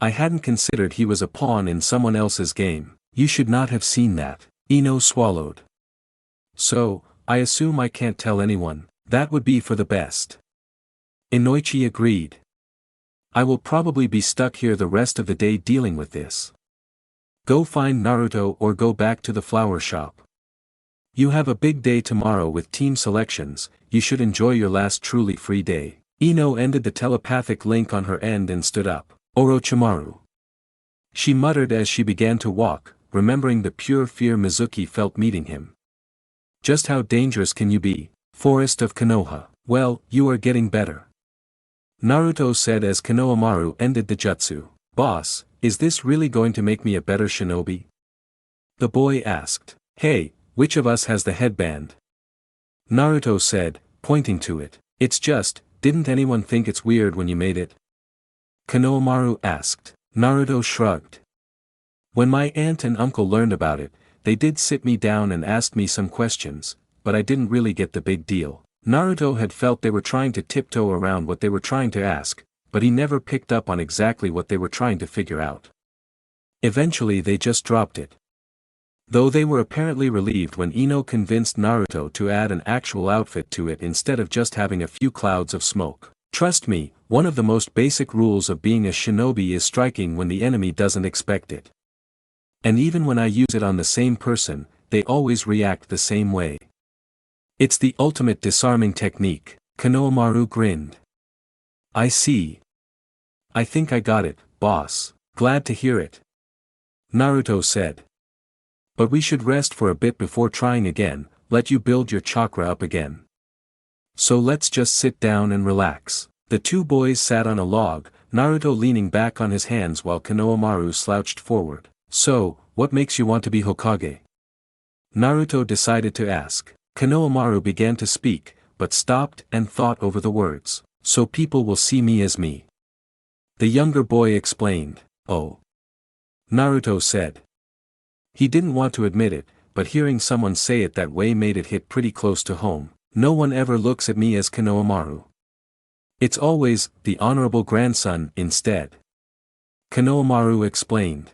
Speaker 2: I hadn't considered he was a pawn in someone else's game. You should not have seen that. Ino swallowed. So, I assume I can't tell anyone. That would be for the best. Inoichi agreed. I will probably be stuck here the rest of the day dealing with this. Go find Naruto or go back to the flower shop. You have a big day tomorrow with team selections, you should enjoy your last truly free day. INO ended the telepathic link on her end and stood up. Orochimaru. She muttered as she began to walk, remembering the pure fear Mizuki felt meeting him. Just how dangerous can you be, Forest of Konoha? Well, you are getting better. Naruto said as Konohamaru ended the jutsu. Boss, is this really going to make me a better shinobi? The boy asked. Hey, which of us has the headband? Naruto said, pointing to it. It's just, didn't anyone think it's weird when you made it? Konohamaru asked. Naruto shrugged. When my aunt and uncle learned about it, they did sit me down and asked me some questions, but I didn't really get the big deal. Naruto had felt they were trying to tiptoe around what they were trying to ask, but he never picked up on exactly what they were trying to figure out. Eventually they just dropped it. Though they were apparently relieved when INO convinced Naruto to add an actual outfit to it instead of just having a few clouds of smoke. Trust me, one of the most basic rules of being a shinobi is striking when the enemy doesn't expect it. And even when I use it on the same person, they always react the same way. It's the ultimate disarming technique. Konohamaru grinned. I see. I think I got it, boss. Glad to hear it. Naruto said. But we should rest for a bit before trying again, let you build your chakra up again. So let's just sit down and relax. The two boys sat on a log, Naruto leaning back on his hands while Konohamaru slouched forward. So, what makes you want to be Hokage? Naruto decided to ask. Konohamaru began to speak, but stopped and thought over the words. So people will see me as me. The younger boy explained. Oh. Naruto said. He didn't want to admit it, but hearing someone say it that way made it hit pretty close to home. No one ever looks at me as Konohamaru. It's always, the honorable grandson, instead. Konohamaru explained.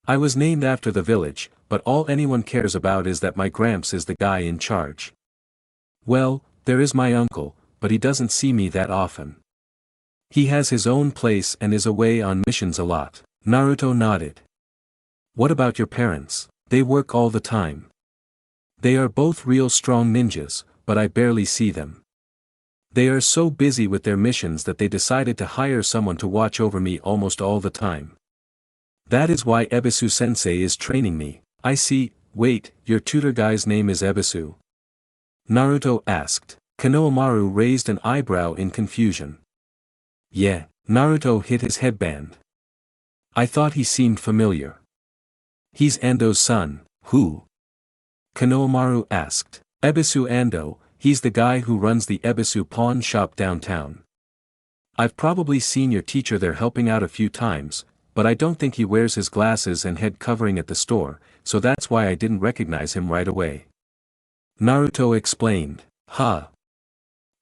Speaker 2: I was named after the village, but all anyone cares about is that my gramps is the guy in charge. Well, there is my uncle, but he doesn't see me that often. He has his own place and is away on missions a lot. Naruto nodded. What about your parents? They work all the time. They are both real strong ninjas, but I barely see them. They are so busy with their missions that they decided to hire someone to watch over me almost all the time. That is why Ebisu-sensei is training me. I see. Wait, your tutor guy's name is Ebisu? Naruto asked. Konohamaru raised an eyebrow in confusion. Yeah, Naruto hit his headband. I thought he seemed familiar. He's Ando's son. Who? Konohamaru asked. Ebisu Ando, he's the guy who runs the Ebisu pawn shop downtown. I've probably seen your teacher there helping out a few times, but I don't think he wears his glasses and head covering at the store, so that's why I didn't recognize him right away. Naruto explained. Huh.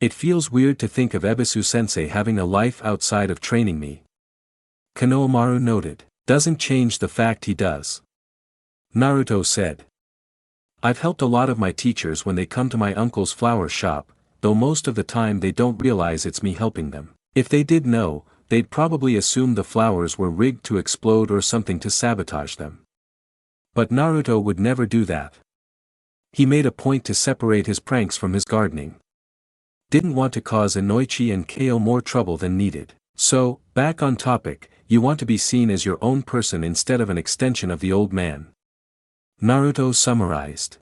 Speaker 2: It feels weird to think of Ebisu-sensei having a life outside of training me. Konohamaru noted. Doesn't change the fact he does. Naruto said. I've helped a lot of my teachers when they come to my uncle's flower shop, though most of the time they don't realize it's me helping them. If they did know, they'd probably assume the flowers were rigged to explode or something to sabotage them. But Naruto would never do that. He made a point to separate his pranks from his gardening. Didn't want to cause Inoichi and Kale more trouble than needed. So, back on topic, you want to be seen as your own person instead of an extension of the old man. Naruto summarized.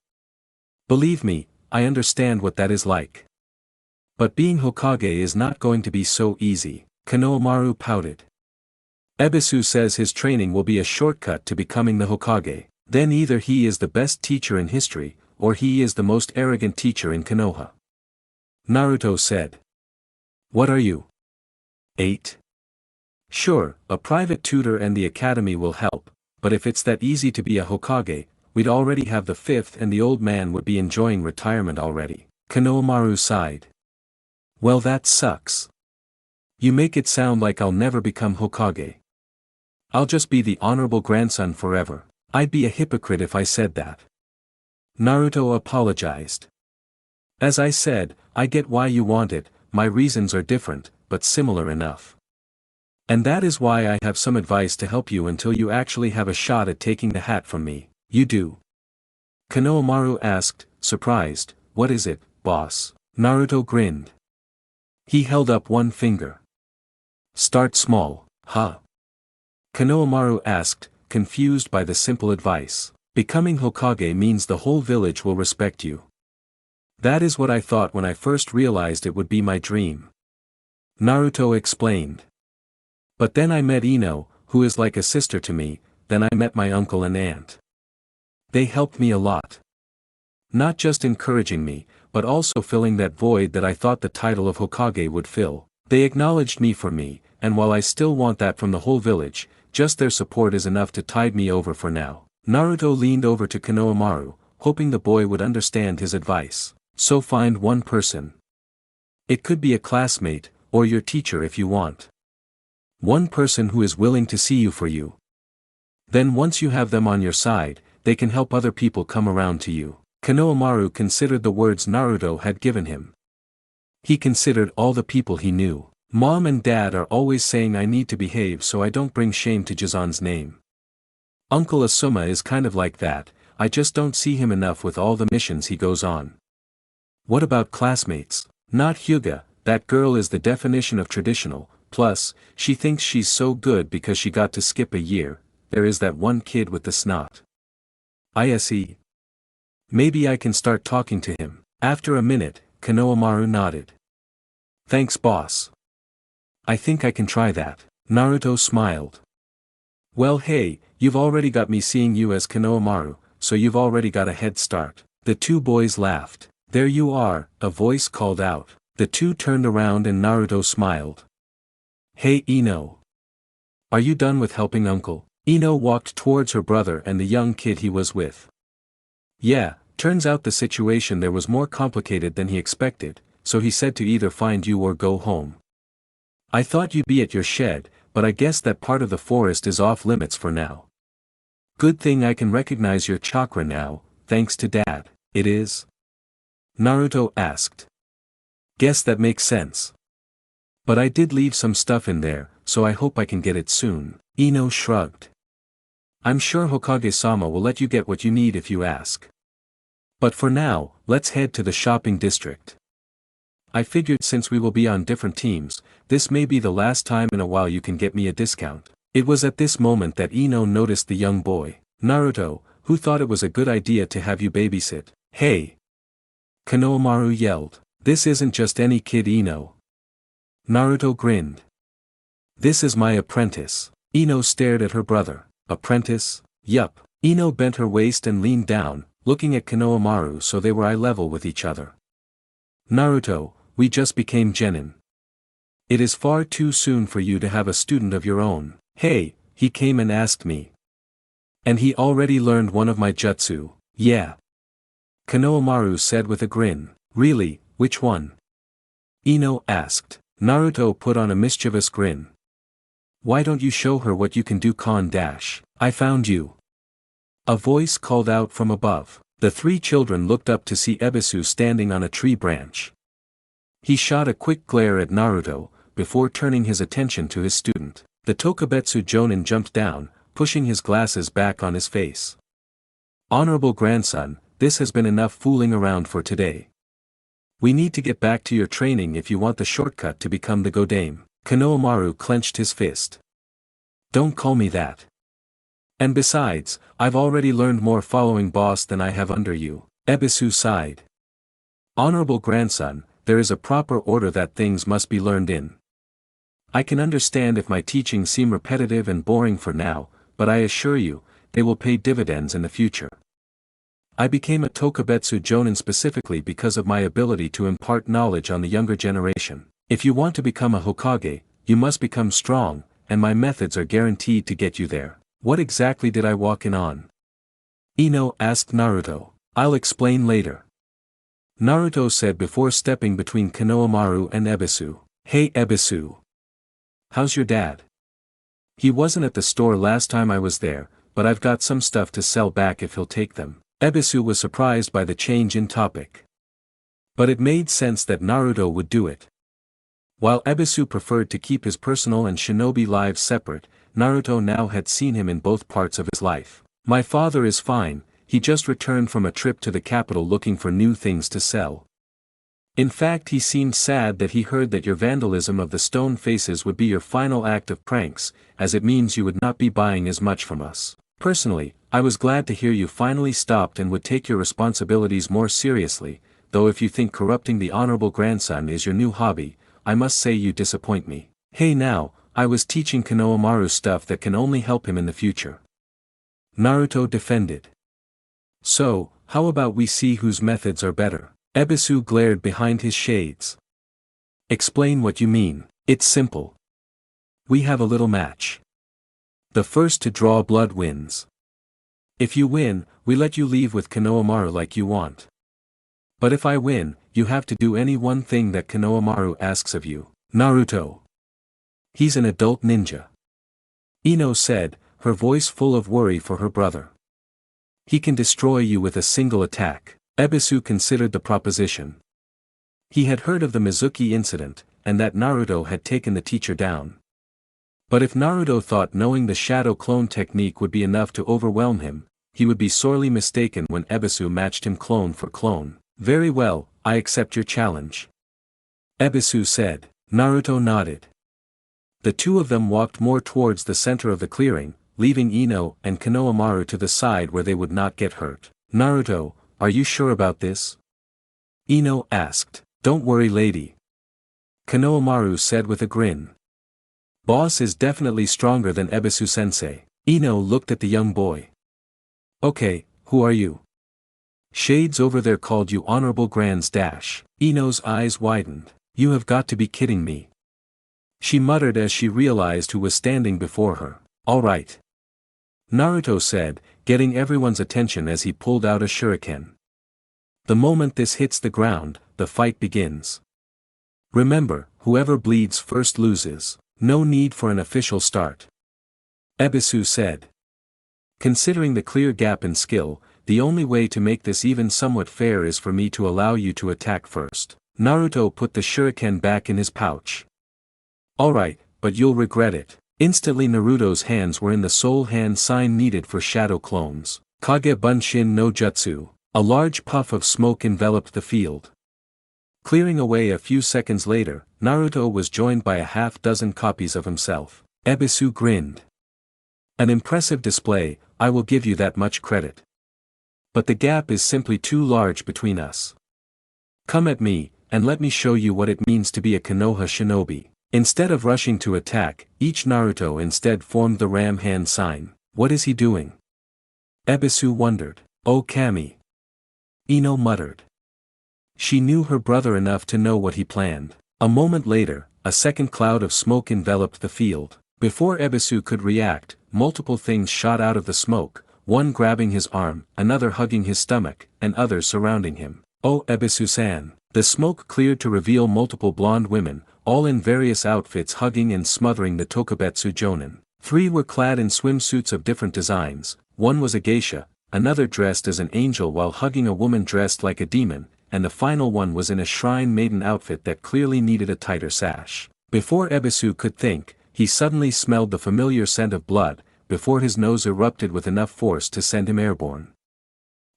Speaker 2: Believe me, I understand what that is like. But being Hokage is not going to be so easy. Konohamaru pouted. Ebisu says his training will be a shortcut to becoming the Hokage. Then either he is the best teacher in history, or he is the most arrogant teacher in Konoha. Naruto said. What are you? 8? Sure, a private tutor and the academy will help, but if it's that easy to be a Hokage, we'd already have the 5th and the old man would be enjoying retirement already. Konohamaru sighed. Well, that sucks. You make it sound like I'll never become Hokage. I'll just be the honorable grandson forever. I'd be a hypocrite if I said that. Naruto apologized. As I said, I get why you want it, my reasons are different, but similar enough. And that is why I have some advice to help you until you actually have a shot at taking the hat from me. You do. Konohamaru asked, surprised. What is it, boss? Naruto grinned. He held up one finger. Start small, huh? Konohamaru asked, confused by the simple advice. Becoming Hokage means the whole village will respect you. That is what I thought when I first realized it would be my dream. Naruto explained. But then I met INO, who is like a sister to me, then I met my uncle and aunt. They helped me a lot. Not just encouraging me, but also filling that void that I thought the title of Hokage would fill. They acknowledged me for me, and while I still want that from the whole village, just their support is enough to tide me over for now. Naruto leaned over to Konohamaru, hoping the boy would understand his advice. So find one person. It could be a classmate, or your teacher if you want. One person who is willing to see you for you. Then once you have them on your side, they can help other people come around to you. Konohamaru considered the words Naruto had given him. He considered all the people he knew. Mom and Dad are always saying I need to behave so I don't bring shame to Jizan's name. Uncle Asuma is kind of like that, I just don't see him enough with all the missions he goes on. What about classmates? Not Hyuga, that girl is the definition of traditional, plus, she thinks she's so good because she got to skip a year. There is that one kid with the snot. ISE. Maybe I can start talking to him. After a minute, Konohamaru nodded. Thanks boss. I think I can try that. Naruto smiled. Well hey, you've already got me seeing you as Konohamaru, so you've already got a head start. The two boys laughed. There you are, a voice called out. The two turned around and Naruto smiled. Hey INO. Are you done with helping uncle? INO walked towards her brother and the young kid he was with. Yeah, turns out the situation there was more complicated than he expected, so he said to either find you or go home. I thought you'd be at your shed, but I guess that part of the forest is off limits for now. Good thing I can recognize your chakra now, thanks to Dad. It is? Naruto asked. Guess that makes sense. But I did leave some stuff in there, so I hope I can get it soon. INO shrugged. I'm sure Hokage-sama will let you get what you need if you ask. But for now, let's head to the shopping district. I figured since we will be on different teams, this may be the last time in a while you can get me a discount. It was at this moment that INO noticed the young boy, Naruto, who thought it was a good idea to have you babysit. Hey! Konohamaru yelled. This isn't just any kid INO. Naruto grinned. This is my apprentice. INO stared at her brother. Apprentice? Yup. INO bent her waist and leaned down, looking at Konohamaru so they were eye level with each other. Naruto, we just became genin. It is far too soon for you to have a student of your own. Hey, he came and asked me. And he already learned one of my jutsu. Yeah. Konohamaru said with a grin. Really, which one? INO asked. Naruto put on a mischievous grin. Why don't you show her what you can do? I found you. A voice called out from above. The three children looked up to see Ebisu standing on a tree branch. He shot a quick glare at Naruto, before turning his attention to his student. The Tokubetsu Jonin jumped down, pushing his glasses back on his face. Honorable grandson, this has been enough fooling around for today. We need to get back to your training if you want the shortcut to become the Godame. Konohamaru clenched his fist. Don't call me that. And besides, I've already learned more following boss than I have under you. Ebisu sighed. Honorable grandson, there is a proper order that things must be learned in. I can understand if my teachings seem repetitive and boring for now, but I assure you, they will pay dividends in the future. I became a Tokubetsu Jonin specifically because of my ability to impart knowledge on the younger generation. If you want to become a Hokage, you must become strong, and my methods are guaranteed to get you there. What exactly did I walk in on? INO asked Naruto. I'll explain later. Naruto said before stepping between Konohamaru and Ebisu. Hey Ebisu. How's your dad? He wasn't at the store last time I was there, but I've got some stuff to sell back if he'll take them. Ebisu was surprised by the change in topic. But it made sense that Naruto would do it. While Ebisu preferred to keep his personal and shinobi lives separate, Naruto now had seen him in both parts of his life. My father is fine, he just returned from a trip to the capital looking for new things to sell. In fact, he seemed sad that he heard that your vandalism of the stone faces would be your final act of pranks, as it means you would not be buying as much from us. Personally, I was glad to hear you finally stopped and would take your responsibilities more seriously, though if you think corrupting the honorable grandson is your new hobby, I must say you disappoint me. Hey now, I was teaching Konohamaru stuff that can only help him in the future. Naruto defended. So, how about we see whose methods are better? Ebisu glared behind his shades. Explain what you mean. It's simple. We have a little match. The first to draw blood wins. If you win, we let you leave with Konohamaru like you want. But if I win, you have to do any one thing that Konohamaru asks of you. Naruto. He's an adult ninja. Ino said, her voice full of worry for her brother. He can destroy you with a single attack. Ebisu considered the proposition. He had heard of the Mizuki incident, and that Naruto had taken the teacher down. But if Naruto thought knowing the shadow clone technique would be enough to overwhelm him, he would be sorely mistaken when Ebisu matched him clone for clone. Very well, I accept your challenge. Ebisu said. Naruto nodded. The two of them walked more towards the center of the clearing, leaving Ino and Konohamaru to the side where they would not get hurt. Naruto, are you sure about this? Ino asked. Don't worry, lady. Konohamaru said with a grin. Boss is definitely stronger than Ebisu-sensei. Ino looked at the young boy. Okay, who are you? Shades over there called you Honorable Grands dash. Ino's eyes widened. You have got to be kidding me. She muttered as she realized who was standing before her. All right. Naruto said, getting everyone's attention as he pulled out a shuriken. The moment this hits the ground, the fight begins. Remember, whoever bleeds first loses. No need for an official start. Ebisu said. Considering the clear gap in skill, the only way to make this even somewhat fair is for me to allow you to attack first. Naruto put the shuriken back in his pouch. Alright, but you'll regret it. Instantly Naruto's hands were in the soul hand sign needed for shadow clones. Kage Bunshin no Jutsu. A large puff of smoke enveloped the field. Clearing away a few seconds later, Naruto was joined by a half-dozen copies of himself. Ebisu grinned. An impressive display, I will give you that much credit. But the gap is simply too large between us. Come at me, and let me show you what it means to be a Konoha shinobi. Instead of rushing to attack, each Naruto instead formed the ram hand sign. What is he doing? Ebisu wondered. Oh Kami. Ino muttered. She knew her brother enough to know what he planned. A moment later, a second cloud of smoke enveloped the field. Before Ebisu could react, multiple things shot out of the smoke, one grabbing his arm, another hugging his stomach, and others surrounding him. Oh Ebisu-san. The smoke cleared to reveal multiple blonde women, all in various outfits hugging and smothering the Tokubetsu Jonin. 3 were clad in swimsuits of different designs, one was a geisha, another dressed as an angel while hugging a woman dressed like a demon, and the final one was in a shrine maiden outfit that clearly needed a tighter sash. Before Ebisu could think, he suddenly smelled the familiar scent of blood, before his nose erupted with enough force to send him airborne.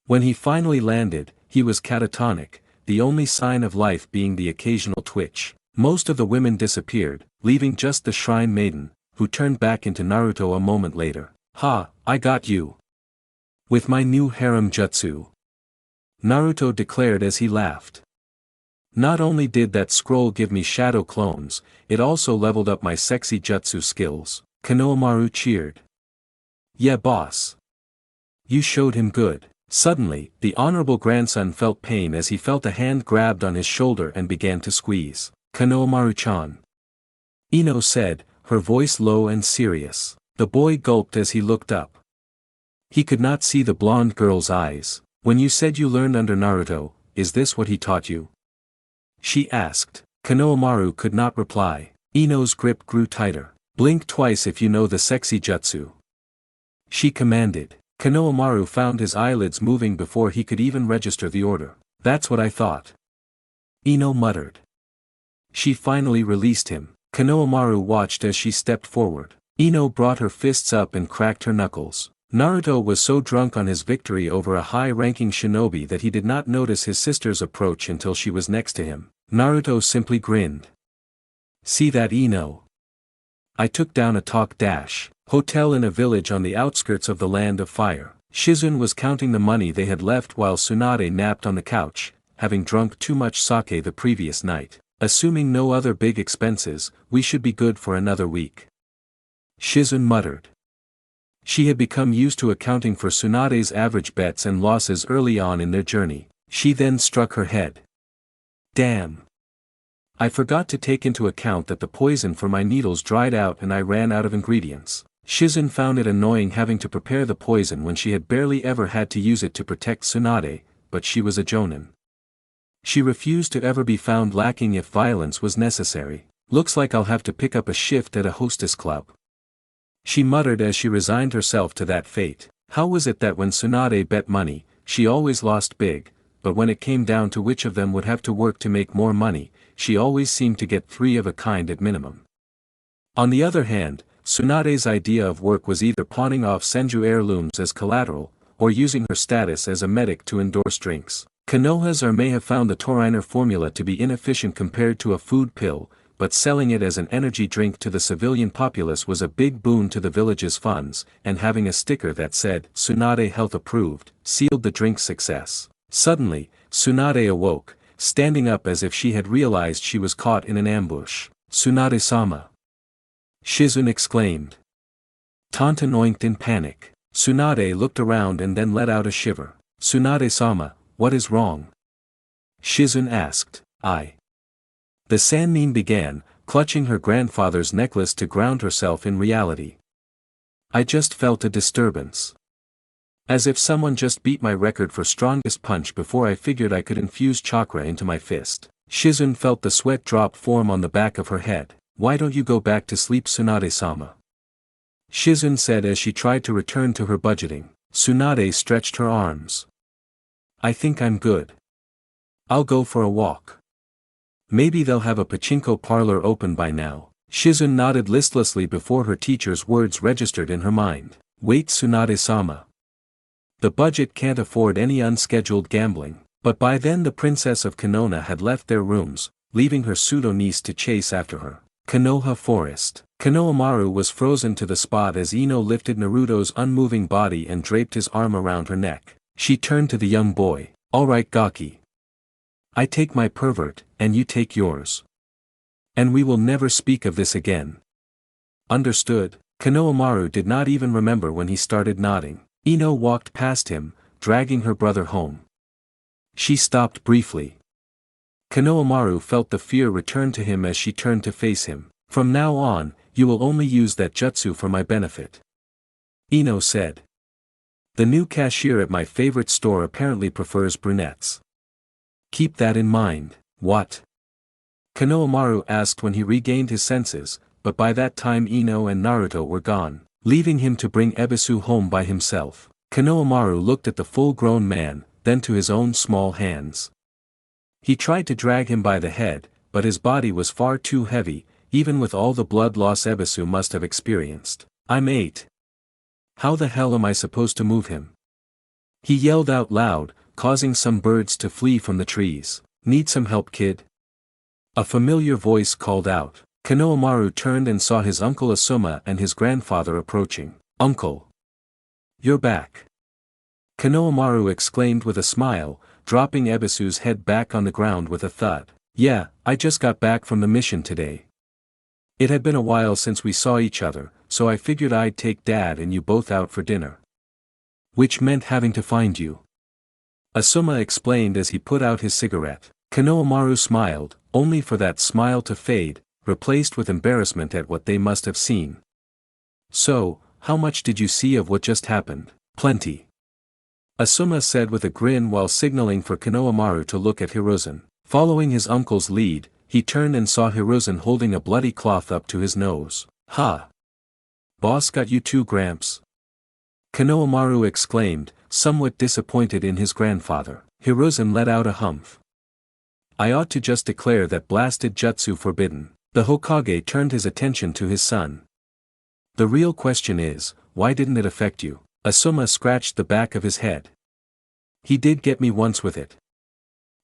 Speaker 2: When he finally landed, he was catatonic, the only sign of life being the occasional twitch. Most of the women disappeared, leaving just the shrine maiden, who turned back into Naruto a moment later. Ha, I got you. With my new harem jutsu. Naruto declared as he laughed. Not only did that scroll give me shadow clones, it also leveled up my sexy jutsu skills. Konohamaru cheered. Yeah boss. You showed him good. Suddenly, the honorable grandson felt pain as he felt a hand grabbed on his shoulder and began to squeeze. Konohamaru-chan. Ino said, her voice low and serious. The boy gulped as he looked up. He could not see the blonde girl's eyes. When you said you learned under Naruto, is this what he taught you? She asked. Konohamaru could not reply. Ino's grip grew tighter. Blink twice if you know the sexy jutsu. She commanded. Konohamaru found his eyelids moving before he could even register the order. That's what I thought. Ino muttered. She finally released him. Konohamaru watched as she stepped forward. Ino brought her fists up and cracked her knuckles. Naruto was so drunk on his victory over a high-ranking shinobi that he did not notice his sister's approach until she was next to him. Naruto simply grinned. "See that, INO? I took down a hotel in a village on the outskirts of the Land of Fire." Shizun was counting the money they had left while Tsunade napped on the couch, having drunk too much sake the previous night. "Assuming no other big expenses, we should be good for another week," Shizun muttered. She had become used to accounting for Tsunade's average bets and losses early on in their journey. She then struck her head. "Damn. I forgot to take into account that the poison for my needles dried out and I ran out of ingredients." Shizun found it annoying having to prepare the poison when she had barely ever had to use it to protect Tsunade, but she was a jonin. She refused to ever be found lacking if violence was necessary. "Looks like I'll have to pick up a shift at a hostess club," she muttered as she resigned herself to that fate. How was it that when Tsunade bet money, she always lost big, but when it came down to which of them would have to work to make more money, she always seemed to get three of a kind at minimum? On the other hand, Tsunade's idea of work was either pawning off Senju heirlooms as collateral, or using her status as a medic to endorse drinks. Konohas may have found the Toriner formula to be inefficient compared to a food pill, but selling it as an energy drink to the civilian populace was a big boon to the village's funds, and having a sticker that said, "Tsunade Health Approved," sealed the drink's success. Suddenly, Tsunade awoke, standing up as if she had realized she was caught in an ambush. "Tsunade-sama!" Shizun exclaimed. Taunton oinked in panic. Tsunade looked around and then let out a shiver. "Tsunade-sama, what is wrong?" Shizun asked. The Sannin began, clutching her grandfather's necklace to ground herself in reality. "I just felt a disturbance. As if someone just beat my record for strongest punch before I figured I could infuse chakra into my fist." Shizun felt the sweat drop form on the back of her head. "Why don't you go back to sleep, Tsunade-sama?" Shizun said as she tried to return to her budgeting. Tsunade stretched her arms. "I think I'm good. I'll go for a walk. Maybe they'll have a pachinko parlor open by now." Shizun nodded listlessly before her teacher's words registered in her mind. "Wait, Tsunade-sama. The budget can't afford any unscheduled gambling." But by then the princess of Konoha had left their rooms, leaving her pseudo-niece to chase after her. Konoha Forest. Konohamaru was frozen to the spot as Ino lifted Naruto's unmoving body and draped his arm around her neck. She turned to the young boy. "All right, Gaki. I take my pervert, and you take yours. And we will never speak of this again. Understood?" Konohamaru did not even remember when he started nodding. Ino walked past him, dragging her brother home. She stopped briefly. Konohamaru felt the fear return to him as she turned to face him. "From now on, you will only use that jutsu for my benefit," Ino said. "The new cashier at my favorite store apparently prefers brunettes. Keep that in mind." "What?" Konohamaru asked when he regained his senses, but by that time Ino and Naruto were gone, leaving him to bring Ebisu home by himself. Konohamaru looked at the full-grown man, then to his own small hands. He tried to drag him by the head, but his body was far too heavy, even with all the blood loss Ebisu must have experienced. "I'm 8. How the hell am I supposed to move him?" He yelled out loud, causing some birds to flee from the trees. "Need some help, kid?" A familiar voice called out. Konohamaru turned and saw his uncle Asuma and his grandfather approaching. "Uncle! You're back!" Konohamaru exclaimed with a smile, dropping Ebisu's head back on the ground with a thud. "Yeah, I just got back from the mission today. It had been a while since we saw each other, so I figured I'd take Dad and you both out for dinner. Which meant having to find you," Asuma explained as he put out his cigarette. Konohamaru smiled, only for that smile to fade, replaced with embarrassment at what they must have seen. "So, how much did you see of what just happened?" "Plenty," Asuma said with a grin while signaling for Konohamaru to look at Hiruzen. Following his uncle's lead, he turned and saw Hiruzen holding a bloody cloth up to his nose. "Ha! Boss got you too, Gramps," Konohamaru exclaimed, somewhat disappointed in his grandfather. Hiruzen let out a humph. "I ought to just declare that blasted jutsu forbidden." The Hokage turned his attention to his son. "The real question is, why didn't it affect you?" Asuma scratched the back of his head. He did get me once with it.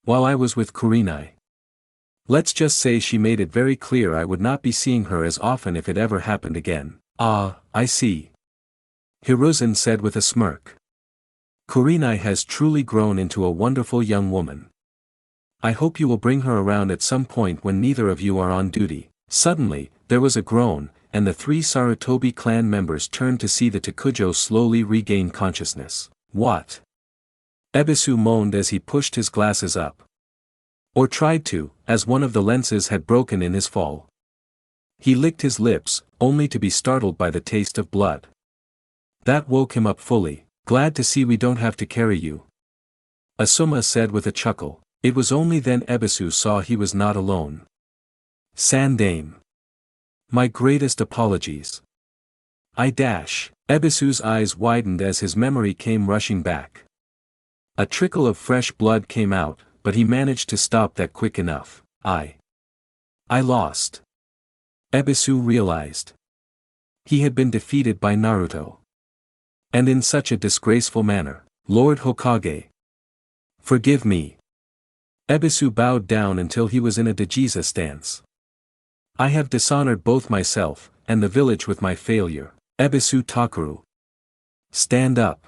Speaker 2: While I was with Kurenai. Let's just say she made it very clear I would not be seeing her as often if it ever happened again. Ah, I see. Hiruzen said with a smirk. Kurenai has truly grown into a wonderful young woman. I hope you will bring her around at some point when neither of you are on duty. Suddenly, there was a groan, and the 3 Sarutobi clan members turned to see the Takujo slowly regain consciousness. What? Ebisu moaned as he pushed his glasses up. Or tried to, as one of the lenses had broken in his fall. He licked his lips, only to be startled by the taste of blood. That woke him up fully. Glad to see we don't have to carry you. Asuma said with a chuckle. It was only then Ebisu saw he was not alone. Sandame. My greatest apologies. Ebisu's eyes widened as his memory came rushing back. A trickle of fresh blood came out, but he managed to stop that quick enough. I lost. Ebisu realized. He had been defeated by Naruto. And in such a disgraceful manner. Lord Hokage. Forgive me. Ebisu bowed down until he was in a Dejiza stance. I have dishonored both myself, and the village with my failure. Ebisu Takuru. Stand up.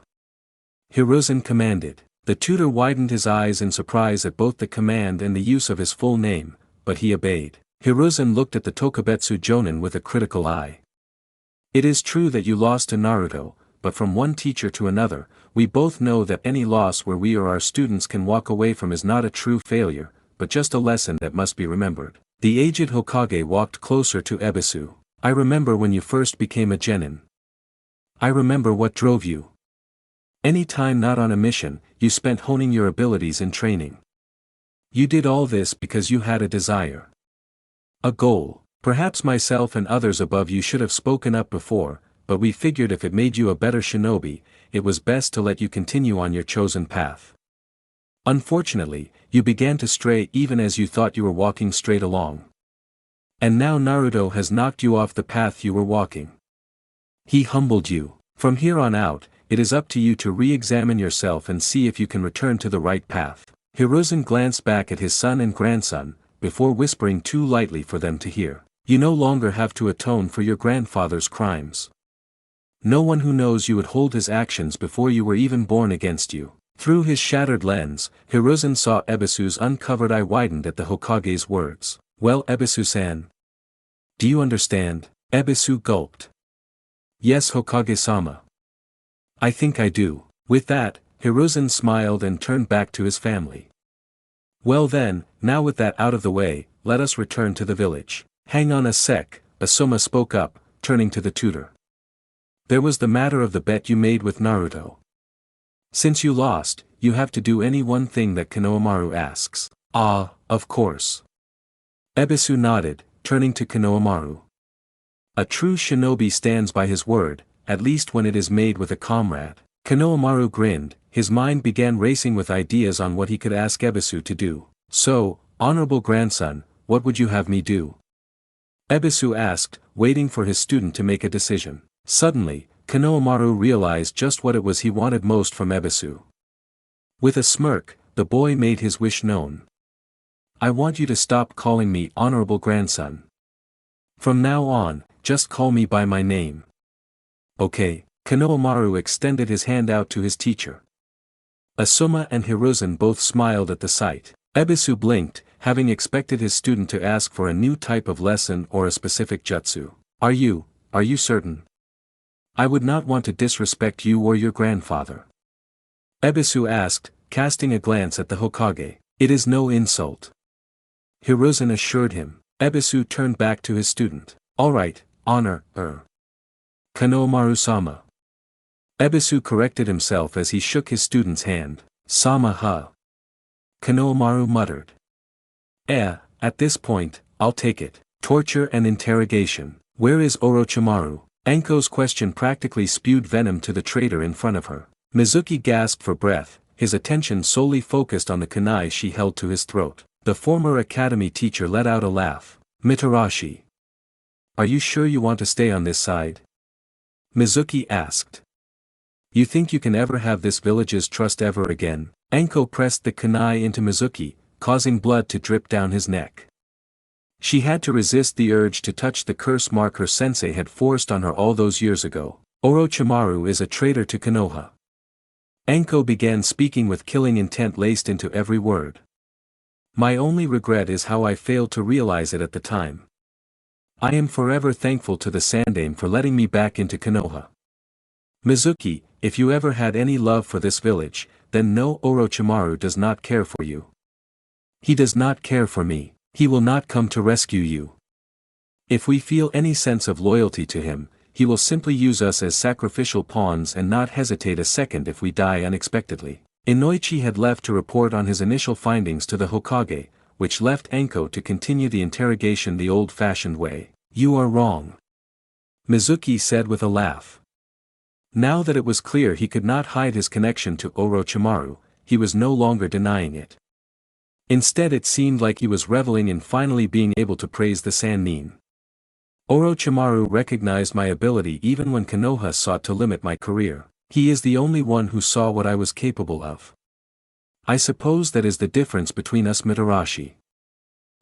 Speaker 2: Hiruzen commanded. The tutor widened his eyes in surprise at both the command and the use of his full name, but he obeyed. Hiruzen looked at the Tokubetsu Jonin with a critical eye. It is true that you lost to Naruto, but from one teacher to another, we both know that any loss where we or our students can walk away from is not a true failure, but just a lesson that must be remembered. The aged Hokage walked closer to Ebisu. I remember when you first became a genin. I remember what drove you. Any time not on a mission, you spent honing your abilities in training. You did all this because you had a desire. A goal. Perhaps myself and others above you should have spoken up before, but we figured if it made you a better shinobi, it was best to let you continue on your chosen path. Unfortunately, you began to stray even as you thought you were walking straight along. And now Naruto has knocked you off the path you were walking. He humbled you. From here on out, it is up to you to re-examine yourself and see if you can return to the right path. Hiruzen glanced back at his son and grandson, before whispering too lightly for them to hear. You no longer have to atone for your grandfather's crimes. No one who knows you would hold his actions before you were even born against you. Through his shattered lens, Hiruzen saw Ebisu's uncovered eye widened at the Hokage's words. Well, Ebisu-san. Do you understand? Ebisu gulped. Yes, Hokage-sama. I think I do. With that, Hiruzen smiled and turned back to his family. Well then, now with that out of the way, let us return to the village. Hang on a sec, Asuma spoke up, turning to the tutor. There was the matter of the bet you made with Naruto. Since you lost, you have to do any one thing that Konohamaru asks. Ah, of course. Ebisu nodded, turning to Konohamaru. A true shinobi stands by his word, at least when it is made with a comrade. Konohamaru grinned, his mind began racing with ideas on what he could ask Ebisu to do. So, honorable grandson, what would you have me do? Ebisu asked, waiting for his student to make a decision. Suddenly, Konohamaru realized just what it was he wanted most from Ebisu. With a smirk, the boy made his wish known. I want you to stop calling me honorable grandson. From now on, just call me by my name. Okay. Konohamaru extended his hand out to his teacher. Asuma and Hiruzen both smiled at the sight. Ebisu blinked, having expected his student to ask for a new type of lesson or a specific jutsu. Are you certain? I would not want to disrespect you or your grandfather. Ebisu asked, casting a glance at the Hokage. It is no insult. Hiruzen assured him. Ebisu turned back to his student. Alright, honor, Konohamaru-sama. Ebisu corrected himself as he shook his student's hand. Sama-ha. Konohamaru muttered. At this point, I'll take it. Torture and interrogation. Where is Orochimaru? Anko's question practically spewed venom to the traitor in front of her. Mizuki gasped for breath, his attention solely focused on the kunai she held to his throat. The former academy teacher let out a laugh. Mitarashi. Are you sure you want to stay on this side? Mizuki asked. You think you can ever have this village's trust ever again? Anko pressed the kunai into Mizuki, causing blood to drip down his neck. She had to resist the urge to touch the curse mark her sensei had forced on her all those years ago. Orochimaru is a traitor to Konoha. Anko began speaking with killing intent laced into every word. My only regret is how I failed to realize it at the time. I am forever thankful to the Sandaime for letting me back into Konoha. Mizuki, if you ever had any love for this village, then know Orochimaru does not care for you. He does not care for me. He will not come to rescue you. If we feel any sense of loyalty to him, he will simply use us as sacrificial pawns and not hesitate a second if we die unexpectedly. Inoichi had left to report on his initial findings to the Hokage, which left Anko to continue the interrogation the old-fashioned way. You are wrong, Mizuki said with a laugh. Now that it was clear he could not hide his connection to Orochimaru, he was no longer denying it. Instead it seemed like he was reveling in finally being able to praise the Sannin. Orochimaru recognized my ability even when Konoha sought to limit my career. He is the only one who saw what I was capable of. I suppose that is the difference between us Mitarashi.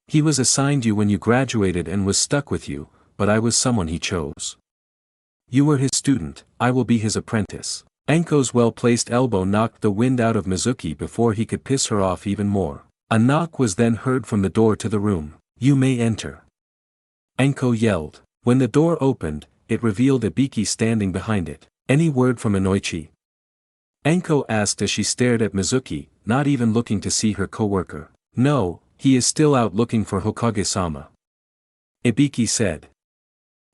Speaker 2: He was assigned you when you graduated and was stuck with you, but I was someone he chose. You were his student, I will be his apprentice. Anko's well-placed elbow knocked the wind out of Mizuki before he could piss her off even more. A knock was then heard from the door to the room. You may enter, Anko yelled. When the door opened, it revealed Ibiki standing behind it. Any word from Inoichi? Anko asked as she stared at Mizuki, not even looking to see her co-worker. No, he is still out looking for Hokage-sama, Ibiki said.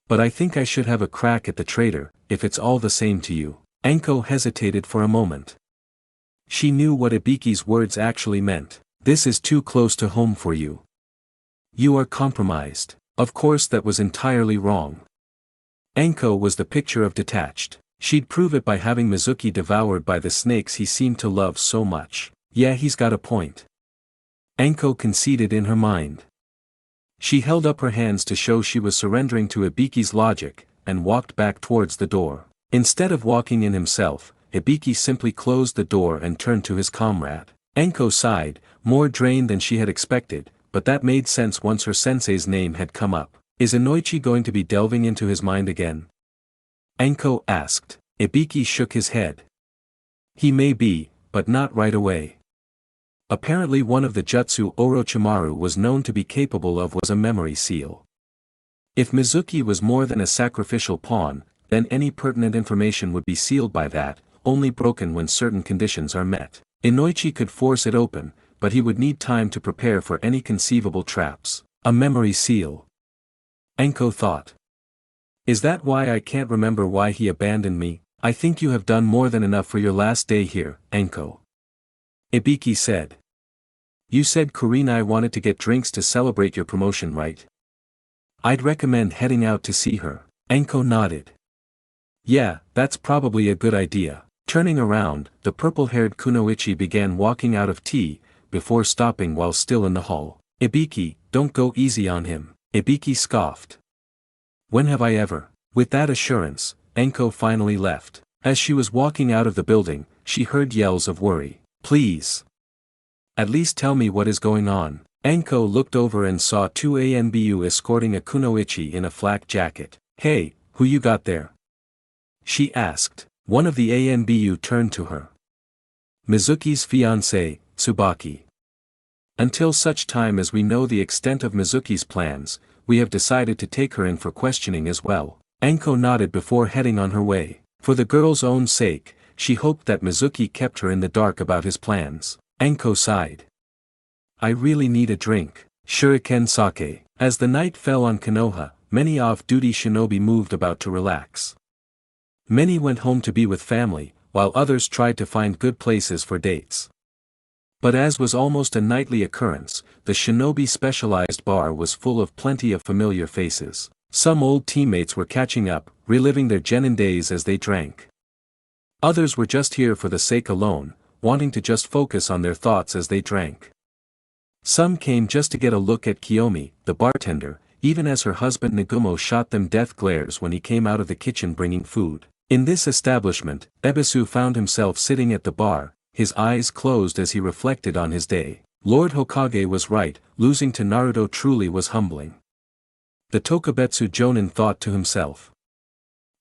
Speaker 2: But I think I should have a crack at the traitor, if it's all the same to you. Anko hesitated for a moment. She knew what Ibiki's words actually meant. This is too close to home for you. You are compromised. Of course that was entirely wrong. Anko was the picture of detached. She'd prove it by having Mizuki devoured by the snakes he seemed to love so much. Yeah, he's got a point, Anko conceded in her mind. She held up her hands to show she was surrendering to Ibiki's logic, and walked back towards the door. Instead of walking in himself, Ibiki simply closed the door and turned to his comrade. Anko sighed, more drained than she had expected, but that made sense once her sensei's name had come up. Is Inoichi going to be delving into his mind again? Anko asked. Ibiki shook his head. He may be, but not right away. Apparently one of the jutsu Orochimaru was known to be capable of was a memory seal. If Mizuki was more than a sacrificial pawn, then any pertinent information would be sealed by that, only broken when certain conditions are met. Inoichi could force it open, but he would need time to prepare for any conceivable traps. A memory seal, Anko thought. Is that why I can't remember why he abandoned me? I think you have done more than enough for your last day here, Anko, Ibiki said. You said Kurenai wanted to get drinks to celebrate your promotion, right? I'd recommend heading out to see her. Anko nodded. Yeah, that's probably a good idea. Turning around, the purple-haired Kunoichi began walking out of tea, before stopping while still in the hall. Ibiki, don't go easy on him, Ibiki scoffed. When have I ever? With that assurance, Anko finally left. As she was walking out of the building, she heard yells of worry. Please, at least tell me what is going on. Anko looked over and saw two ANBU escorting a Kunoichi in a flak jacket. Hey, who you got there? She asked. One of the ANBU turned to her. Mizuki's fiancé, Tsubaki. Until such time as we know the extent of Mizuki's plans, we have decided to take her in for questioning as well. Anko nodded before heading on her way. For the girl's own sake, she hoped that Mizuki kept her in the dark about his plans. Anko sighed. I really need a drink. Shuriken sake. As the night fell on Konoha, many off-duty shinobi moved about to relax. Many went home to be with family, while others tried to find good places for dates. But as was almost a nightly occurrence, the shinobi specialized bar was full of plenty of familiar faces. Some old teammates were catching up, reliving their genin days as they drank. Others were just here for the sake alone, wanting to just focus on their thoughts as they drank. Some came just to get a look at Kiyomi, the bartender, even as her husband Nagumo shot them death glares when he came out of the kitchen bringing food. In this establishment, Ebisu found himself sitting at the bar, his eyes closed as he reflected on his day. Lord Hokage was right, losing to Naruto truly was humbling. The Tokubetsu Jonin thought to himself.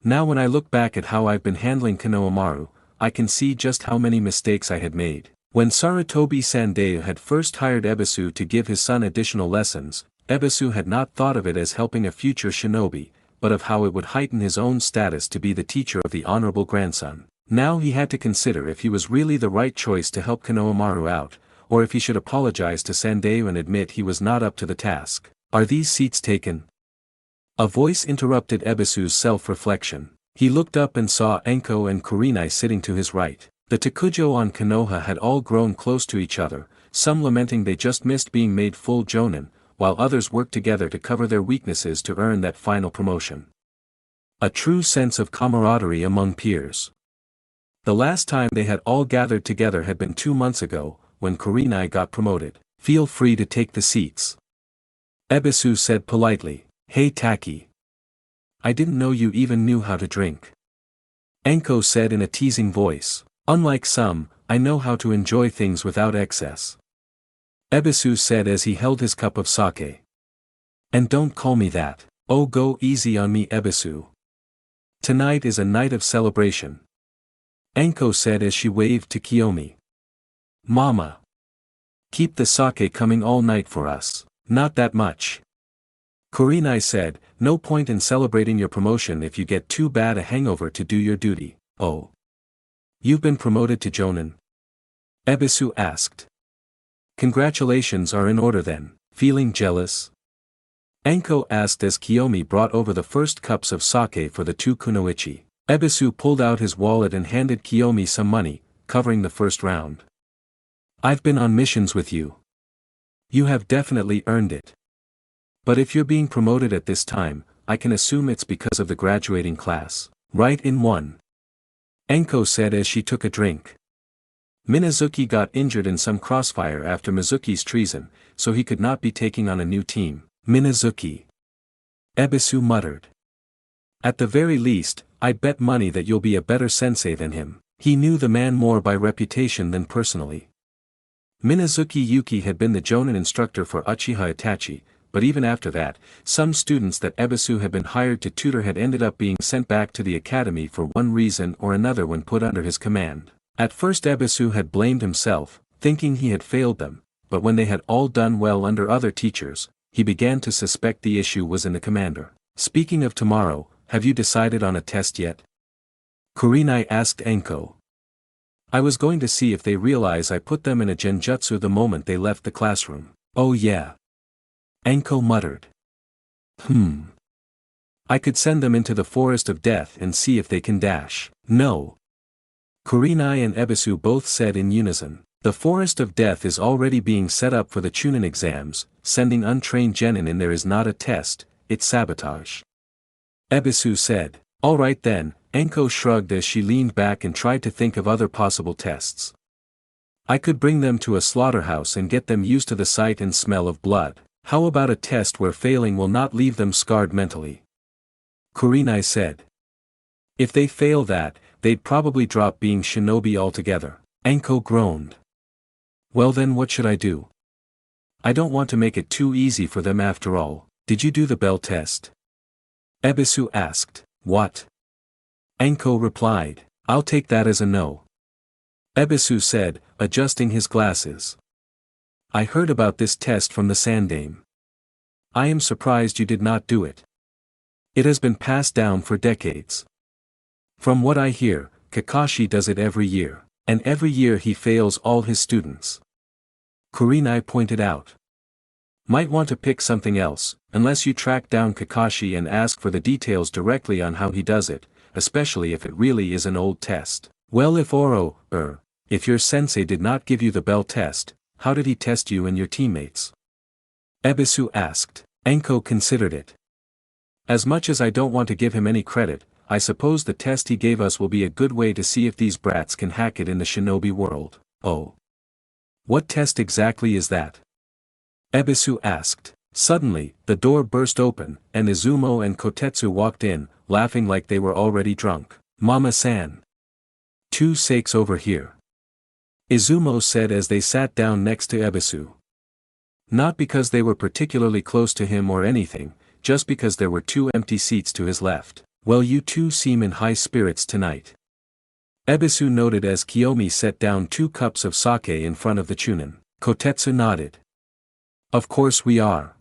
Speaker 2: Now when I look back at how I've been handling Konohamaru, I can see just how many mistakes I had made. When Sarutobi Sandeu had first hired Ebisu to give his son additional lessons, Ebisu had not thought of it as helping a future shinobi, but of how it would heighten his own status to be the teacher of the honorable grandson. Now he had to consider if he was really the right choice to help Konohamaru out, or if he should apologize to Sandeu and admit he was not up to the task. Are these seats taken? A voice interrupted Ebisu's self-reflection. He looked up and saw Enko and Kurenai sitting to his right. The Takujo on Konoha had all grown close to each other, some lamenting they just missed being made full jonin, while others worked together to cover their weaknesses to earn that final promotion. A true sense of camaraderie among peers. The last time they had all gathered together had been 2 months ago, when Kurenai got promoted. Feel free to take the seats. Ebisu said politely. Hey Taki. I didn't know you even knew how to drink. Enko said in a teasing voice. Unlike some, I know how to enjoy things without excess. Ebisu said as he held his cup of sake. And don't call me that. Oh, go easy on me, Ebisu. Tonight is a night of celebration. Enko said as she waved to Kiyomi. Mama. Keep the sake coming all night for us. Not that much. Kurenai said, no point in celebrating your promotion if you get too bad a hangover to do your duty. Oh. You've been promoted to Jonin? Ebisu asked. Congratulations are in order then, feeling jealous? Enko asked as Kiyomi brought over the first cups of sake for the 2 kunoichi. Ebisu pulled out his wallet and handed Kiyomi some money, covering the first round. I've been on missions with you. You have definitely earned it. But if you're being promoted at this time, I can assume it's because of the graduating class. Right in one. Enko said as she took a drink. Minazuki got injured in some crossfire after Mizuki's treason, so he could not be taking on a new team. Minazuki. Ebisu muttered. At the very least, I'd bet money that you'll be a better sensei than him. He knew the man more by reputation than personally. Minazuki Yuki had been the Jonin instructor for Uchiha Itachi, but even after that, some students that Ebisu had been hired to tutor had ended up being sent back to the academy for one reason or another when put under his command. At first Ebisu had blamed himself, thinking he had failed them, but when they had all done well under other teachers, he began to suspect the issue was in the commander. Speaking of tomorrow, have you decided on a test yet? Kurenai asked Enko. I was going to see if they realize I put them in a genjutsu the moment they left the classroom. Oh yeah. Enko muttered. I could send them into the forest of death and see if they can dash. No. Kurenai and Ebisu both said in unison. The forest of death is already being set up for the Chunin exams, sending untrained genin in there is not a test, it's sabotage. Ebisu said. Alright then, Enko shrugged as she leaned back and tried to think of other possible tests. I could bring them to a slaughterhouse and get them used to the sight and smell of blood. How about a test where failing will not leave them scarred mentally? Kurenai said. If they fail that, they'd probably drop being shinobi altogether. Enko groaned. Well then what should I do? I don't want to make it too easy for them after all. Did you do the bell test? Ebisu asked. What? Enko replied. I'll take that as a no. Ebisu said, adjusting his glasses. I heard about this test from the Sandame. I am surprised you did not do it. It has been passed down for decades. From what I hear, Kakashi does it every year, and every year he fails all his students. Kurenai pointed out. Might want to pick something else, unless you track down Kakashi and ask for the details directly on how he does it, especially if it really is an old test. Well, if if your sensei did not give you the bell test, how did he test you and your teammates? Ebisu asked. Enko considered it. As much as I don't want to give him any credit, I suppose the test he gave us will be a good way to see if these brats can hack it in the shinobi world. Oh. What test exactly is that? Ebisu asked. Suddenly, the door burst open, and Izumo and Kotetsu walked in, laughing like they were already drunk. Mama-san. 2 sakes over here. Izumo said as they sat down next to Ebisu. Not because they were particularly close to him or anything, just because there were 2 empty seats to his left. Well, you 2 seem in high spirits tonight. Ebisu noted as Kiyomi set down 2 cups of sake in front of the chunin. Kotetsu nodded. Of course we are.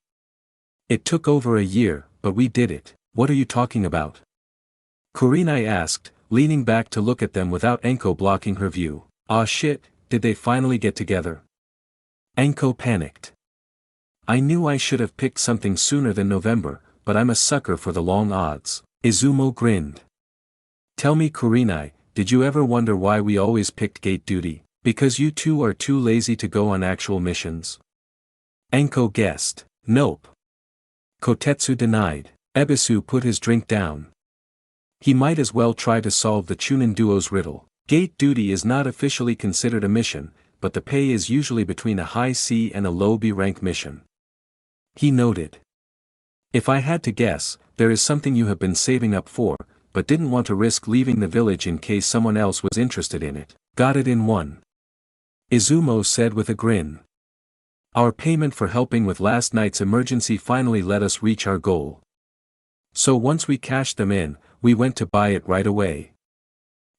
Speaker 2: It took over a year, but we did it. What are you talking about? Kurenai asked, leaning back to look at them without Enko blocking her view. Ah shit, did they finally get together? Enko panicked. I knew I should have picked something sooner than November, but I'm a sucker for the long odds. Izumo grinned. Tell me Kurenai, did you ever wonder why we always picked gate duty? Because you 2 are too lazy to go on actual missions? Enko guessed. Nope. Kotetsu denied. Ebisu put his drink down. He might as well try to solve the Chunin duo's riddle. Gate duty is not officially considered a mission, but the pay is usually between a high C and a low B rank mission. He noted. If I had to guess, there is something you have been saving up for, but didn't want to risk leaving the village in case someone else was interested in it. Got it in one. Izumo said with a grin. Our payment for helping with last night's emergency finally let us reach our goal. So once we cashed them in, we went to buy it right away.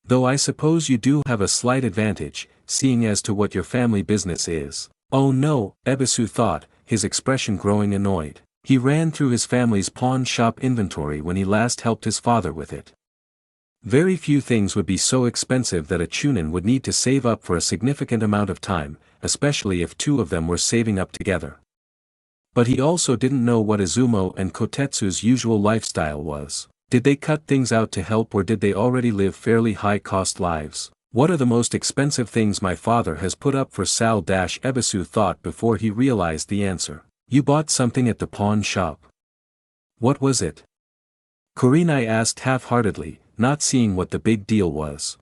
Speaker 2: Though I suppose you do have a slight advantage, seeing as to what your family business is. Oh no, Ebisu thought, his expression growing annoyed. He ran through his family's pawn shop inventory when he last helped his father with it. Very few things would be so expensive that a chunin would need to save up for a significant amount of time, especially if 2 of them were saving up together. But he also didn't know what Izumo and Kotetsu's usual lifestyle was. Did they cut things out to help or did they already live fairly high-cost lives? What are the most expensive things my father has put up for Ebisu thought before he realized the answer. You bought something at the pawn shop. What was it? Kurenai asked half-heartedly, not seeing what the big deal was.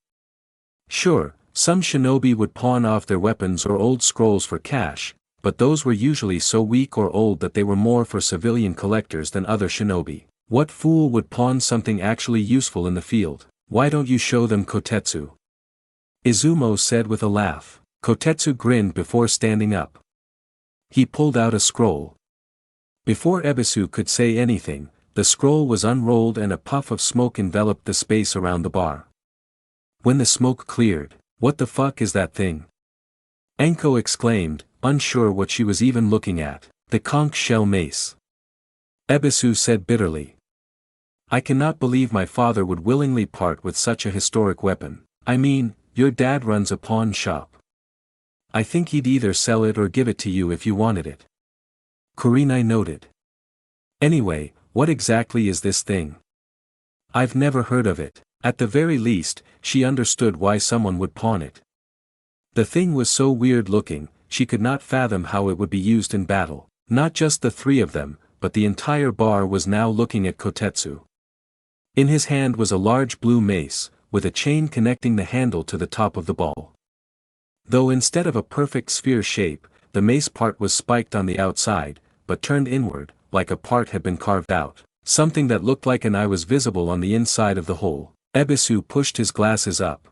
Speaker 2: Sure, some shinobi would pawn off their weapons or old scrolls for cash, but those were usually so weak or old that they were more for civilian collectors than other shinobi. What fool would pawn something actually useful in the field? Why don't you show them Kotetsu? Izumo said with a laugh. Kotetsu grinned before standing up. He pulled out a scroll. Before Ebisu could say anything, the scroll was unrolled and a puff of smoke enveloped the space around the bar. When the smoke cleared, what the fuck is that thing? Enko exclaimed, unsure what she was even looking at. The conch shell mace. Ebisu said bitterly. I cannot believe my father would willingly part with such a historic weapon. I mean, your dad runs a pawn shop. I think he'd either sell it or give it to you if you wanted it. Kurenai noted. Anyway, what exactly is this thing? I've never heard of it. At the very least, she understood why someone would pawn it. The thing was so weird looking, she could not fathom how it would be used in battle. Not just the 3 of them, but the entire bar was now looking at Kotetsu. In his hand was a large blue mace, with a chain connecting the handle to the top of the ball. Though instead of a perfect sphere shape, the mace part was spiked on the outside, but turned inward, like a part had been carved out. Something that looked like an eye was visible on the inside of the hole. Ebisu pushed his glasses up.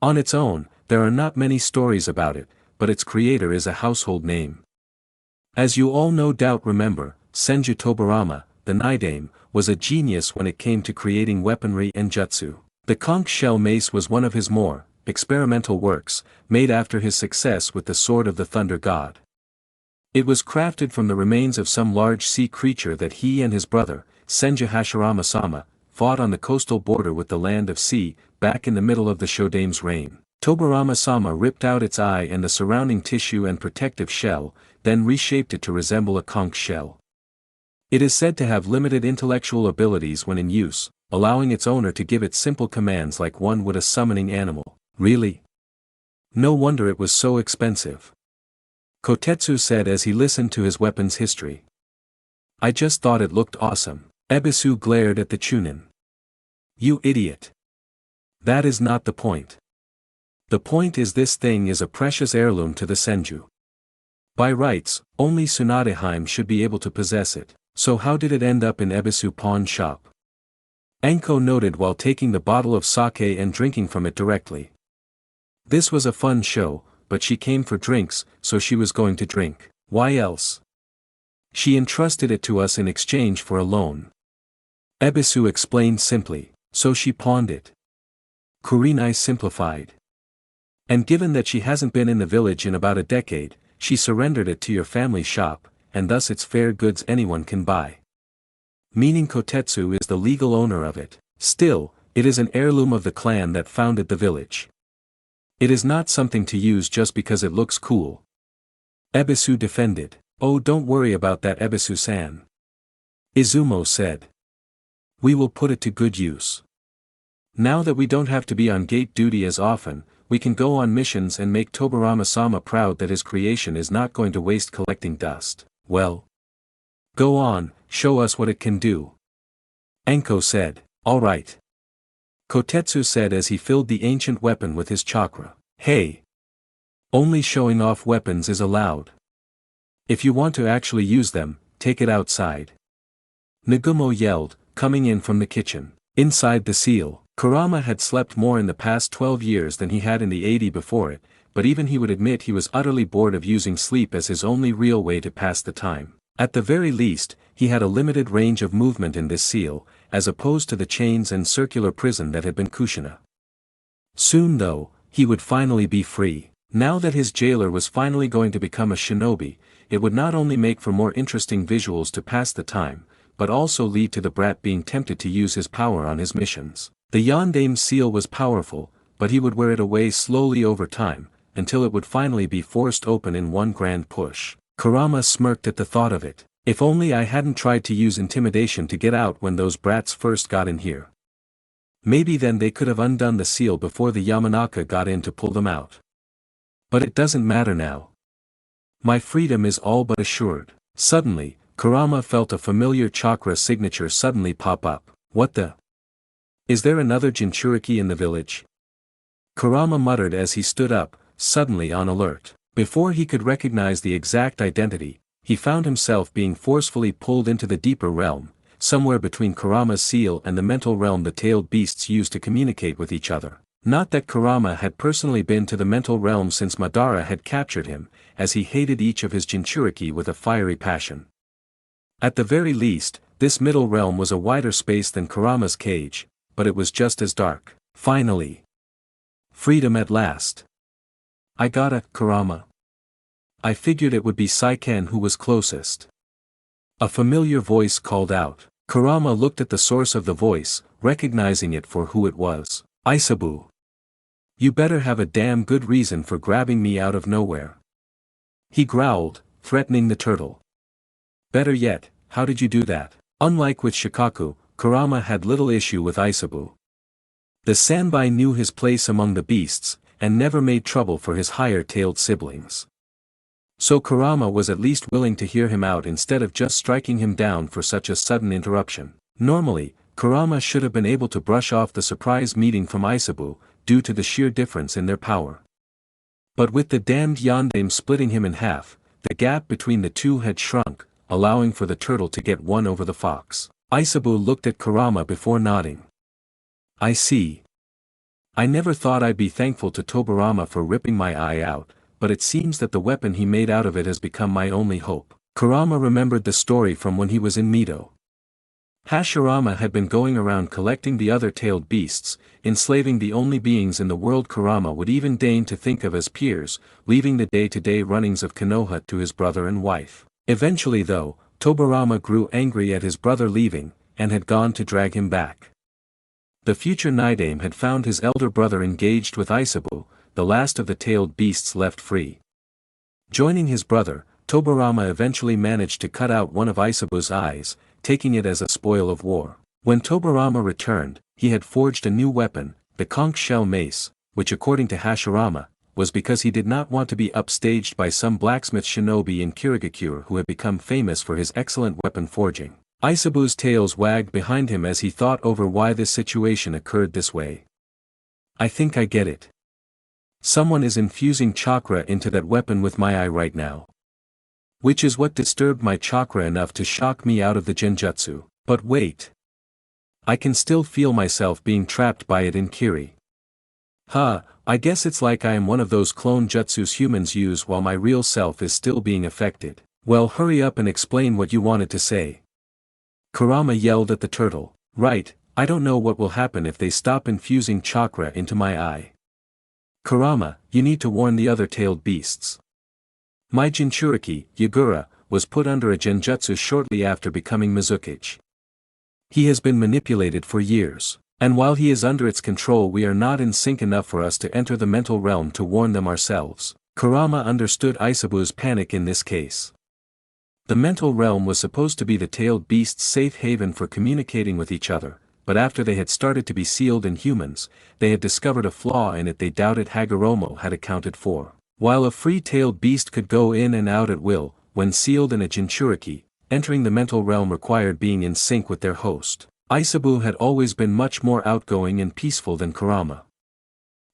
Speaker 2: On its own, there are not many stories about it, but its creator is a household name. As you all no doubt remember, Senju Tobarama, the Nidame, was a genius when it came to creating weaponry and jutsu. The conch shell mace was one of his more experimental works, made after his success with the Sword of the Thunder God. It was crafted from the remains of some large sea creature that he and his brother, Senju Hashirama-sama, fought on the coastal border with the Land of Sea, back in the middle of the Shodame's reign. Tobarama-sama ripped out its eye and the surrounding tissue and protective shell, then reshaped it to resemble a conch shell. It is said to have limited intellectual abilities when in use, allowing its owner to give it simple commands like one would a summoning animal. Really? No wonder it was so expensive. Kotetsu said as he listened to his weapon's history. I just thought it looked awesome. Ebisu glared at the chunin. You idiot. That is not the point. The point is this thing is a precious heirloom to the Senju. By rights, only Tsunadeheim should be able to possess it. So how did it end up in Ebisu pawn shop? Anko noted while taking the bottle of sake and drinking from it directly. This was a fun show, but she came for drinks, so she was going to drink. Why else? She entrusted it to us in exchange for a loan. Ebisu explained simply, so she pawned it. Kurenai simplified. And given that she hasn't been in the village in about a decade, she surrendered it to your family shop, and thus it's fair goods anyone can buy. Meaning Kotetsu is the legal owner of it. Still, it is an heirloom of the clan that founded the village. It is not something to use just because it looks cool. Ebisu defended. Oh, don't worry about that, Ebisu-san. Izumo said. We will put it to good use. Now that we don't have to be on gate duty as often, we can go on missions and make Tobarama-sama proud that his creation is not going to waste collecting dust. Well, go on, show us what it can do. Anko said. All right. Kotetsu said as he filled the ancient weapon with his chakra. Hey! Only showing off weapons is allowed. If you want to actually use them, take it outside. Nagumo yelled, coming in from the kitchen. Inside the seal, Kurama had slept more in the past 12 years than he had in the 80 before it, but even he would admit he was utterly bored of using sleep as his only real way to pass the time. At the very least, he had a limited range of movement in this seal, as opposed to the chains and circular prison that had been Kushina. Soon though, he would finally be free. Now that his jailer was finally going to become a shinobi, it would not only make for more interesting visuals to pass the time, but also lead to the brat being tempted to use his power on his missions. The Yondaime seal was powerful, but he would wear it away slowly over time, until it would finally be forced open in one grand push. Kurama smirked at the thought of it. If only I hadn't tried to use intimidation to get out when those brats first got in here. Maybe then they could have undone the seal before the Yamanaka got in to pull them out. But it doesn't matter now. My freedom is all but assured. Suddenly, Kurama felt a familiar chakra signature suddenly pop up. What the? Is there another Jinchuriki in the village? Kurama muttered as he stood up, suddenly on alert. Before he could recognize the exact identity, he found himself being forcefully pulled into the deeper realm, somewhere between Kurama's seal and the mental realm the tailed beasts used to communicate with each other. Not that Kurama had personally been to the mental realm since Madara had captured him, as he hated each of his Jinchuriki with a fiery passion. At the very least, this middle realm was a wider space than Kurama's cage, but it was just as dark. Finally. Freedom at last. I gotta, Kurama. I figured it would be Saiken who was closest. A familiar voice called out. Kurama looked at the source of the voice, recognizing it for who it was. Isabu. You better have a damn good reason for grabbing me out of nowhere. He growled, threatening the turtle. Better yet, how did you do that? Unlike with Shikaku, Kurama had little issue with Isabu. The Sanbai knew his place among the beasts, and never made trouble for his higher-tailed siblings. So Kurama was at least willing to hear him out instead of just striking him down for such a sudden interruption. Normally, Kurama should have been able to brush off the surprise meeting from Isabu, due to the sheer difference in their power. But with the damned Yondaime splitting him in half, the gap between the two had shrunk, allowing for the turtle to get one over the fox. Isabu looked at Kurama before nodding. I see. I never thought I'd be thankful to Tobarama for ripping my eye out, but it seems that the weapon he made out of it has become my only hope. Kurama remembered the story from when he was in Mito. Hashirama had been going around collecting the other tailed beasts, enslaving the only beings in the world Kurama would even deign to think of as peers, leaving the day-to-day runnings of Konoha to his brother and wife. Eventually though, Tobarama grew angry at his brother leaving, and had gone to drag him back. The future Nidaime had found his elder brother engaged with Isabu, the last of the tailed beasts left free. Joining his brother, Tobarama eventually managed to cut out one of Isabu's eyes, taking it as a spoil of war. When Tobarama returned, he had forged a new weapon, the conch shell mace, which according to Hashirama, was because he did not want to be upstaged by some blacksmith shinobi in Kirigakure who had become famous for his excellent weapon forging. Isabu's tails wagged behind him as he thought over why this situation occurred this way. I think I get it. Someone is infusing chakra into that weapon with my eye right now. Which is what disturbed my chakra enough to shock me out of the genjutsu. But wait. I can still feel myself being trapped by it in Kiri. I guess it's like I am one of those clone jutsus humans use while my real self is still being affected. Well, hurry up and explain what you wanted to say. Kurama yelled at the turtle. Right, I don't know what will happen if they stop infusing chakra into my eye. Kurama, you need to warn the other tailed beasts. My Jinchuriki, Yagura, was put under a genjutsu shortly after becoming Mizukichi. He has been manipulated for years, and while he is under its control we are not in sync enough for us to enter the mental realm to warn them ourselves. Kurama understood Isabu's panic in this case. The mental realm was supposed to be the tailed beast's safe haven for communicating with each other, but after they had started to be sealed in humans, they had discovered a flaw in it they doubted Hagoromo had accounted for. While a free-tailed beast could go in and out at will, when sealed in a Jinchuriki, entering the mental realm required being in sync with their host. Isabu had always been much more outgoing and peaceful than Kurama.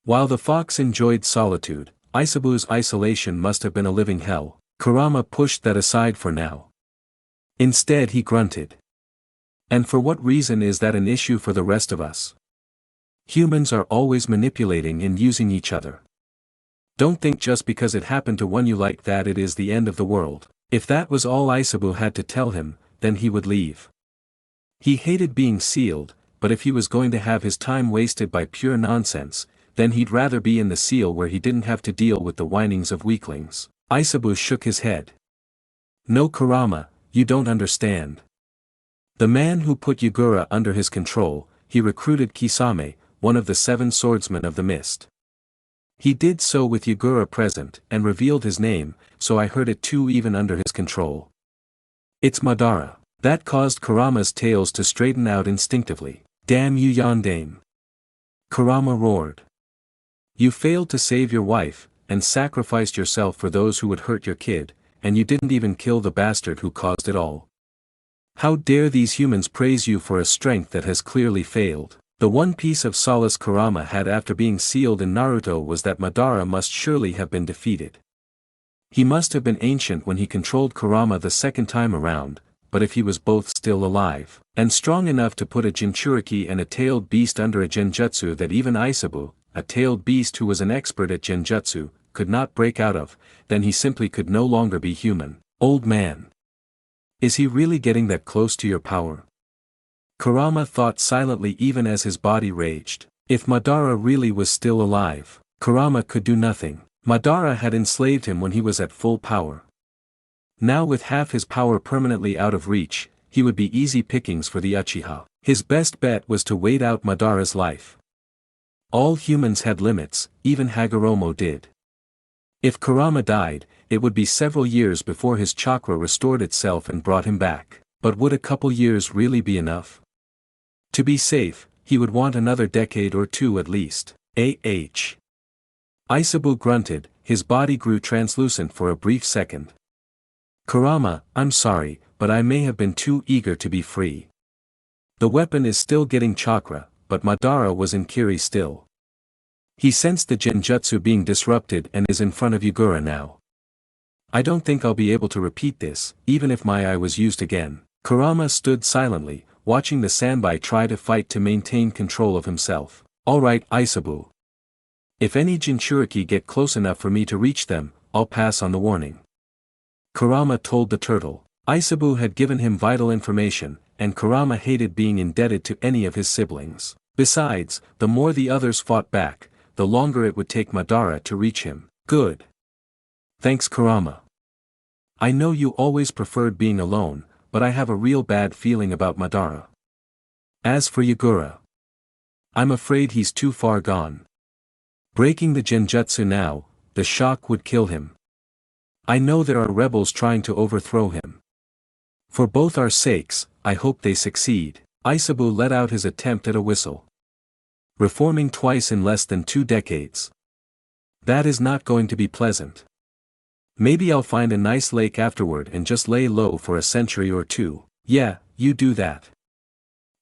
Speaker 2: While the fox enjoyed solitude, Isabu's isolation must have been a living hell. Kurama pushed that aside for now. Instead he grunted. And for what reason is that an issue for the rest of us? Humans are always manipulating and using each other. Don't think just because it happened to one you like that it is the end of the world. If that was all Isabu had to tell him, then he would leave. He hated being sealed, but if he was going to have his time wasted by pure nonsense, then he'd rather be in the seal where he didn't have to deal with the whinings of weaklings. Isabu shook his head. No, Kurama, you don't understand. The man who put Yagura under his control, he recruited Kisame, one of the 7 swordsmen of the mist. He did so with Yagura present and revealed his name, so I heard it too even under his control. It's Madara. That caused Kurama's tails to straighten out instinctively. Damn you Yondaime! Kurama roared. You failed to save your wife, and sacrificed yourself for those who would hurt your kid, and you didn't even kill the bastard who caused it all. How dare these humans praise you for a strength that has clearly failed? The one piece of solace Kurama had after being sealed in Naruto was that Madara must surely have been defeated. He must have been ancient when he controlled Kurama the second time around, but if he was both still alive, and strong enough to put a Jinchuriki and a tailed beast under a genjutsu that even Isabu, a tailed beast who was an expert at genjutsu, could not break out of, then he simply could no longer be human. Old man. Is he really getting that close to your power? Kurama thought silently even as his body raged. If Madara really was still alive, Kurama could do nothing. Madara had enslaved him when he was at full power. Now with half his power permanently out of reach, he would be easy pickings for the Uchiha. His best bet was to wait out Madara's life. All humans had limits, even Hagoromo did. If Kurama died, it would be several years before his chakra restored itself and brought him back. But would a couple years really be enough? To be safe, he would want another decade or 2 at least. Isabu grunted, his body grew translucent for a brief second. Kurama, I'm sorry, but I may have been too eager to be free. The weapon is still getting chakra, but Madara was in Kiri still. He sensed the genjutsu being disrupted and is in front of Yagura now. I don't think I'll be able to repeat this, even if my eye was used again. Kurama stood silently, watching the Sanbai try to fight to maintain control of himself. Alright, Isabu. If any Jinchuriki get close enough for me to reach them, I'll pass on the warning. Kurama told the turtle. Isabu had given him vital information, and Kurama hated being indebted to any of his siblings. Besides, the more the others fought back, the longer it would take Madara to reach him. Good. Thanks, Kurama. I know you always preferred being alone, but I have a real bad feeling about Madara. As for Yagura, I'm afraid he's too far gone. Breaking the genjutsu now, the shock would kill him. I know there are rebels trying to overthrow him. For both our sakes, I hope they succeed. Isabu let out his attempt at a whistle. Reforming twice in less than 2 decades. That is not going to be pleasant. Maybe I'll find a nice lake afterward and just lay low for a century or 2. Yeah, you do that.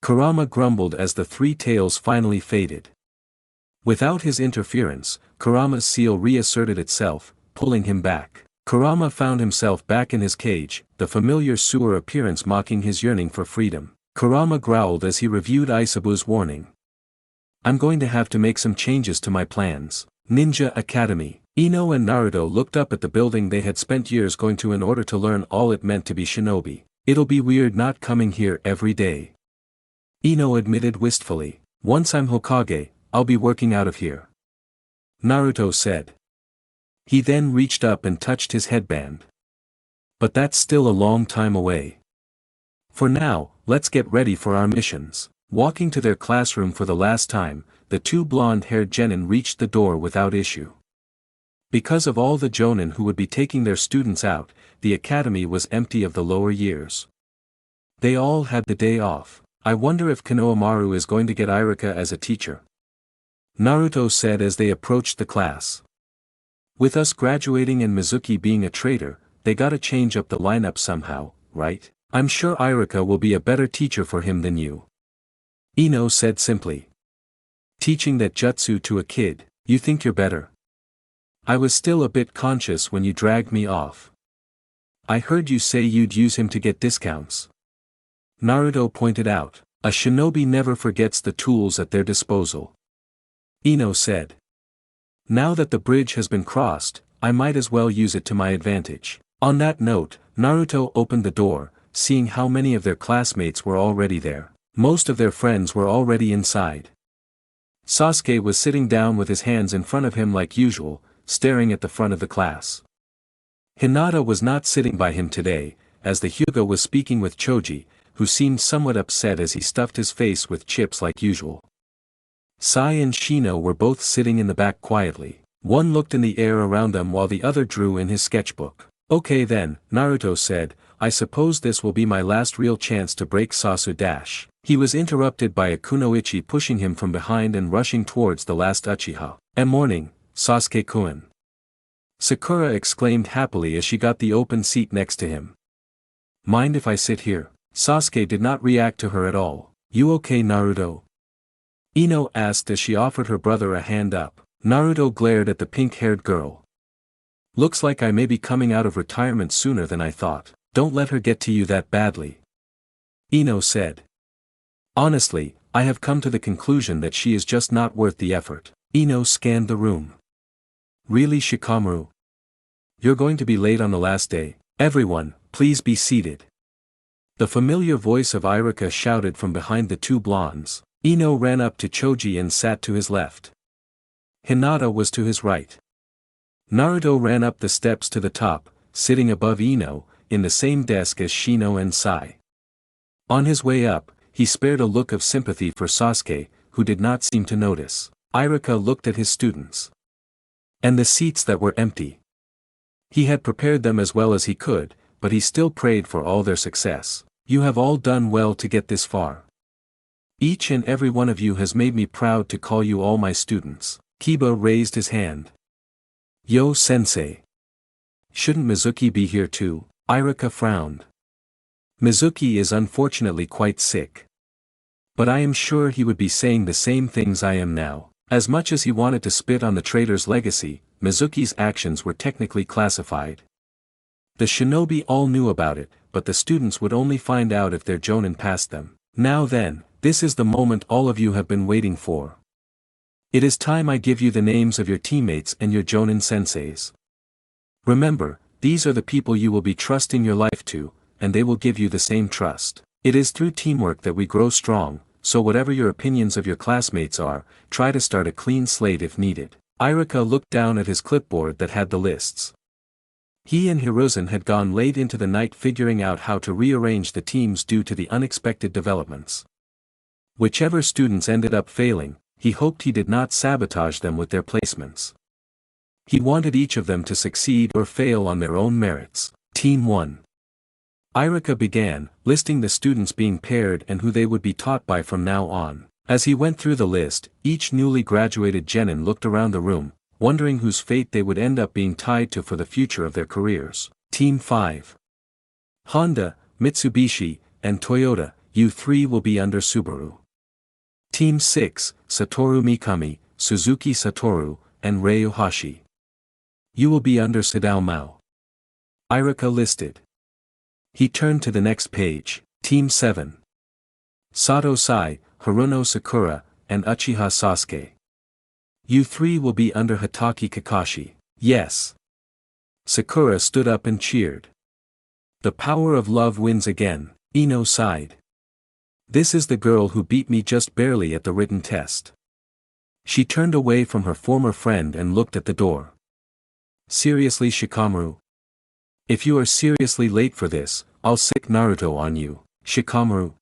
Speaker 2: Kurama grumbled as the 3 tails finally faded. Without his interference, Kurama's seal reasserted itself, pulling him back. Kurama found himself back in his cage, the familiar sewer appearance mocking his yearning for freedom. Kurama growled as he reviewed Isabu's warning. I'm going to have to make some changes to my plans. Ninja Academy. Ino and Naruto looked up at the building they had spent years going to in order to learn all it meant to be shinobi. It'll be weird not coming here every day. Ino admitted wistfully. Once I'm Hokage, I'll be working out of here. Naruto said. He then reached up and touched his headband. But that's still a long time away. For now, let's get ready for our missions. Walking to their classroom for the last time, the two blonde-haired genin reached the door without issue. Because of all the jonin who would be taking their students out, the academy was empty of the lower years. They all had the day off. I wonder if Konohamaru is going to get Iruka as a teacher. Naruto said as they approached the class. With us graduating and Mizuki being a traitor, they gotta change up the lineup somehow, right? I'm sure Iruka will be a better teacher for him than you. Ino said simply. Teaching that jutsu to a kid, you think you're better? I was still a bit conscious when you dragged me off. I heard you say you'd use him to get discounts. Naruto pointed out, a shinobi never forgets the tools at their disposal. Ino said. Now that the bridge has been crossed, I might as well use it to my advantage. On that note, Naruto opened the door, seeing how many of their classmates were already there. Most of their friends were already inside. Sasuke was sitting down with his hands in front of him like usual, staring at the front of the class. Hinata was not sitting by him today, as the Hyuga was speaking with Choji, who seemed somewhat upset as he stuffed his face with chips like usual. Sai and Shino were both sitting in the back quietly. One looked in the air around them while the other drew in his sketchbook. Okay then, Naruto said, I suppose this will be my last real chance to break Sasuke. He was interrupted by a kunoichi pushing him from behind and rushing towards the last Uchiha. Morning, Sasuke-kun. Sakura exclaimed happily as she got the open seat next to him. Mind if I sit here? Sasuke did not react to her at all. You okay, Naruto? Ino asked as she offered her brother a hand up. Naruto glared at the pink-haired girl. Looks like I may be coming out of retirement sooner than I thought. Don't let her get to you that badly. Ino said. Honestly, I have come to the conclusion that she is just not worth the effort. Ino scanned the room. Really, Shikamaru? You're going to be late on the last day. Everyone, please be seated. The familiar voice of Iruka shouted from behind the two blondes. Ino ran up to Choji and sat to his left. Hinata was to his right. Naruto ran up the steps to the top, sitting above Ino, in the same desk as Shino and Sai. On his way up, he spared a look of sympathy for Sasuke, who did not seem to notice. Iruka looked at his students. And the seats that were empty. He had prepared them as well as he could, but he still prayed for all their success. You have all done well to get this far. Each and every one of you has made me proud to call you all my students. Kiba raised his hand. Yo sensei. Shouldn't Mizuki be here too? Iruka frowned. Mizuki is unfortunately quite sick. But I am sure he would be saying the same things I am now. As much as he wanted to spit on the traitor's legacy, Mizuki's actions were technically classified. The shinobi all knew about it, but the students would only find out if their jonin passed them. Now then, this is the moment all of you have been waiting for. It is time I give you the names of your teammates and your jonin senseis. Remember, these are the people you will be trusting your life to, and they will give you the same trust. It is through teamwork that we grow strong, so whatever your opinions of your classmates are, try to start a clean slate if needed. Iruka looked down at his clipboard that had the lists. He and Hiruzen had gone late into the night figuring out how to rearrange the teams due to the unexpected developments. Whichever students ended up failing, he hoped he did not sabotage them with their placements. He wanted each of them to succeed or fail on their own merits. Team 1. Iruka began, listing the students being paired and who they would be taught by from now on. As he went through the list, each newly graduated genin looked around the room, wondering whose fate they would end up being tied to for the future of their careers. Team 5. Honda, Mitsubishi, and Toyota, you three will be under Subaru. Team 6, Satoru Mikami, Suzuki Satoru, and Rei Ohashi. You will be under Sadao Mao. Iruka listed. He turned to the next page. Team 7. Sato Sai, Haruno Sakura, and Uchiha Sasuke. You three will be under Hatake Kakashi. Yes. Sakura stood up and cheered. The power of love wins again, Ino sighed. This is the girl who beat me just barely at the written test. She turned away from her former friend and looked at the door. Seriously, Shikamaru? If you are seriously late for this, I'll sick Naruto on you, Shikamaru.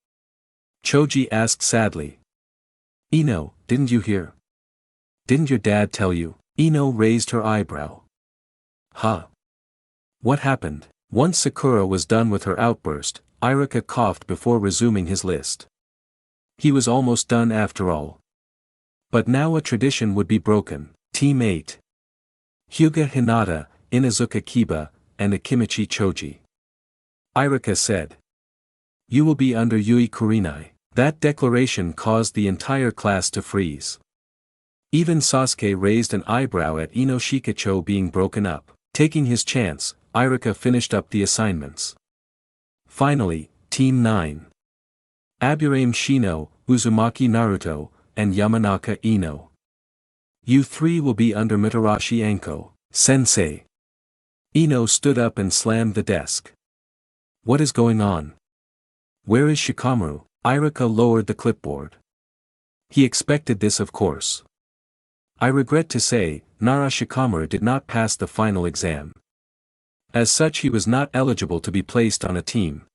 Speaker 2: Choji asked sadly. Ino, didn't you hear? Didn't your dad tell you? Ino raised her eyebrow. Huh? What happened? Once Sakura was done with her outburst, Iruka coughed before resuming his list. He was almost done after all. But now a tradition would be broken. Team 8. Hyuga Hinata, Inazuka Kiba, and Akimichi Choji. Iruka said. You will be under Yui Kurinai. That declaration caused the entire class to freeze. Even Sasuke raised an eyebrow at Ino Shikacho being broken up. Taking his chance, Iruka finished up the assignments. Finally, Team 9. Aburame Shino, Uzumaki Naruto, and Yamanaka Ino. You three will be under Mitarashi Anko, Sensei. Ino stood up and slammed the desk. What is going on? Where is Shikamaru? Iruka lowered the clipboard. He expected this, of course. I regret to say, Nara Shikamaru did not pass the final exam. As such, he was not eligible to be placed on a team.